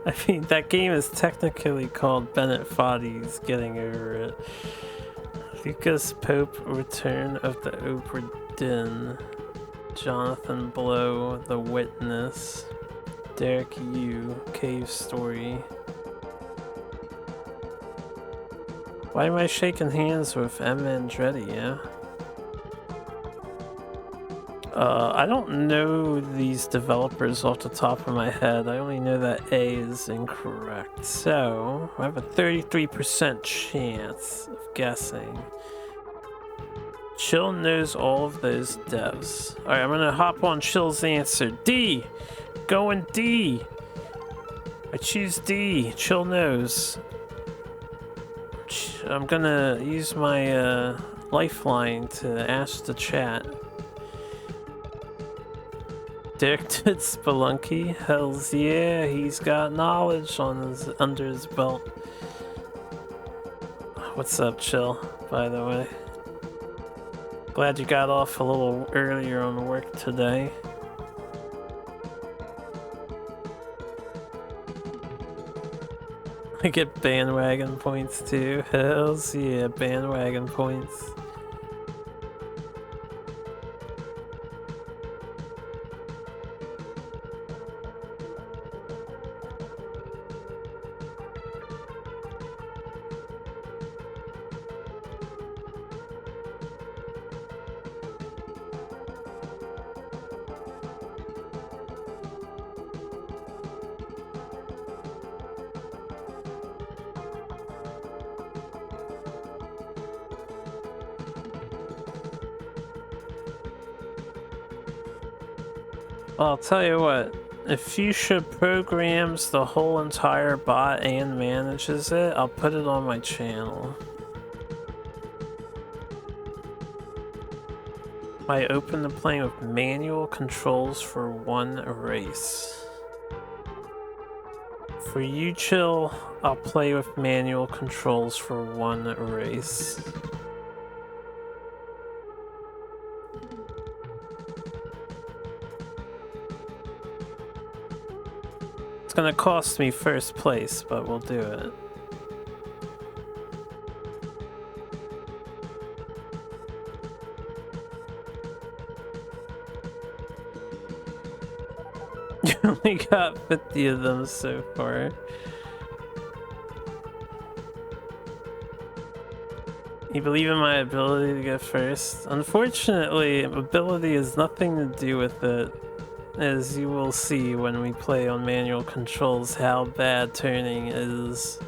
I mean, that game is technically called Bennett Foddy's Getting Over It. Lucas Pope, Return of the Obra Dinn. Jonathan Blow, The Witness. Derek Yu, Cave Story. Why am I shaking hands with M. Andretti, yeah? I don't know these developers off the top of my head. I only know that A is incorrect. So, I have a 33% chance of guessing. Chill knows all of those devs. Alright, I'm gonna hop on Chill's answer. D! Going D! I choose D. Chill knows. I'm gonna use my lifeline to ask the chat. Derek did Spelunky? Hells yeah, he's got knowledge on under his belt. What's up, Chill, by the way? Glad you got off a little earlier on work today. I get bandwagon points too. Hells yeah, bandwagon points. Well, I'll tell you what. If Fuchsia programs the whole entire bot and manages it, I'll put it on my channel. I open the plane with manual controls for one race. For you, Chill, I'll play with manual controls for one race. It's gonna cost me first place, but we'll do it. You only got 50 of them so far. You believe in my ability to get first? Unfortunately, ability has nothing to do with it, as you will see when we play on manual controls how bad turning is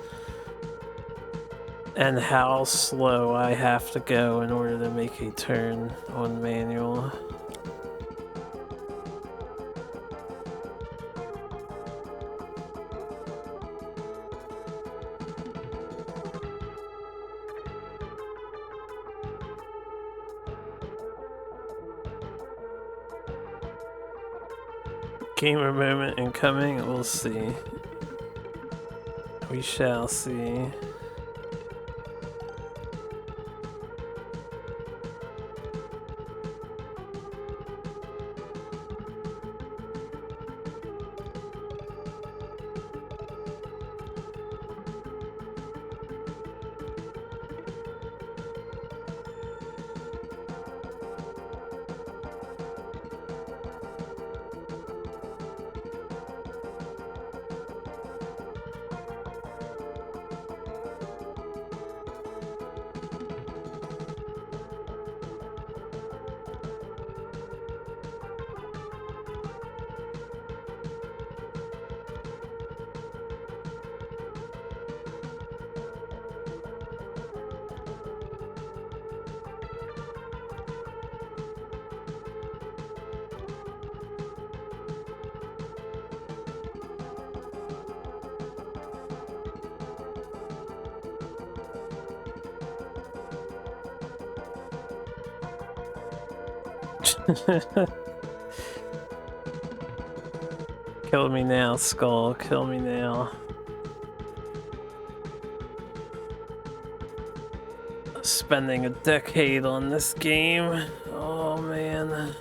and how slow I have to go in order to make a turn on manual. Gamer moment incoming, we'll see. We shall see. Kill me now, Skull. Kill me now. Spending a decade on this game. Oh man.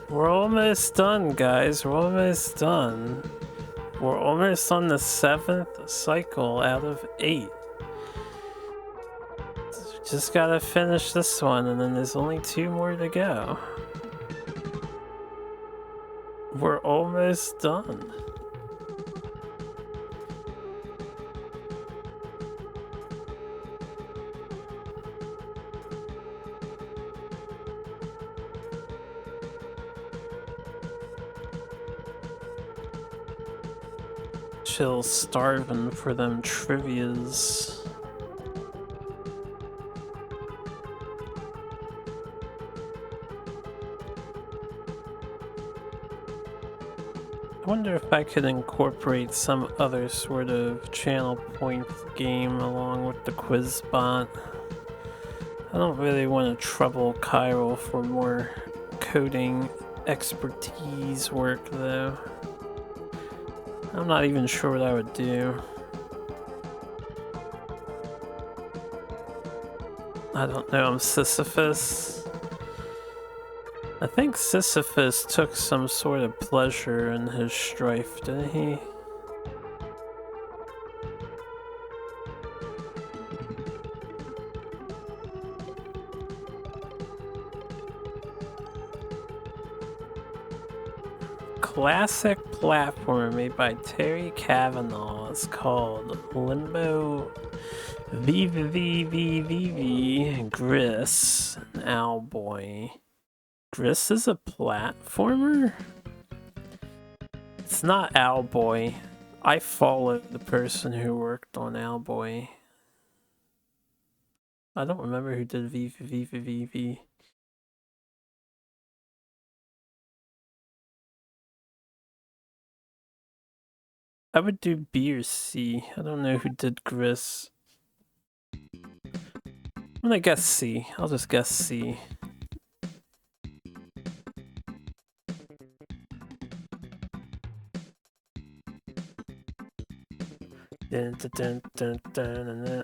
We're almost done, guys. We're almost done. We're almost on the 7th cycle out of 8. Just gotta finish this one, and then there's only 2 more to go. We're almost done. Chill starving for them trivias. I wonder if I could incorporate some other sort of channel point game along with the quiz bot. I don't really want to trouble Chiral for more coding expertise work though. I'm not even sure what I would do. I don't know, I'm Sisyphus. I think Sisyphus took some sort of pleasure in his strife, didn't he? Classic platformer made by Terry Kavanaugh is called Limbo VVVVV Gris Owlboy. Gris is a platformer? It's not Owlboy. I followed the person who worked on Owlboy. I don't remember who did VVVVV. I would do B or C. I don't know who did Gris. I'm gonna guess C. I'll just guess C.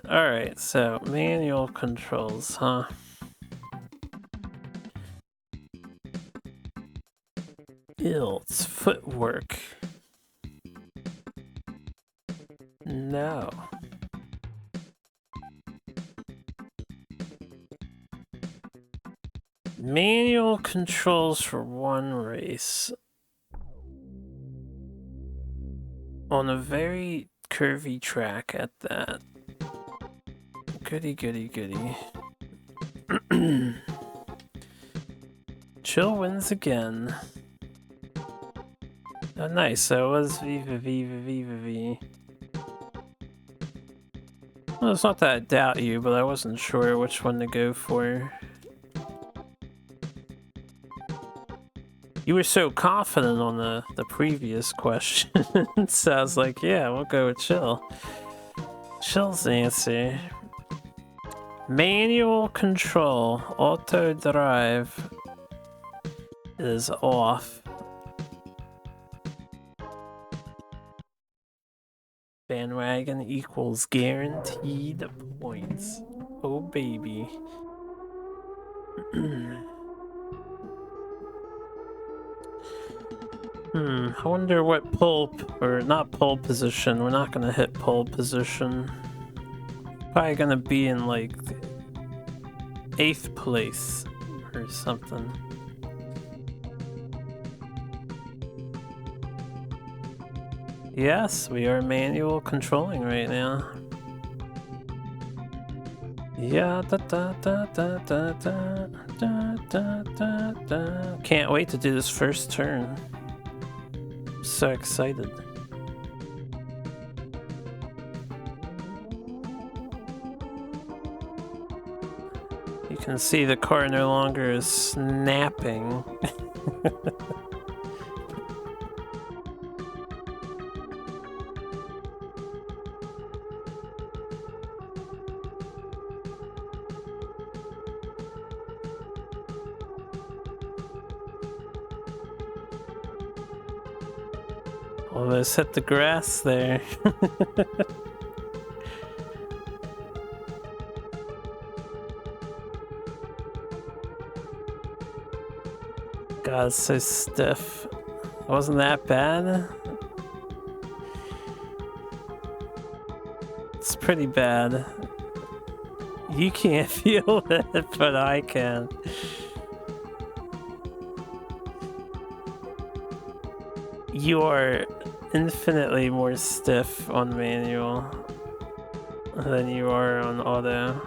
Alright, so manual controls, huh? It's footwork. No. Manual controls for one race. On a very curvy track at that. Goody, goody, goody. Chill wins again. Oh, nice. So it was Viva, Viva, Viva, V. Well, it's not that I doubt you, but I wasn't sure which one to go for. You were so confident on the previous question, so I was like, yeah, we'll go with Chill. Chill's the answer. Manual control, auto drive is off. Bandwagon equals guaranteed points. Oh, baby. I wonder what or not pole position. We're not gonna hit pole position. Probably gonna be in like 8th place or something. Yes, we are manual controlling right now. Yeah, da da da da da da da da da da. Can't wait to do this first turn. I'm so excited. You can see the car no longer is snapping. Almost hit the grass there. God, it's so stiff. Wasn't that bad? It's pretty bad. You can't feel it, but I can. You are infinitely more stiff on manual than you are on auto.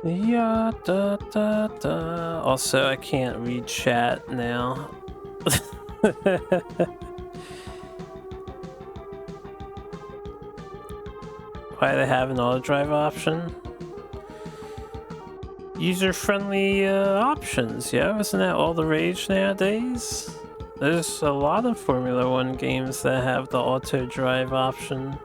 Yeah, da da da. Also, I can't read chat now. Why they have an auto drive option? User-friendly options, yeah? Isn't that all the rage nowadays? There's a lot of Formula 1 games that have the auto drive option.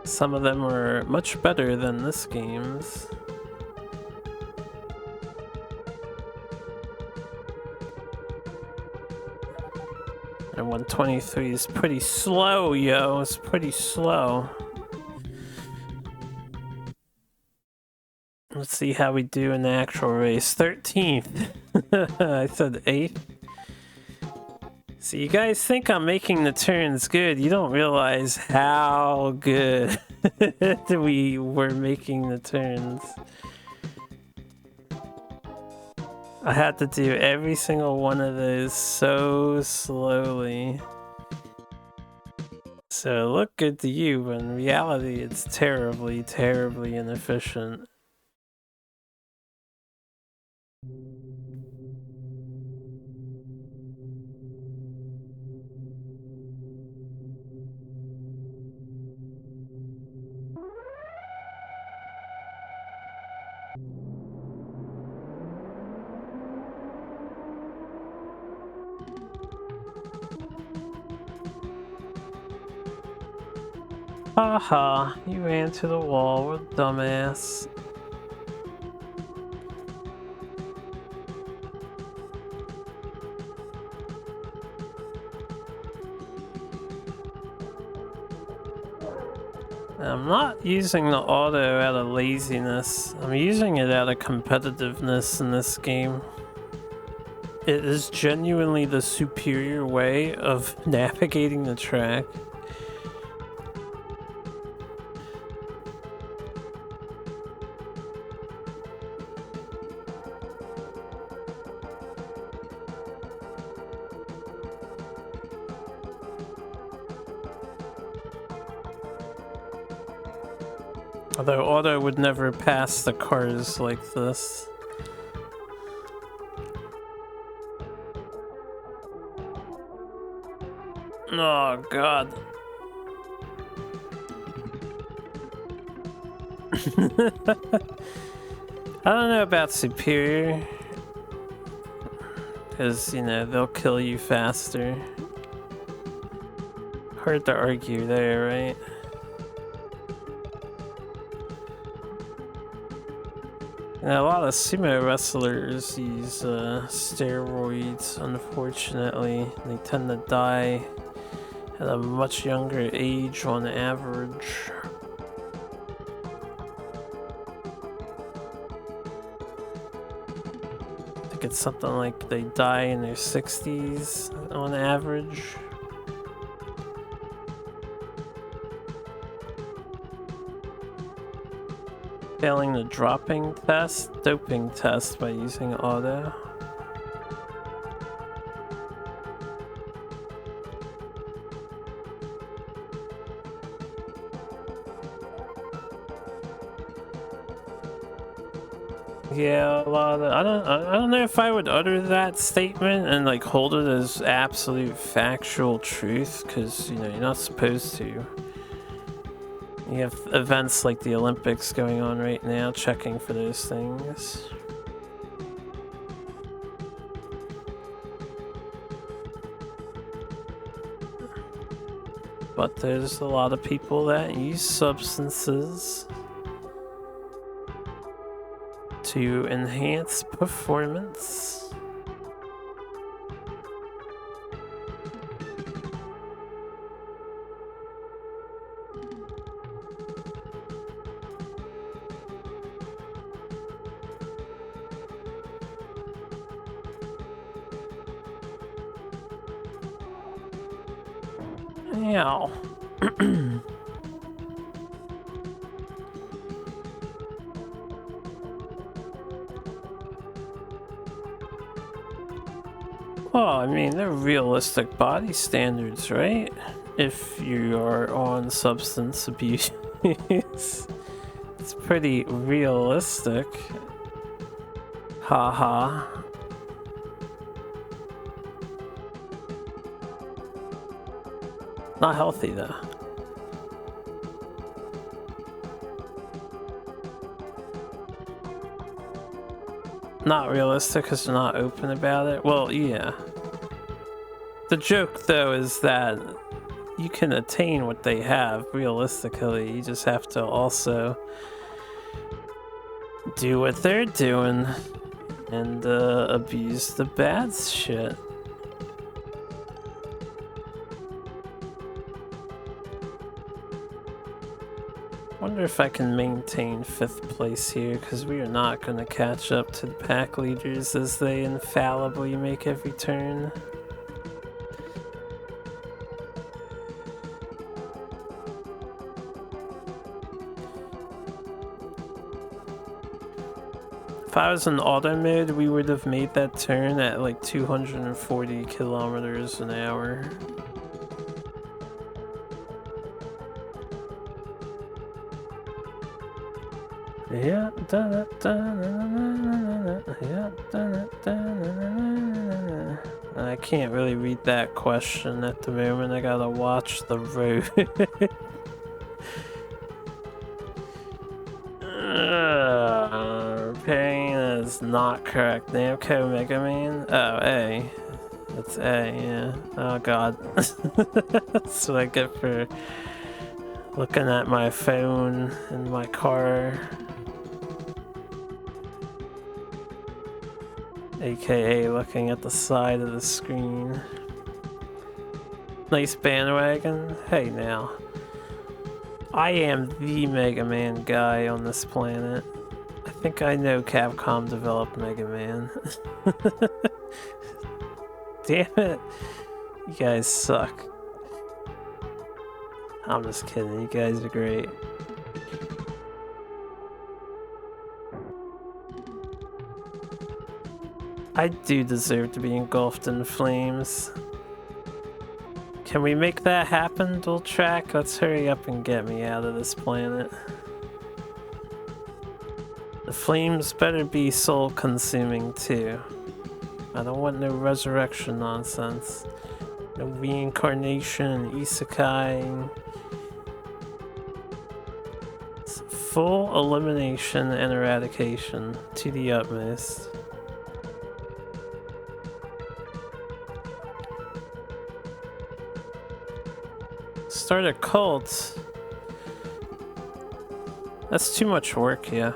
Some of them are much better than this game's. And 123 is pretty slow, yo. It's pretty slow. Let's see how we do in the actual race. 13th. I said 8th. So you guys think I'm making the turns good. You don't realize how good we were making the turns. I had to do every single one of those so slowly. So look good to you, but in reality it's terribly, terribly inefficient. Haha, you ran to the wall, what a dumbass. I'm not using the auto out of laziness. I'm using it out of competitiveness in this game. It is genuinely the superior way of navigating the track. Although auto would never pass the cars like this. Oh god. I don't know about superior. Because, you know, they'll kill you faster. Hard to argue there, right? And a lot of sumo wrestlers use steroids, unfortunately. They tend to die at a much younger age on average. I think it's something like they die in their 60s on average. Failing the doping test by using auto. Yeah, a lot of I don't know if I would utter that statement and like hold it as absolute factual truth, because you know you're not supposed to. You have events like the Olympics going on right now, checking for those things. But there's a lot of people that use substances to enhance performance. Ow. Well, I mean, they're realistic body standards, right? If you are on substance abuse. It's pretty realistic. Haha. Not healthy, though. Not realistic because they're not open about it. Well, yeah. The joke, though, is that you can attain what they have realistically. You just have to also do what they're doing and abuse the bad shit. Wonder if I can maintain 5th place here, because we are not going to catch up to the pack leaders as they infallibly make every turn. If I was in auto mode, we would have made that turn at like 240 kilometers an hour. Yeah, I can't really read that question at the moment. I gotta watch the road. Repairing is not correct. Namco Mega Man? Oh, A. That's A, yeah. Oh god. That's what I get for looking at my phone in my car. AKA looking at the side of the screen. Nice bandwagon. Hey now. I am the Mega Man guy on this planet. I think I know Capcom developed Mega Man. Damn it. You guys suck. I'm just kidding. You guys are great. I do deserve to be engulfed in flames. Can we make that happen, Dual Track? Let's hurry up and get me out of this planet. The flames better be soul-consuming too. I don't want no resurrection nonsense. No reincarnation, isekai. It's full elimination and eradication to the utmost. Start a cult? That's too much work, yeah.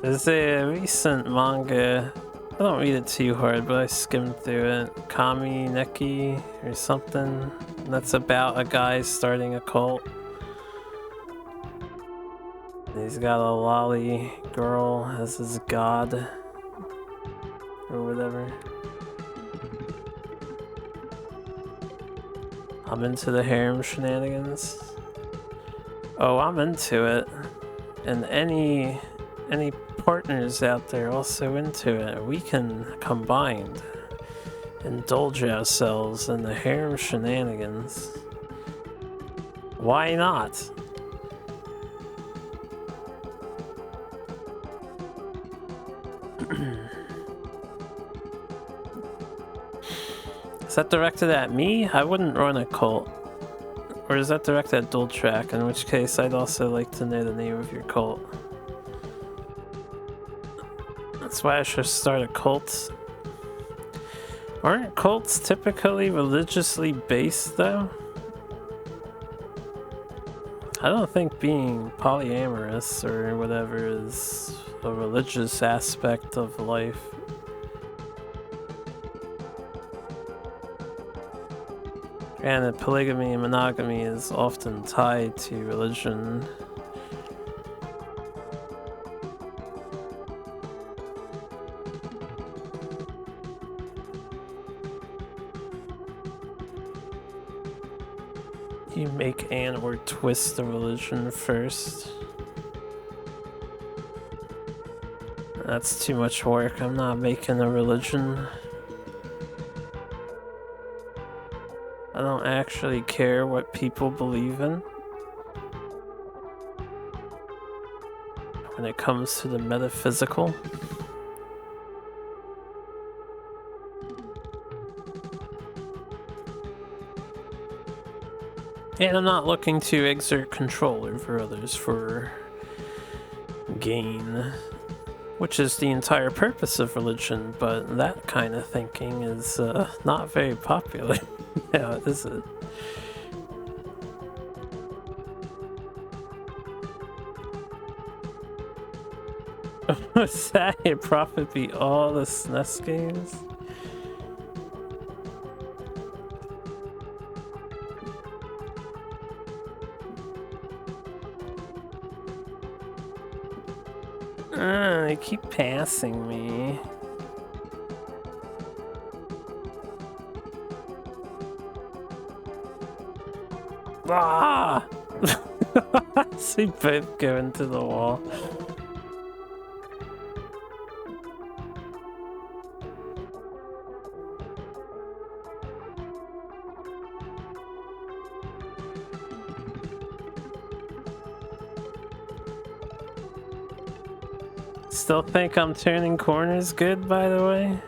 There's a recent manga, I don't read it too hard, but I skimmed through it. Kami Neki or something. That's about a guy starting a cult. He's got a lolly girl as his god. Or whatever. I'm into the harem shenanigans. Oh, I'm into it. And any partners out there also into it, we can combine, indulge ourselves in the harem shenanigans. Why not? Is that directed at me? I wouldn't run a cult. Or is that directed at Dual Track? In which case, I'd also like to know the name of your cult. That's why I should start a cult. Aren't cults typically religiously based, though? I don't think being polyamorous or whatever is a religious aspect of life. And polygamy and monogamy is often tied to religion. You make and or twist the religion first. That's too much work. I'm not making a religion. I don't actually care what people believe in when it comes to the metaphysical. And I'm not looking to exert control over others for gain, which is the entire purpose of religion, but that kind of thinking is not very popular. Yeah, is it? What's that? Your profit be all the SNES games? They keep passing me. Ah! See both go into the wall. Still think I'm turning corners good, by the way?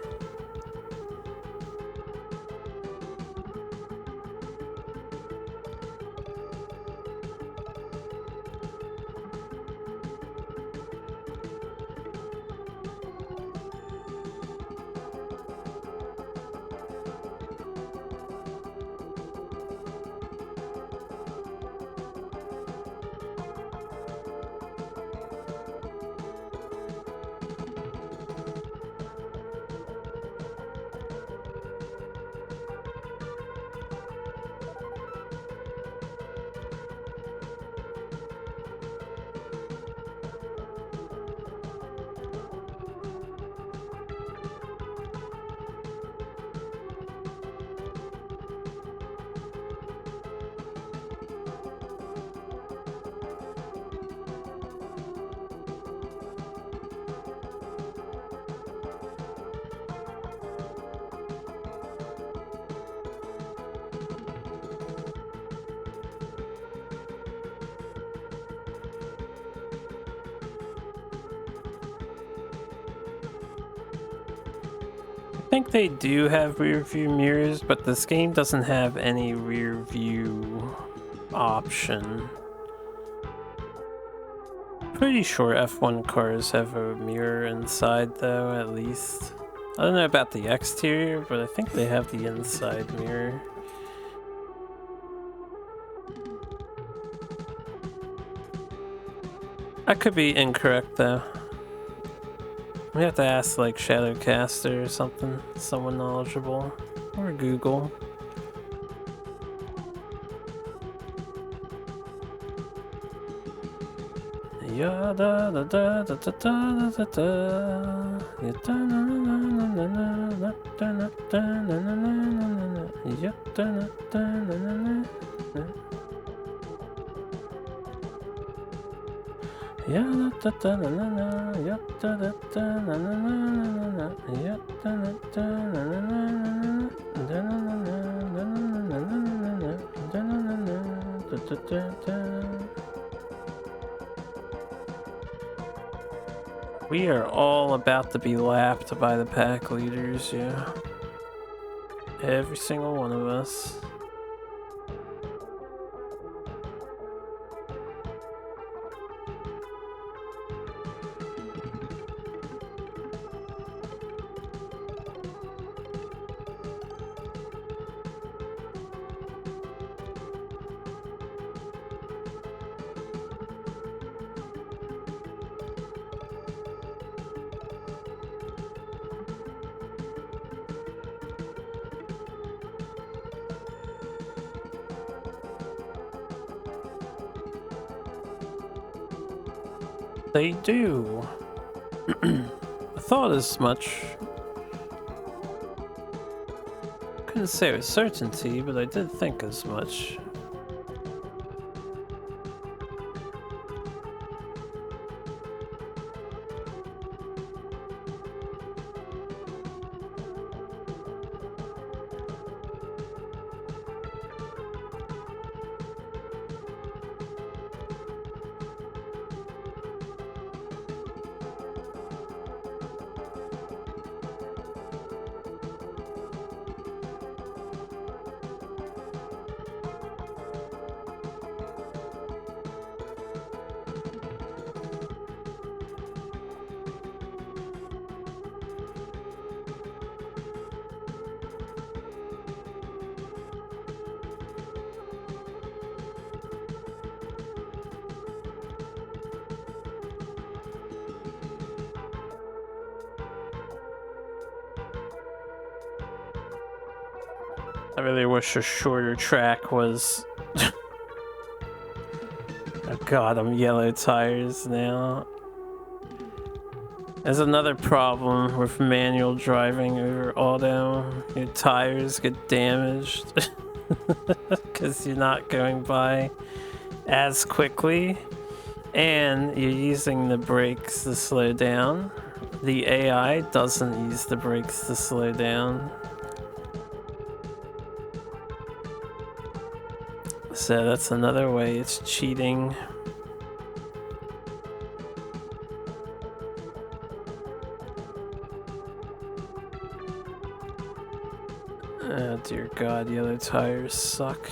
I think they do have rear view mirrors, but this game doesn't have any rear view option. Pretty sure F1 cars have a mirror inside though, at least. I don't know about the exterior, but I think they have the inside mirror. I could be incorrect though. We have to ask like Shadowcaster or something, someone knowledgeable, or Google. Ya da da da da da da da da. Ya da na na na na na da na da na na na na na. Ya da na da na na na. Ya da da da na na na. Ya da da da na na na na. Ya da na da na na na. Da na na na da na na na na. Da na na na da da da da. We are all about to be lapped by the pack leaders, yeah. Every single one of us. They do. I thought as much. Couldn't say with certainty, but I did think as much. I really wish a shorter track was... Oh god, I'm yellow tires now. There's another problem with manual driving over auto. Your tires get damaged because you're not going by as quickly and you're using the brakes to slow down. The AI doesn't use the brakes to slow down. So that's another way it's cheating. Oh dear god, yellow tires suck.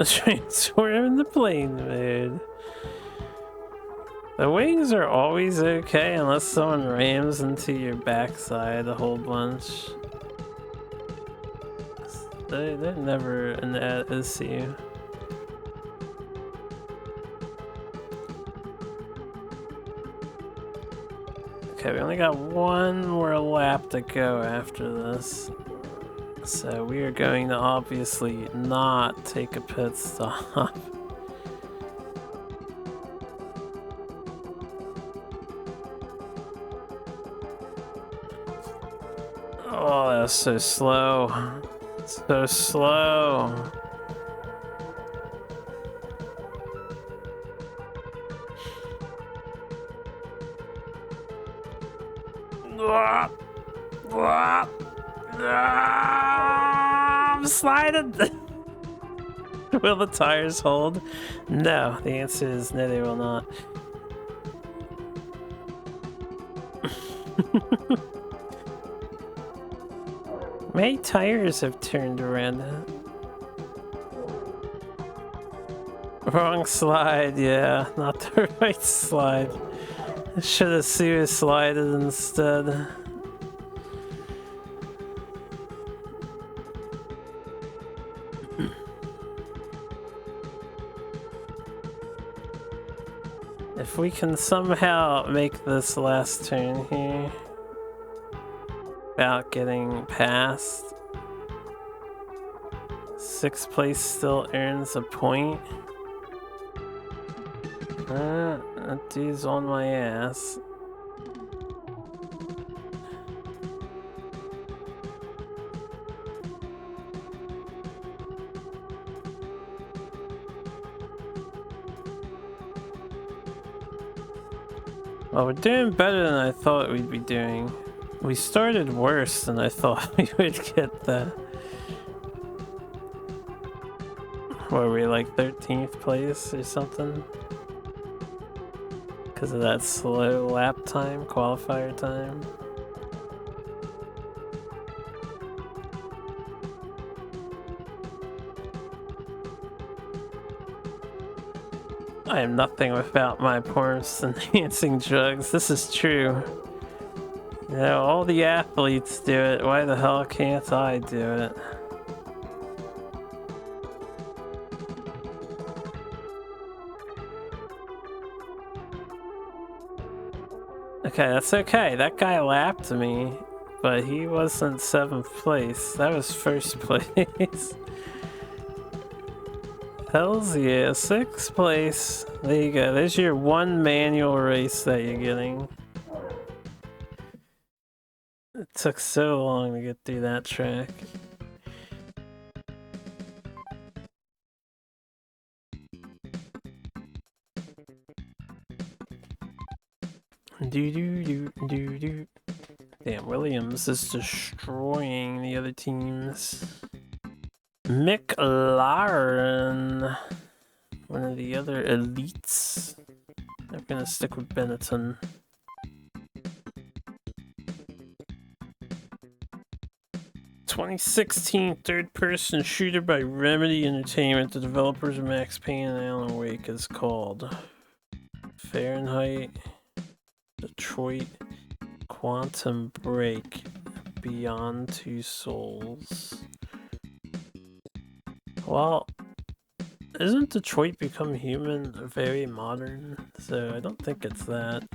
Transform in the plane mode. The wings are always okay unless someone rams into your backside a whole bunch. They're never an issue. Okay, we only got one more lap to go after this. So we are going to obviously not take a pit stop. Oh, that was so slow. So slow. I'm sliding. Will the tires hold? No, the answer is no, they will not. My tires have turned red. Wrong slide, yeah, not the right slide. I should have slided instead. If we can somehow make this last turn here without getting past, 6th place still earns a point. That dude's on my ass. Well, we're doing better than I thought we'd be doing. We started worse than I thought we would get the... What were we, like 13th place or something? Because of that slow lap time, qualifier time. I am nothing without my performance-enhancing drugs. This is true. You know, all the athletes do it. Why the hell can't I do it? Okay, that's okay. That guy lapped me, but he wasn't 7th place. That was 1st place. Hells yeah, 6th place. There you go. There's your one manual race that you're getting. It took so long to get through that track. Do. Damn, Williams is destroying the other teams. McLaren, one of the other elites. I'm gonna stick with Benetton. "2016 third-person shooter by Remedy Entertainment. The developers of Max Payne and Alan Wake is called Fahrenheit, Detroit, Quantum Break, Beyond Two Souls. Well, isn't Detroit Become Human very modern? So I don't think it's that.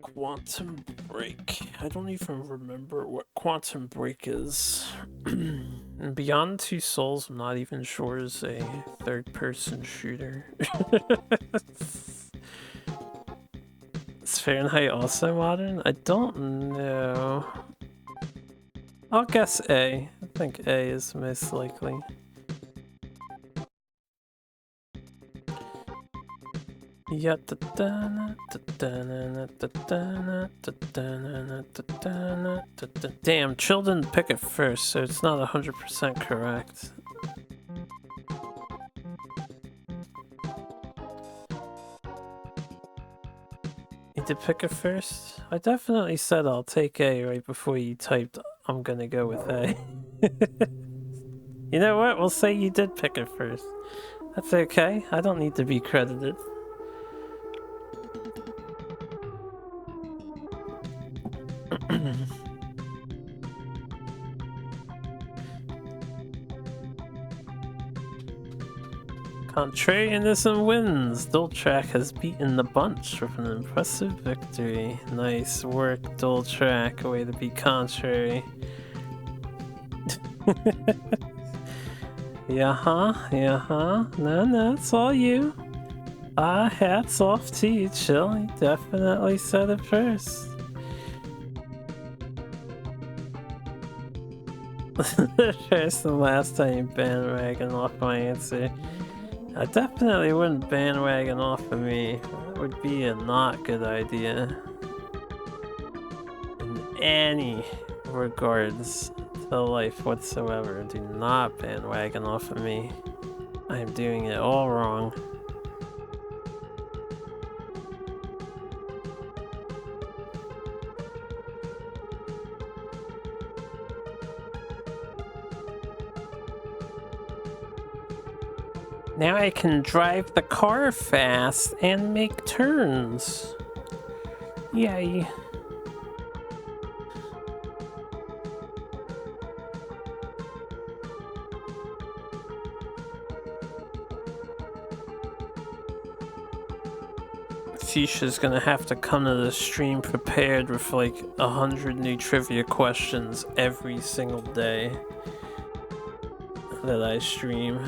Quantum Break. I don't even remember what Quantum Break is. And Beyond Two Souls, I'm not even sure is a third-person shooter. Is Fahrenheit also modern? I don't know. I'll guess A. I think A is most likely. Yeah, damn, Chill didn't pick it first, so it's not 100% correct. You did pick it first? I definitely said I'll take A right before you typed I'm gonna go with A. You know what? We'll say you did pick it first. That's okay. I don't need to be credited. Contrarianism wins. Doltrack has beaten the bunch with an impressive victory. Nice work, Doltrack. Way to be contrary. Yeah-huh. No, it's all you. Hats off to you, Chill. You definitely said it first. First and last time you bandwagon off my answer. I definitely wouldn't bandwagon off of me. That would be a not good idea. In any regards to life whatsoever, do not bandwagon off of me. I am doing it all wrong. Now I can drive the car fast and make turns. Yay. Fisha's gonna have to come to the stream prepared with like 100 new trivia questions every single day that I stream.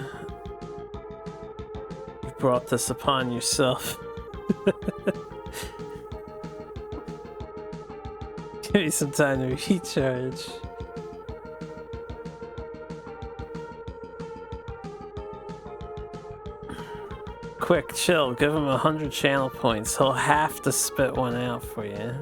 You brought this upon yourself. Give me some time to recharge. Quick, Chill, give him 100 channel points. He'll have to spit one out for you.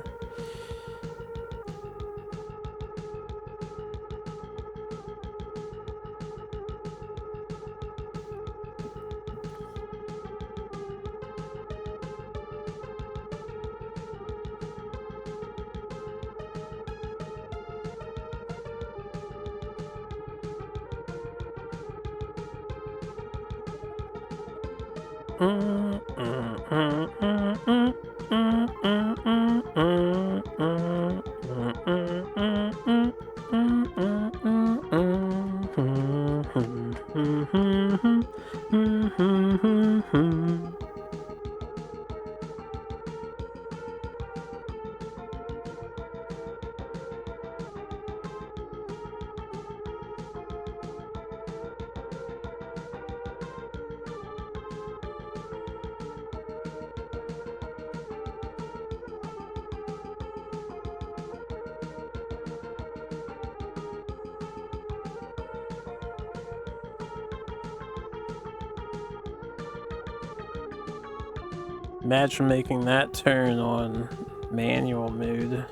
Imagine making that turn on manual mode.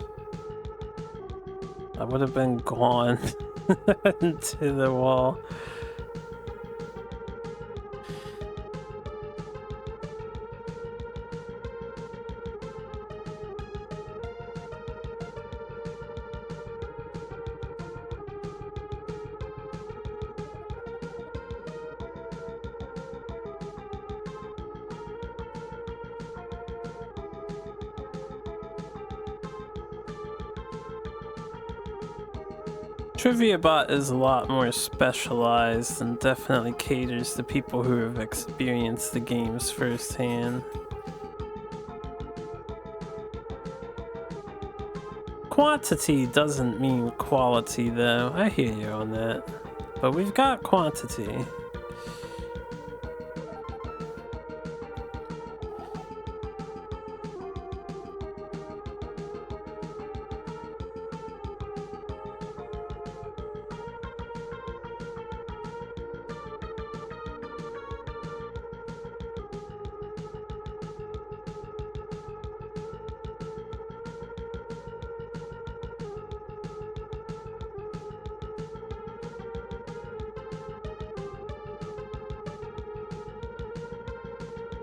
I would have been gone into the wall. Trivia Bot is a lot more specialized and definitely caters to people who have experienced the games firsthand. Quantity doesn't mean quality, though. I hear you on that. But we've got quantity.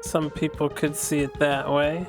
Some people could see it that way.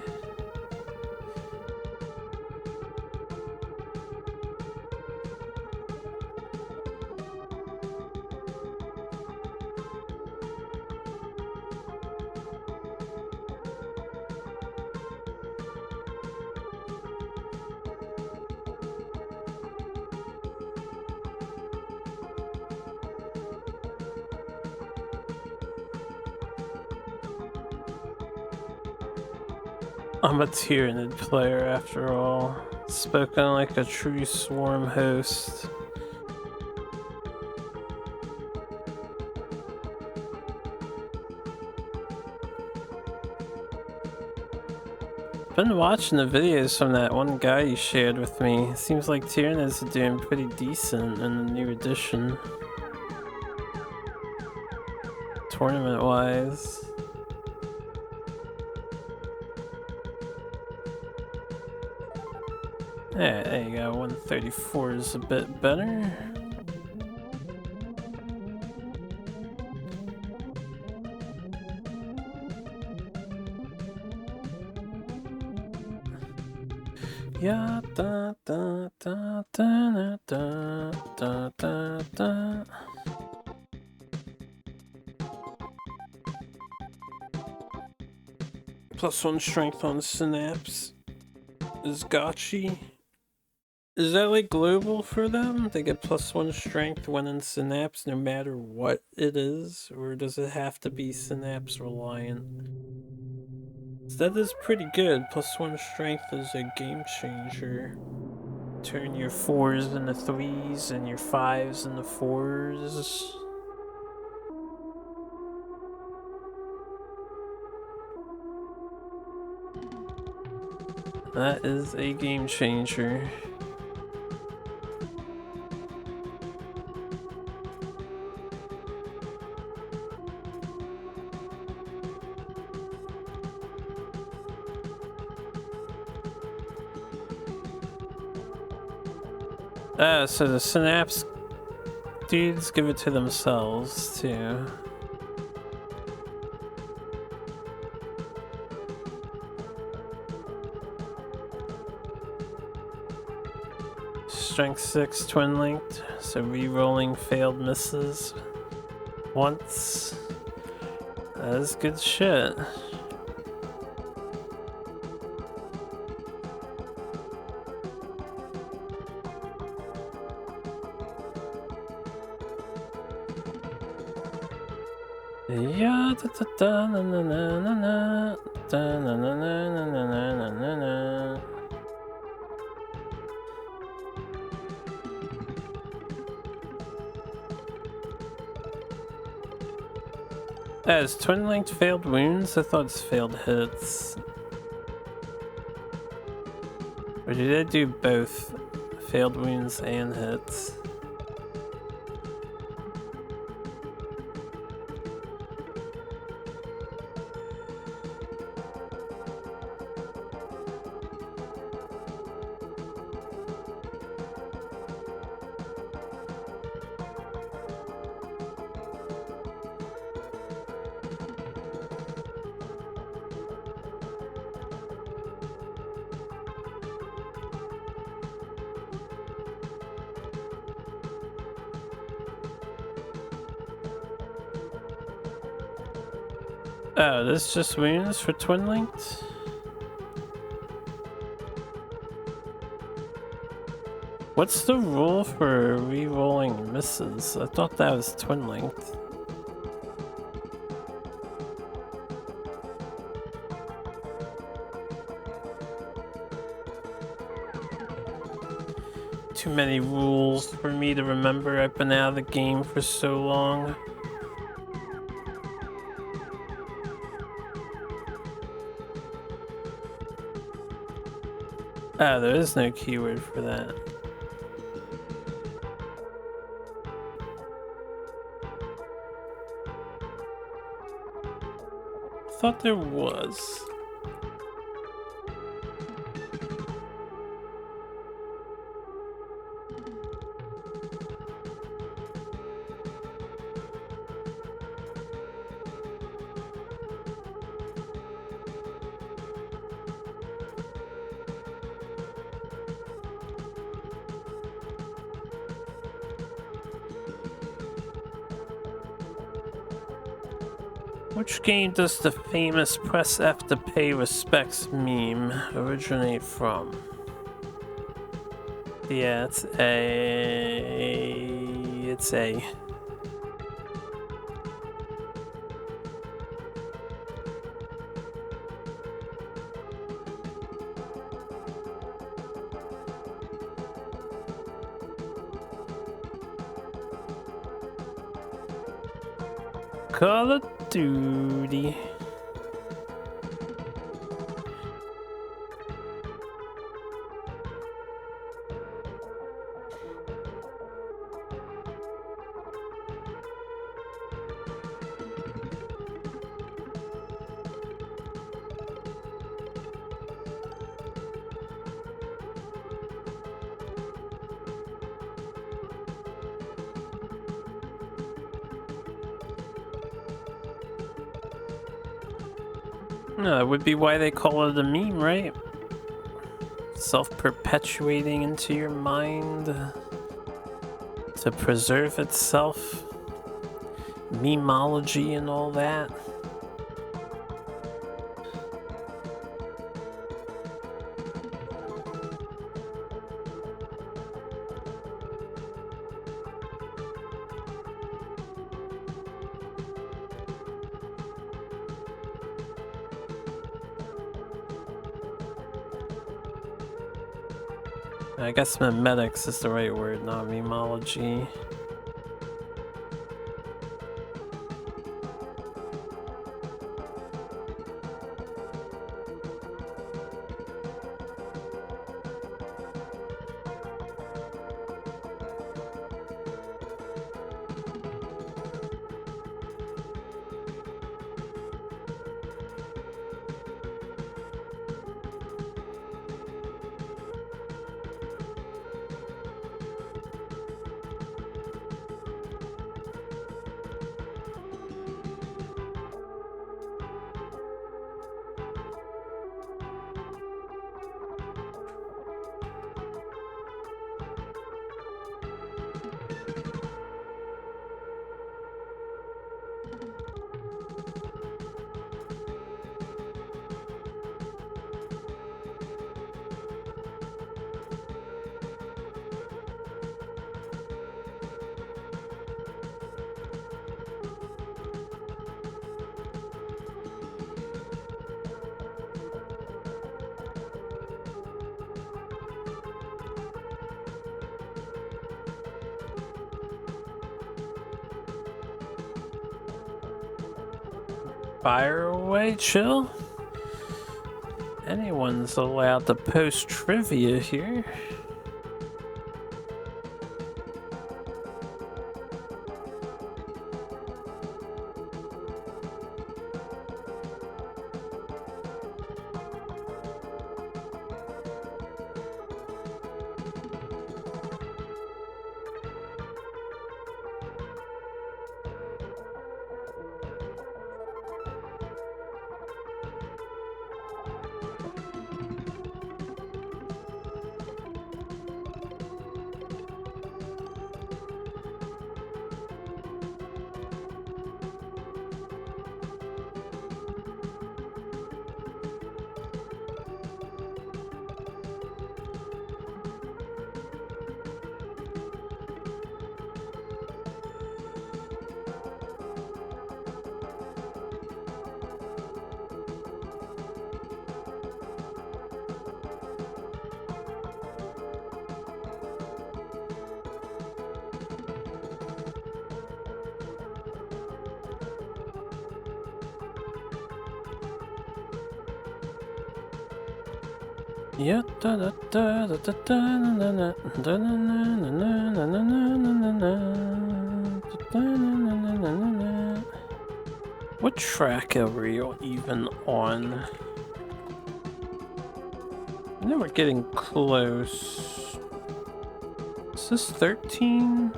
I'm a Tyranid player after all. Spoken like a true swarm host. Been watching the videos from that one guy you shared with me. Seems like Tyranids are doing pretty decent in the new edition. Tournament wise. Yeah, there you go. 134 is a bit better. Yeah, da da da da da da da da. +1 strength on Synapse is gotchi. Is that like global for them? They get +1 strength when in Synapse no matter what it is? Or does it have to be Synapse reliant? That is pretty good. +1 strength is a game changer. Turn your 4s into 3s and your 5s into 4s. That is a game changer. So the Synapse dudes give it to themselves, too. Strength 6 twin linked, so re-rolling failed misses once. That is good shit. Yeah, da da da na na na na na da na na na na na na na. As twin linked failed wounds? I thought it's failed hits. Or did they do both failed wounds and hits? Oh, this just wounds for twin linked? What's the rule for re-rolling misses? I thought that was twin length. Too many rules for me to remember. I've been out of the game for so long. Ah, there is no keyword for that. I thought there was. Which game does the famous press F to pay respects meme originate from? Yeah, it's A. It's A. Call of Duty. No, that would be why they call it a meme, right? Self-perpetuating into your mind to preserve itself. Memology and all that. I guess memetics is the right word, not memology. Fire away, chill. Anyone's allowed to post trivia here. Yeah. What track are we even on? I know we're getting close. Is this 13?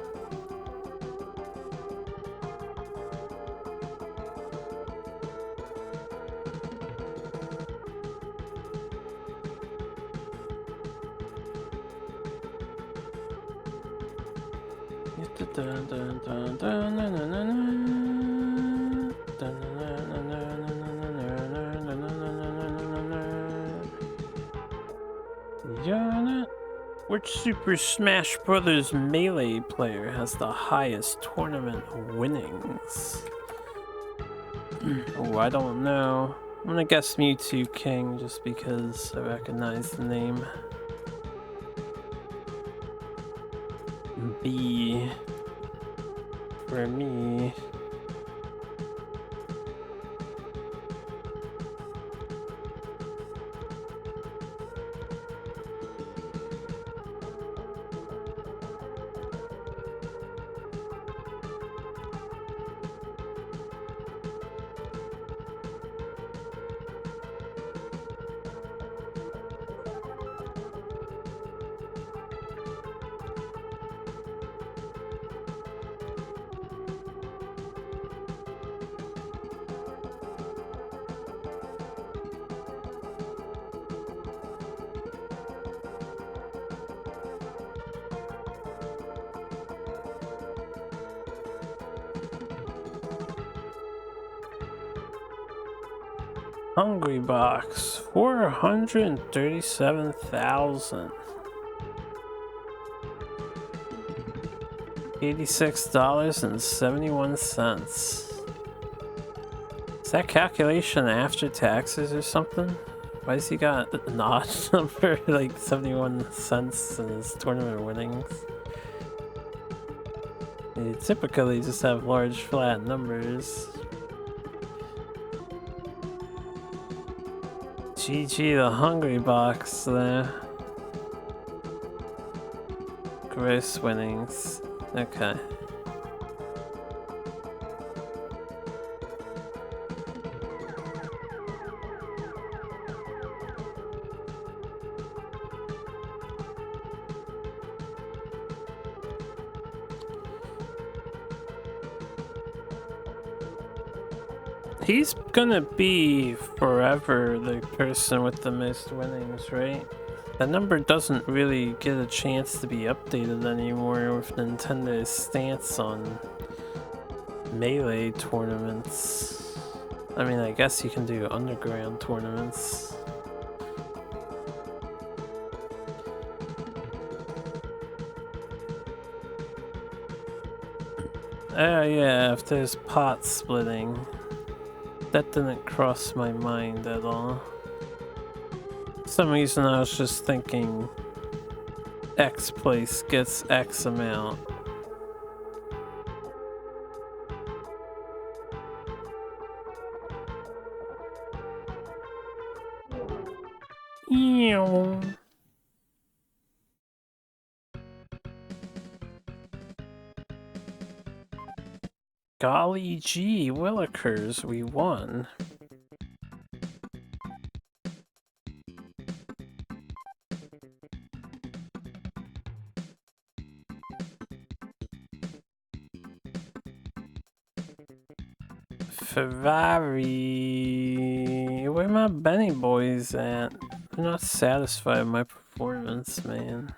Which Super Smash Bros. Melee player has the highest tournament winnings? Oh, I don't know. I'm gonna guess Mewtwo King just because I recognize the name. B for me. Hungry Box, 437,000. $86.71. Is that calculation after taxes or something? Why has he got an odd number, like 71 cents in his tournament winnings? You typically just have large flat numbers. GG the Hungry Box there. Gross winnings. Okay. He's gonna be forever the person with the most winnings, right? That number doesn't really get a chance to be updated anymore with Nintendo's stance on Melee tournaments. I mean, I guess you can do underground tournaments. Oh yeah, if there's pot splitting. That didn't cross my mind at all. For some reason I was just thinking X place gets X amount. Ew. Golly gee, Willikers, we won. Ferrari, where my Benny boys at? I'm not satisfied with my performance, man.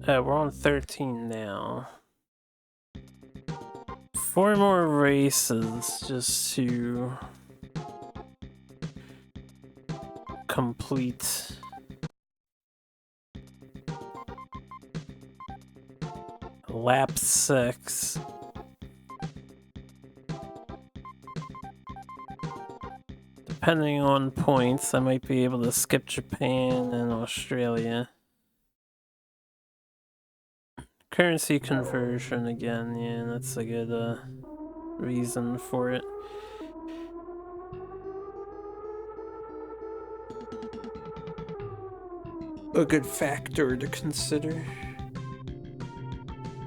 We're on 13 now. 4 more races just to complete. Lap 6. Depending on points, I might be able to skip Japan and Australia. Currency conversion again, yeah, that's a good reason for it. A good factor to consider.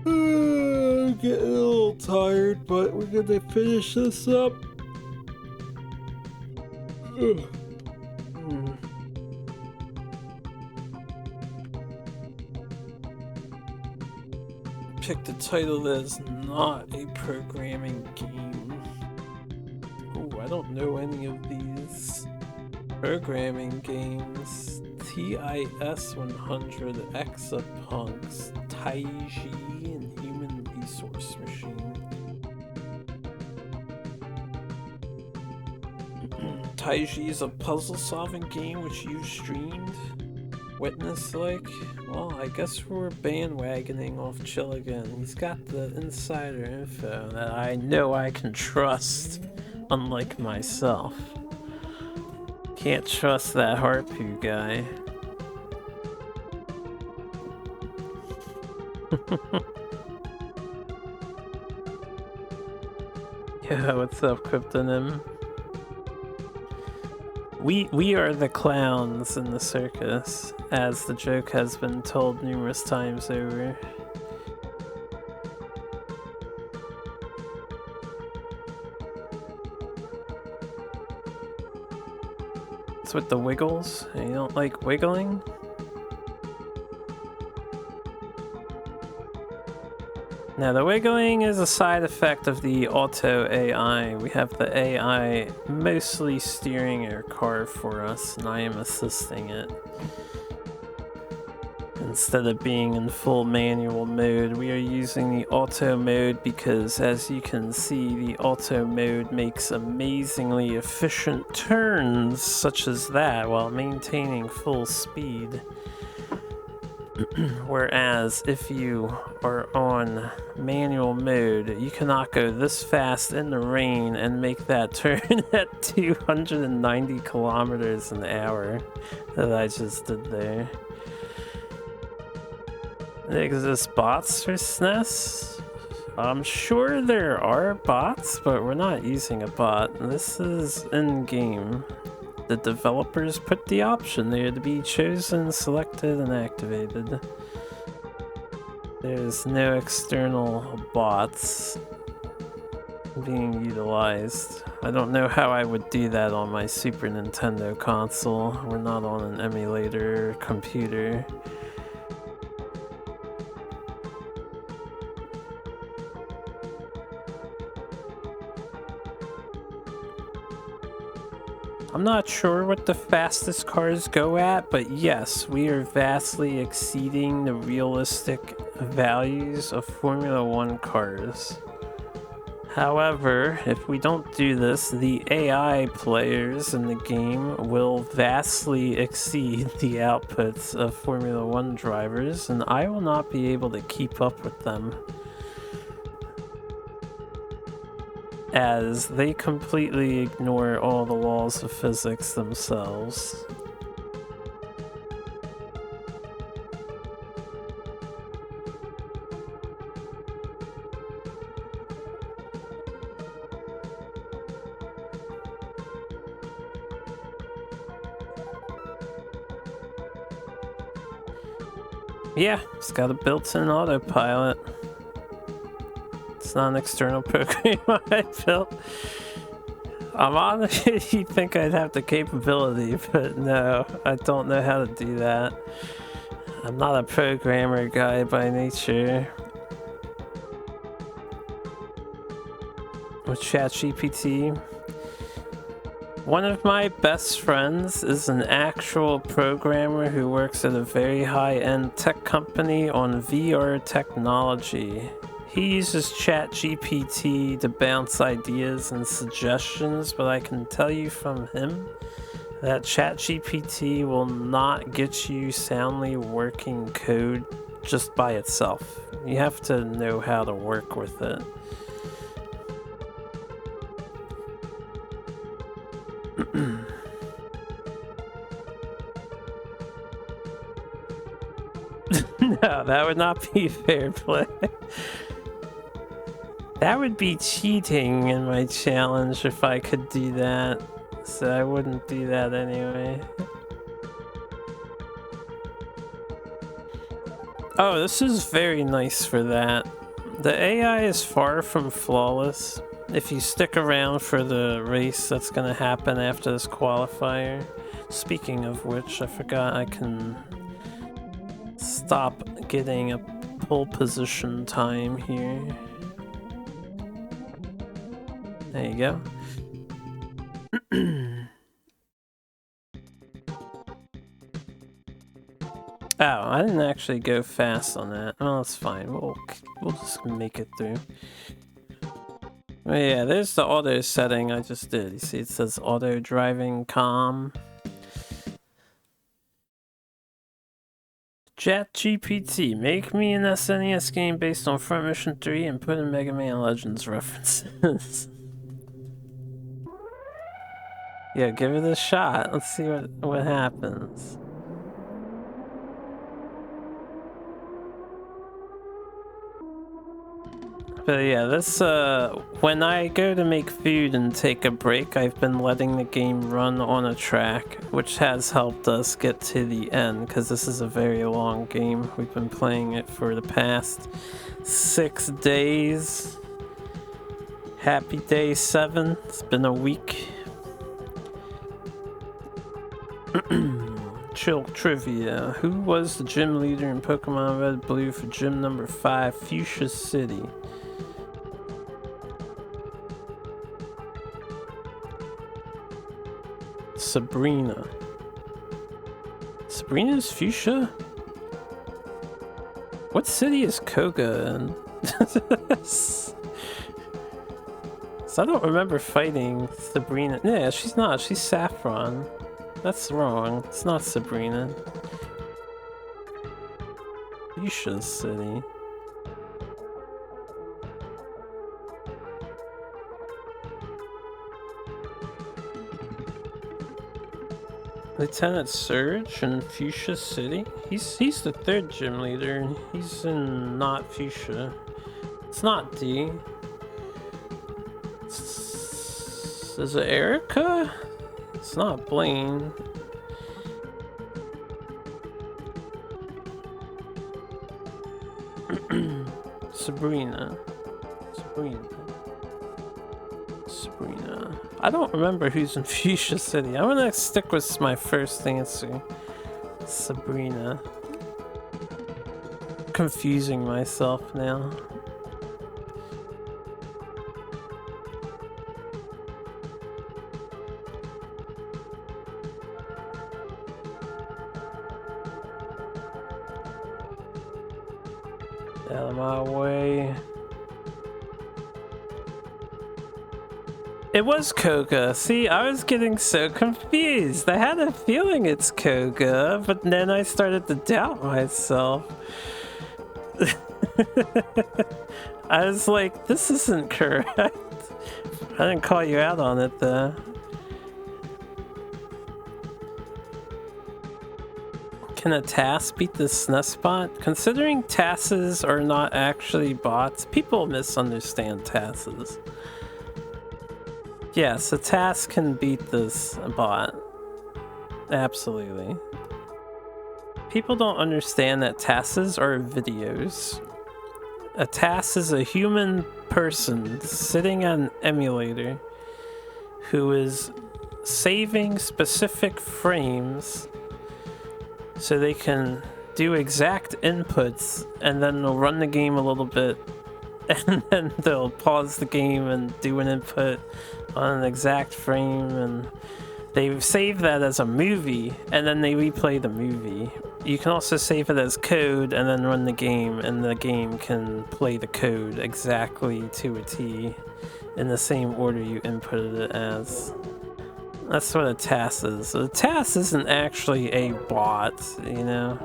I'm getting a little tired, but we're gonna finish this up. Pick the title that is not a programming game. Oh, I don't know any of these programming games. TIS 100, Exapunks, Taiji, and Human Resource Machine. Taiji is a puzzle-solving game which you streamed. Witness-like? Well, I guess we're bandwagoning off Chill again. He's got the insider info that I know I can trust, unlike myself. Can't trust that Harpoo guy. Yeah, what's up, Cryptonym? We are the clowns in the circus, as the joke has been told numerous times over. It's with the wiggles. You don't like wiggling? Now, the wiggling is a side effect of the auto AI. We have the AI mostly steering our car for us, and I am assisting it. Instead of being in full manual mode, we are using the auto mode because, as you can see, the auto mode makes amazingly efficient turns such as that while maintaining full speed. Whereas if you are on manual mode, you cannot go this fast in the rain and make that turn at 290 kilometers an hour that I just did there. There exist bots for SNES? I'm sure there are bots, but we're not using a bot. This is in-game. The developers put the option there to be chosen, selected, and activated. There's no external bots being utilized. I don't know how I would do that on my Super Nintendo console. We're not on an emulator computer. I'm not sure what the fastest cars go at, but yes, we are vastly exceeding the realistic values of Formula 1 cars. However, if we don't do this, the AI players in the game will vastly exceed the outputs of Formula 1 drivers, and I will not be able to keep up with them, as they completely ignore all the laws of physics themselves. Yeah, it's got a built-in autopilot. It's not an external program I built. I'm honest, you'd think I'd have the capability, but no, I don't know how to do that. I'm not a programmer guy by nature. With ChatGPT, one of my best friends is an actual programmer who works at a very high-end tech company on VR technology. He uses ChatGPT to bounce ideas and suggestions, but I can tell you from him that ChatGPT will not get you soundly working code just by itself. You have to know how to work with it. No, that would not be fair play. That would be cheating in my challenge if I could do that. So I wouldn't do that anyway. Oh, this is very nice for that. The AI is far from flawless. If you stick around for the race that's gonna happen after this qualifier. Speaking of which, I forgot I can stop getting a pole position time here. There you go. Oh, I didn't actually go fast on that. Oh, that's fine. We'll just make it through. Oh, yeah, there's the auto setting I just did. You see, it says auto driving calm. ChatGPT, make me an SNES game based on Front Mission 3 and put in Mega Man Legends references. Yeah, give it a shot. Let's see what happens. But yeah, this, when I go to make food and take a break, I've been letting the game run on a track, which has helped us get to the end, because this is a very long game. We've been playing it for the past 6 days. Happy day 7. It's been a week. Chill trivia. Who was the gym leader in Pokemon Red Blue for gym number 5, Fuchsia City? Sabrina. Sabrina's Fuchsia? What city is Koga in? So I don't remember fighting Sabrina. Yeah, she's not. She's Saffron. That's wrong. It's not Sabrina. Fuchsia City. Lieutenant Surge in Fuchsia City? He's the 3rd gym leader. He's in not Fuchsia. It's not D. Is it Erica? It's not Blaine. Sabrina. I don't remember who's in Fuchsia City. I'm gonna stick with my first answer. Sabrina. Confusing myself now. Out of my way. It was Koga. See, I was getting so confused. I had a feeling it's Koga, but then I started to doubt myself. I was like, this isn't correct. I didn't call you out on it though. Can a TAS beat the SNES bot? Considering TASes are not actually bots, people misunderstand TASes. Yes, a TAS can beat this bot. Absolutely. People don't understand that TASes are videos. A TAS is a human person sitting on an emulator who is saving specific frames so they can do exact inputs, and then they'll run the game a little bit, and then they'll pause the game and do an input on an exact frame, and they save that as a movie, and then they replay the movie. You can also save it as code and then run the game, and the game can play the code exactly to a T in the same order you inputted it as. That's what a TAS is. A TAS isn't actually a bot, you know?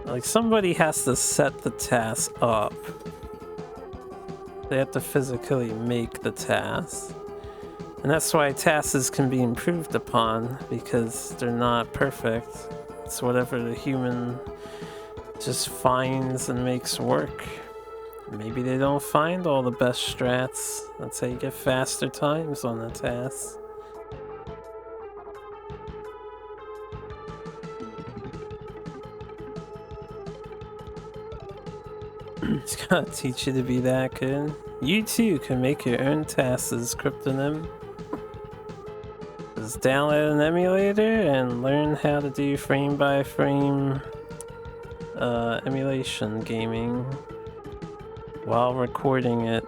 Like, somebody has to set the TAS up. They have to physically make the TAS. And that's why TASes can be improved upon, because they're not perfect. It's whatever the human just finds and makes work. Maybe they don't find all the best strats. That's how you get faster times on the tasks. It's gonna teach you to be that good. You too can make your own tasks, Cryptonym. Just download an emulator and learn how to do frame by frame emulation gaming while recording it.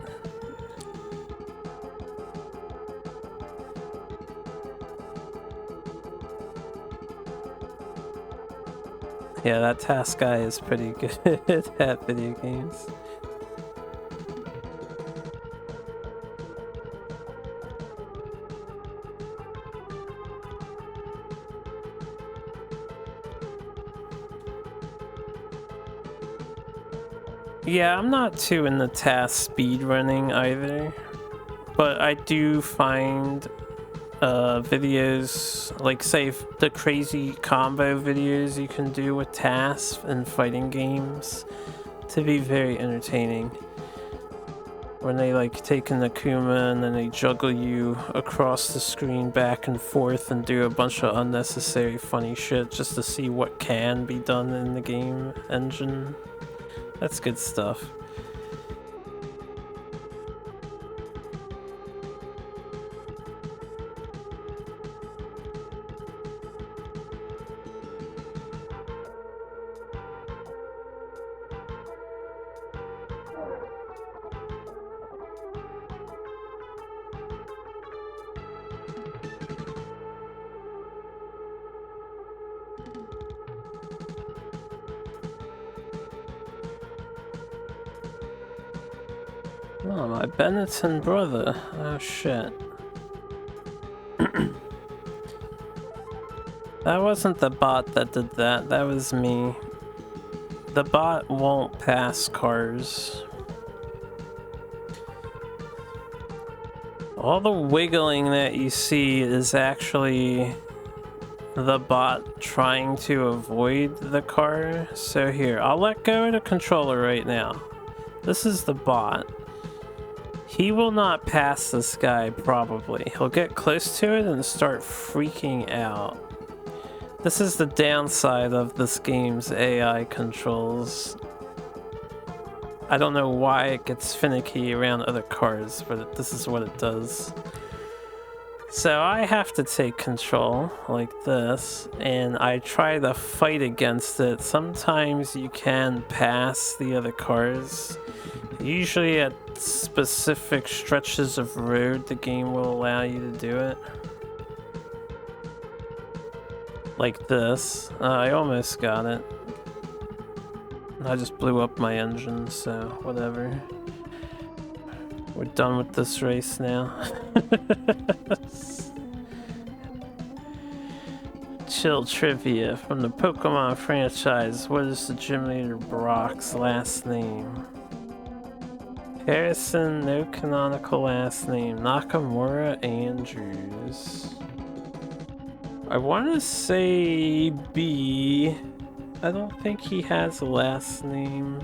Yeah, that task guy is pretty good at video games. Yeah, I'm not too into task speedrunning either, but I do find videos, like say the crazy combo videos you can do with tasks and fighting games, to be very entertaining. When they like take an Akuma and then they juggle you across the screen back and forth and do a bunch of unnecessary funny shit just to see what can be done in the game engine. That's good stuff. Oh, my Benetton brother. Oh shit. That wasn't the bot that did that, that was me. The bot won't pass cars. All the wiggling that you see is actually the bot trying to avoid the car. So here, I'll let go of the controller right now. This is the bot. He will not pass this guy, probably. He'll get close to it and start freaking out. This is the downside of this game's AI controls. I don't know why it gets finicky around other cars, but this is what it does. So I have to take control, like this, and I try to fight against it. Sometimes you can pass the other cars. Usually at specific stretches of road, the game will allow you to do it. Like this. I almost got it. I just blew up my engine, so whatever. We're done with this race now. Chill trivia. From the Pokemon franchise, what is the gym leader Brock's last name? Harrison, no canonical last name. Nakamura Andrews. I want to say B. I don't think he has a last name.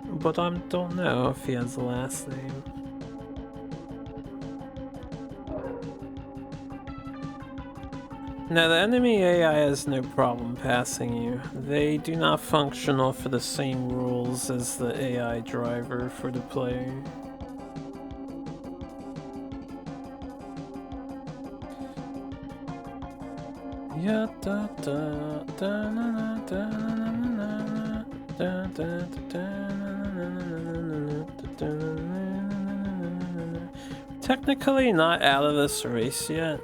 But I don't know if he has a last name. Now, the enemy AI has no problem passing you. They do not function off of the same rules as the AI driver for the player. Yeah, da da da na da na da da da. Technically not out of this race yet.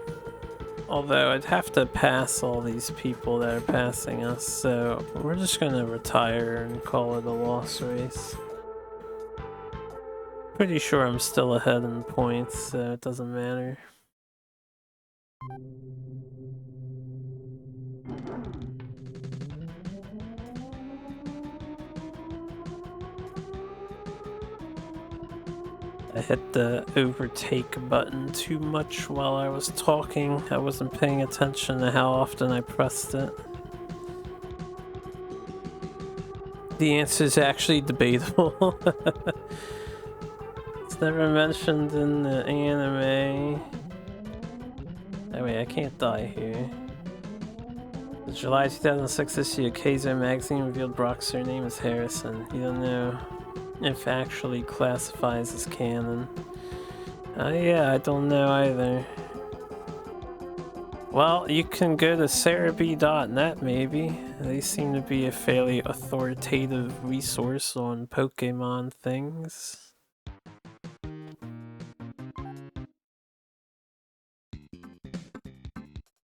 Although I'd have to pass all these people that are passing us, so we're just gonna retire and call it a loss race. Pretty sure I'm still ahead in points, so it doesn't matter. I hit the overtake button too much while I was talking. I wasn't paying attention to how often I pressed it. The answer is actually debatable. It's never mentioned in the anime. Oh wait, I can't die here. The July 2006 issue of Keizo magazine revealed Brock's surname as Harrison. You don't know if actually classifies as canon. Yeah, I don't know either. Well, you can go to sarahb.net maybe. They seem to be a fairly authoritative resource on Pokemon things.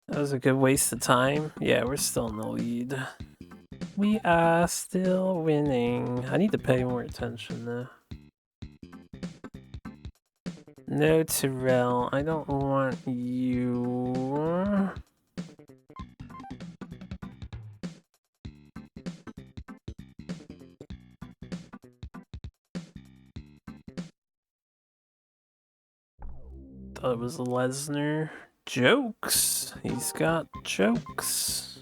That was a good waste of time. Yeah, we're still in the lead. We are still winning. I need to pay more attention though. No, Tyrell, I don't want you. Thought it was Lesnar. Jokes. He's got jokes.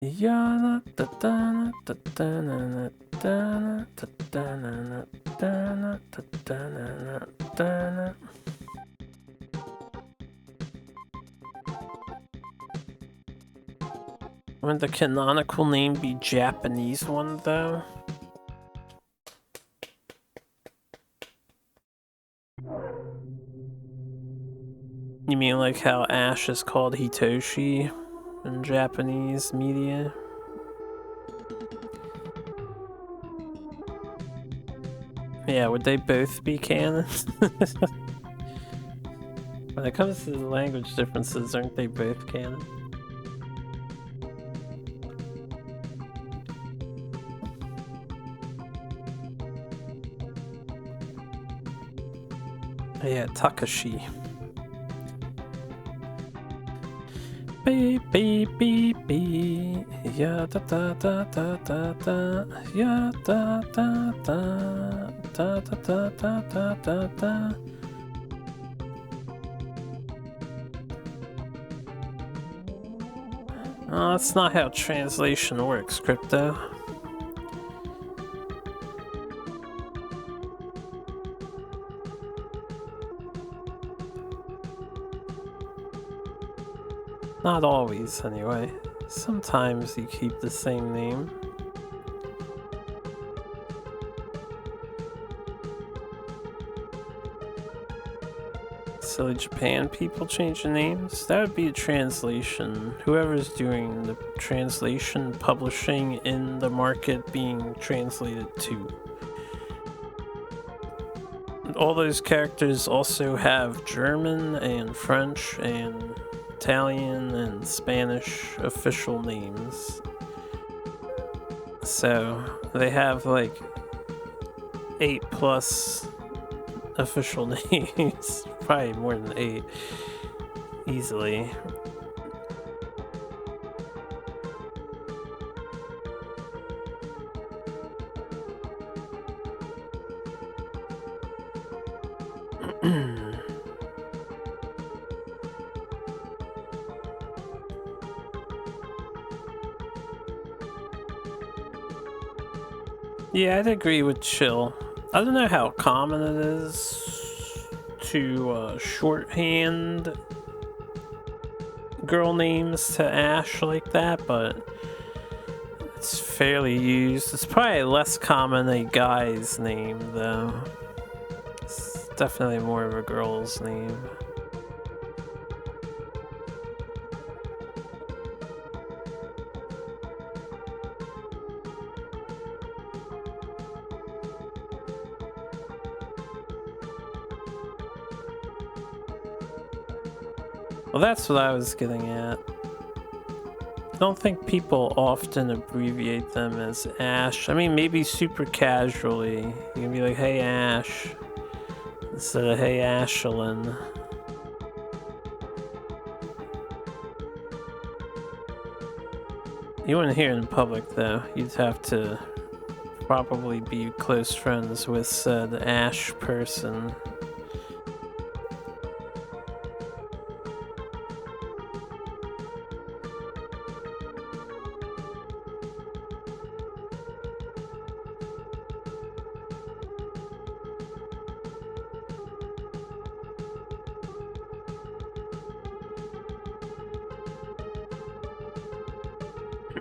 Yeah, da da da da da da da da. Would the canonical name be Japanese one though? You mean like how Ash is called Hitoshi in Japanese media? Yeah, would they both be canon? When it comes to the language differences, aren't they both canon? Yeah, Takashi. Beep beep beep beep. Yeah da da da da da da. Yeah da da da da da da da da da. Oh, that's not how translation works, Crypto. Not always, anyway. Sometimes you keep the same name. Silly Japan people changing names? That would be a translation. Whoever's doing the translation, publishing in the market being translated to. All those characters also have German and French and Italian and Spanish official names. So they have like 8+ official names. Probably more than 8. Easily. Yeah, I'd agree with Chill. I don't know how common it is to shorthand girl names to Ash like that, but it's fairly used. It's probably less common a guy's name, though. It's definitely more of a girl's name. Well, that's what I was getting at. I don't think people often abbreviate them as Ash. I mean, maybe super casually. You can be like, hey Ash, instead of hey Ashlyn. You wouldn't hear it in public though. You'd have to probably be close friends with said Ash person.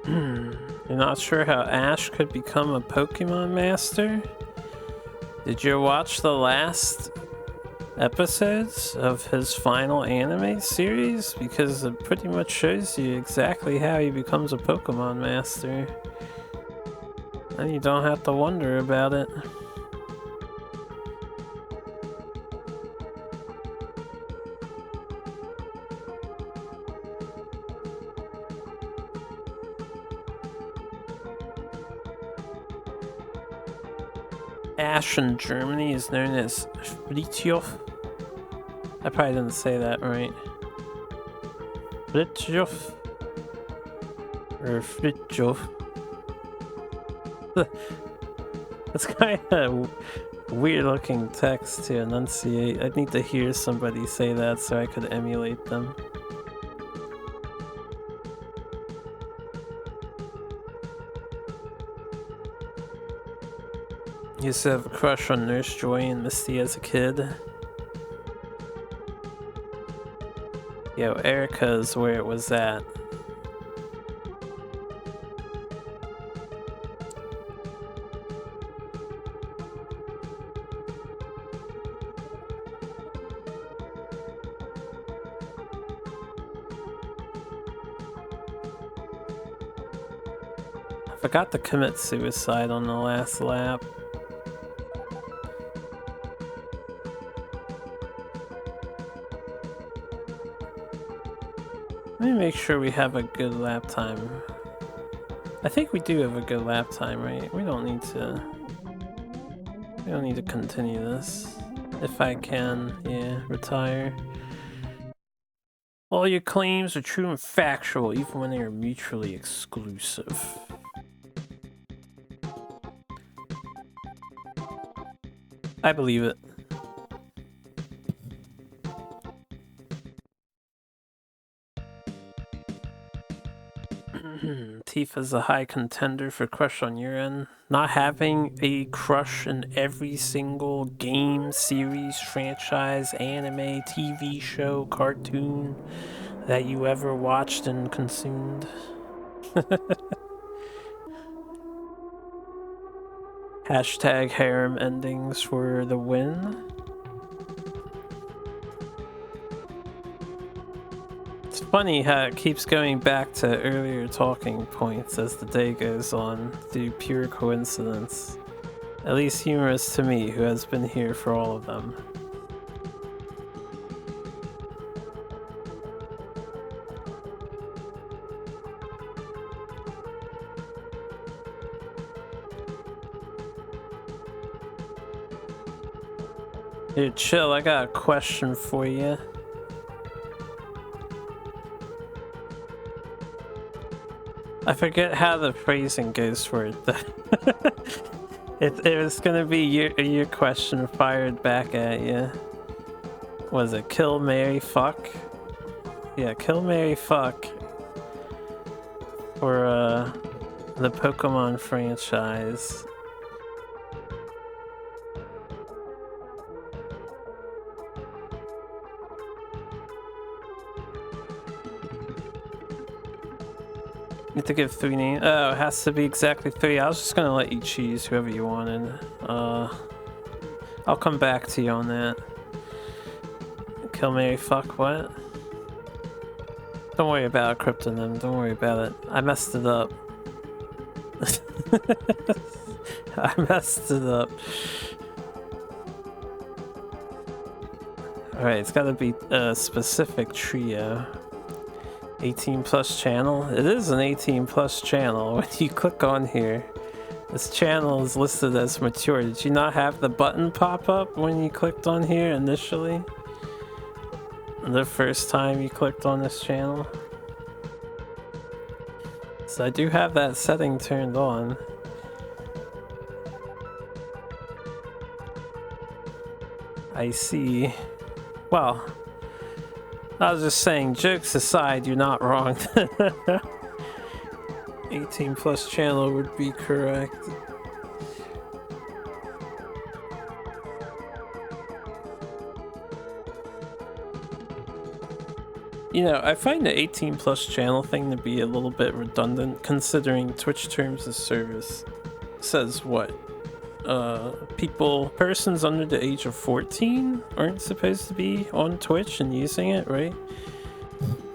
You're not sure how Ash could become a Pokemon Master? Did you watch the last episodes of his final anime series? Because it pretty much shows you exactly how he becomes a Pokemon Master. And you don't have to wonder about it. Ash in Germany is known as Fritjof. I probably didn't say that right. Fritjof. Or Fritjof. That's kind of weird looking text to enunciate. I'd need to hear somebody say that so I could emulate them. Used to have a crush on Nurse Joy and Misty as a kid. Yo, Erica's where it was at. I forgot to commit suicide on the last lap. Let me make sure we have a good lap time. I think we do have a good lap time, right? We don't need to continue this. If I can, yeah, retire. All your claims are true and factual, even when they are mutually exclusive. I believe it. Tifa's a high contender for crush on your end. Not having a crush in every single game, series, franchise, anime, TV show, cartoon that you ever watched and consumed. Hashtag harem endings for the win. It's funny how it keeps going back to earlier talking points as the day goes on through pure coincidence. At least humorous to me, who has been here for all of them. Dude, chill, I got a question for you. I forget how the phrasing goes for it. It was gonna be your question fired back at you. Was it kill, marry, fuck? Yeah, kill, marry, fuck. For the Pokemon franchise. You have to give 3 names. Oh, it has to be exactly 3. I was just gonna let you choose whoever you wanted. I'll come back to you on that. Kill, marry, fuck, what? Don't worry about it, Kryptonym. Don't worry about it. I messed it up. I messed it up. Alright, it's gotta be a specific trio. 18 plus channel? It is an 18 plus channel. When you click on here, this channel is listed as mature. Did you not have the button pop up when you clicked on here initially? The first time you clicked on this channel? So I do have that setting turned on. I see. Well, I was just saying, jokes aside, you're not wrong. 18 plus channel would be correct. You know, I find the 18 plus channel thing to be a little bit redundant, considering Twitch Terms of Service says what? Persons under the age of 14 aren't supposed to be on Twitch and using it, right?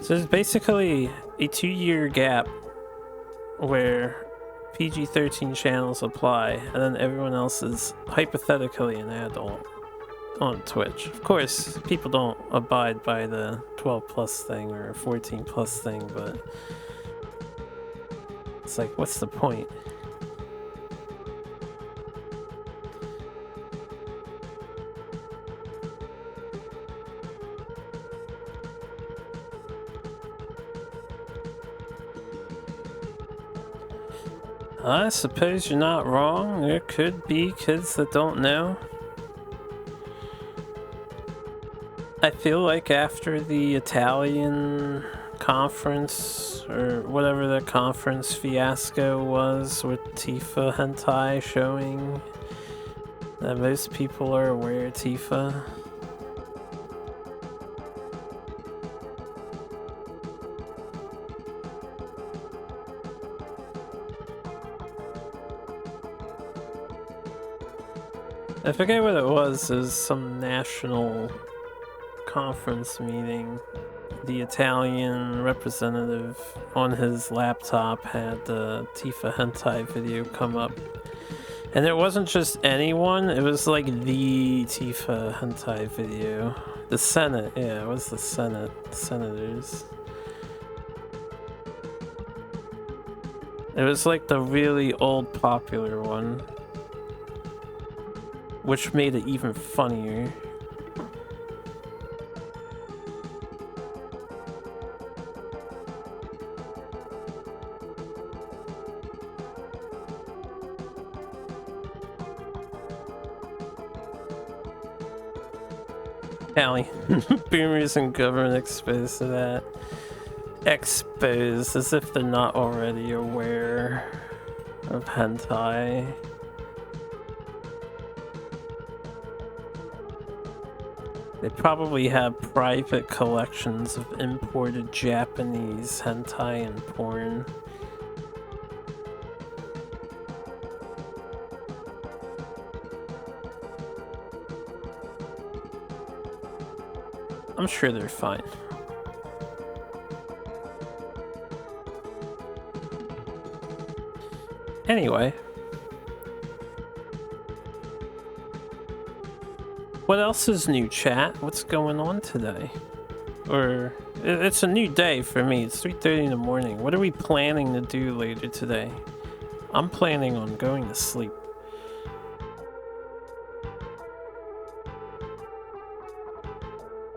So there's basically a 2-year gap where PG-13 channels apply, and then everyone else is hypothetically an adult on Twitch. Of course, people don't abide by the 12 plus thing or 14 plus thing, but it's like, what's the point? I suppose you're not wrong. There could be kids that don't know. I feel like after the Italian conference, or whatever the conference fiasco was with Tifa hentai showing, that most people are aware of Tifa. I forget what it was. It was some national conference meeting. The Italian representative on his laptop had the Tifa hentai video come up. And it wasn't just anyone, it was like the Tifa hentai video. The Senate, yeah, it was the Senate, senators. It was like the really old popular one, which made it even funnier. Callie, boomers and government exposed to that. Exposed, as if they're not already aware of hentai. They probably have private collections of imported Japanese hentai and porn. I'm sure they're fine. Anyway. What else is new, chat? What's going on today? Or, it's a new day for me. It's 3:30 in the morning. What are we planning to do later today? I'm planning on going to sleep.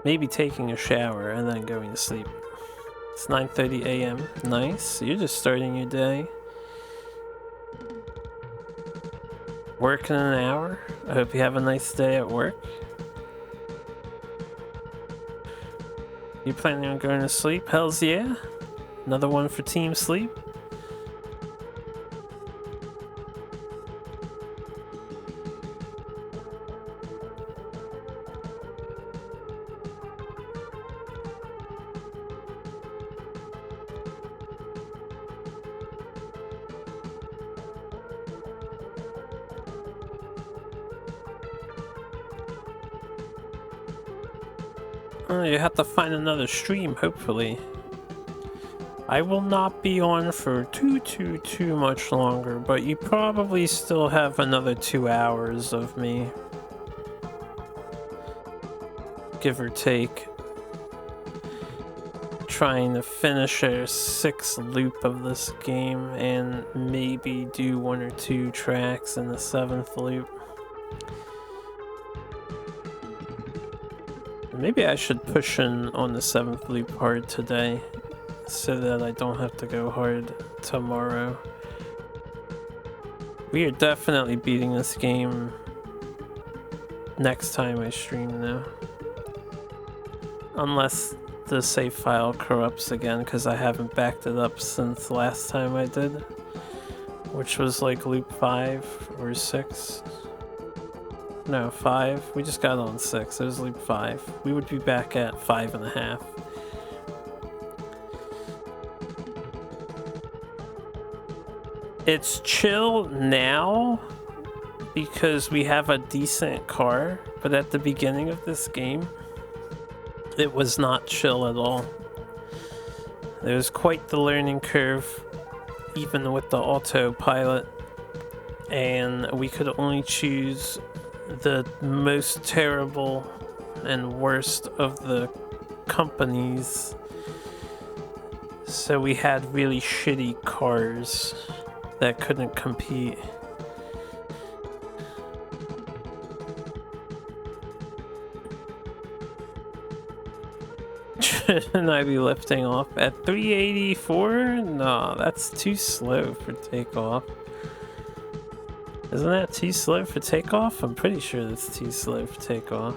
Maybe taking a shower and then going to sleep. It's 9:30 a.m. Nice. You're just starting your day. Working an hour. I hope you have a nice day at work. You planning on going to sleep? Hells yeah. Another one for team sleep. You have to find another stream, hopefully. I will not be on for too much longer, but you probably still have another 2 hours of me. Give or take. Trying to finish a 6th loop of this game and maybe do 1 or 2 tracks in the 7th loop. Maybe I should push in on the 7th loop hard today, so that I don't have to go hard tomorrow. We are definitely beating this game next time I stream though. Unless the save file corrupts again, because I haven't backed it up since last time I did. Which was like loop 5 or 6. No, 5. We just got on 6. It was loop 5. We would be back at 5.5. It's chill now because we have a decent car, but at the beginning of this game, it was not chill at all. There was quite the learning curve, even with the autopilot, and we could only choose the most terrible and worst of the companies. So we had really shitty cars that couldn't compete. Shouldn't I be lifting off at 384? No, that's too slow for takeoff. Isn't that too slow for takeoff? I'm pretty sure that's too slow for takeoff.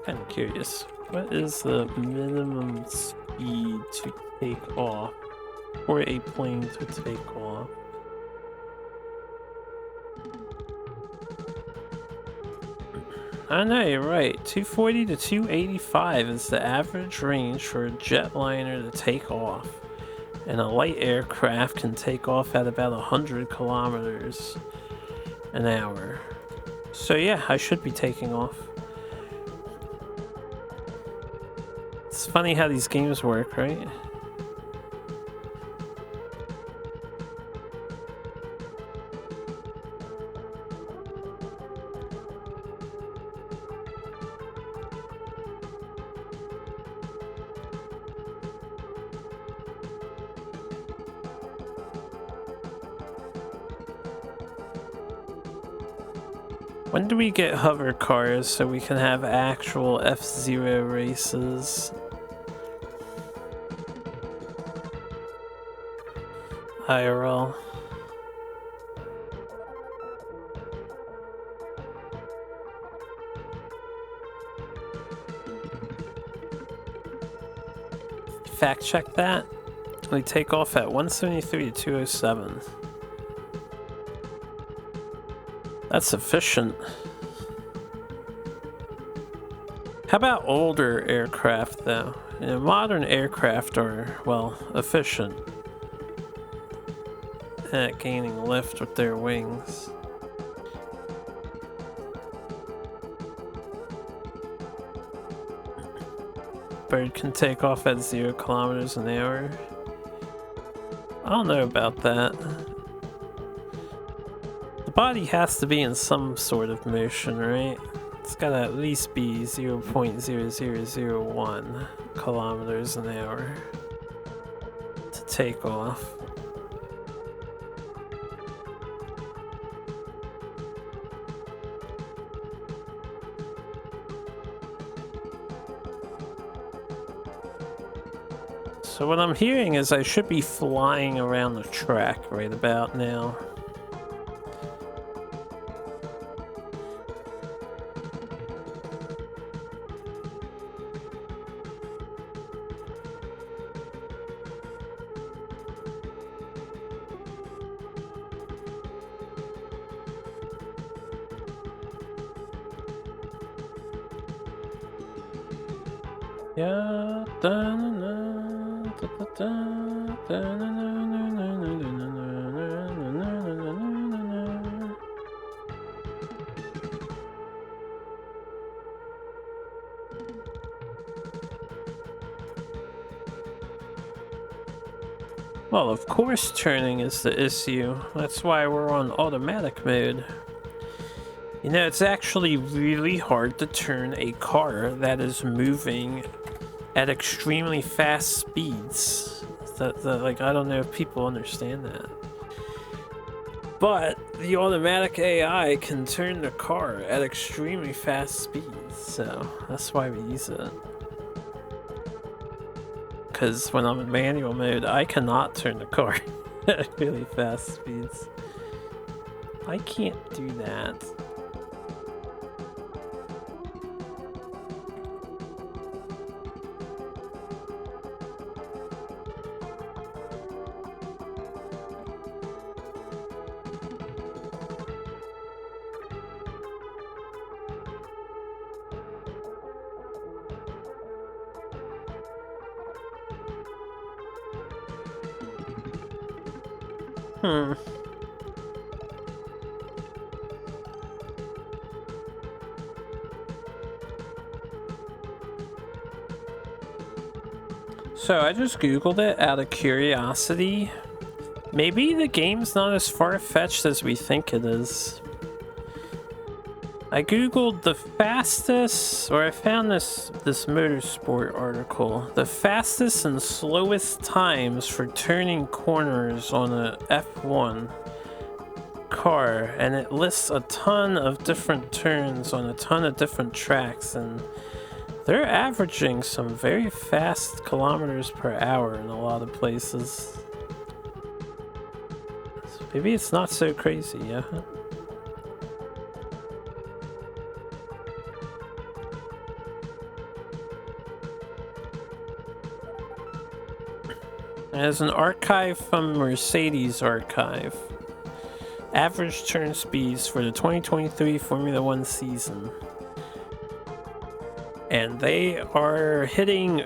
Kind of curious. What is the minimum speed to take off for a plane to take off? I know, you're right. 240 to 285 is the average range for a jetliner to take off. And a light aircraft can take off at about 100 kilometers an hour. So yeah, I should be taking off. It's funny how these games work, right? When do we get hover cars so we can have actual F-Zero races? IRL. Fact check that. We take off at 173 to 207. That's efficient. How about older aircraft though? You know, modern aircraft are, well, efficient at gaining lift with their wings. Bird can take off at 0 kilometers an hour. I don't know about that. The body has to be in some sort of motion, right? It's gotta at least be 0.0001 kilometers an hour to take off. So what I'm hearing is I should be flying around the track right about now. Yeah, well, of course turning is the issue. That's why we're on automatic mode. You know, it's actually really hard to turn a car that is moving at extremely fast speeds. Like, I don't know if people understand that. But the automatic AI can turn the car at extremely fast speeds, so that's why we use it. Because when I'm in manual mode, I cannot turn the car at really fast speeds. I can't do that. So I just googled it out of curiosity. Maybe the game's not as far-fetched as we think it is. I googled the fastest, or I found this motorsport article. The fastest and slowest times for turning corners on a F1 car, and it lists a ton of different turns on a ton of different tracks, and they're averaging some very fast kilometers per hour in a lot of places. So maybe it's not so crazy, yeah? As an archive from Mercedes Archive. Average turn speeds for the 2023 Formula One season. And they are hitting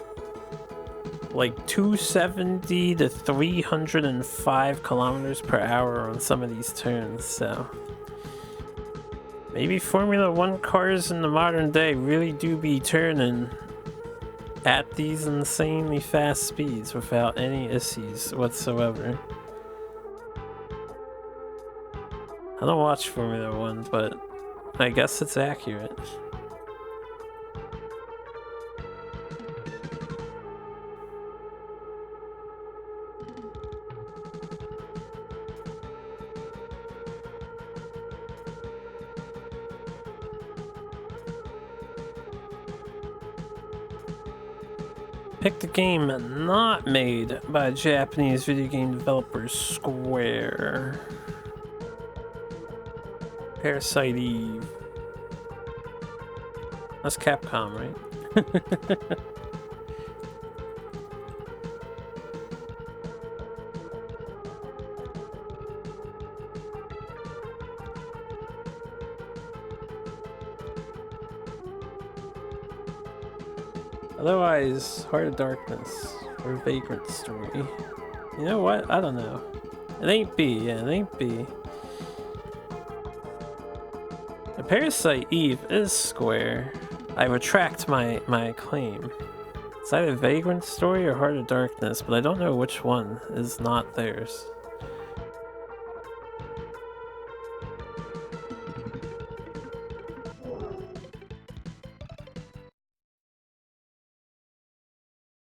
like 270 to 305 kilometers per hour on some of these turns, so maybe Formula One cars in the modern day really do be turning at these insanely fast speeds without any issues whatsoever. I don't watch Formula One, but I guess it's accurate. Pick the game not made by Japanese video game developer Square. Parasite Eve. That's Capcom, right? Otherwise, Heart of Darkness or Vagrant Story. You know what? I don't know. It ain't B, yeah, it ain't B. The Parasite Eve is Square. I retract my claim. It's either Vagrant Story or Heart of Darkness, but I don't know which one is not theirs.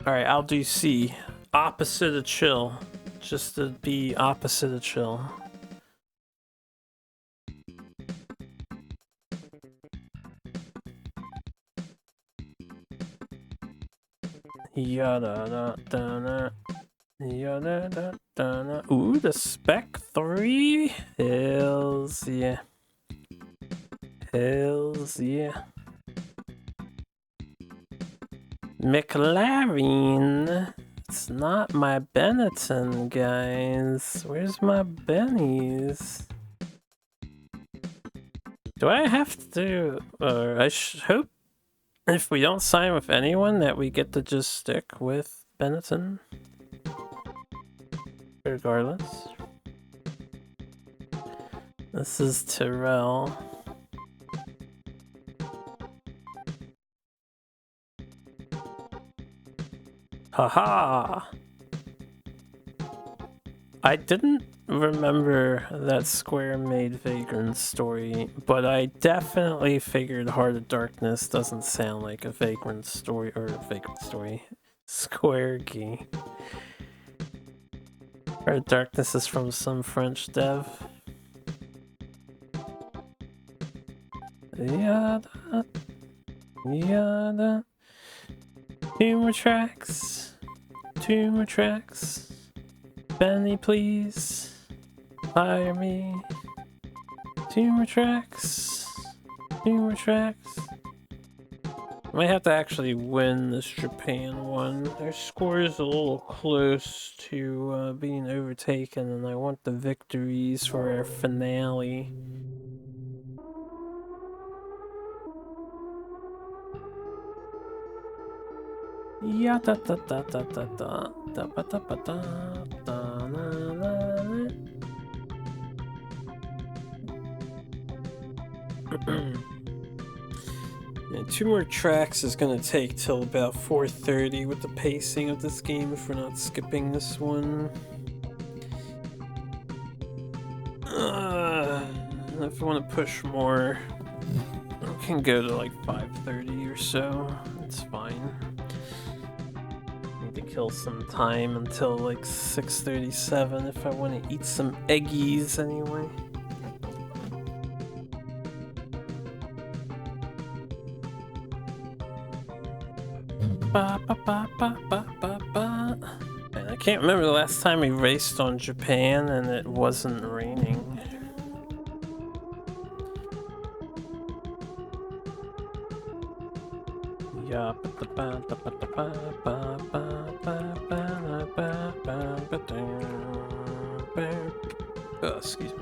Alright, I'll do C. Opposite of chill. Just to be opposite of chill. Yada-da-da-da. Yada-da-da-da. Ooh, the Spec 3? Hells yeah. Hells yeah. McLaren. It's not my Benetton, guys. Where's my Bennies? Do I have to, or I hope if we don't sign with anyone that we get to just stick with Benetton? Regardless. This is Tyrrell. Haha! I didn't remember that Square made Vagrant Story, but I definitely figured Heart of Darkness doesn't sound like a Vagrant Story, or Vagrant Story, Square game. Heart of Darkness is from some French dev. Yada. Yada. Two more tracks. Two more tracks. Benny, please. Hire me. Two more tracks. Two more tracks. I might have to actually win this Japan one. Their score is a little close to being overtaken, and I want the victories for our finale. Ya da da da da da da da ba da ba da da na na na. Yeah, 2 more tracks is gonna take till about 4:30 with the pacing of this game if we're not skipping this one. If I want to push more, I can go to like 5:30 or so. It's fine. Need to kill some time until like 6:37 if I want to eat some eggies anyway. And I can't remember the last time we raced on Japan and it wasn't raining. Oh, excuse me.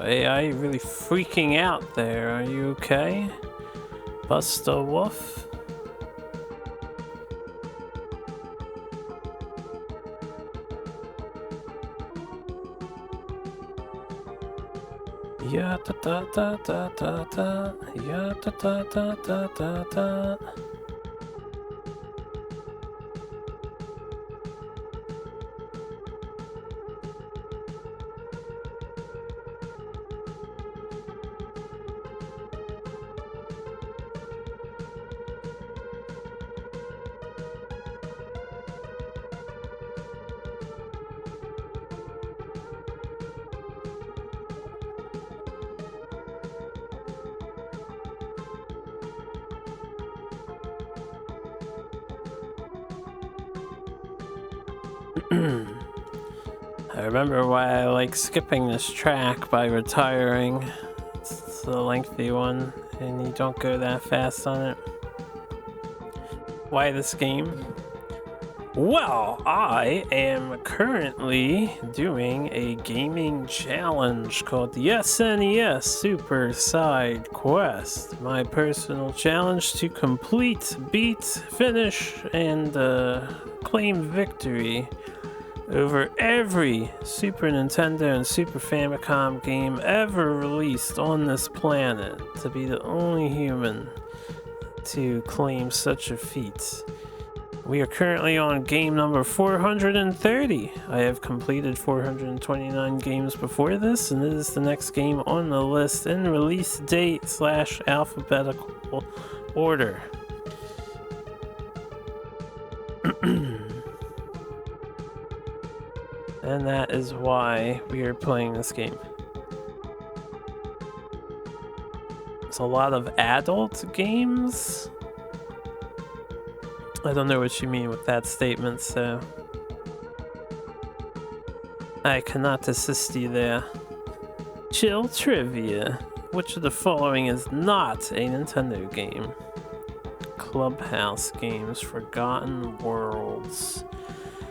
AI, you really freaking out there. Are you okay? Buster Wolf? Ya da da da da da da. Ya da da da da da da. I remember why I like skipping this track by retiring. It's a lengthy one, and you don't go that fast on it. Why this game? Well, I am currently doing a gaming challenge called the SNES Super Side Quest. My personal challenge to complete, beat, finish, and claim victory over every Super Nintendo and Super Famicom game ever released on this planet, to be the only human to claim such a feat. We are currently on game number 430. I have completed 429 games before this, and this is the next game on the list in release date / alphabetical order. And that is why we are playing this game. It's a lot of adult games. I don't know what you mean with that statement, so I cannot assist you there. Chill trivia. Which of the following is not a Nintendo game? Clubhouse games, Forgotten Worlds,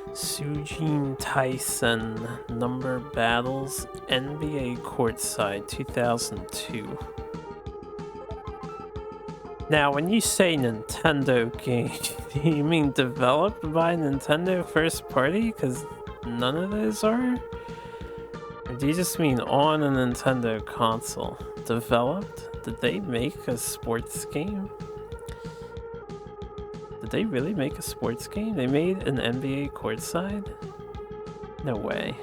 Sujin Tyson, Number Battles, NBA Courtside 2002. Now, when you say Nintendo game, do you mean developed by Nintendo first party? Because none of those are? Or do you just mean on a Nintendo console? Developed? Did they make a sports game? Did they really make a sports game? They made an NBA Courtside? No way.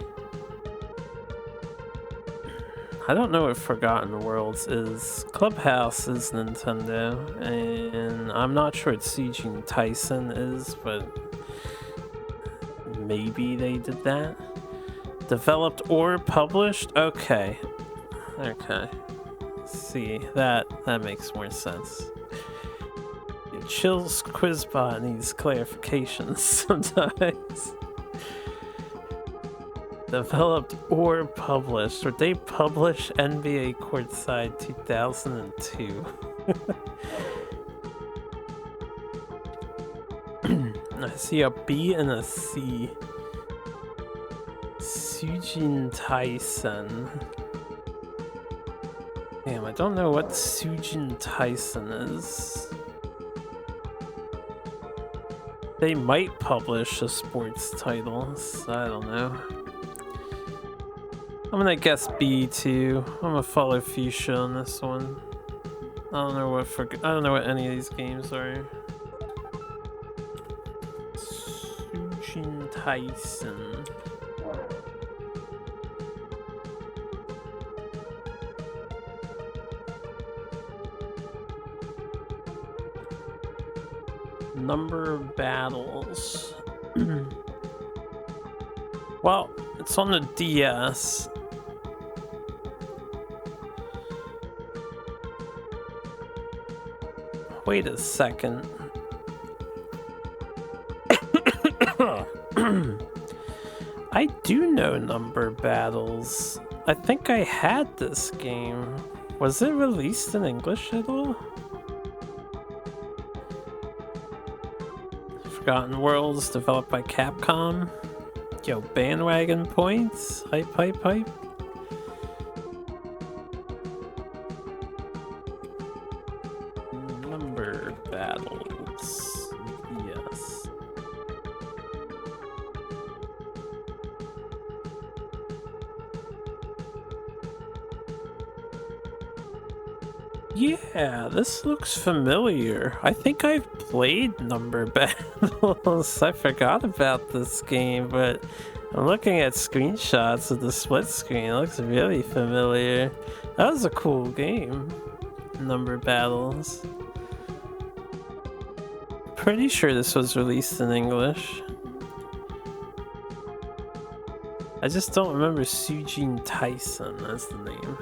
I don't know what Forgotten Worlds is. Clubhouse is Nintendo, and I'm not sure what Sujin Tyson is, but maybe they did that. Developed or published? Okay. Okay. See, that makes more sense. Chill's Quizbot needs clarifications sometimes. Developed or published. Would they publish NBA Courtside 2002? I see a B and a C. Sujin Tyson. Damn, I don't know what Sujin Tyson is. They might publish a sports title, so I don't know. I'm gonna guess B too. I'm gonna follow Fuchsia on this one. I don't know what any of these games are. Sujin Tyson. Number Battles. Well, it's on the DS. Wait a second. I do know Number Battles. I think I had this game. Was it released in English at all? Forgotten Worlds, developed by Capcom. Yo, bandwagon points. Hype, hype, hype. Number Battles. Yes. Yeah, this looks familiar. I think I've played Number Battles. I forgot about this game, but I'm looking at screenshots of the split screen. It looks really familiar. That was a cool game. Number Battles. Pretty sure this was released in English. I just don't remember Sujin Tyson as the name.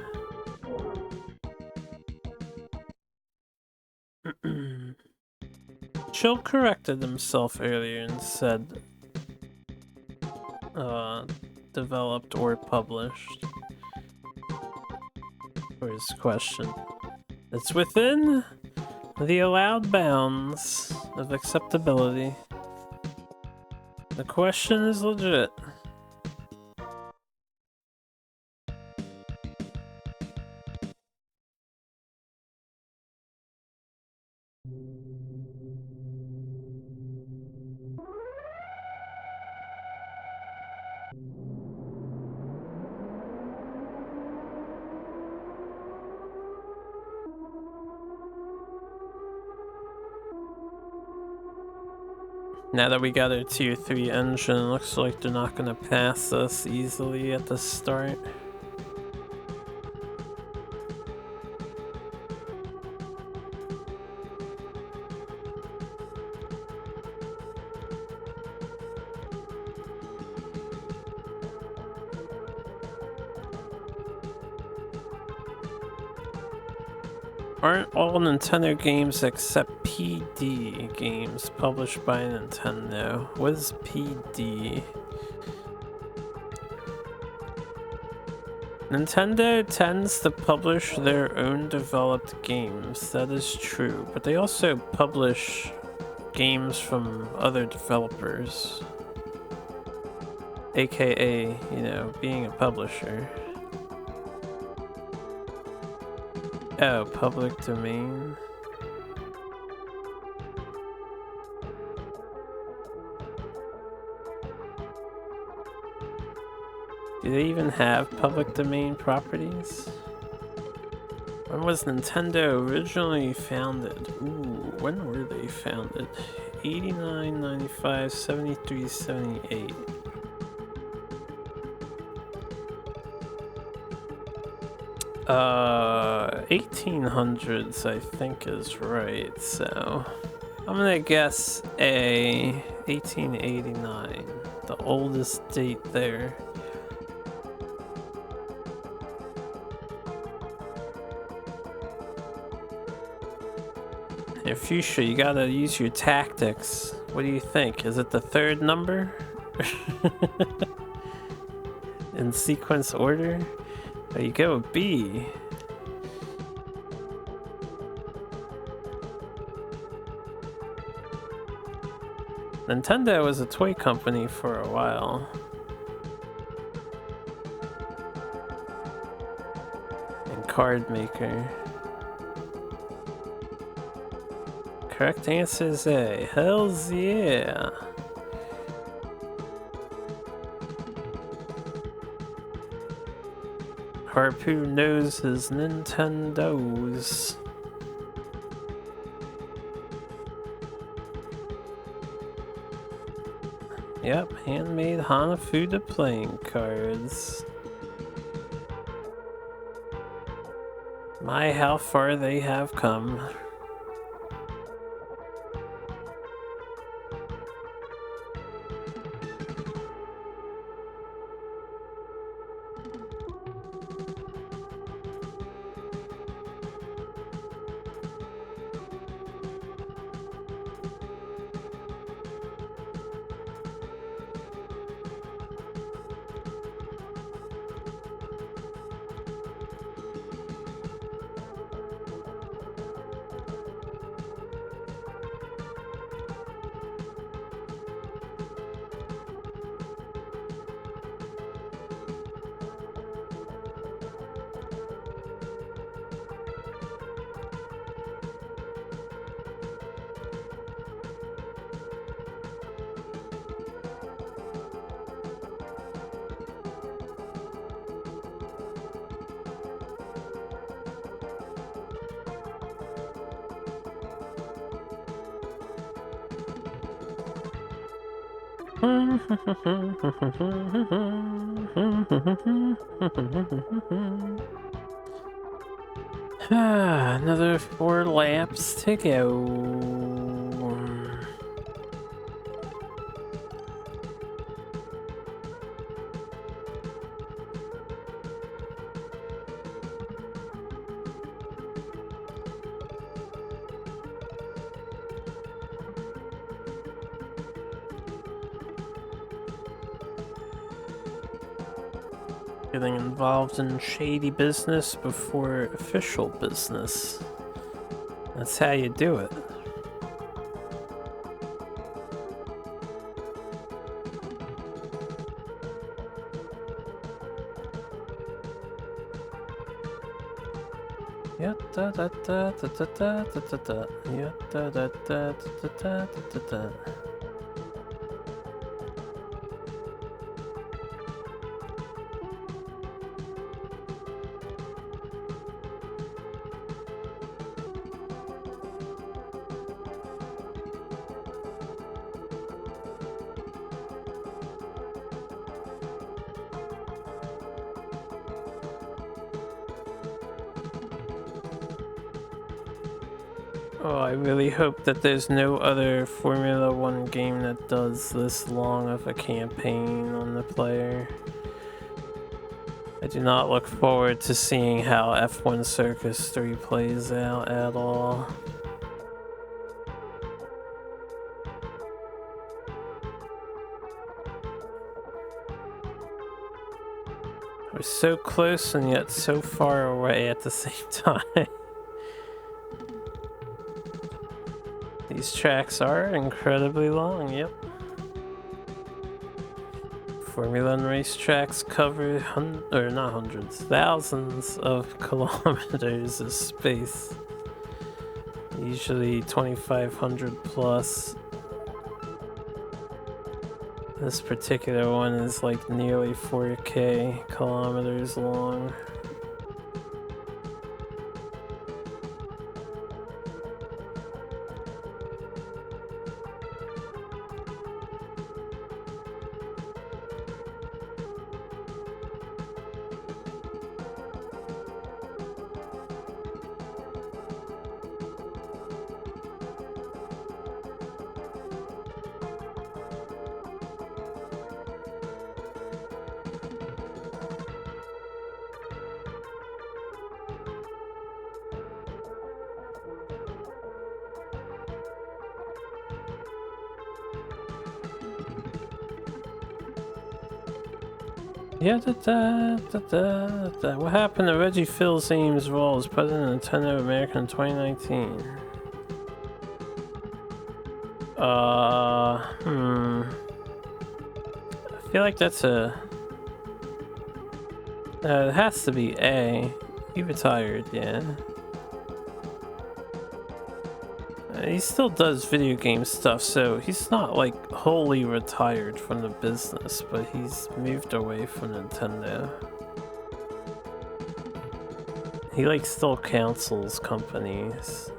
Chill corrected himself earlier and said developed or published for his question. It's within the allowed bounds of acceptability. The question is legit. Now that we got our tier 3 engine, looks like they're not gonna pass us easily at the start. Aren't all Nintendo games except PD games published by Nintendo? What is PD? Nintendo tends to publish their own developed games, that is true, but they also publish games from other developers. AKA, you know, being a publisher. Oh, public domain. Do they even have public domain properties? When was Nintendo originally founded? Ooh, when were they founded? 89, 95, 73, 78. Uh, 1800s I think is right, so I'm gonna guess a 1889, the oldest date there. Here, Fuchsia, you gotta use your tactics. What do you think? Is it the third number? In sequence order? There you go, B. Nintendo was a toy company for a while. And card maker. Correct answer is A. Hells yeah. Harpoon knows his Nintendos. Yep, handmade Hanafuda playing cards. My, how far they have come. Another 4 laps to go. Getting involved in shady business before official business. That's how you do it. Yeah, da da da da da da da da. Yeah, da da da da da da da. Oh, I really hope that there's no other Formula 1 game that does this long of a campaign on the player. I do not look forward to seeing how F1 Circus 3 plays out at all. I so close and yet so far away at the same time. These tracks are incredibly long, yep. Formula One race tracks cover thousands of kilometers of space. Usually 2,500 plus. This particular one is like nearly 4K kilometers long. Yeah, What happened to Reggie Fils-Aim's role as president of Nintendo America in 2019? I feel like that's a... it has to be A. He retired, yeah. He still does video game stuff, so he's not like wholly retired from the business, but he's moved away from Nintendo. He like still counsels companies.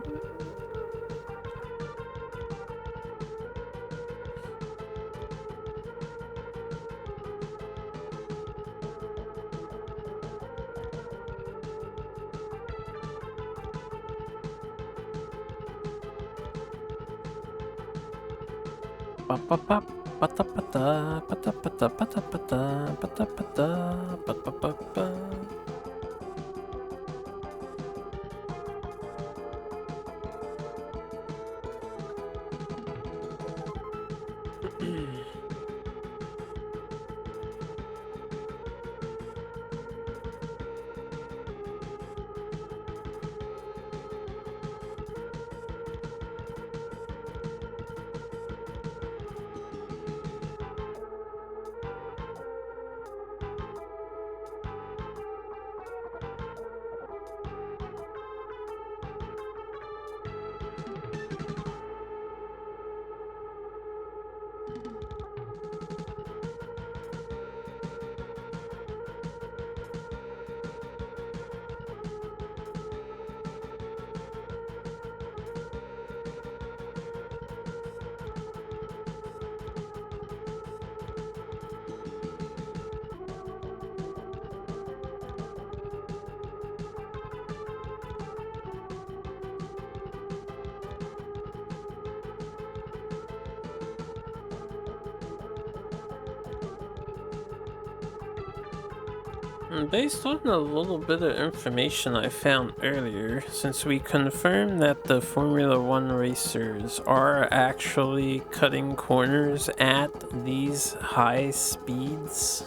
Based on a little bit of information I found earlier, since we confirmed that the Formula One racers are actually cutting corners at these high speeds,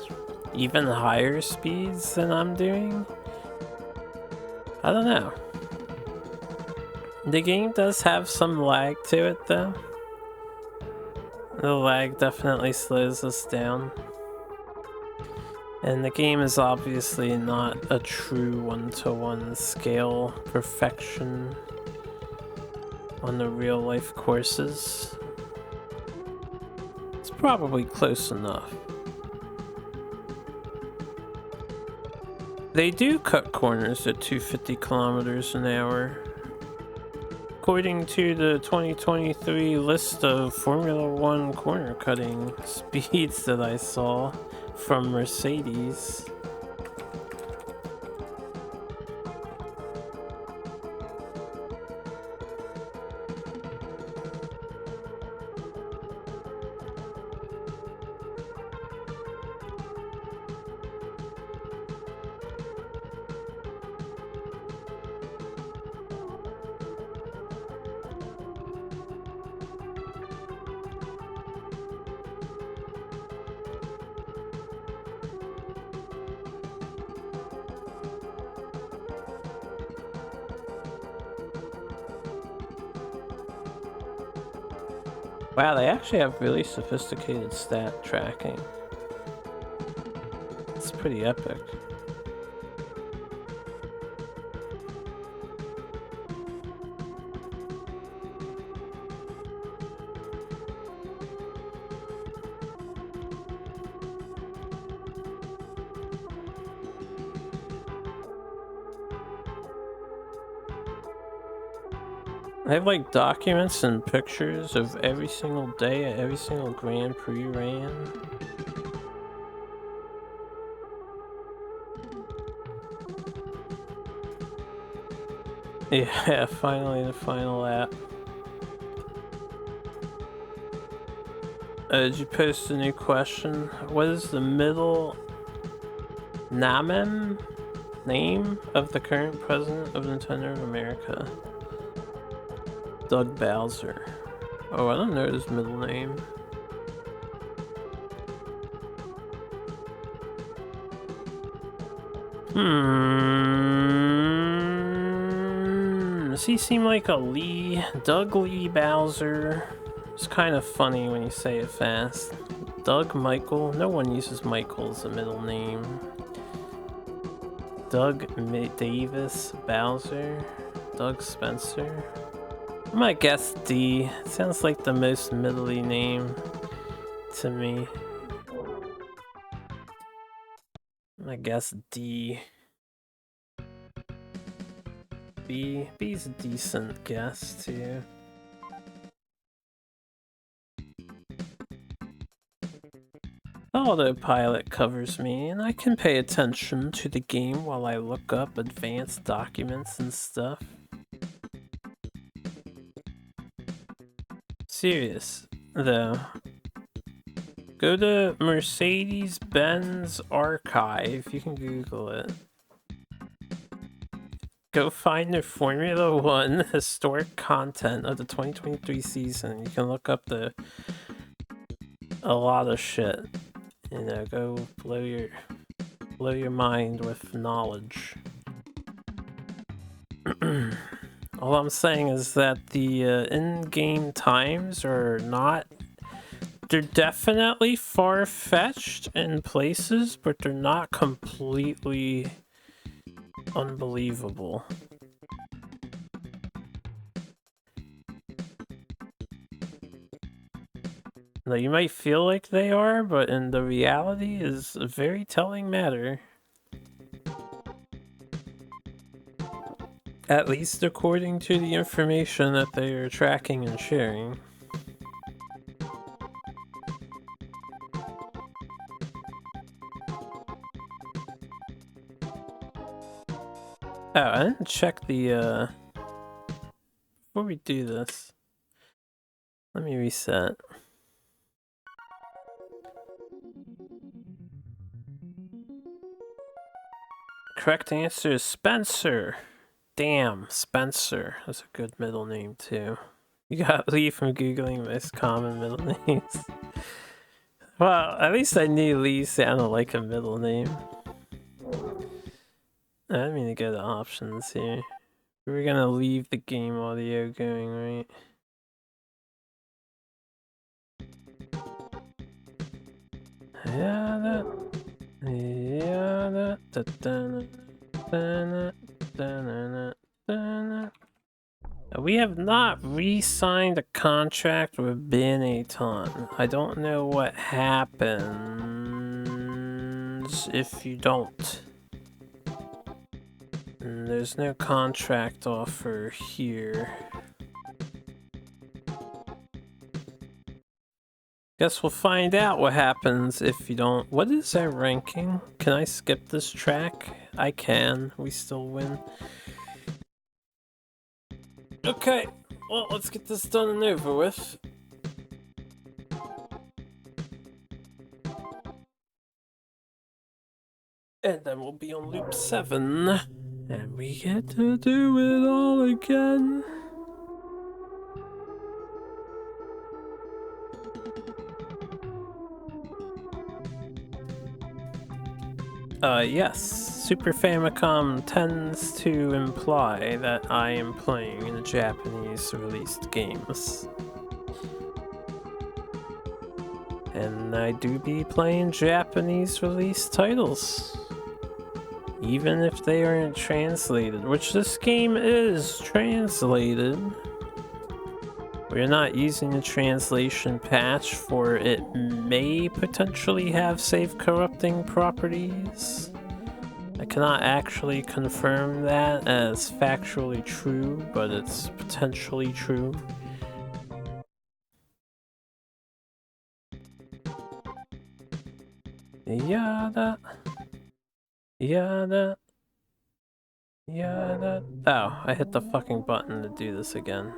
even higher speeds than I'm doing, I don't know. The game does have some lag to it though. The lag definitely slows us down. And the game is obviously not a true one-to-one scale perfection on the real-life courses. It's probably close enough. They do cut corners at 250 kilometers an hour. According to the 2023 list of Formula One corner cutting speeds that I saw from Mercedes. Wow, they actually have really sophisticated stat tracking. It's pretty epic. I have like documents and pictures of every single day at every single Grand Prix ran. Yeah, finally the final lap. Did you post a new question? What is the middle name of the current president of Nintendo of America? Doug Bowser. Oh, I don't know his middle name. Does he seem like a Lee? Doug Lee Bowser. It's kind of funny when you say it fast. Doug Michael? No one uses Michael as a middle name. Doug Davis Bowser? Doug Spencer? I might guess D. Sounds like the most middly name to me. I guess D. B's a decent guess too. Autopilot covers me, and I can pay attention to the game while I look up advanced documents and stuff. Serious, though. Go to Mercedes-Benz Archive, you can Google it. Go find the Formula 1 historic content of the 2023 season. You can look up a lot of shit. You know, go blow your mind with knowledge. All I'm saying is that the in-game times are not... They're definitely far-fetched in places, but they're not completely unbelievable. Now, you might feel like they are, but in the reality is a very telling matter. At least according to the information that they are tracking and sharing. Oh, I didn't check the, before we do this, let me reset. Correct answer is Spencer. Damn, Spencer. That's a good middle name, too. You got Lee from Googling most common middle names. Well, at least I knew Lee sounded like a middle name. I didn't mean to go to options here. We're gonna leave the game audio going, right? We have not re-signed a contract with Benetton. I don't know what happens if you don't. And there's no contract offer here. Guess we'll find out what happens if you don't. What is our ranking? Can I skip this track? I can. We still win. Okay, well, let's get this done and over with. And then we'll be on loop 7. And we get to do it all again. Yes. Super Famicom tends to imply that I am playing in the Japanese released games. And I do be playing Japanese release titles. Even if they aren't translated, which this game is translated. We're not using a translation patch for it may potentially have save corrupting properties. I cannot actually confirm that as factually true, but it's potentially true. Yada. Yada. Yada. Oh, I hit the fucking button to do this again.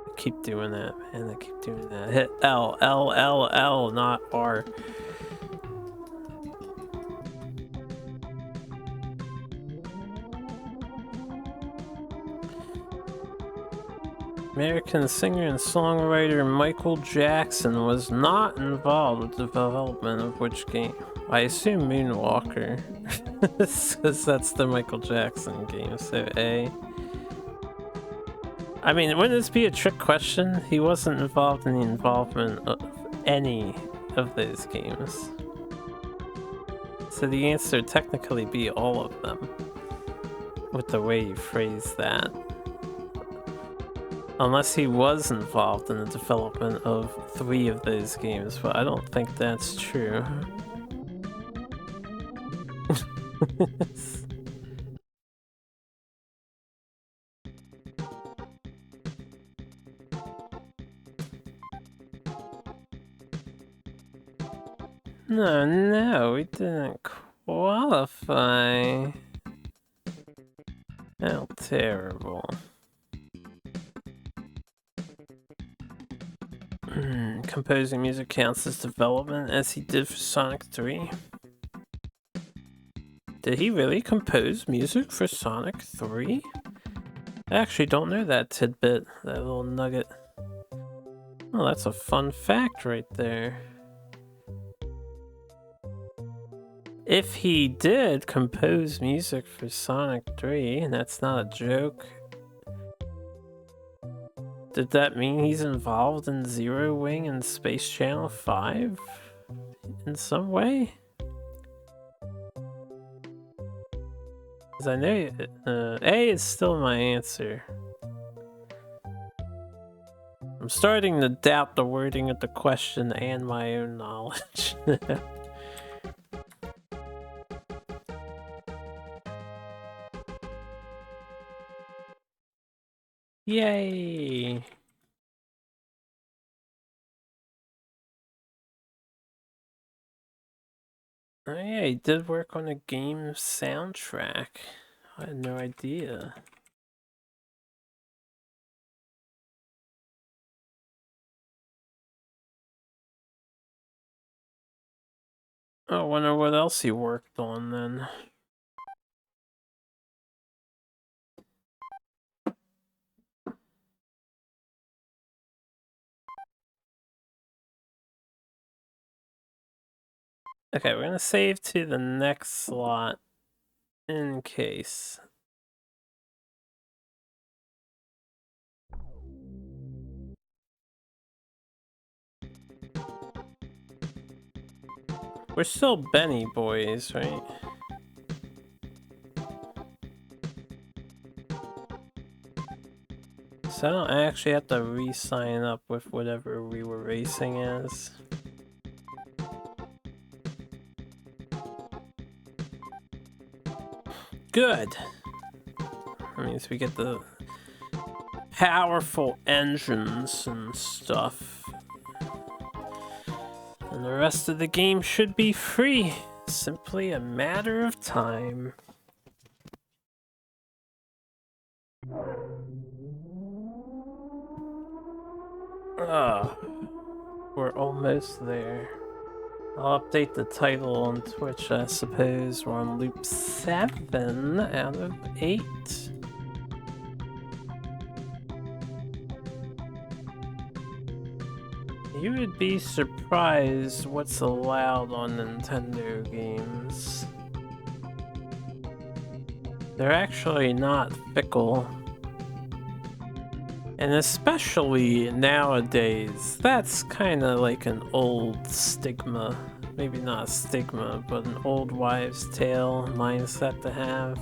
I keep doing that, man. I keep doing that. Hit L, L, L, L, not R. American singer and songwriter Michael Jackson was not involved with the development of which game? I assume Moonwalker, because that's the Michael Jackson game, so A. I mean, wouldn't this be a trick question? He wasn't involved in the involvement of any of those games. So the answer would technically be all of them, with the way you phrase that. Unless he was involved in the development of 3 of those games, but I don't think that's true. No, we didn't qualify. How terrible. Composing music counts as development as he did for Sonic 3. Did he really compose music for Sonic 3? I actually don't know that tidbit, that little nugget. Oh, that's a fun fact right there. If he did compose music for Sonic 3, and that's not a joke, did that mean he's involved in Zero Wing and Space Channel 5? In some way? Because I know A is still my answer. I'm starting to doubt the wording of the question and my own knowledge. Yay! Oh yeah, he did work on a game soundtrack. I had no idea. I wonder what else he worked on then. Okay, we're gonna save to the next slot in case. We're still Benny boys, right? So I don't actually have to re-sign up with whatever we were racing as. Good. That means we get the powerful engines and stuff. And the rest of the game should be free. Simply a matter of time. We're almost there. I'll update the title on Twitch, I suppose. We're on loop 7 out of 8. You would be surprised what's allowed on Nintendo games. They're actually not fickle. And especially nowadays, that's kind of like an old stigma. Maybe not a stigma, but an old wives' tale mindset to have.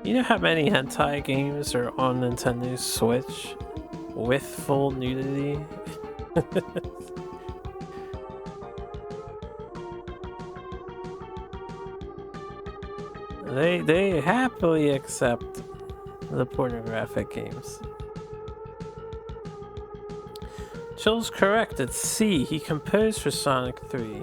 You know how many hentai games are on Nintendo Switch with full nudity? They happily accept the pornographic games. Chill's correct, it's C. He composed for Sonic 3.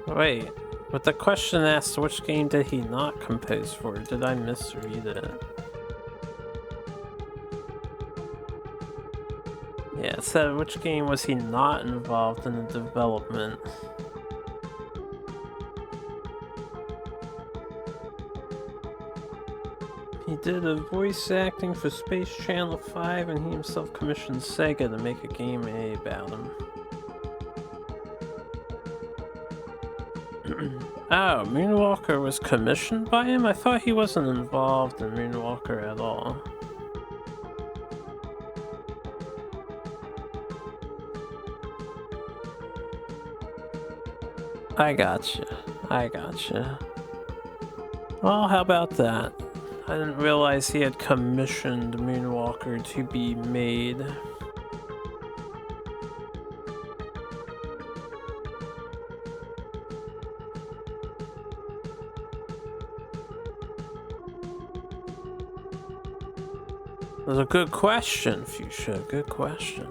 Wait, but the question asked which game did he not compose for? Did I misread it? Yeah, it said which game was he not involved in the development. He did a voice acting for Space Channel 5 and he himself commissioned Sega to make a game about him. Oh, Moonwalker was commissioned by him? I thought he wasn't involved in Moonwalker at all. I gotcha. Well, how about that? I didn't realize he had commissioned Moonwalker to be made. That was a good question, Fuchsia. Good question.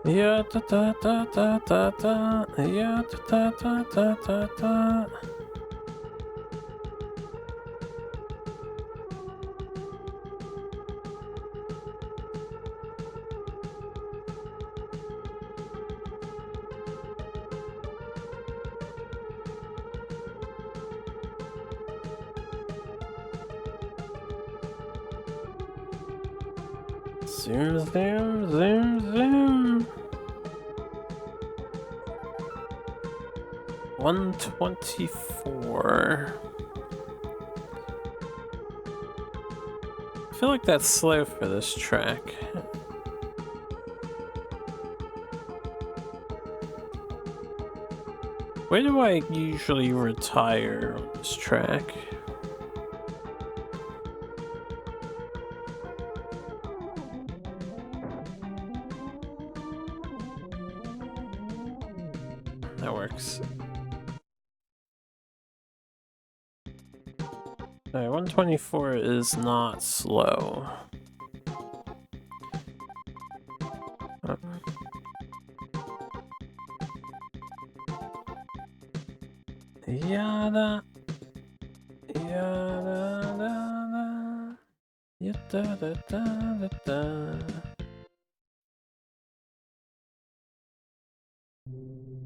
Yeah, da da da da da da. Yeah, da da da da da. Zoom, zoom, zoom, zoom. 124. I feel like that's slow for this track. Where do I usually retire on this track? That works. Alright, 124 is not slow. Oh. Yada. Yada da da. Yada da da da da.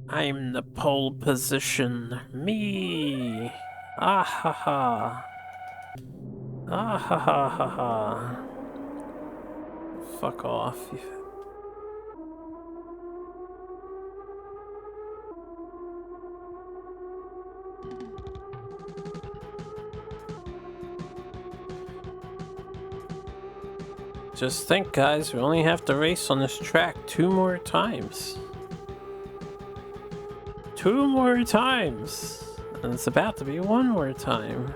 I'm the pole position. Me. Ah ha ha. Ah ha ha ha ha. Fuck off. Just think, guys, we only have to race on this track 2 more times. 2 more times! And it's about to be 1 more time.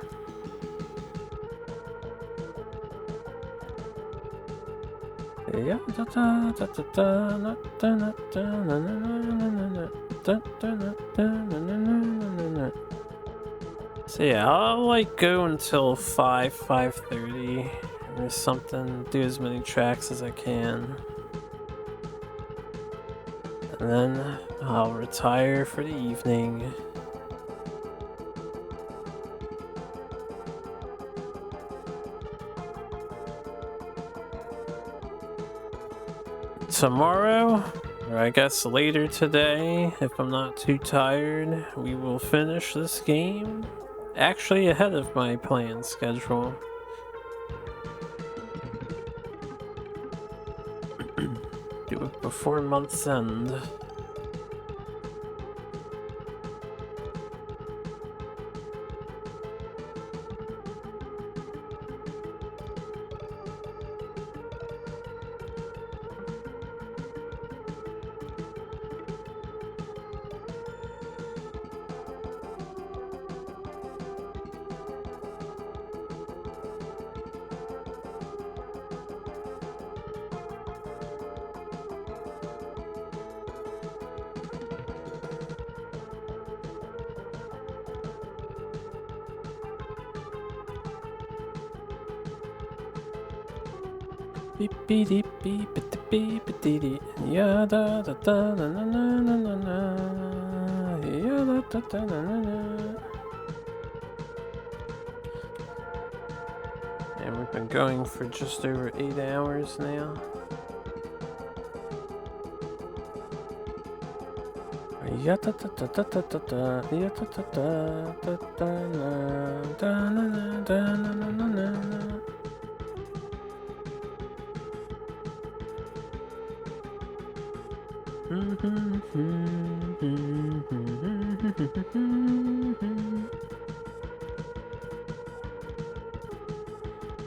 So yeah, I'll like go until 5:30 or something, do as many tracks as I can. And then I'll retire for the evening. Tomorrow, or I guess later today, if I'm not too tired, we will finish this game. Actually ahead of my planned schedule. Do it before month's end. Beep beep beep beep beep beep beep ya da da da na na na na na ya da da da na na na. And we've been going for just over 8 hours now. Ya da da da da da da da ya da da da da da na da na na na na na.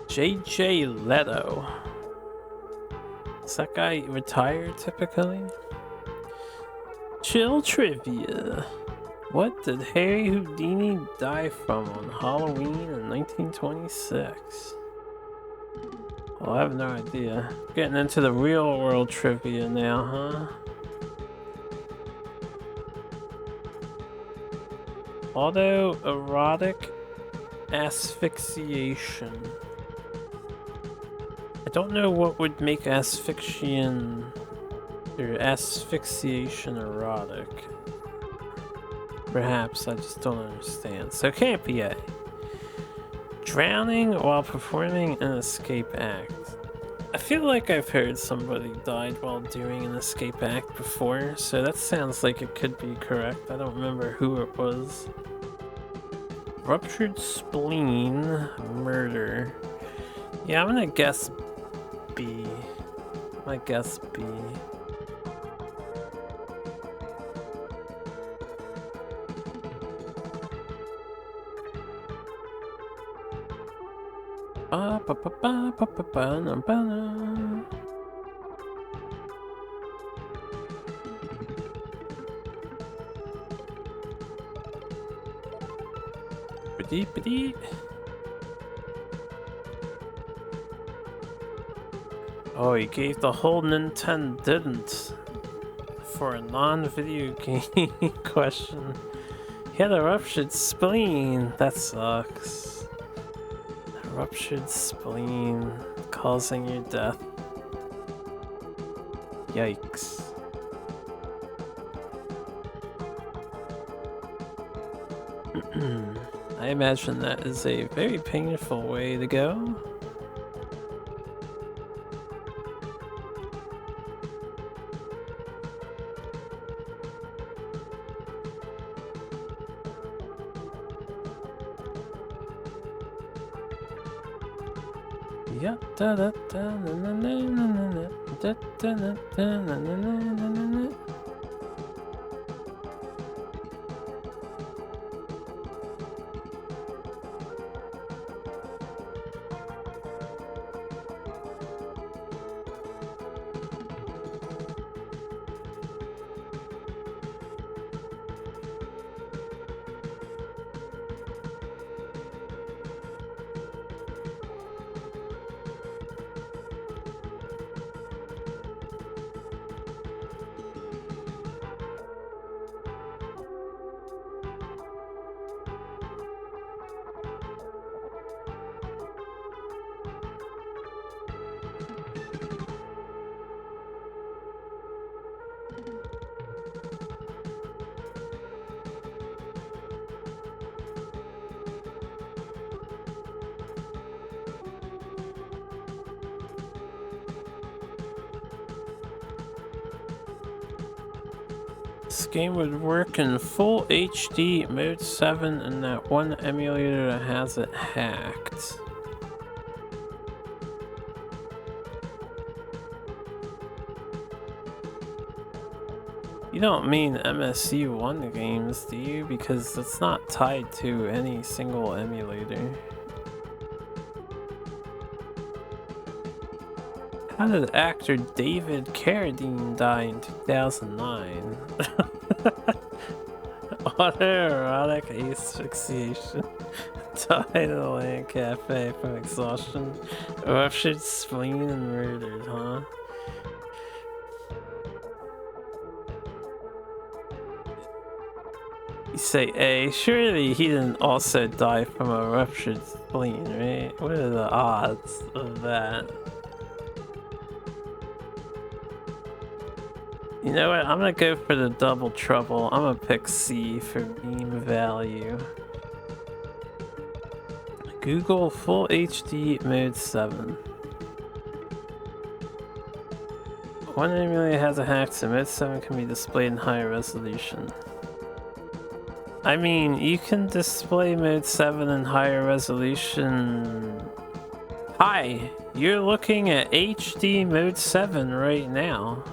JJ Leto. Is that guy retired typically? Chill trivia. What did Harry Houdini die from on Halloween in 1926? Well, I have no idea. Getting into the real world trivia now, huh? Autoerotic asphyxiation. I don't know what would make asphyxiation erotic. Perhaps I just don't understand. So it can't be A. Drowning while performing an escape act. I feel like I've heard somebody died while doing an escape act before, so that sounds like it could be correct. I don't remember who it was. Ruptured spleen, murder. Yeah, I'm gonna guess B. I guess B. Ba ba ba ba ba ba ba na ba na. Ba-dee ba-dee. Oh, he gave the whole Nintendo didn't for a non-video game question. He had a ruptured spleen. That sucks. A ruptured spleen causing your death. Yikes. I imagine that is a very painful way to go. Yeah, da da da na na na na na da da na da na na na na na. This game would work in full HD mode 7 and that one emulator that has it hacked. You don't mean MSU1 games, do you? Because it's not tied to any single emulator. How did actor David Carradine die in 2009? Autoerotic asphyxiation. Died at a land cafe from exhaustion. Ruptured spleen and murdered, huh? You say A. Surely he didn't also die from a ruptured spleen, right? What are the odds of that? You know what? I'm gonna go for the double trouble. I'm gonna pick C for meme value. Google Full HD Mode 7. One emulator has a hack, so Mode 7 can be displayed in higher resolution. I mean, you can display Mode 7 in higher resolution. Hi, you're looking at HD Mode 7 right now.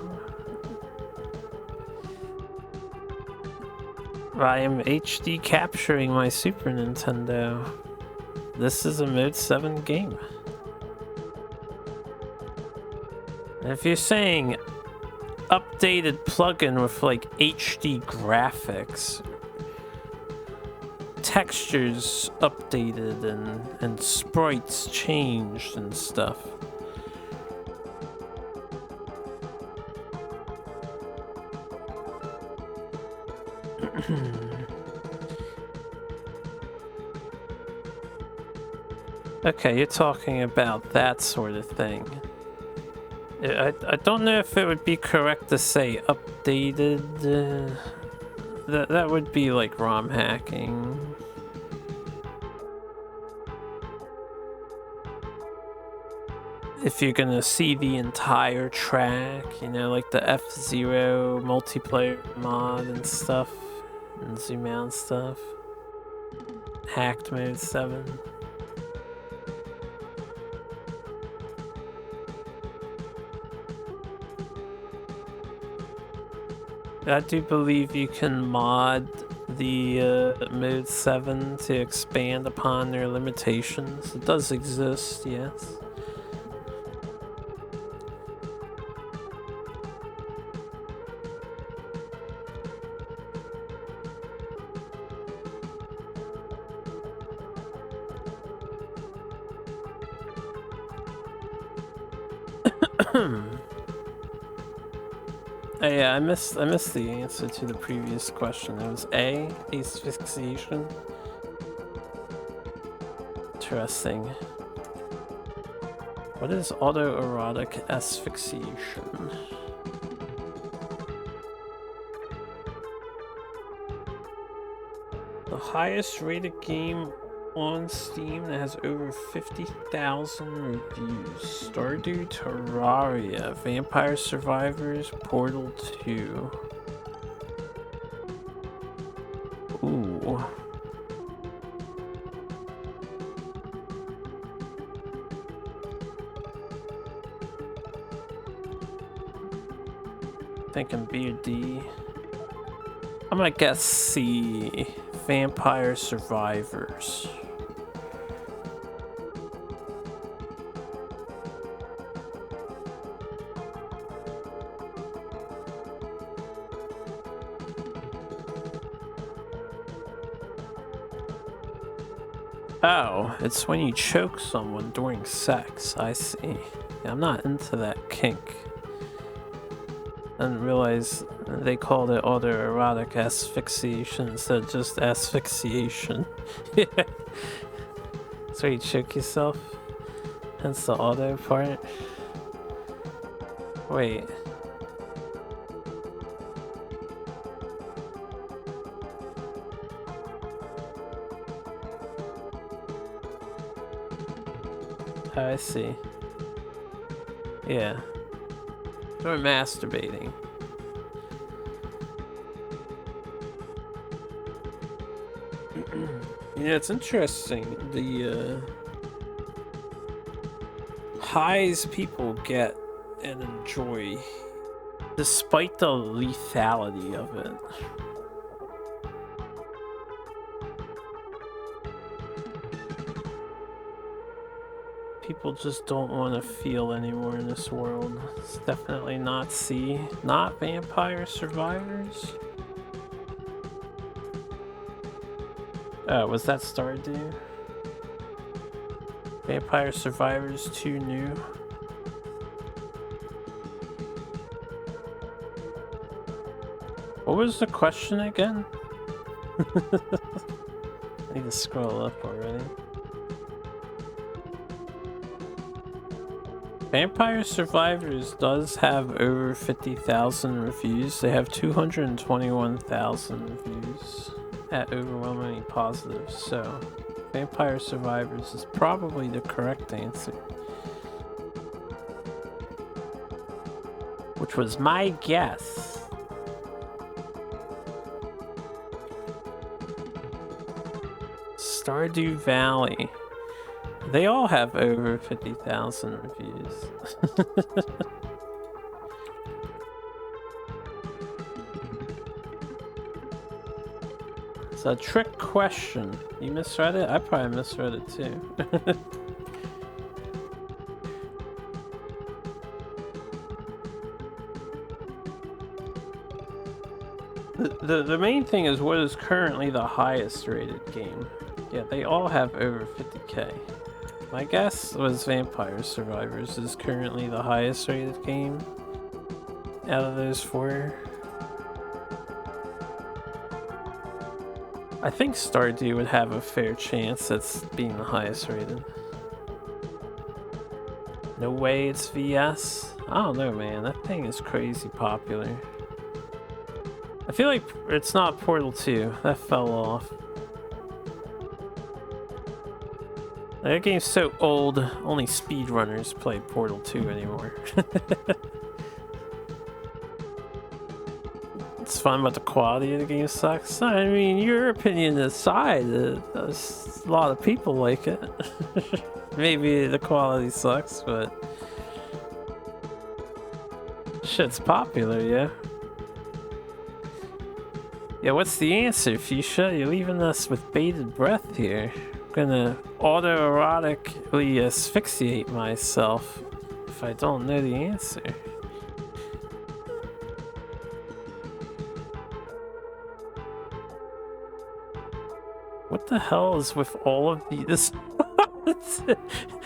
I am HD capturing my Super Nintendo. This is a Mode 7 game. And if you're saying updated plugin with like HD graphics, textures updated and sprites changed and stuff. Okay, you're talking about that sort of thing. I don't know if it would be correct to say updated. That would be like ROM hacking. If you're gonna see the entire track, you know, like the F-Zero multiplayer mod and stuff, and zoom out stuff. Hacked Mode 7. I do believe you can mod the Mode 7 to expand upon their limitations. It does exist, yes. Oh, yeah, I missed the answer to the previous question. It was A, asphyxiation. Interesting. What is autoerotic asphyxiation? The highest rated game on Steam that has over 50,000 reviews. Stardew Terraria, Vampire Survivors, Portal 2. Ooh. Thinking B or D. I'm gonna guess C. Vampire Survivors. Oh, it's when you choke someone during sex. I see. Yeah, I'm not into that kink. I didn't realize they called it autoerotic asphyxiation instead of just asphyxiation. Yeah. So you choke yourself? Hence the auto part? Wait. Oh, I see. Yeah. Or masturbating. Yeah, it's interesting. The highs people get and enjoy, despite the lethality of it. People just don't want to feel anymore in this world. It's definitely not C, not Vampire Survivors. Was that Stardew? Vampire Survivors 2 new. What was the question again? I need to scroll up already. Vampire Survivors does have over 50,000 reviews. They have 221,000 reviews at overwhelmingly positive, so Vampire Survivors is probably the correct answer. Which was my guess. Stardew Valley. They all have over 50,000 reviews. It's a trick question. You misread it? I probably misread it too. The main thing is what is currently the highest rated game. Yeah, they all have over 50k. My guess was Vampire Survivors is currently the highest rated game out of those four. I think Stardew would have a fair chance at being the highest rated. No way it's VS? I don't know, man. That thing is crazy popular. I feel like it's not Portal 2. That fell off. That game's so old, only speedrunners play Portal 2 anymore. It's fun, but the quality of the game sucks. I mean, your opinion aside, a lot of people like it. Maybe the quality sucks, but shit's popular, yeah. Yeah, what's the answer, Fuchsia? You're leaving us with bated breath here. I'm gonna autoerotically asphyxiate myself if I don't know the answer. What the hell is with all of these?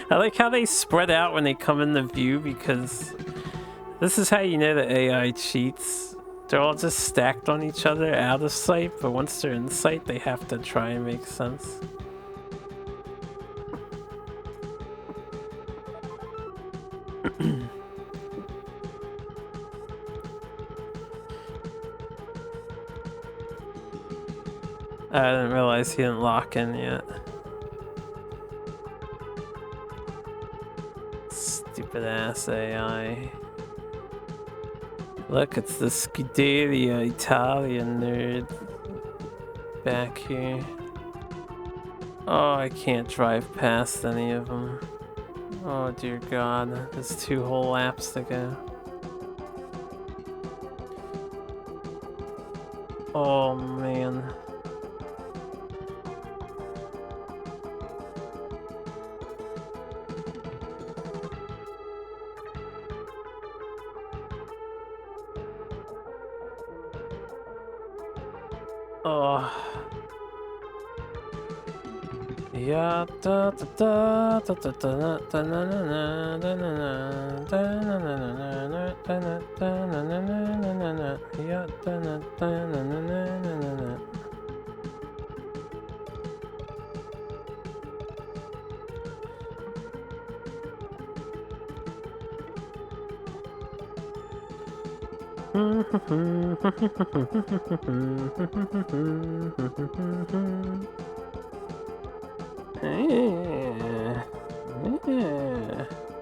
I like how they spread out when they come into view, because this is how you know the AI cheats. They're all just stacked on each other out of sight, but once they're in sight, they have to try and make sense. I didn't realize he didn't lock in yet. Stupid ass AI. Look, it's the Scuderia Italian nerd back here. Oh, I can't drive past any of them. Oh dear God, there's 2 whole laps to go. Oh man. Oh. Yeah, da da da da da da da na na na da na na da na na na na da na da na na na na na yeah da na da na na na na na.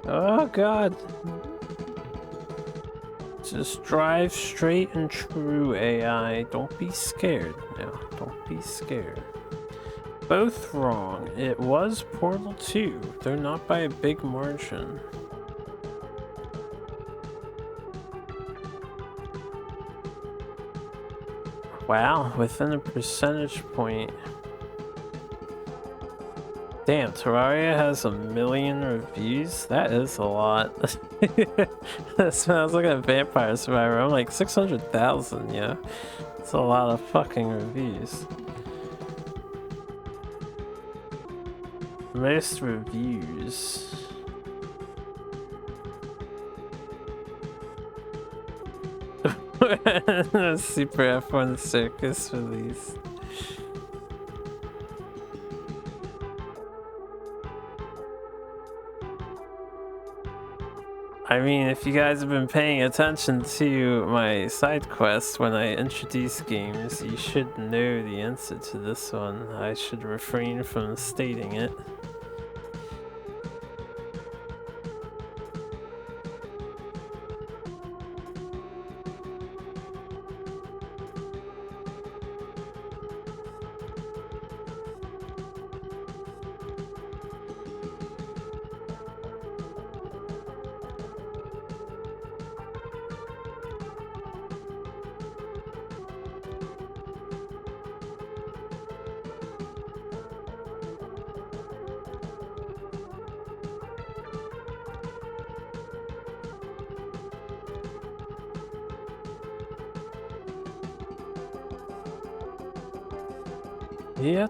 Oh God. Just drive straight and true, AI. Don't be scared. No, don't be scared. both wrong. It was Portal 2, though not by a big margin. Wow, within a percentage point. Damn, Terraria has 1 million reviews? That is a lot. That's when I was looking at Vampire Survivor, I'm like 600,000, yeah. It's a lot of fucking reviews. Most reviews. Super F1 Circus release. I mean, if you guys have been paying attention to my side quest when I introduce games, you should know the answer to this one. I should refrain from stating it. Yeah,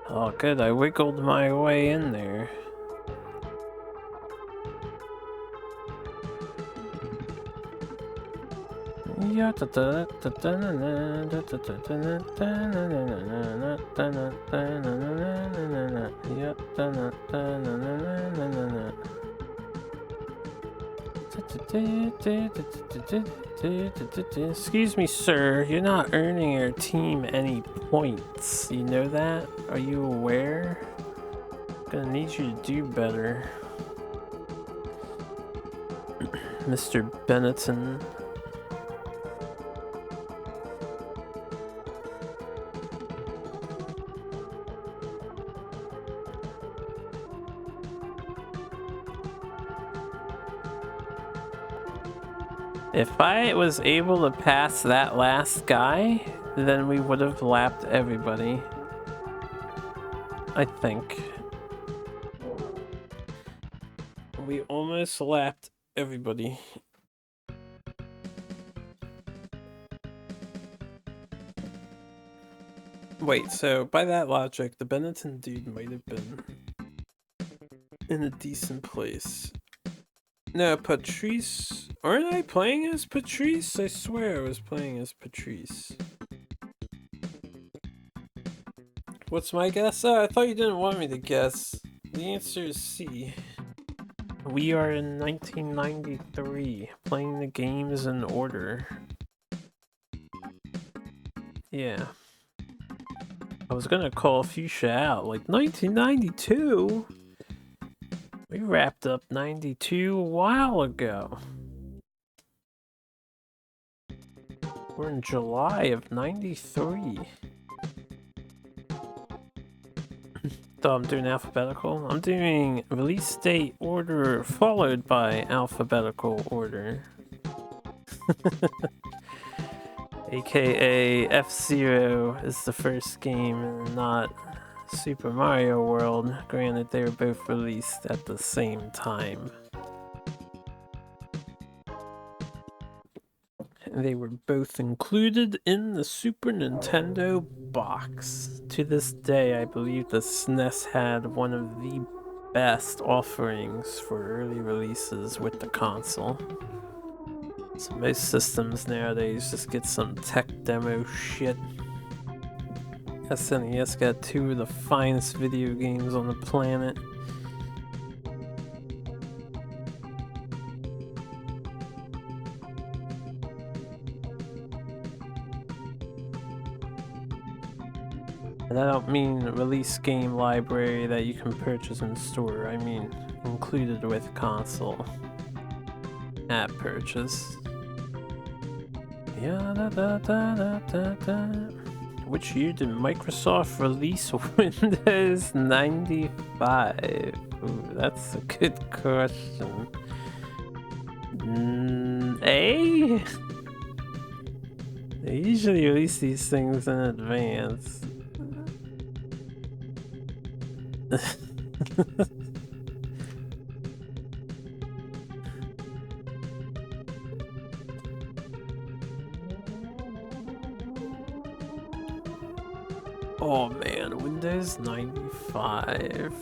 oh, good, I wiggled my way in there. Yeah, excuse me, sir, you're not earning your team any points. You know that? Are you aware? Gonna need you to do better. Mr. Benetton. If I was able to pass that last guy, then we would have lapped everybody. I think. We almost lapped everybody. Wait, so by that logic, the Benetton dude might have been in a decent place. No, Patrice. Aren't I playing as Patrice? I swear I was playing as Patrice. What's my guess? Oh, I thought you didn't want me to guess. The answer is C. We are in 1993, playing the games in order. Yeah. I was gonna call Fuchsia out, like 1992? We wrapped up 92 a while ago. We're in July of 93. So I'm doing alphabetical. I'm doing release date order followed by alphabetical order. AKA F-Zero is the first game, not Super Mario World. Granted, they were both released at the same time. They were both included in the Super Nintendo box. To this day, I believe the SNES had one of the best offerings for early releases with the console. So most systems nowadays just get some tech demo shit. SNES got two of the finest video games on the planet. And I don't mean release game library that you can purchase in store, I mean included with console at purchase. Yeah, da da da da da da. Which year did Microsoft release Windows 95? Ooh, that's a good question. A? They usually release these things in advance. Oh man, Windows 95.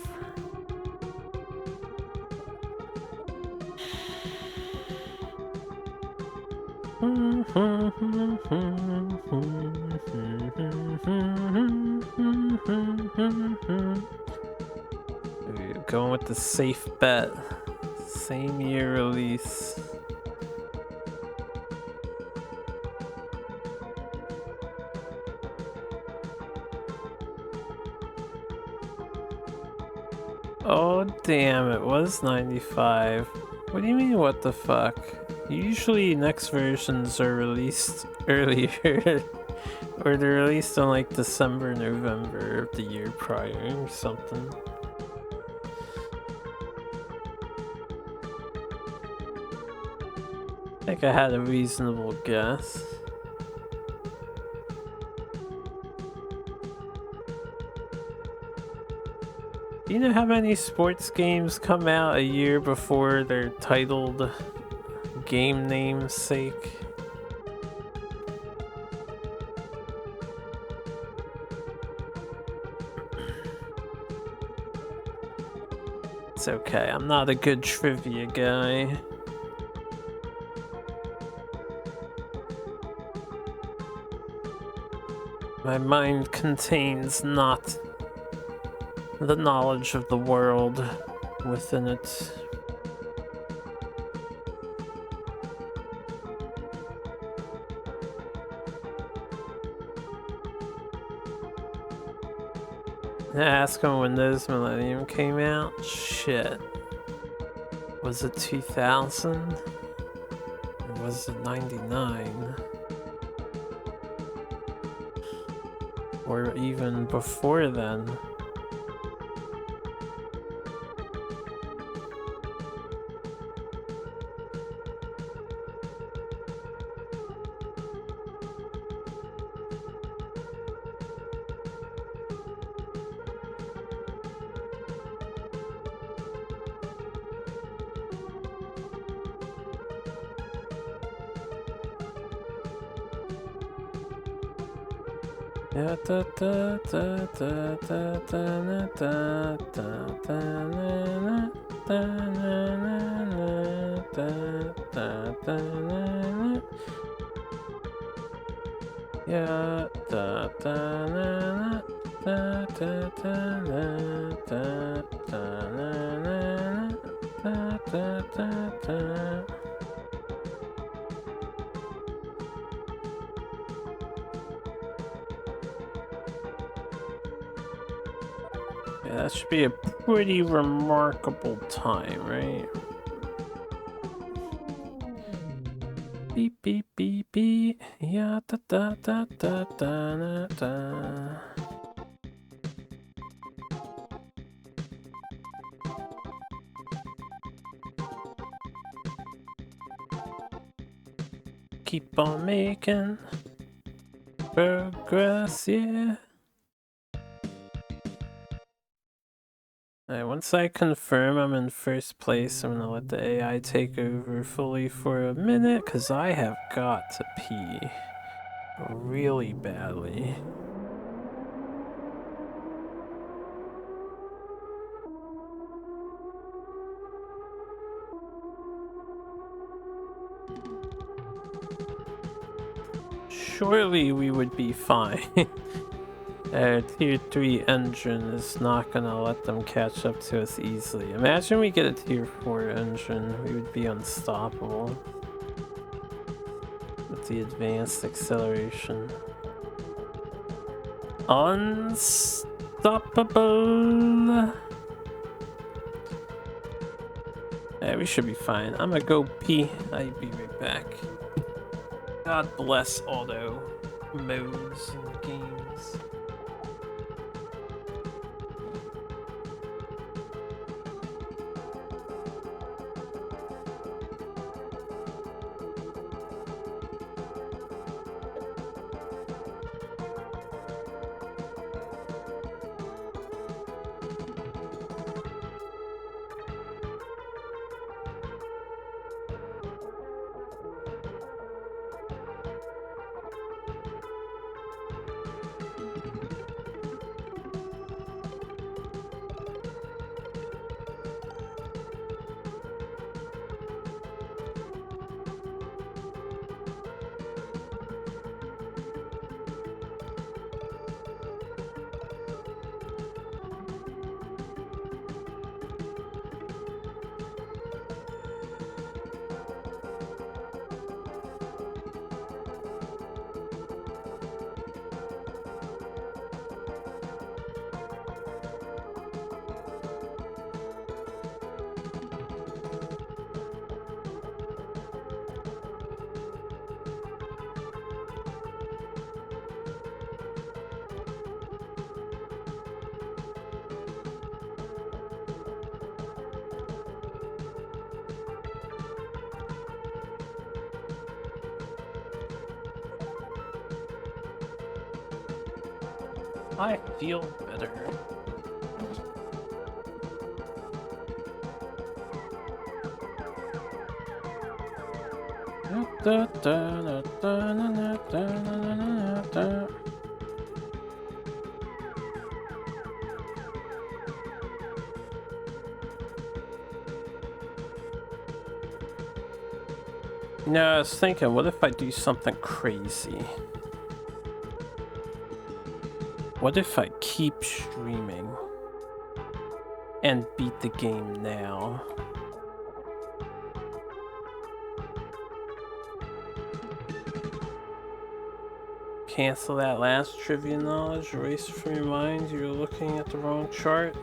Going with the safe bet. Same year release. Oh damn, it was 95. What do you mean what the fuck? Usually next versions are released earlier. Or they're released on like December, November of the year prior or something. I think I had a reasonable guess. Do you know how many sports games come out a year before they're titled game namesake? It's okay, I'm not a good trivia guy. My mind contains not the knowledge of the world within it. Ask him when Windows Millennium came out? Shit. Was it 2000? Or was it 99? Or even before then? Da da da da da da da da da da. Yeah, da da da da da da da da da. Yeah, that should be a pretty remarkable time, right? Beep beep beep beep. Yeah, da da da da da da. Keep on making progress, yeah. Alright, once I confirm I'm in first place, I'm gonna let the AI take over fully for a minute, because I have got to pee really badly. Surely we would be fine. Our tier 3 engine is not gonna let them catch up to us easily. Imagine we get a tier 4 engine, we would be unstoppable with the advanced acceleration. Unstoppable. Yeah, we should be fine. I'm gonna go pee. I'll be right back. God bless auto modes in games. I feel better. No, I was thinking, what if I do something crazy? What if I keep streaming and beat the game now? Cancel that last trivia knowledge, erase it from your mind. You're looking at the wrong chart.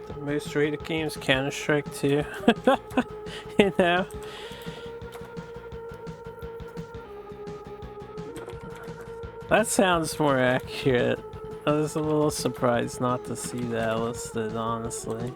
The most rated game is Counter-Strike 2. You know? That sounds more accurate. I was a little surprised not to see that listed, honestly.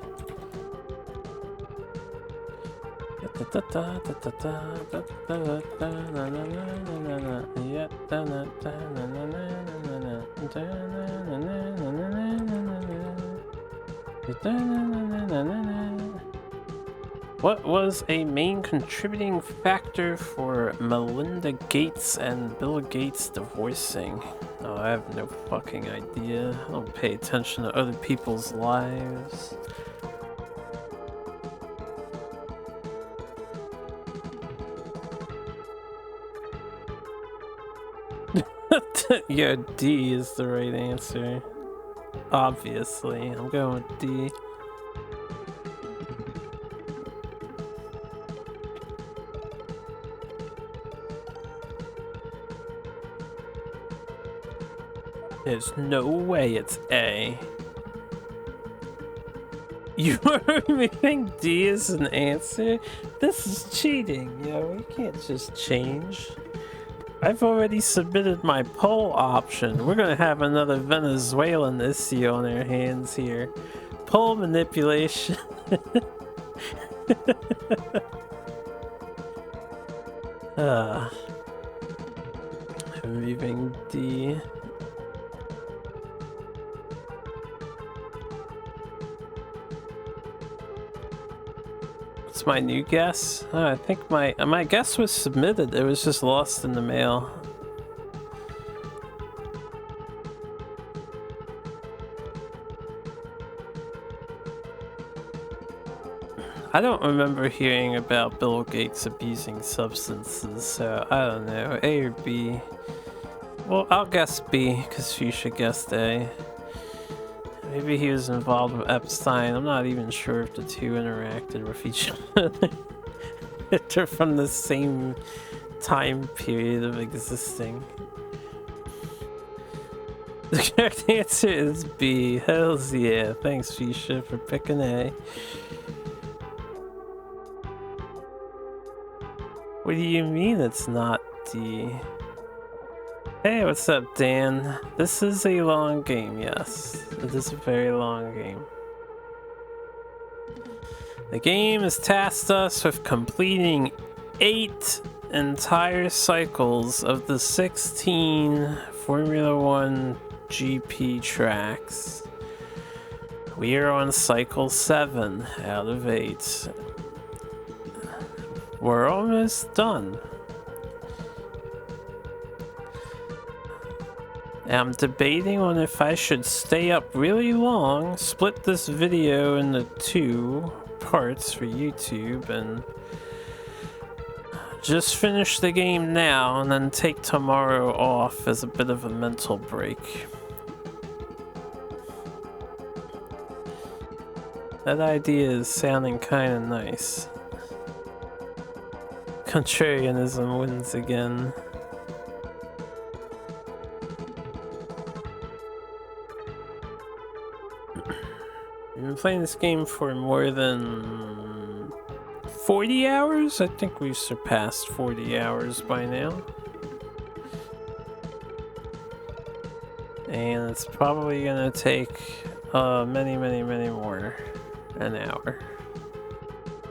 What was a main contributing factor for Melinda Gates and Bill Gates divorcing? Oh, I have no fucking idea. I don't pay attention to other people's lives. Yeah, D is the right answer. Obviously, I'm going with D. There's no way it's A. You are removing D as an answer? This is cheating, yo. You can't just change. I've already submitted my poll option. We're gonna have another Venezuelan issue on our hands here. Poll manipulation. Removing D. What's my new guess? I think my guess was submitted. It was just lost in the mail. I don't remember hearing about Bill Gates abusing substances, so I don't know. A or B? Well, I'll guess B, because she should guess A. Maybe he was involved with Epstein. I'm not even sure if the two interacted with each other. They're from the same time period of existing. The correct answer is B. Hells yeah. Thanks, Fisha, for picking A. What do you mean it's not D? Hey, what's up, Dan? This is a long game, yes. It is a very long game. The game has tasked us with completing 8 entire cycles of the 16 Formula 1 GP tracks. We are on cycle 7 out of 8. We're almost done. I'm debating on if I should stay up really long, split this video into 2 parts for YouTube, and just finish the game now and then take tomorrow off as a bit of a mental break. That idea is sounding kind of nice. Contrarianism wins again. I've been playing this game for more than 40 hours? I think we've surpassed 40 hours by now. And it's probably gonna take many more an hour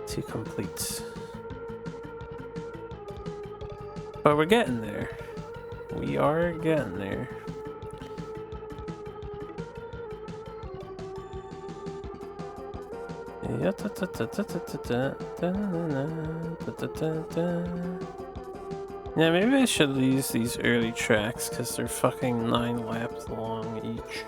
to complete. But we're getting there. We are getting there. Yeah, maybe I should use these early tracks because they're fucking 9 laps long each.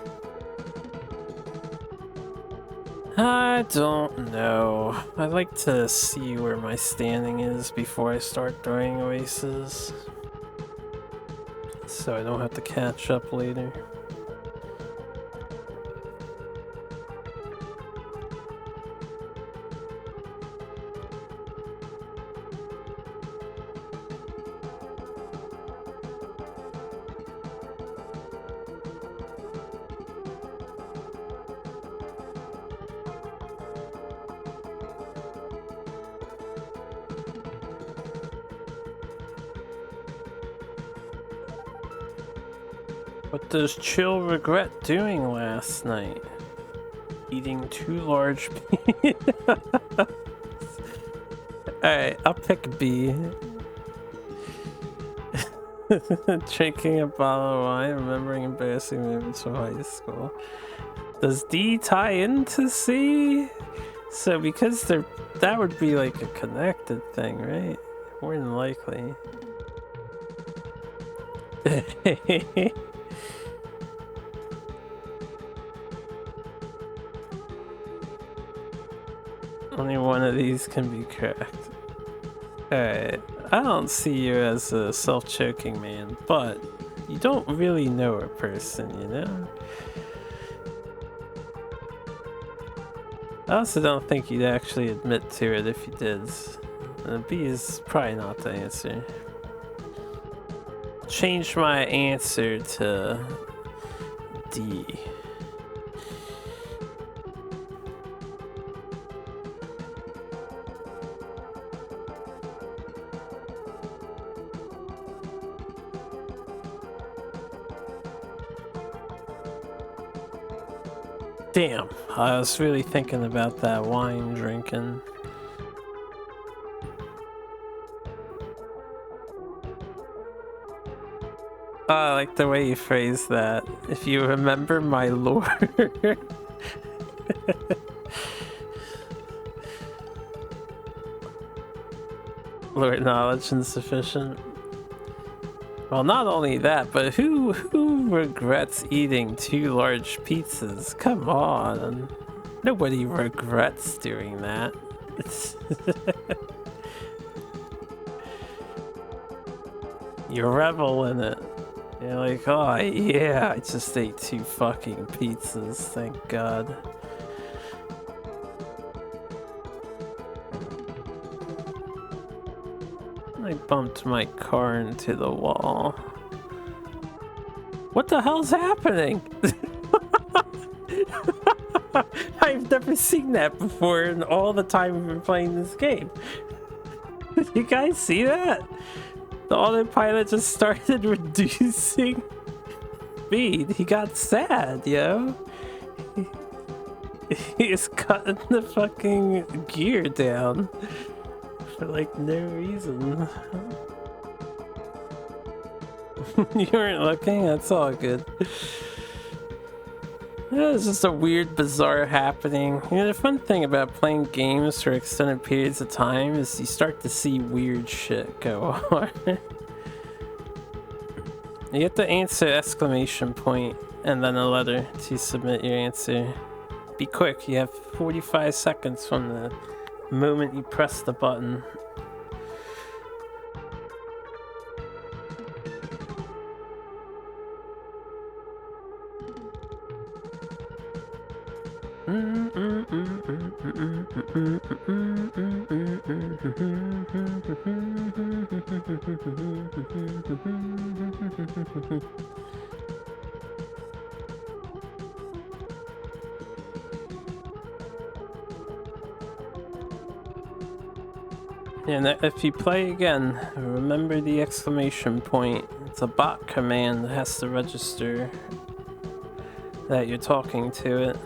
I don't know. I like to see where my standing is before I start throwing races, so I don't have to catch up later. What does Chill regret doing last night? Eating 2 large pizzas. Alright, I'll pick B. Drinking a bottle of wine, remembering embarrassing moments from high school. Does D tie into C? So because they're, that would be like a connected thing, right? More than likely. Only one of these can be correct. Alright, I don't see you as a self-choking man, but you don't really know a person, you know? I also don't think you'd actually admit to it if you did. B is probably not the answer. Change my answer to D. Damn, I was really thinking about that wine drinking. Oh, I like the way you phrase that. If you remember my lore. Lore knowledge insufficient. Well, not only that, but who regrets eating 2 large pizzas? Come on. Nobody regrets doing that. You revel in it. You're like, oh yeah, I just ate 2 fucking pizzas, thank God. I bumped my car into the wall. What the hell's happening? I've never seen that before in all the time we've been playing this game. Did you guys see that? The autopilot just started reducing speed. He got sad, yo. He's cutting the fucking gear down for like no reason. You weren't looking? That's all good. It's just a weird, bizarre happening. You know, the fun thing about playing games for extended periods of time is you start to see weird shit go on. You have to answer exclamation point and then a letter to submit your answer. Be quick, you have 45 seconds from the moment you press the button. And if you play again, remember the exclamation point. It's a bot command that has to register that you're talking to it.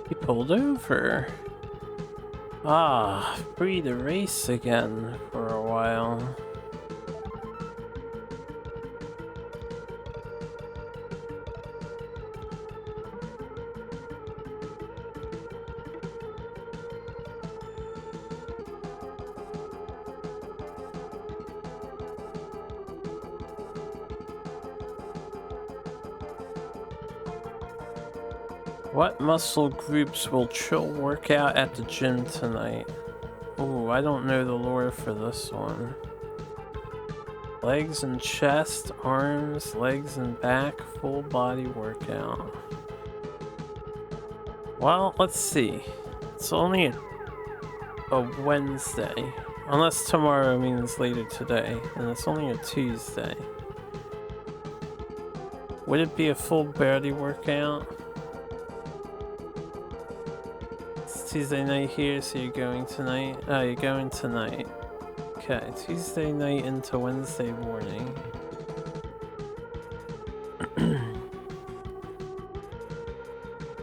He pulled over. Ah, free to race again for a while. What muscle groups will Chill work out at the gym tonight? Ooh, I don't know the lore for this one. Legs and chest, arms, legs and back, full body workout. Well, let's see. It's only a Wednesday. Unless tomorrow means later today. And it's only a Tuesday. Would it be a full body workout? Tuesday night here, so you're going tonight? Oh, you're going tonight. Okay, Tuesday night into Wednesday morning.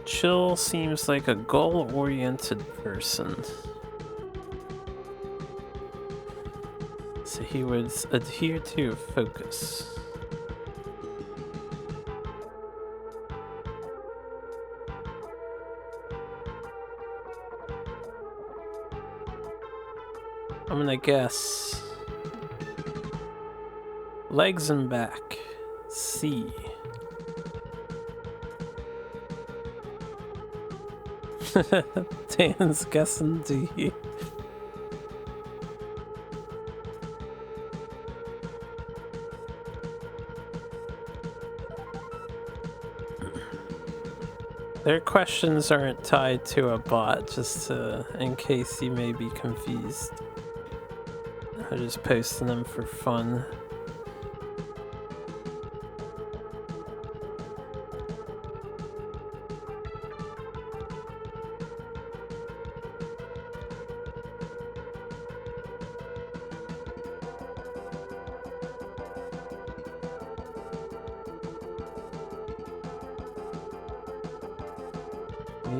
Chill seems like a goal-oriented person. So he would adhere to focus. I'm gonna guess legs and back. C. Dan's guessing D. Their questions aren't tied to a bot, just in case you may be confused. I'm just posting them for fun.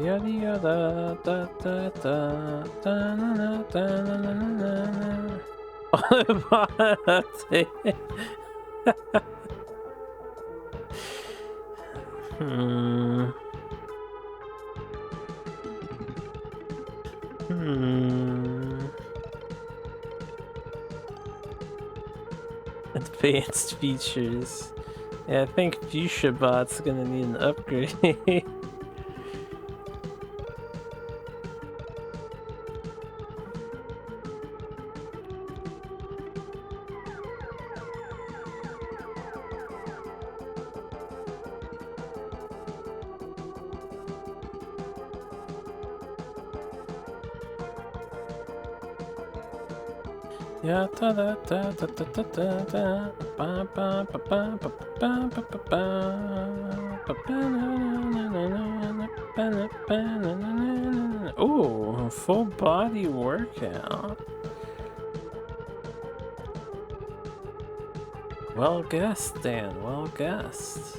Yada yada da da da da na da na na na na. Advanced features. Yeah, I think Fuchsia Bot's gonna need an upgrade. Yeah, da da da da da da da da. Ba ba ba ba ba ba ba ba ba. Ba ba na na na na ba na ba na na na na. Ooh, full body workout. Well guessed, Dan. Well guessed.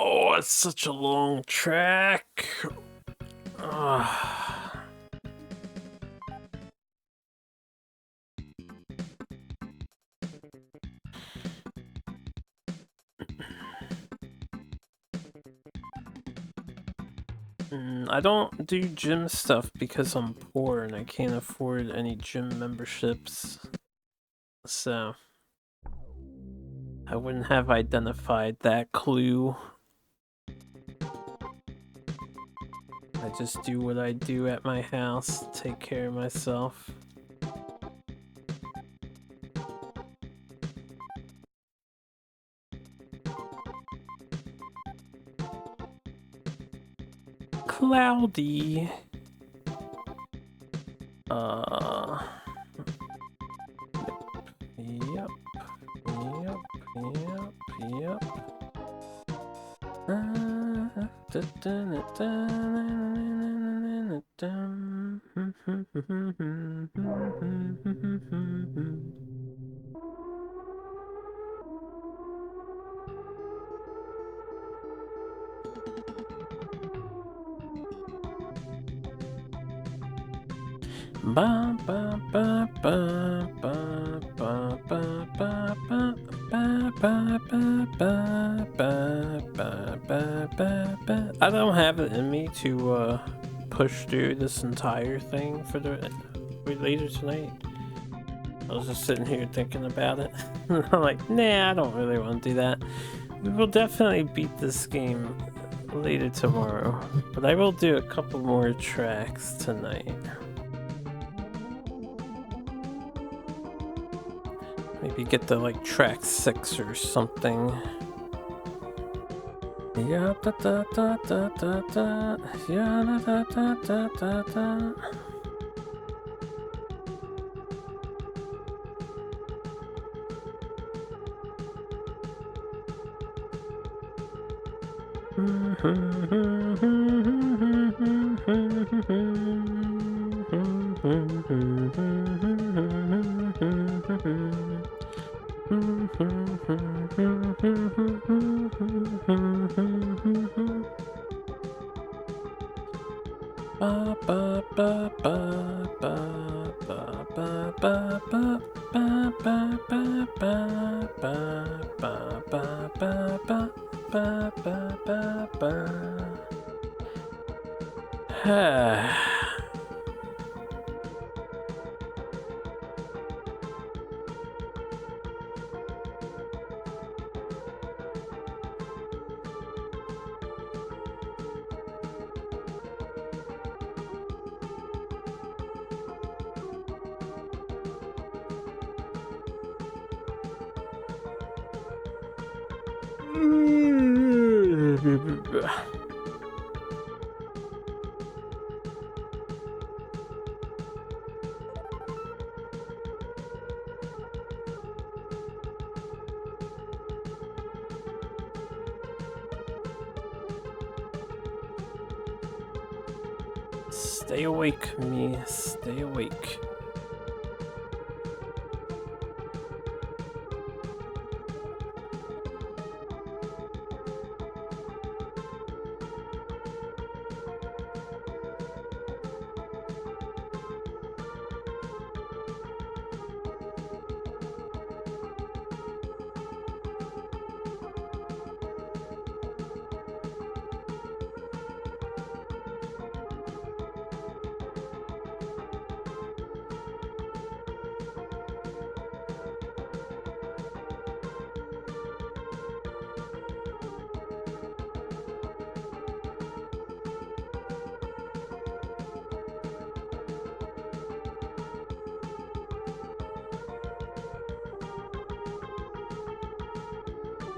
Oh, it's such a long track. I don't do gym stuff because I'm poor and I can't afford any gym memberships. So I wouldn't have identified that clue. I just do what I do at my house, take care of myself. Cloudy. Yep. Ba ba ba ba ba ba ba ba ba I don't have it in me to push through this entire thing for later tonight. I was just sitting here thinking about it. I'm like, nah, I don't really want to do that. We will definitely beat this game later tomorrow, but I will do a couple more tracks tonight. Maybe get to like track 6 or something. Yeah, da da da da da da. Yeah, da da da da da. Ba ba ba ba ba ba ba ba ba ba ba ba ba ba ba ba ba. Stay awake, me. Stay awake.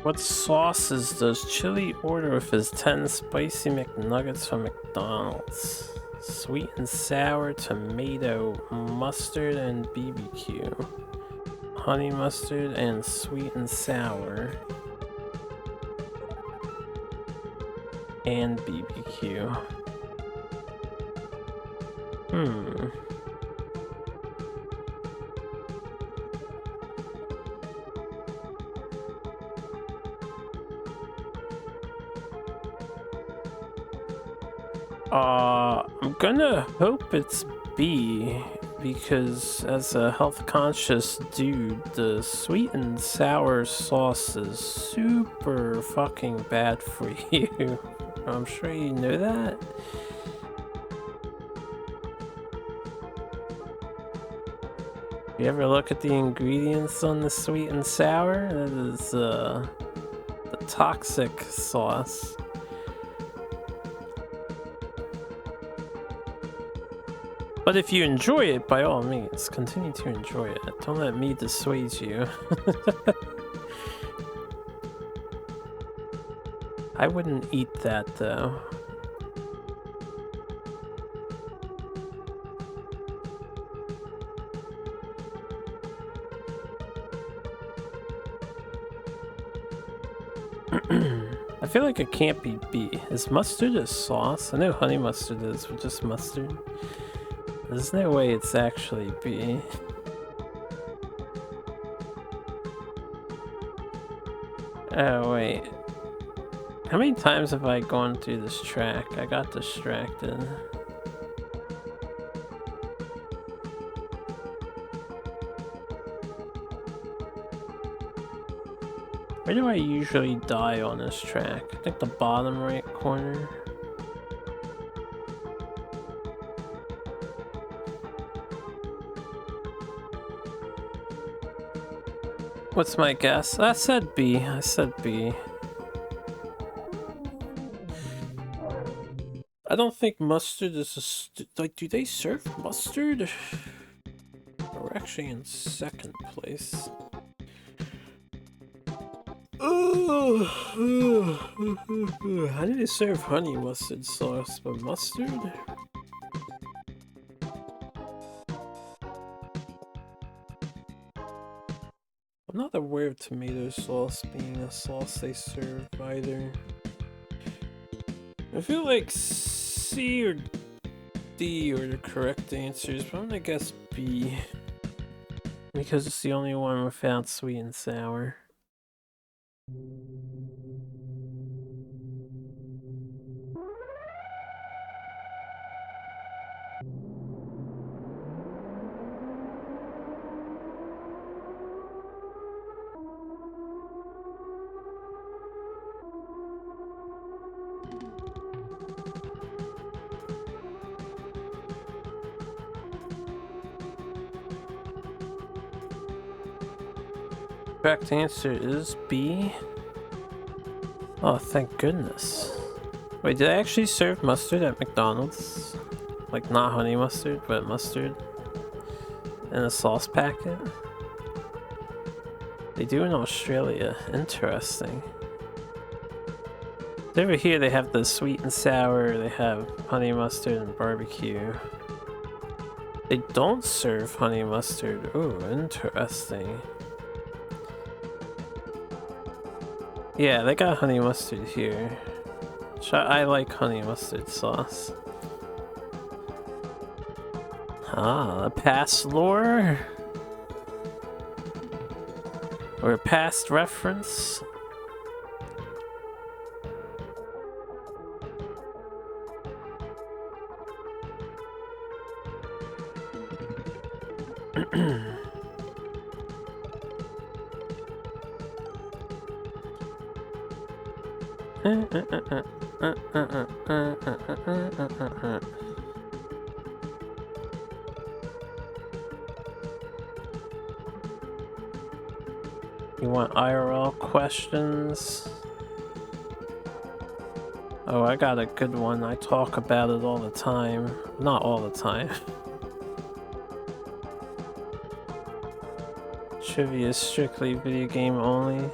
What sauces does Chili order with his 10 spicy McNuggets from McDonald's? Sweet and sour, tomato, mustard, and BBQ. Honey mustard and sweet and sour. And BBQ. I'm gonna hope it's B, because as a health conscious dude, the sweet and sour sauce is super fucking bad for you. I'm sure you know that. You ever look at the ingredients on the sweet and sour? That is the toxic sauce. But if you enjoy it, by all means, continue to enjoy it. Don't let me dissuade you. I wouldn't eat that, though. I feel like it can't be B. Is mustard a sauce? I know honey mustard is, but just mustard. There's no way it's actually B. Oh, wait. How many times have I gone through this track? I got distracted. Where do I usually die on this track? I think the bottom right corner. What's my guess? I said B. I said B. I don't think mustard is a like, do they serve mustard? We're actually in second place. How do they serve honey mustard sauce, but mustard? I'm not aware of tomato sauce being a sauce they serve either. I feel like C or D are the correct answers, but I'm gonna guess B. Because it's the only one without sweet and sour. Correct answer is B. Oh, thank goodness. Wait, did I actually serve mustard at McDonald's? Like, not honey mustard, but mustard in a sauce packet? They do in Australia. Interesting. Over here they have the sweet and sour, they have honey mustard and barbecue. They don't serve honey mustard. Ooh, interesting. Yeah, they got honey mustard here. I like honey mustard sauce. Ah, a past lore? Or a past reference? You want IRL questions? Oh, I got a good one. I talk about it all the time. Not all the time. Trivia is strictly video game only.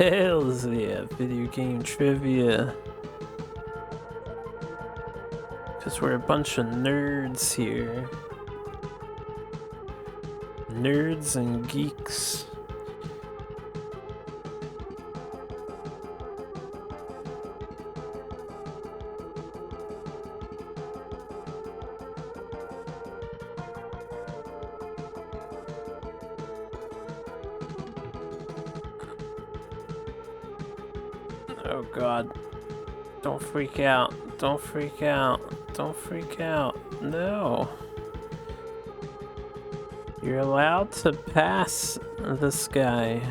Hells yeah, video game trivia. Because we're a bunch of nerds here. Nerds and geeks. Oh god. Don't freak out. Don't freak out. Don't freak out. No. You're allowed to pass this guy.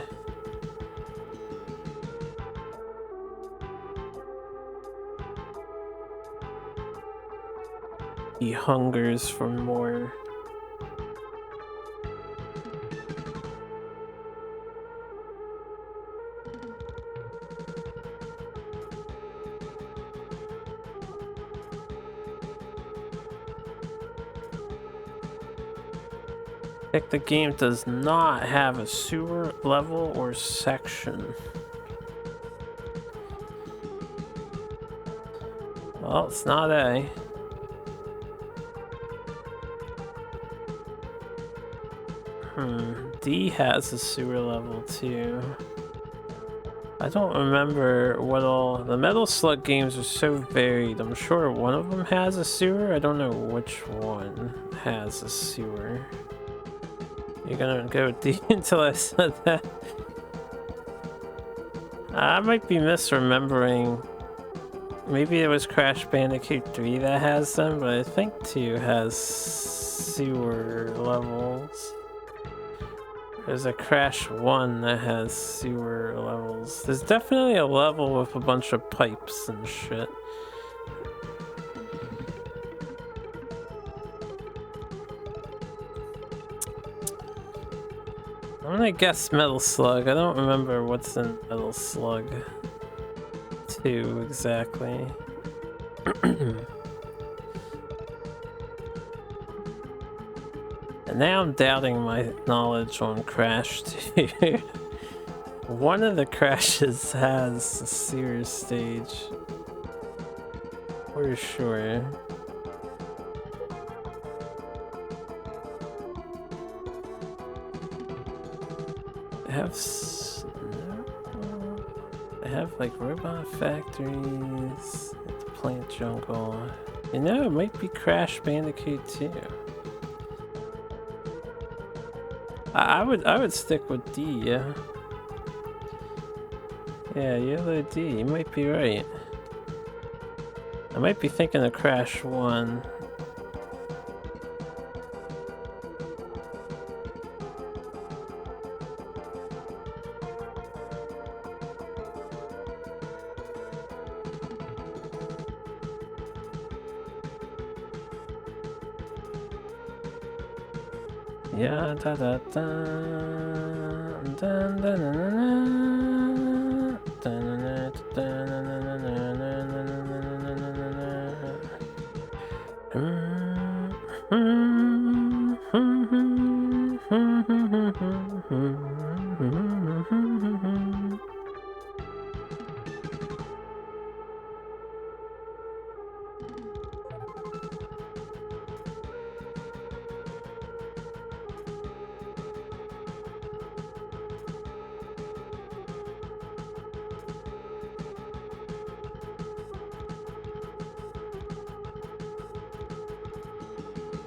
He hungers for more. The game does not have a sewer level or section. Well, it's not A. D has a sewer level too. I don't remember what all... The Metal Slug games are so varied. I'm sure one of them has a sewer. I don't know which one has a sewer. You're gonna go D until I said that. I might be misremembering. Maybe it was Crash Bandicoot 3 that has them, but I think 2 has sewer levels. There's a Crash 1 that has sewer levels. There's definitely a level with a bunch of pipes and shit. I'm gonna guess Metal Slug. I don't remember what's in Metal Slug 2 exactly. And now I'm doubting my knowledge on Crash 2. One of the Crashes has a sewer stage. For sure. They have like robot factories, the plant jungle. You know, it might be Crash Bandicoot 2. I would stick with D, yeah. Yeah, yellow D, you might be right. I might be thinking of Crash 1. Yeah, da da da, da da na na na, da na na da na na na na na na na na.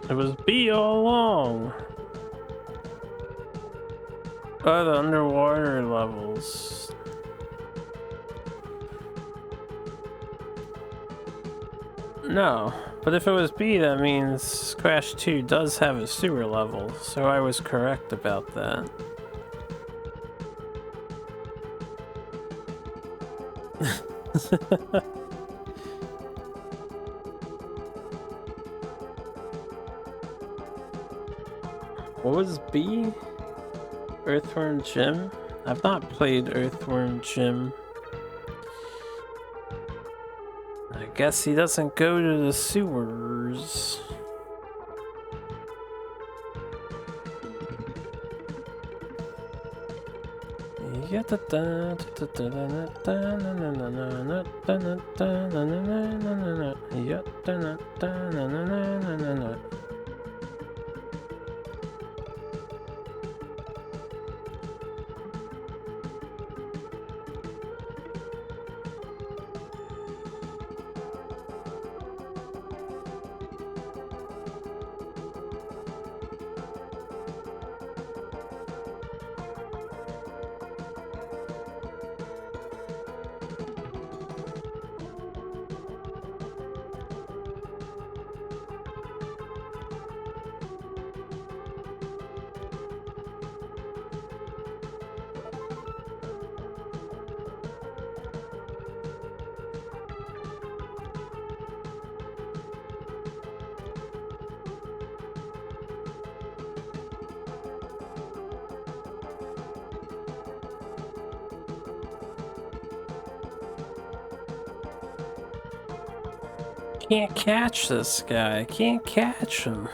It was B all along. Oh, the underwater levels. No, but if it was B, that means Crash 2 does have a sewer level, so I was correct about that. What was B? Earthworm Jim? I've not played Earthworm Jim. I guess he doesn't go to the sewers. Can't catch this guy. Can't catch him.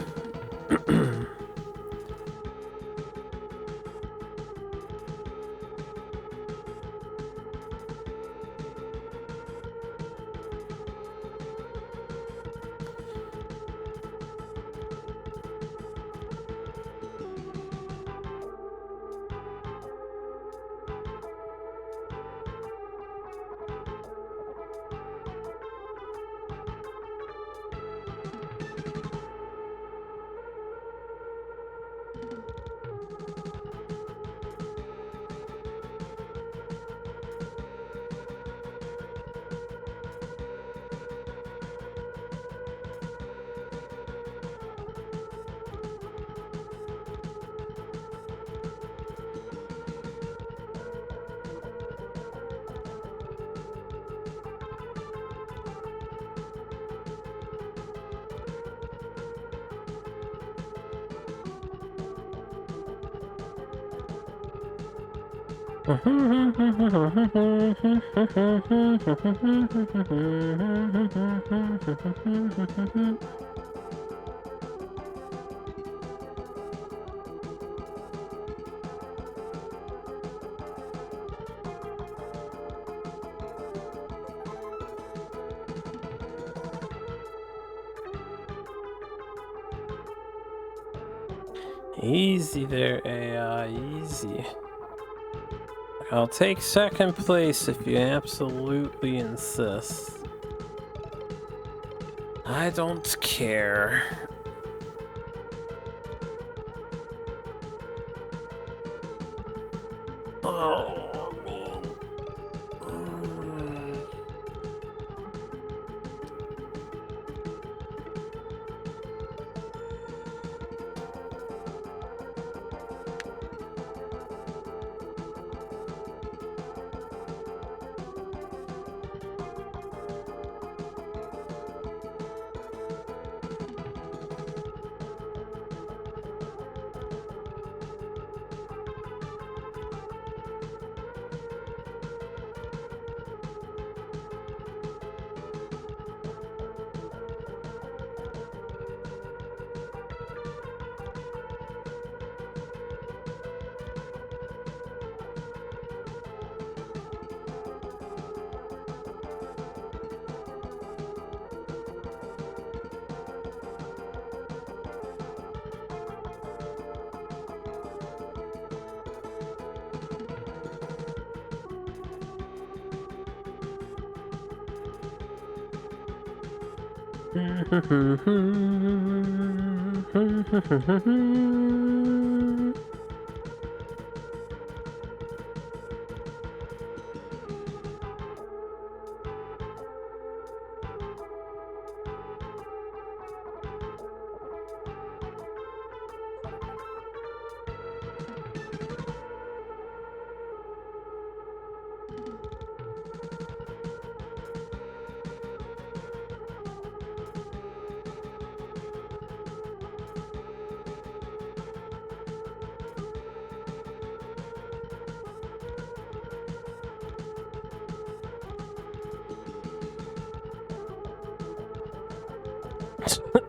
Easy there, AI, easy. I'll take second place if you absolutely insist. I don't care. Oh, man.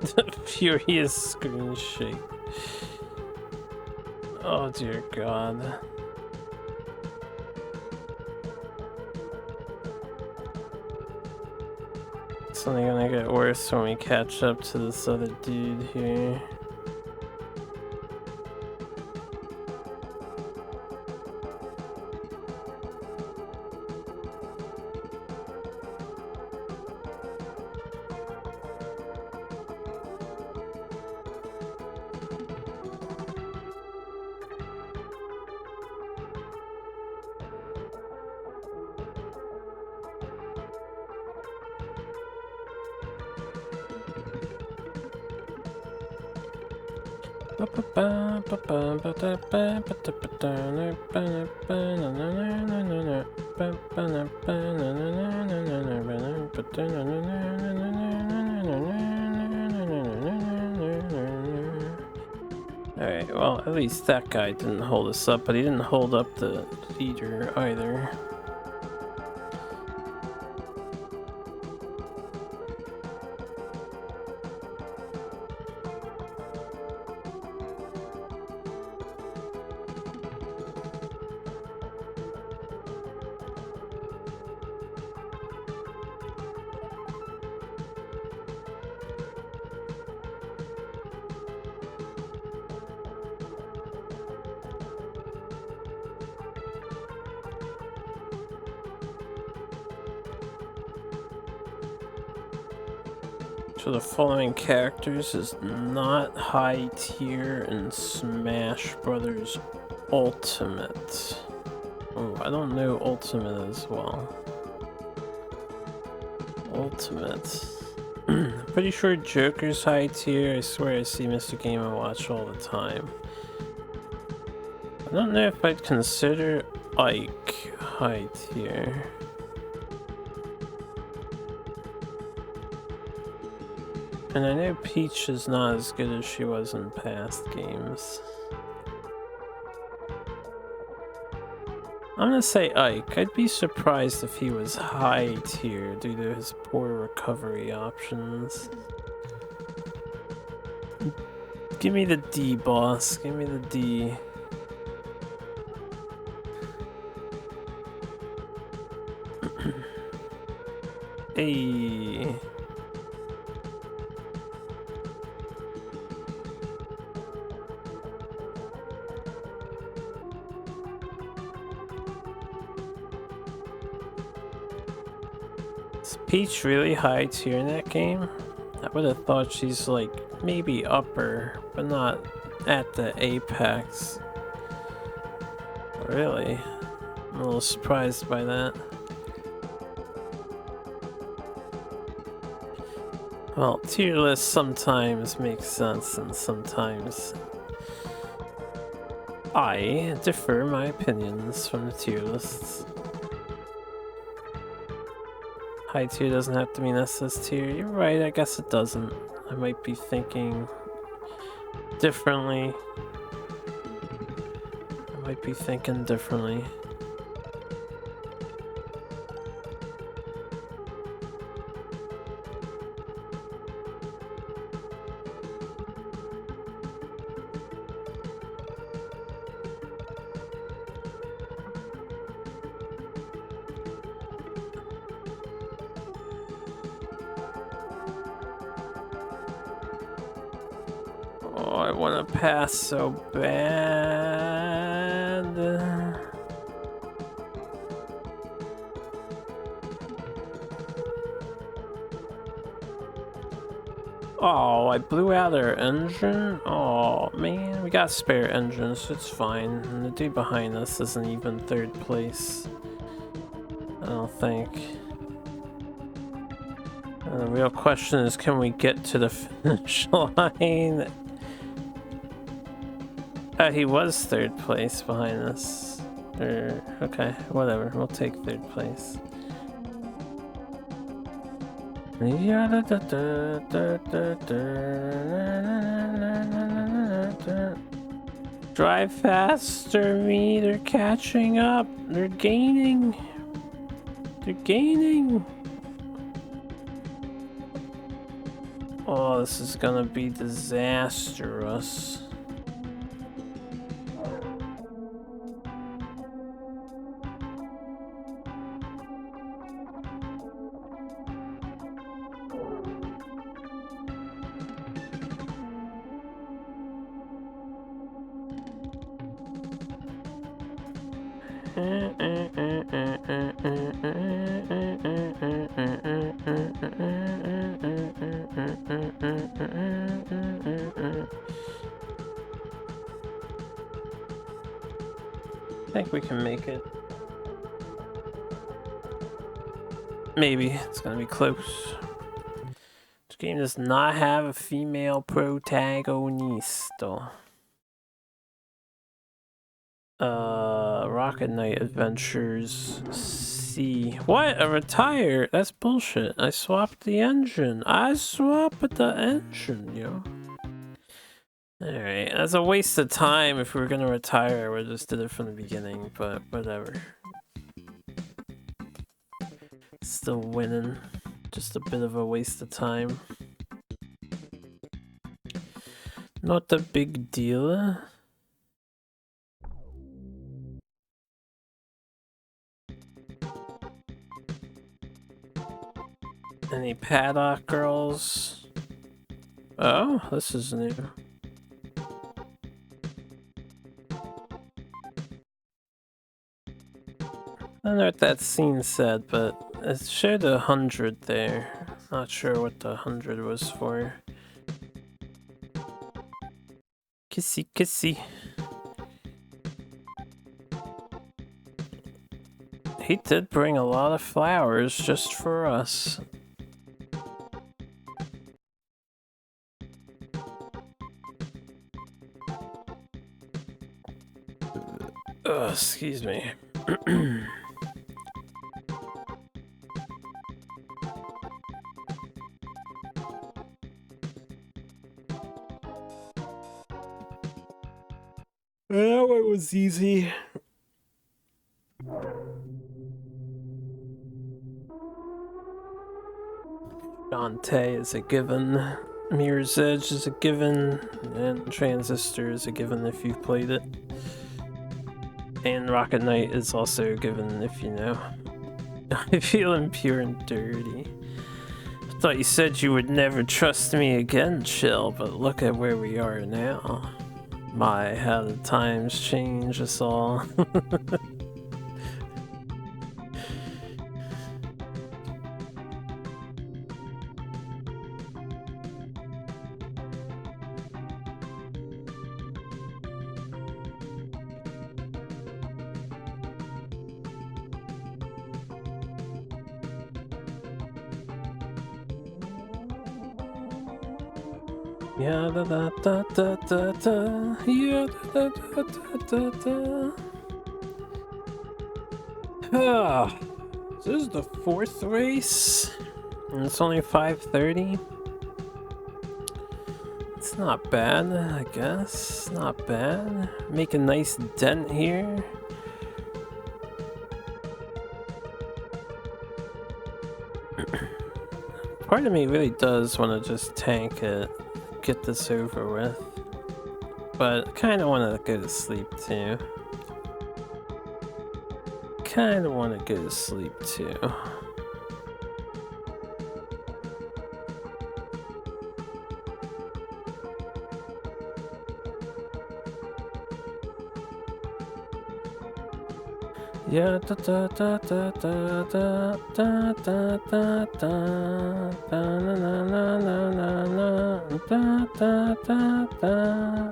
The furious screen shake. Oh dear God. It's only gonna get worse when we catch up to this other dude here. Alright, well, at least that guy didn't hold us up, but he didn't hold up the leader either. So the following characters is not high tier in Smash Brothers Ultimate. Oh, I don't know Ultimate as well. Ultimate. Pretty sure Joker's high tier. I swear I see Mr. Game & Watch all the time. I don't know if I'd consider Ike high tier. And I know Peach is not as good as she was in past games. I'm gonna say Ike. I'd be surprised if he was high tier due to his poor recovery options. Give me the D, boss. Give me the D. Hey. Is Peach really high tier in that game? I would have thought she's like maybe upper, but not at the apex. Really? I'm a little surprised by that. Well, tier lists sometimes make sense and sometimes I differ my opinions from the tier lists. High tier doesn't have to mean SS tier. You're right, I guess it doesn't. I might be thinking differently. Oh, I want to pass so bad. Oh, I blew out our engine? Oh, man. We got spare engines. It's fine. And the dude behind us isn't even third place. I don't think. And the real question is, can we get to the finish line? He was third place behind us. Okay, whatever. We'll take third place. Drive faster, me. They're catching up. They're gaining. They're gaining. Oh, this is gonna be disastrous. I think we can make it. Maybe. It's gonna be close. This game does not have a female protagonist, though. Rocket Knight Adventures C. What? A retire? That's bullshit. I swapped the engine. I swapped the engine, yo. Alright, that's a waste of time. If we were gonna retire, we just did it from the beginning, but whatever. Still winning. Just a bit of a waste of time. Not a big deal. Any paddock girls? Oh, this is new. I don't know what that scene said, but it showed 100 there. Not sure what the 100 was for. Kissy, kissy. He did bring a lot of flowers just for us. Excuse me. That one was easy. Dante is a given. Mirror's Edge is a given. And Transistor is a given if you've played it. And Rocket Knight is also a given if you know. I'm feeling pure and dirty. I thought you said you would never trust me again, Chill, but look at where we are now. My, how the times change us all. Yeah, da da da da da da. Yeah, da da da da da. Ah, this is the 4th race, and it's only 5:30. It's not bad, I guess. Not bad. Make a nice dent here. Part of me really does want to just tank it. Get this over with, but I kind of want to go to sleep too. Kind of want to go to sleep too. Yeah, da da da da da da da da da da da na na na na na da da da da.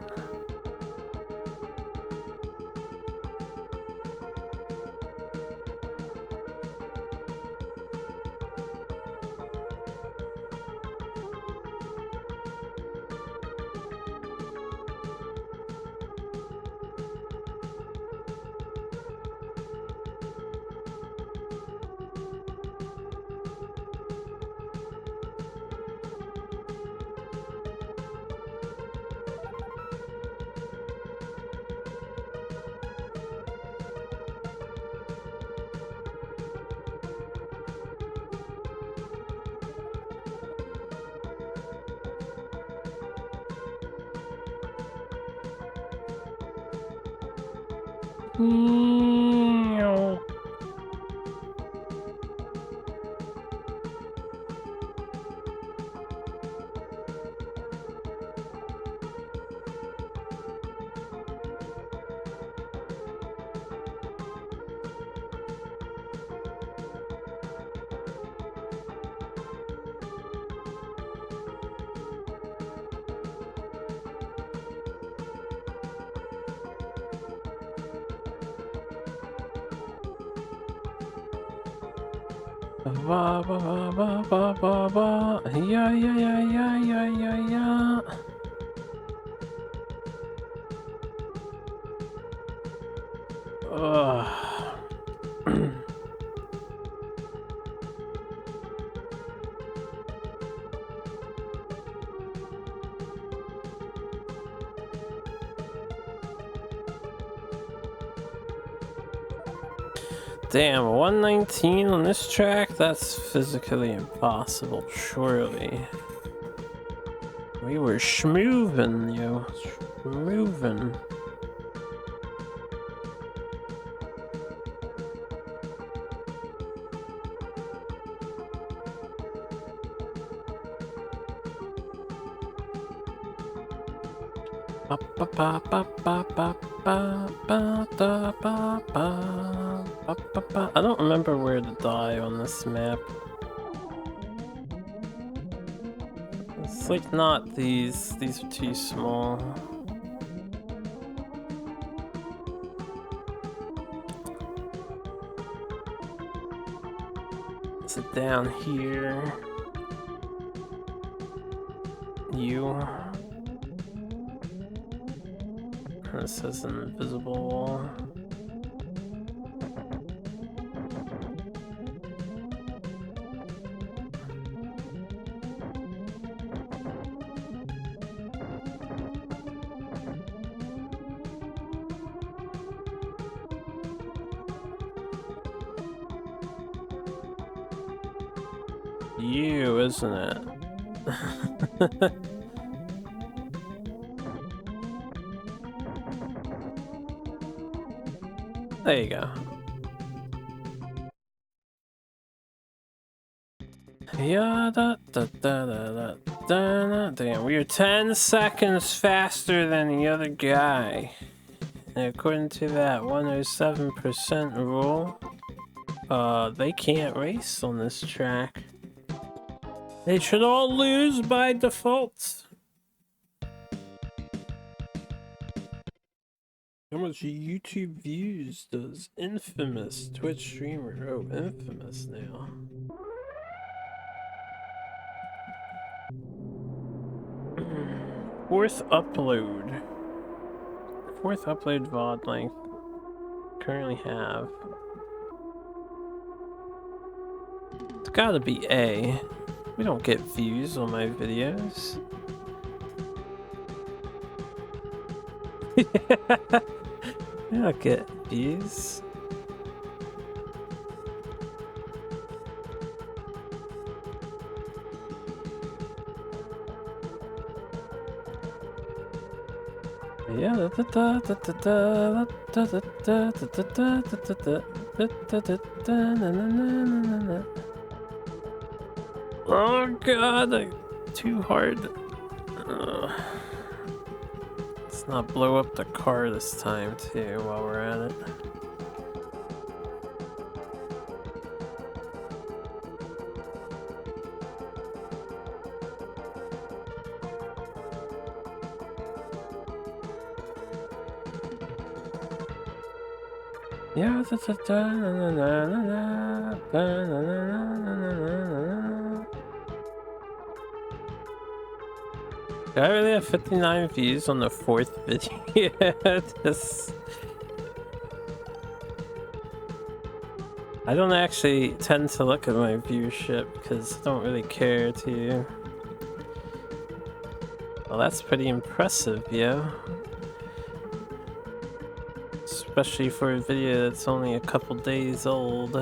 Meow. Ba ba ba ba ba ba ba. Yeah, yeah, yeah, yeah, yeah, yeah, yeah. Ugh. Damn, 119 on this track? That's physically impossible, surely. We were schmoovin', yo. Schmoovin'. I don't remember where to die on this map. It's like not these are too small. Is it down here? You. This is an invisible wall. You, isn't it? There you go. Yeah, damn, we are 10 seconds faster than the other guy. And according to that 107% rule, they can't race on this track. They should all lose by default. How much YouTube views does Infamous Twitch streamer? Oh, Infamous now. Fourth upload VOD length. Currently have. It's gotta be A. We don't get views on my videos. We don't get views. Yeah. Oh god, too hard. Let's not blow up the car this time too while we're at it. Yeah. Do I really have 59 views on the fourth video? I don't actually tend to look at my viewership because I don't really care to. Well, that's pretty impressive, yo. Especially for a video that's only a couple days old.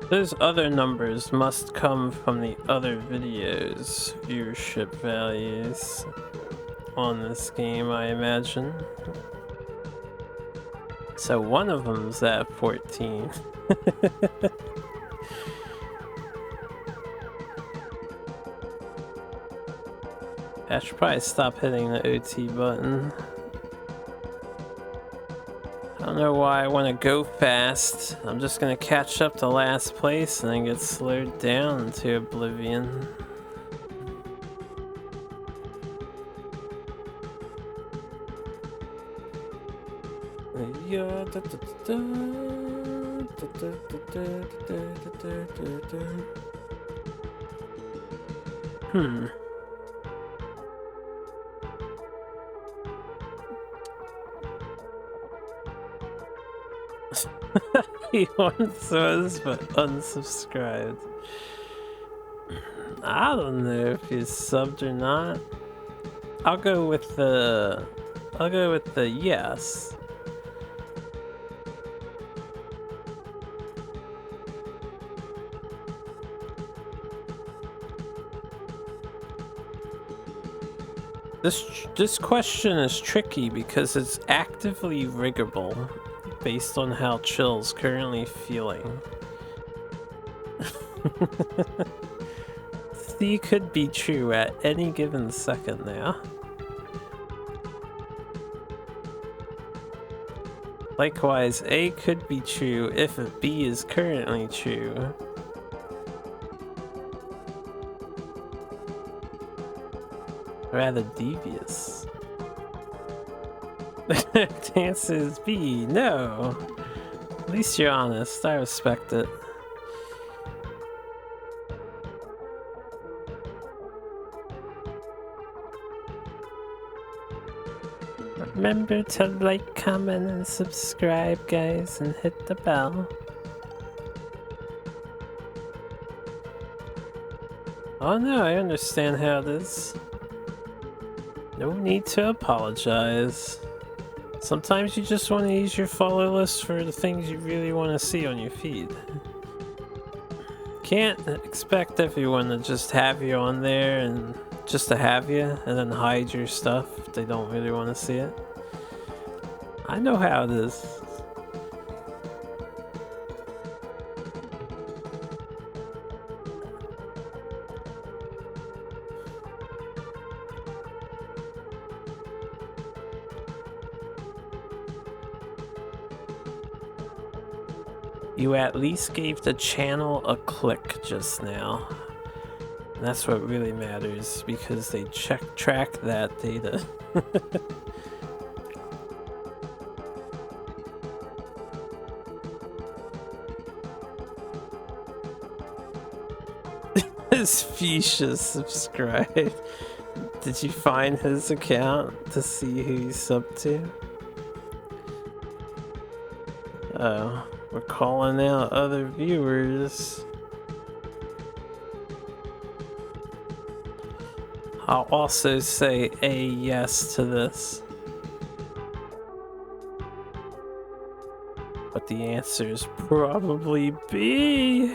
Those other numbers must come from the other videos' viewership values on this game, I imagine. So one of them's at 14. I should probably stop hitting the OT button. I don't know why I want to go fast. I'm just gonna catch up to last place and then get slowed down into oblivion. Yeah, He once was, but unsubscribed. I don't know if he's subbed or not. I'll go with the yes. This question is tricky because it's actively riggable based on how Chill's currently feeling. C could be true at any given second now. Likewise, A could be true if B is currently true. Rather devious. The answer is B. No. At least you're honest. I respect it. Remember to like, comment, and subscribe, guys, and hit the bell. Oh no, I understand how it is. No need to apologize. Sometimes you just want to use your follow list for the things you really want to see on your feed. Can't expect everyone to just have you on there and just to have you and then hide your stuff if they don't really want to see it. I know how it is. You at least gave the channel a click just now. And that's what really matters because they track that data. Specious subscribe. Did you find his account to see who he's subbed to? Oh, we're calling out other viewers. I'll also say a yes to this. But the answer is probably B.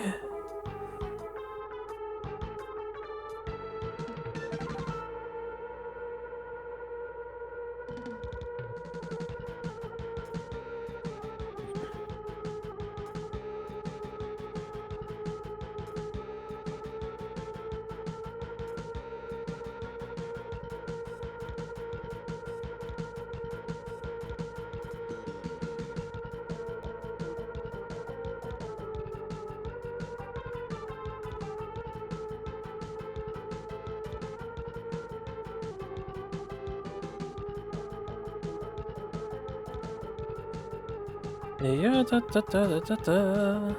Yeah, da da da da da.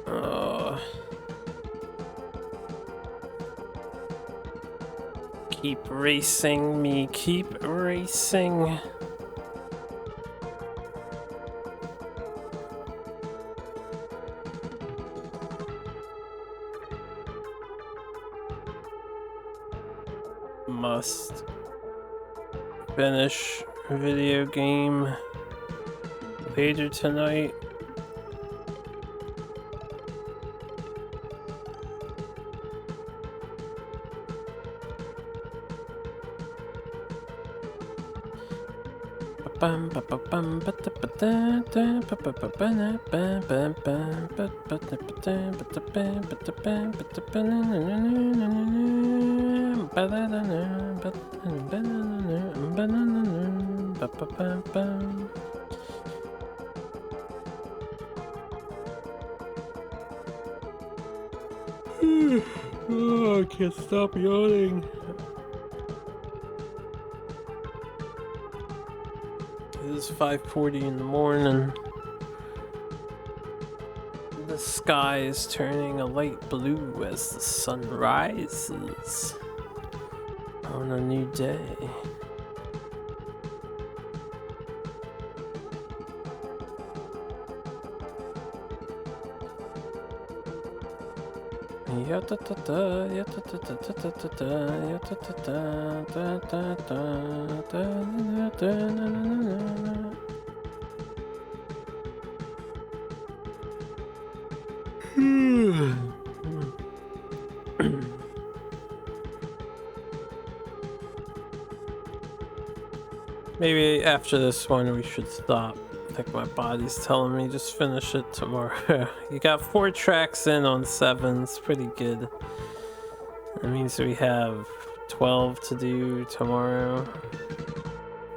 Oh. Keep racing me, keep racing. Must finish video game later tonight. Oh, I can't stop yawning. It is 5:40 in the morning. The sky is turning a light blue as the sun rises on a new day. Maybe after this one we should stop. I think my body's telling me just finish it tomorrow. You got 4 tracks in on 7, it's pretty good. That means we have 12 to do tomorrow,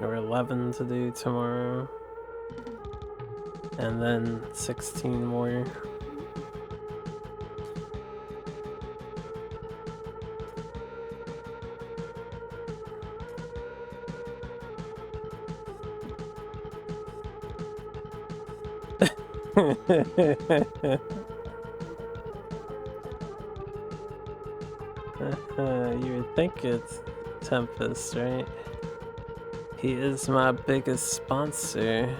or 11 to do tomorrow, and then 16 more. You would think it's Tempest, right? He is my biggest sponsor.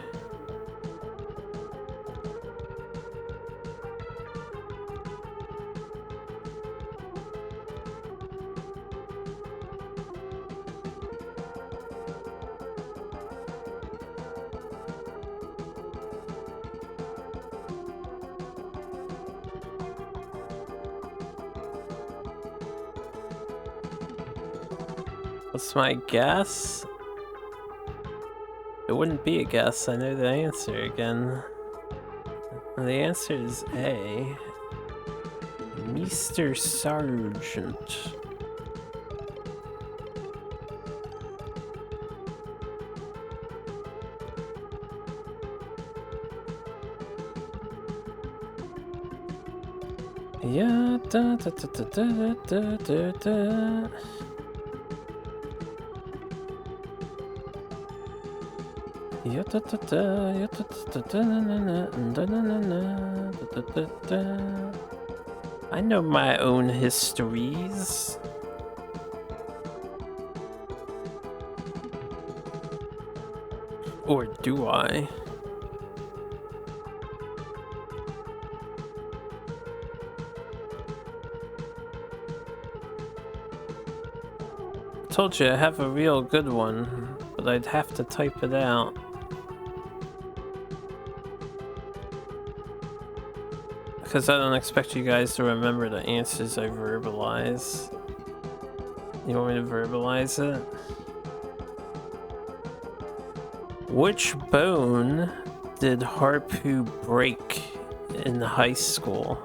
What's my guess? It wouldn't be a guess, I know the answer again. And the answer is A. Mr. Sargent. Yeah, da da da da da da da da. I know my own histories. Or do I? Told you I have a real good one, but I'd have to type it out. Because I don't expect you guys to remember the answers I verbalize. You want me to verbalize it? Which bone did Harpoo break in high school?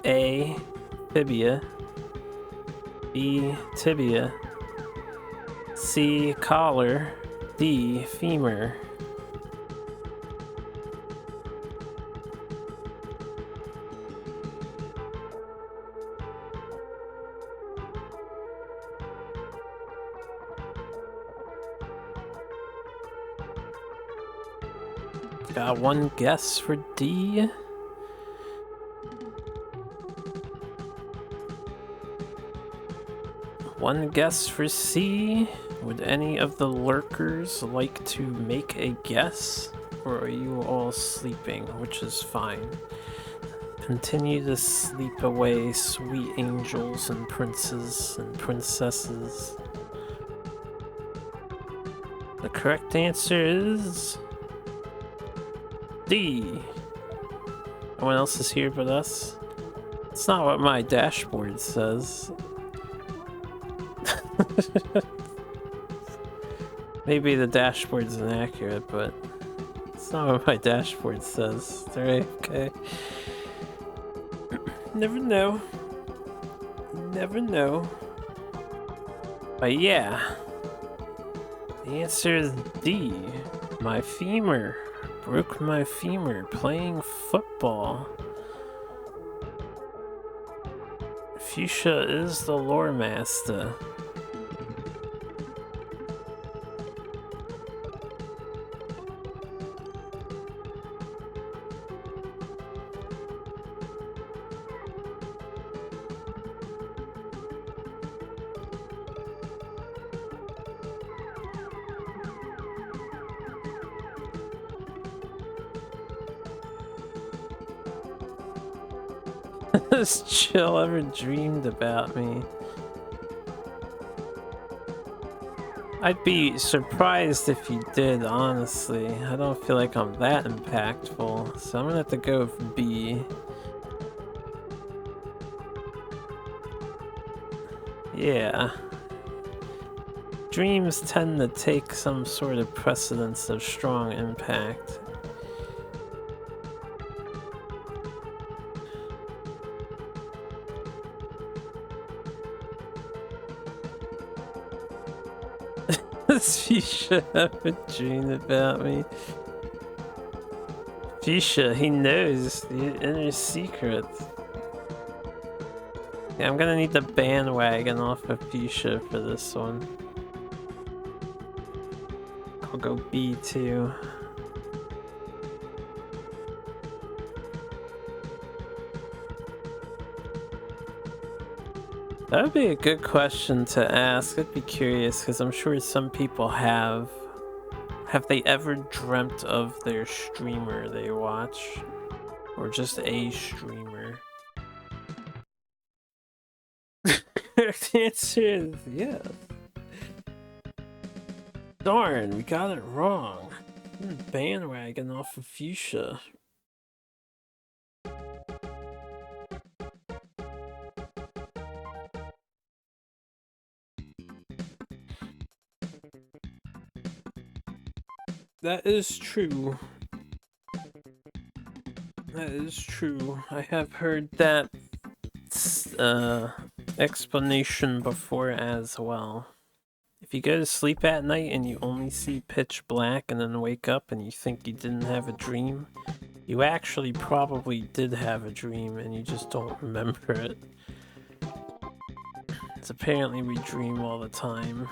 A. Fibia. B. Tibia. C. Collar. D. Femur. Got one guess for D. One guess for C. Would any of the lurkers like to make a guess? Or are you all sleeping, which is fine. Continue to sleep away, sweet angels and princes and princesses. The correct answer is D. No one else is here but us. It's not what my dashboard says. Maybe the dashboard's inaccurate, but it's not what my dashboard says. Alright, okay. Never know. Never know. But yeah. The answer is D. My femur. Broke my femur playing football. Fuchsia is the lore master. Has Chill ever dreamed about me? I'd be surprised if you did, honestly. I don't feel like I'm that impactful, so I'm gonna have to go with B. Yeah. Dreams tend to take some sort of precedence of strong impact. Fuchsia have a dream about me. Fuchsia, he knows the inner secrets. Yeah, I'm gonna need the bandwagon off of Fuchsia for this one. I'll go B too. That would be a good question to ask. I'd be curious because I'm sure some people have. Have they ever dreamt of their streamer they watch? Or just a streamer? The answer is yes. Darn, we got it wrong. Bandwagon off of Fuchsia. That is true. That is true. I have heard that explanation before as well. If you go to sleep at night and you only see pitch black and then wake up and you think you didn't have a dream, you actually probably did have a dream and you just don't remember it. It's apparently we dream all the time.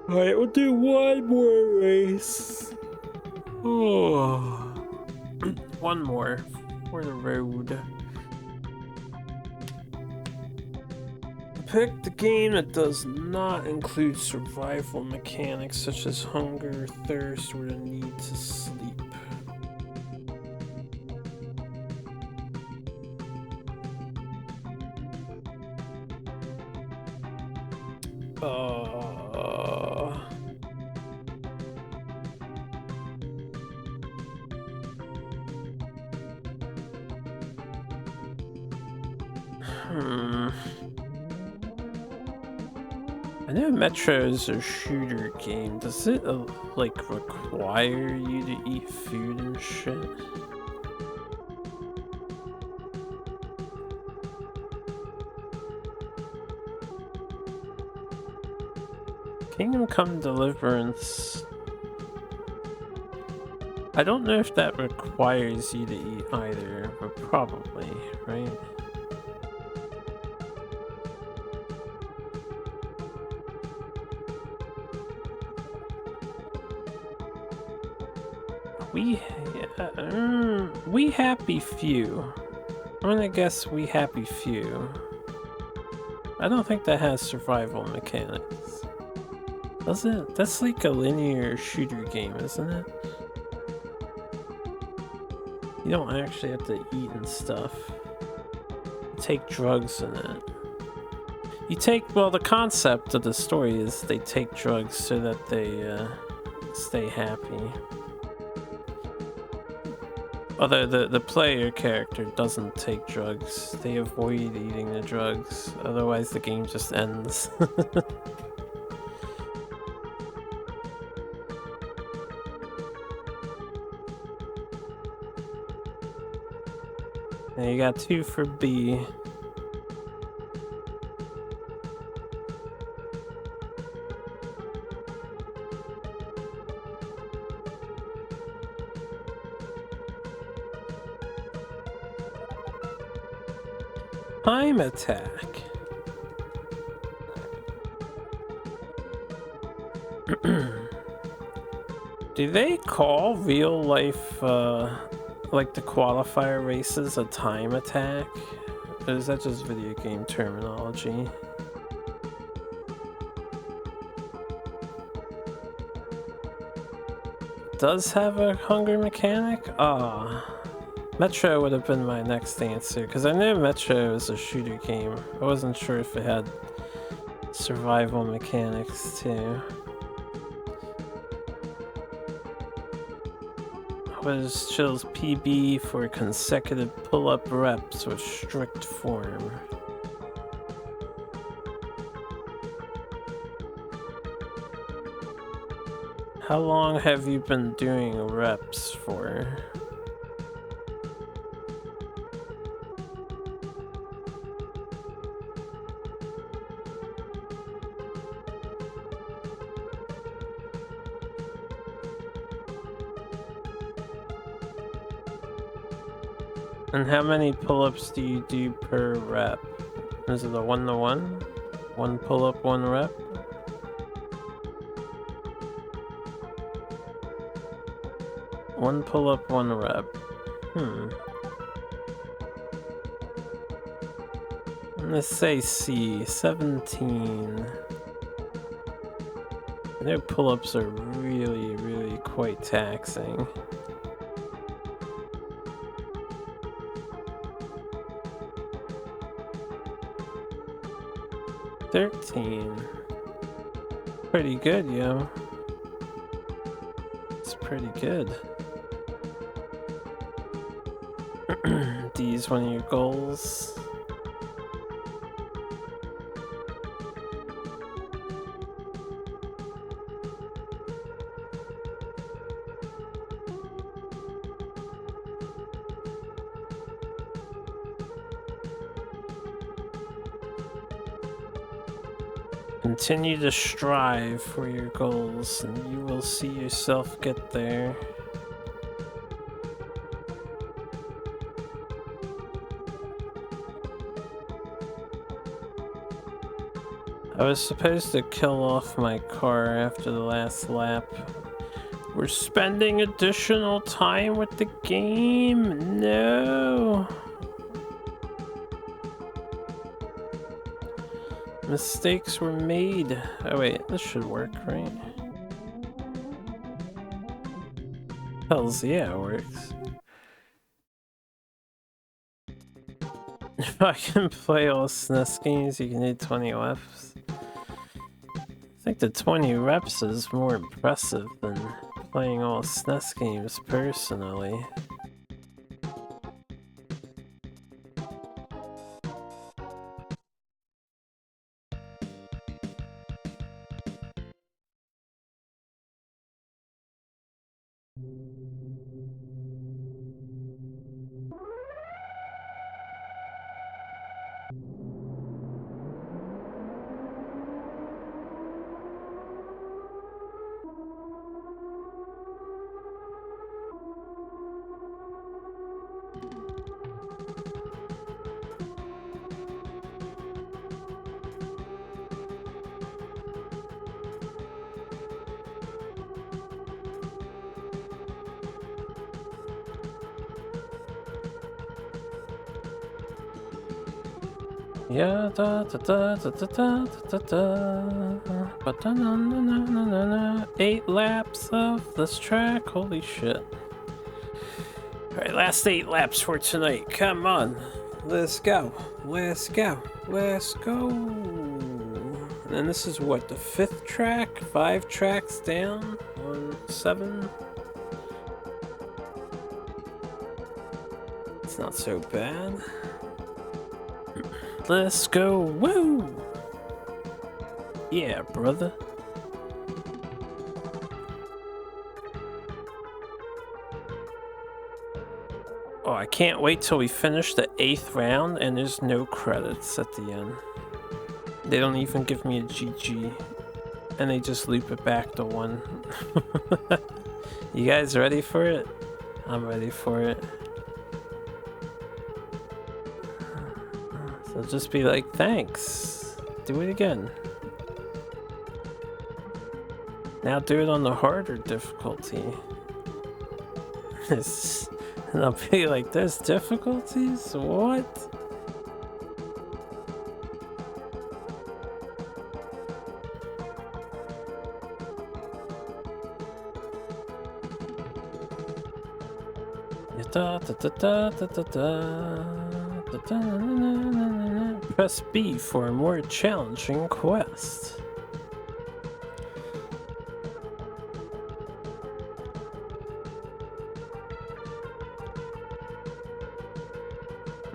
Alright, we'll do one more race. Oh. One more for the road. Pick the game that does not include survival mechanics such as hunger, thirst, or the need to sleep. I know Metro's a shooter game. Does it like require you to eat food and shit? Kingdom Come Deliverance. I don't know if that requires you to eat either, but probably, right? We Happy Few. I'm gonna guess We Happy Few. I don't think that has survival mechanics. Does it? That's like a linear shooter game, isn't it? You don't actually have to eat and stuff. You take drugs in it. You take, well, the concept of the story is they take drugs so that they stay happy. Although the player character doesn't take drugs. They avoid eating the drugs. Otherwise the game just ends. And you got 2 for B. Time attack. Do they call real life, like the qualifier races, a time attack? Or is that just video game terminology? Does have a hunger mechanic? Ah. Metro would have been my next answer, because I knew Metro is a shooter game. I wasn't sure if it had survival mechanics too. What is Chill's PB for consecutive pull-up reps with strict form? How long have you been doing reps for? And how many pull-ups do you do per rep? Is it a 1-to-1? 1 pull-up, 1 rep? One pull-up, 1 rep. Let's say C, 17. I know pull-ups are really quite taxing. Pretty good, yo. It's pretty good. D's one of your goals. Continue to strive for your goals, and you will see yourself get there. I was supposed to kill off my car after the last lap. We're spending additional time with the game? No! Mistakes were made. Oh wait, this should work, right? Hells yeah, it works. If I can play all SNES games, you can do 20 reps. I think the 20 reps is more impressive than playing all SNES games personally. Yeah, da da da da da da da da. But da na na na na na na. 8 laps of this track. Holy shit! All right, last 8 laps for tonight. Come on, let's go, let's go, let's go. And this is what, the 5th track? 5 tracks down on 7. It's not so bad. Let's go. Woo! Yeah, brother. Oh, I can't wait till we finish the 8th round and there's no credits at the end. They don't even give me a GG. And they just loop it back to 1. You guys ready for it? I'm ready for it. So just be like, thanks. Do it again. Now do it on the harder difficulty. And I'll be like, there's difficulties? What? Press B for a more challenging quest.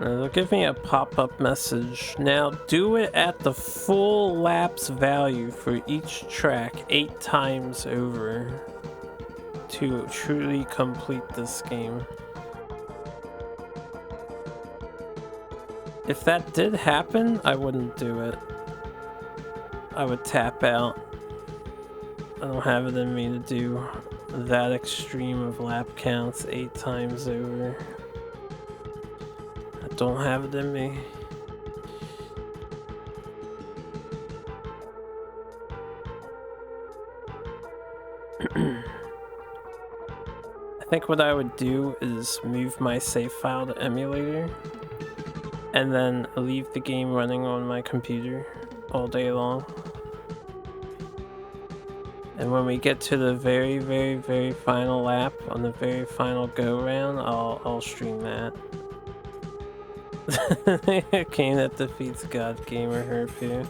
It'll give me a pop-up message. Now do it at the full lapse value for each track 8 times over to truly complete this game. If that did happen, I wouldn't do it. I would tap out. I don't have it in me to do that extreme of lap counts 8 times over. I don't have it in me. I think what I would do is move my save file to emulator and then leave the game running on my computer all day long. And when we get to the very, very, very final lap on the very final go round, I'll stream that. Game that defeats God Gamer Herpu.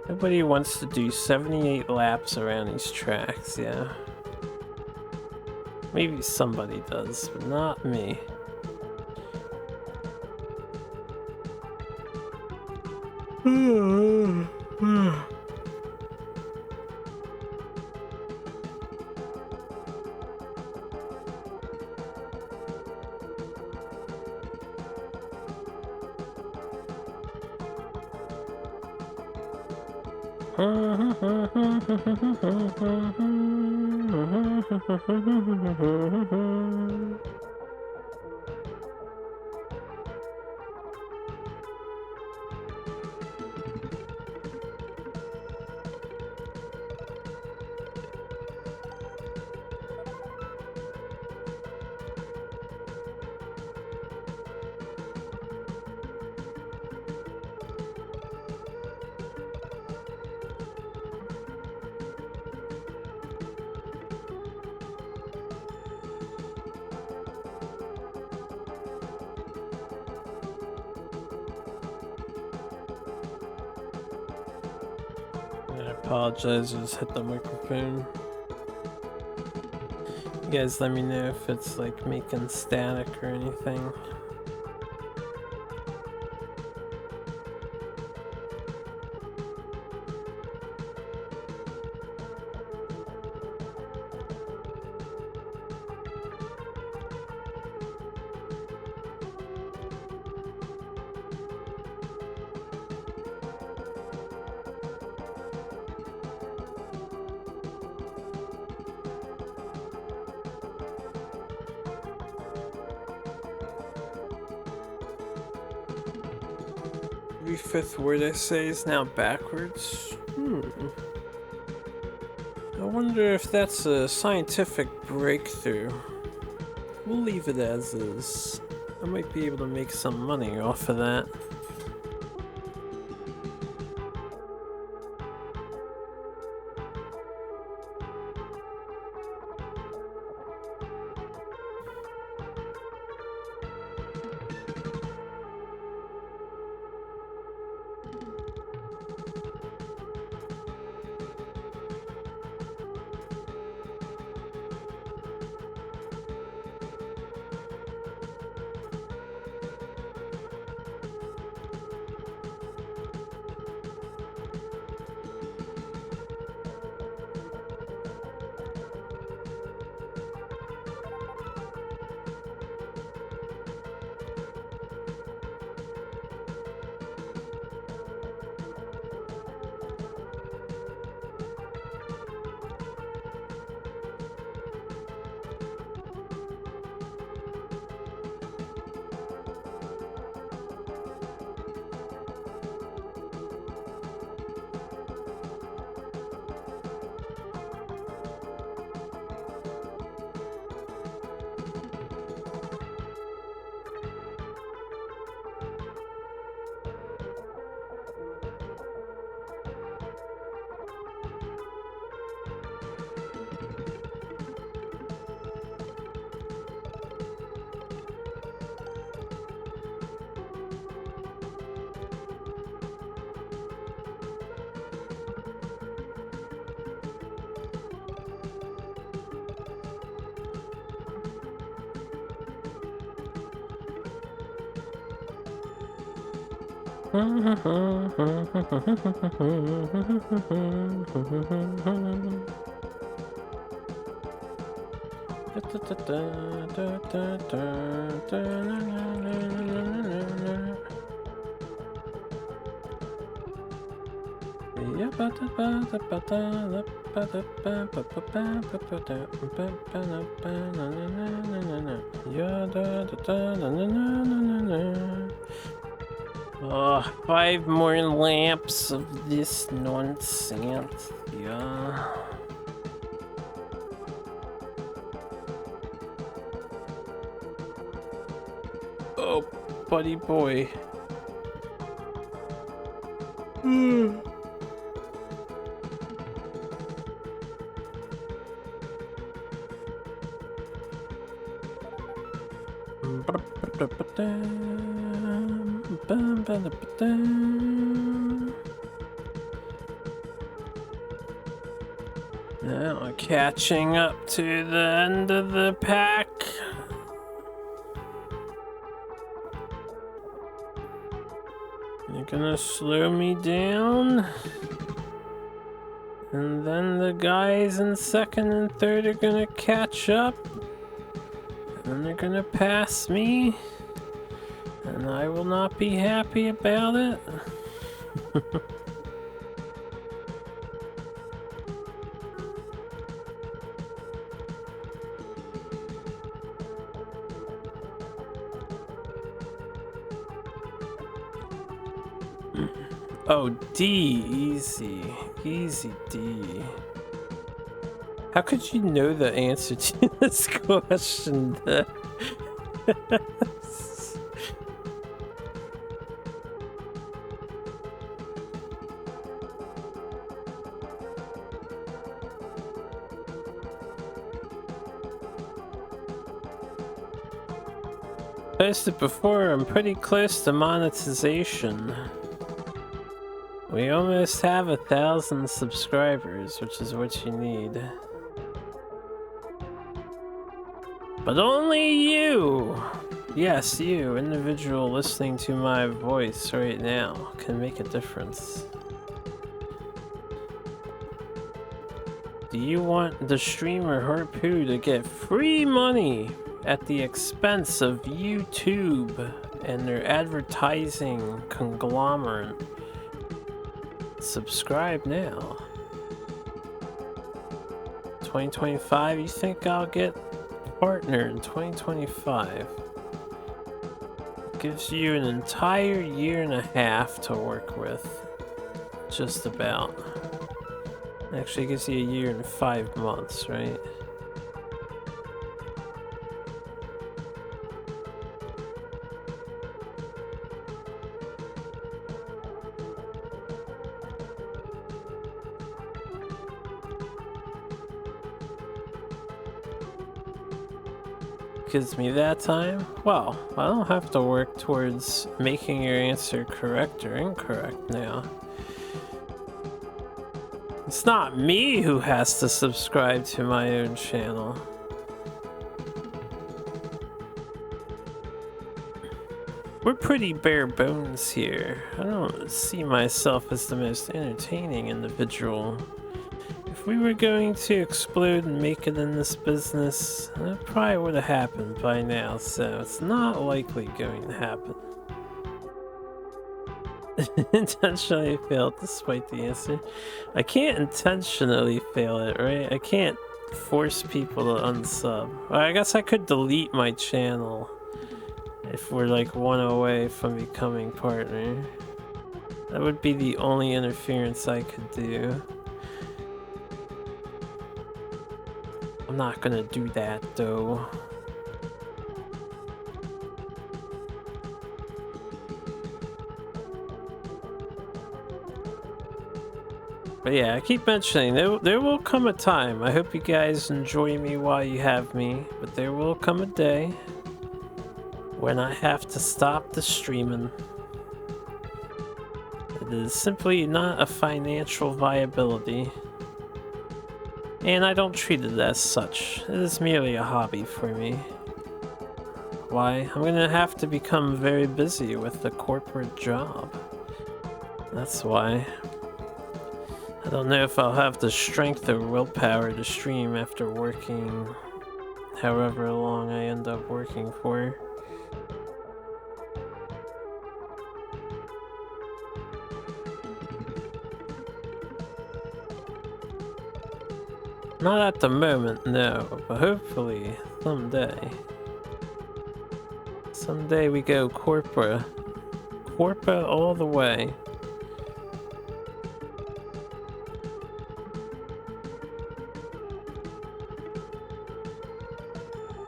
Nobody wants to do 78 laps around these tracks, yeah. Maybe somebody does, but not me. I apologize, I just hit the microphone. You guys let me know if it's like making static or anything. Every 5th word I say is now backwards. I wonder if that's a scientific breakthrough. We'll leave it as is. I might be able to make some money off of that. Oh, 5 more lamps of this nonsense. Yeah. Oh, buddy boy. Now we're catching up to the end of the pack. You're gonna slow me down. And then the guys in second and third are gonna catch up. And they're gonna pass me. And I will not be happy about it. Oh, D, easy. Easy D. How could you know the answer to this question? Posted before, I'm pretty close to monetization. We almost have 1,000 subscribers, which is what you need. But only you! Yes, you, individual listening to my voice right now, can make a difference. Do you want the streamer Harpoo to get free money at the expense of YouTube and their advertising conglomerate? Subscribe now. 2025, you think I'll get partner in 2025? Gives you an entire year and a half to work with. Just about. Actually, gives you a year and 5 months, right? Gives me that time? Well, I don't have to work towards making your answer correct or incorrect now. It's not me who has to subscribe to my own channel. We're pretty bare bones here. I don't see myself as the most entertaining individual. If we were going to explode and make it in this business, that probably would have happened by now, so it's not likely going to happen. Intentionally failed despite the answer. I can't intentionally fail it, right? I can't force people to unsub. Well, I guess I could delete my channel if we're like one away from becoming partner. That would be the only interference I could do. I'm not gonna do that though. But yeah, I keep mentioning, there will come a time. I hope you guys enjoy me while you have me, but there will come a day when I have to stop the streaming. It is simply not a financial viability. And I don't treat it as such. It is merely a hobby for me. Why? I'm gonna have to become very busy with the corporate job. That's why. I don't know if I'll have the strength or willpower to stream after working however long I end up working for. Not at the moment, no, but hopefully someday. Someday we go corporate. Corporate all the way.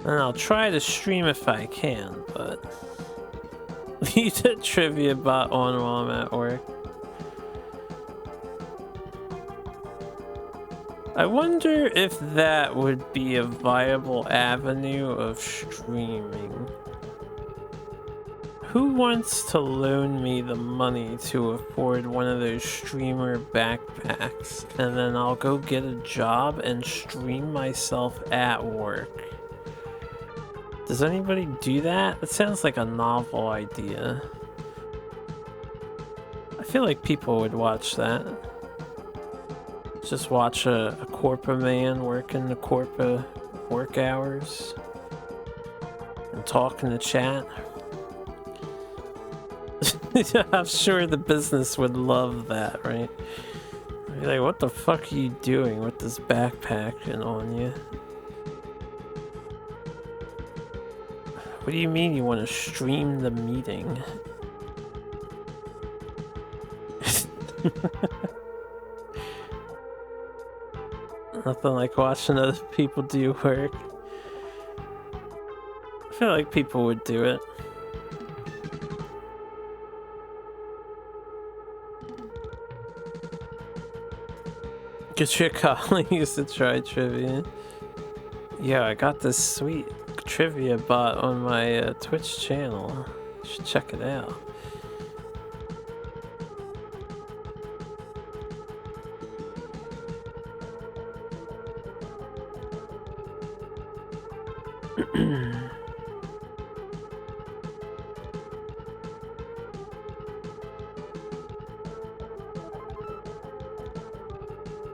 And I'll try to stream if I can, but leave the trivia bot on while I'm at work. I wonder if that would be a viable avenue of streaming. Who wants to loan me the money to afford one of those streamer backpacks? And then I'll go get a job and stream myself at work. Does anybody do that? It sounds like a novel idea. I feel like people would watch that. Just watch a corporate man working the corporate work and talk in the chat. I'm sure the business would love that, right? I'd be like, what the fuck are you doing with this backpack and on you? What do you mean you want to stream the meeting? Nothing like watching other people do work. I feel like people would do it. Get your colleagues to try trivia. Yeah, I got this sweet trivia bot on my Twitch channel. You should check it out.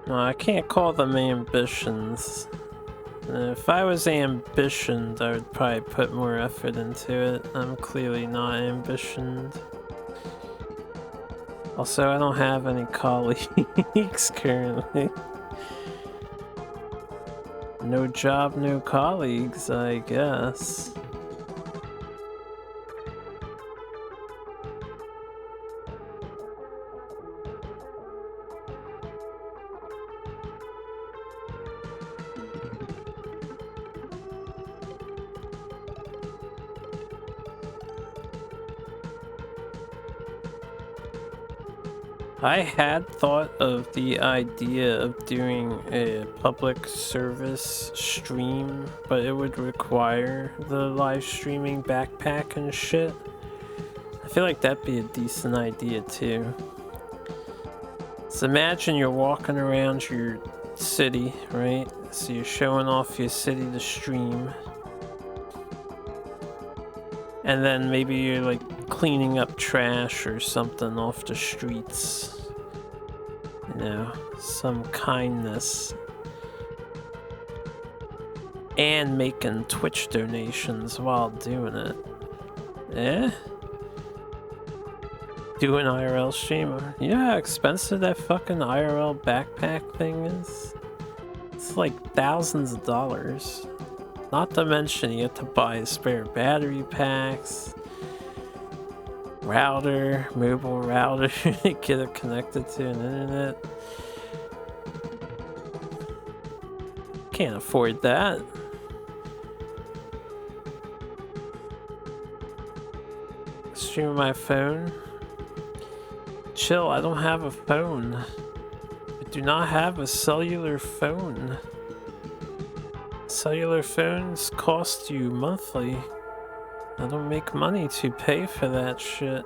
No, I can't call them ambitions. If I was ambitioned, I would probably put more effort into it. I'm clearly not ambitioned. Also, I don't have any colleagues currently. No job, no colleagues, I guess. I had thought of the idea of doing a public service stream, but it would require the live streaming backpack and shit. I feel like that'd be a decent idea too. So imagine you're walking around your city, right? So you're showing off your city to stream. And then maybe you're like cleaning up trash or something off the streets. You know, some kindness. And making Twitch donations while doing it. Eh? Do an IRL stream. You know how expensive that fucking IRL backpack thing is? It's like thousands of dollars. Not to mention you have to buy spare battery packs, router, mobile router to get it connected to an internet. Can't afford that. Stream my phone. Chill, I don't have a phone. I do not have a cellular phone. Cellular phones cost you monthly. I don't make money to pay for that shit.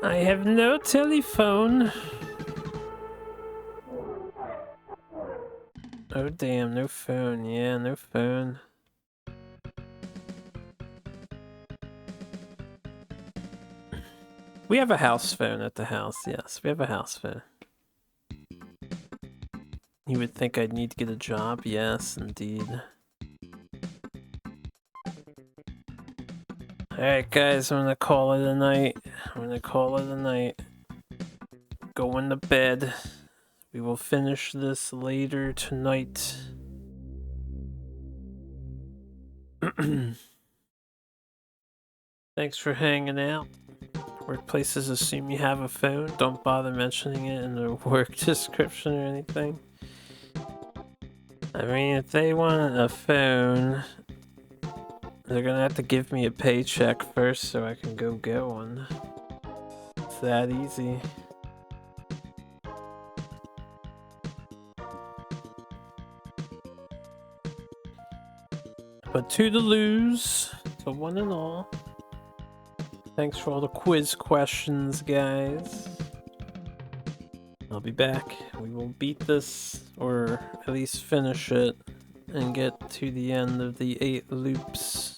I have no telephone. Oh damn, no phone. Yeah, no phone. We have a house phone at the house, yes. We have a house phone. You would think I'd need to get a job? Yes, indeed. Alright guys, I'm gonna call it a night. Going to bed. We will finish this later tonight. Thanks for hanging out. Workplaces assume you have a phone. Don't bother mentioning it in the work description or anything. I mean, if they want a phone, they're gonna have to give me a paycheck first so I can go get one. It's that easy. But toodaloos to one and all. Thanks for all the quiz questions, guys. I'll be back. We will beat this, or at least finish it, and get to the end of the 8 loops.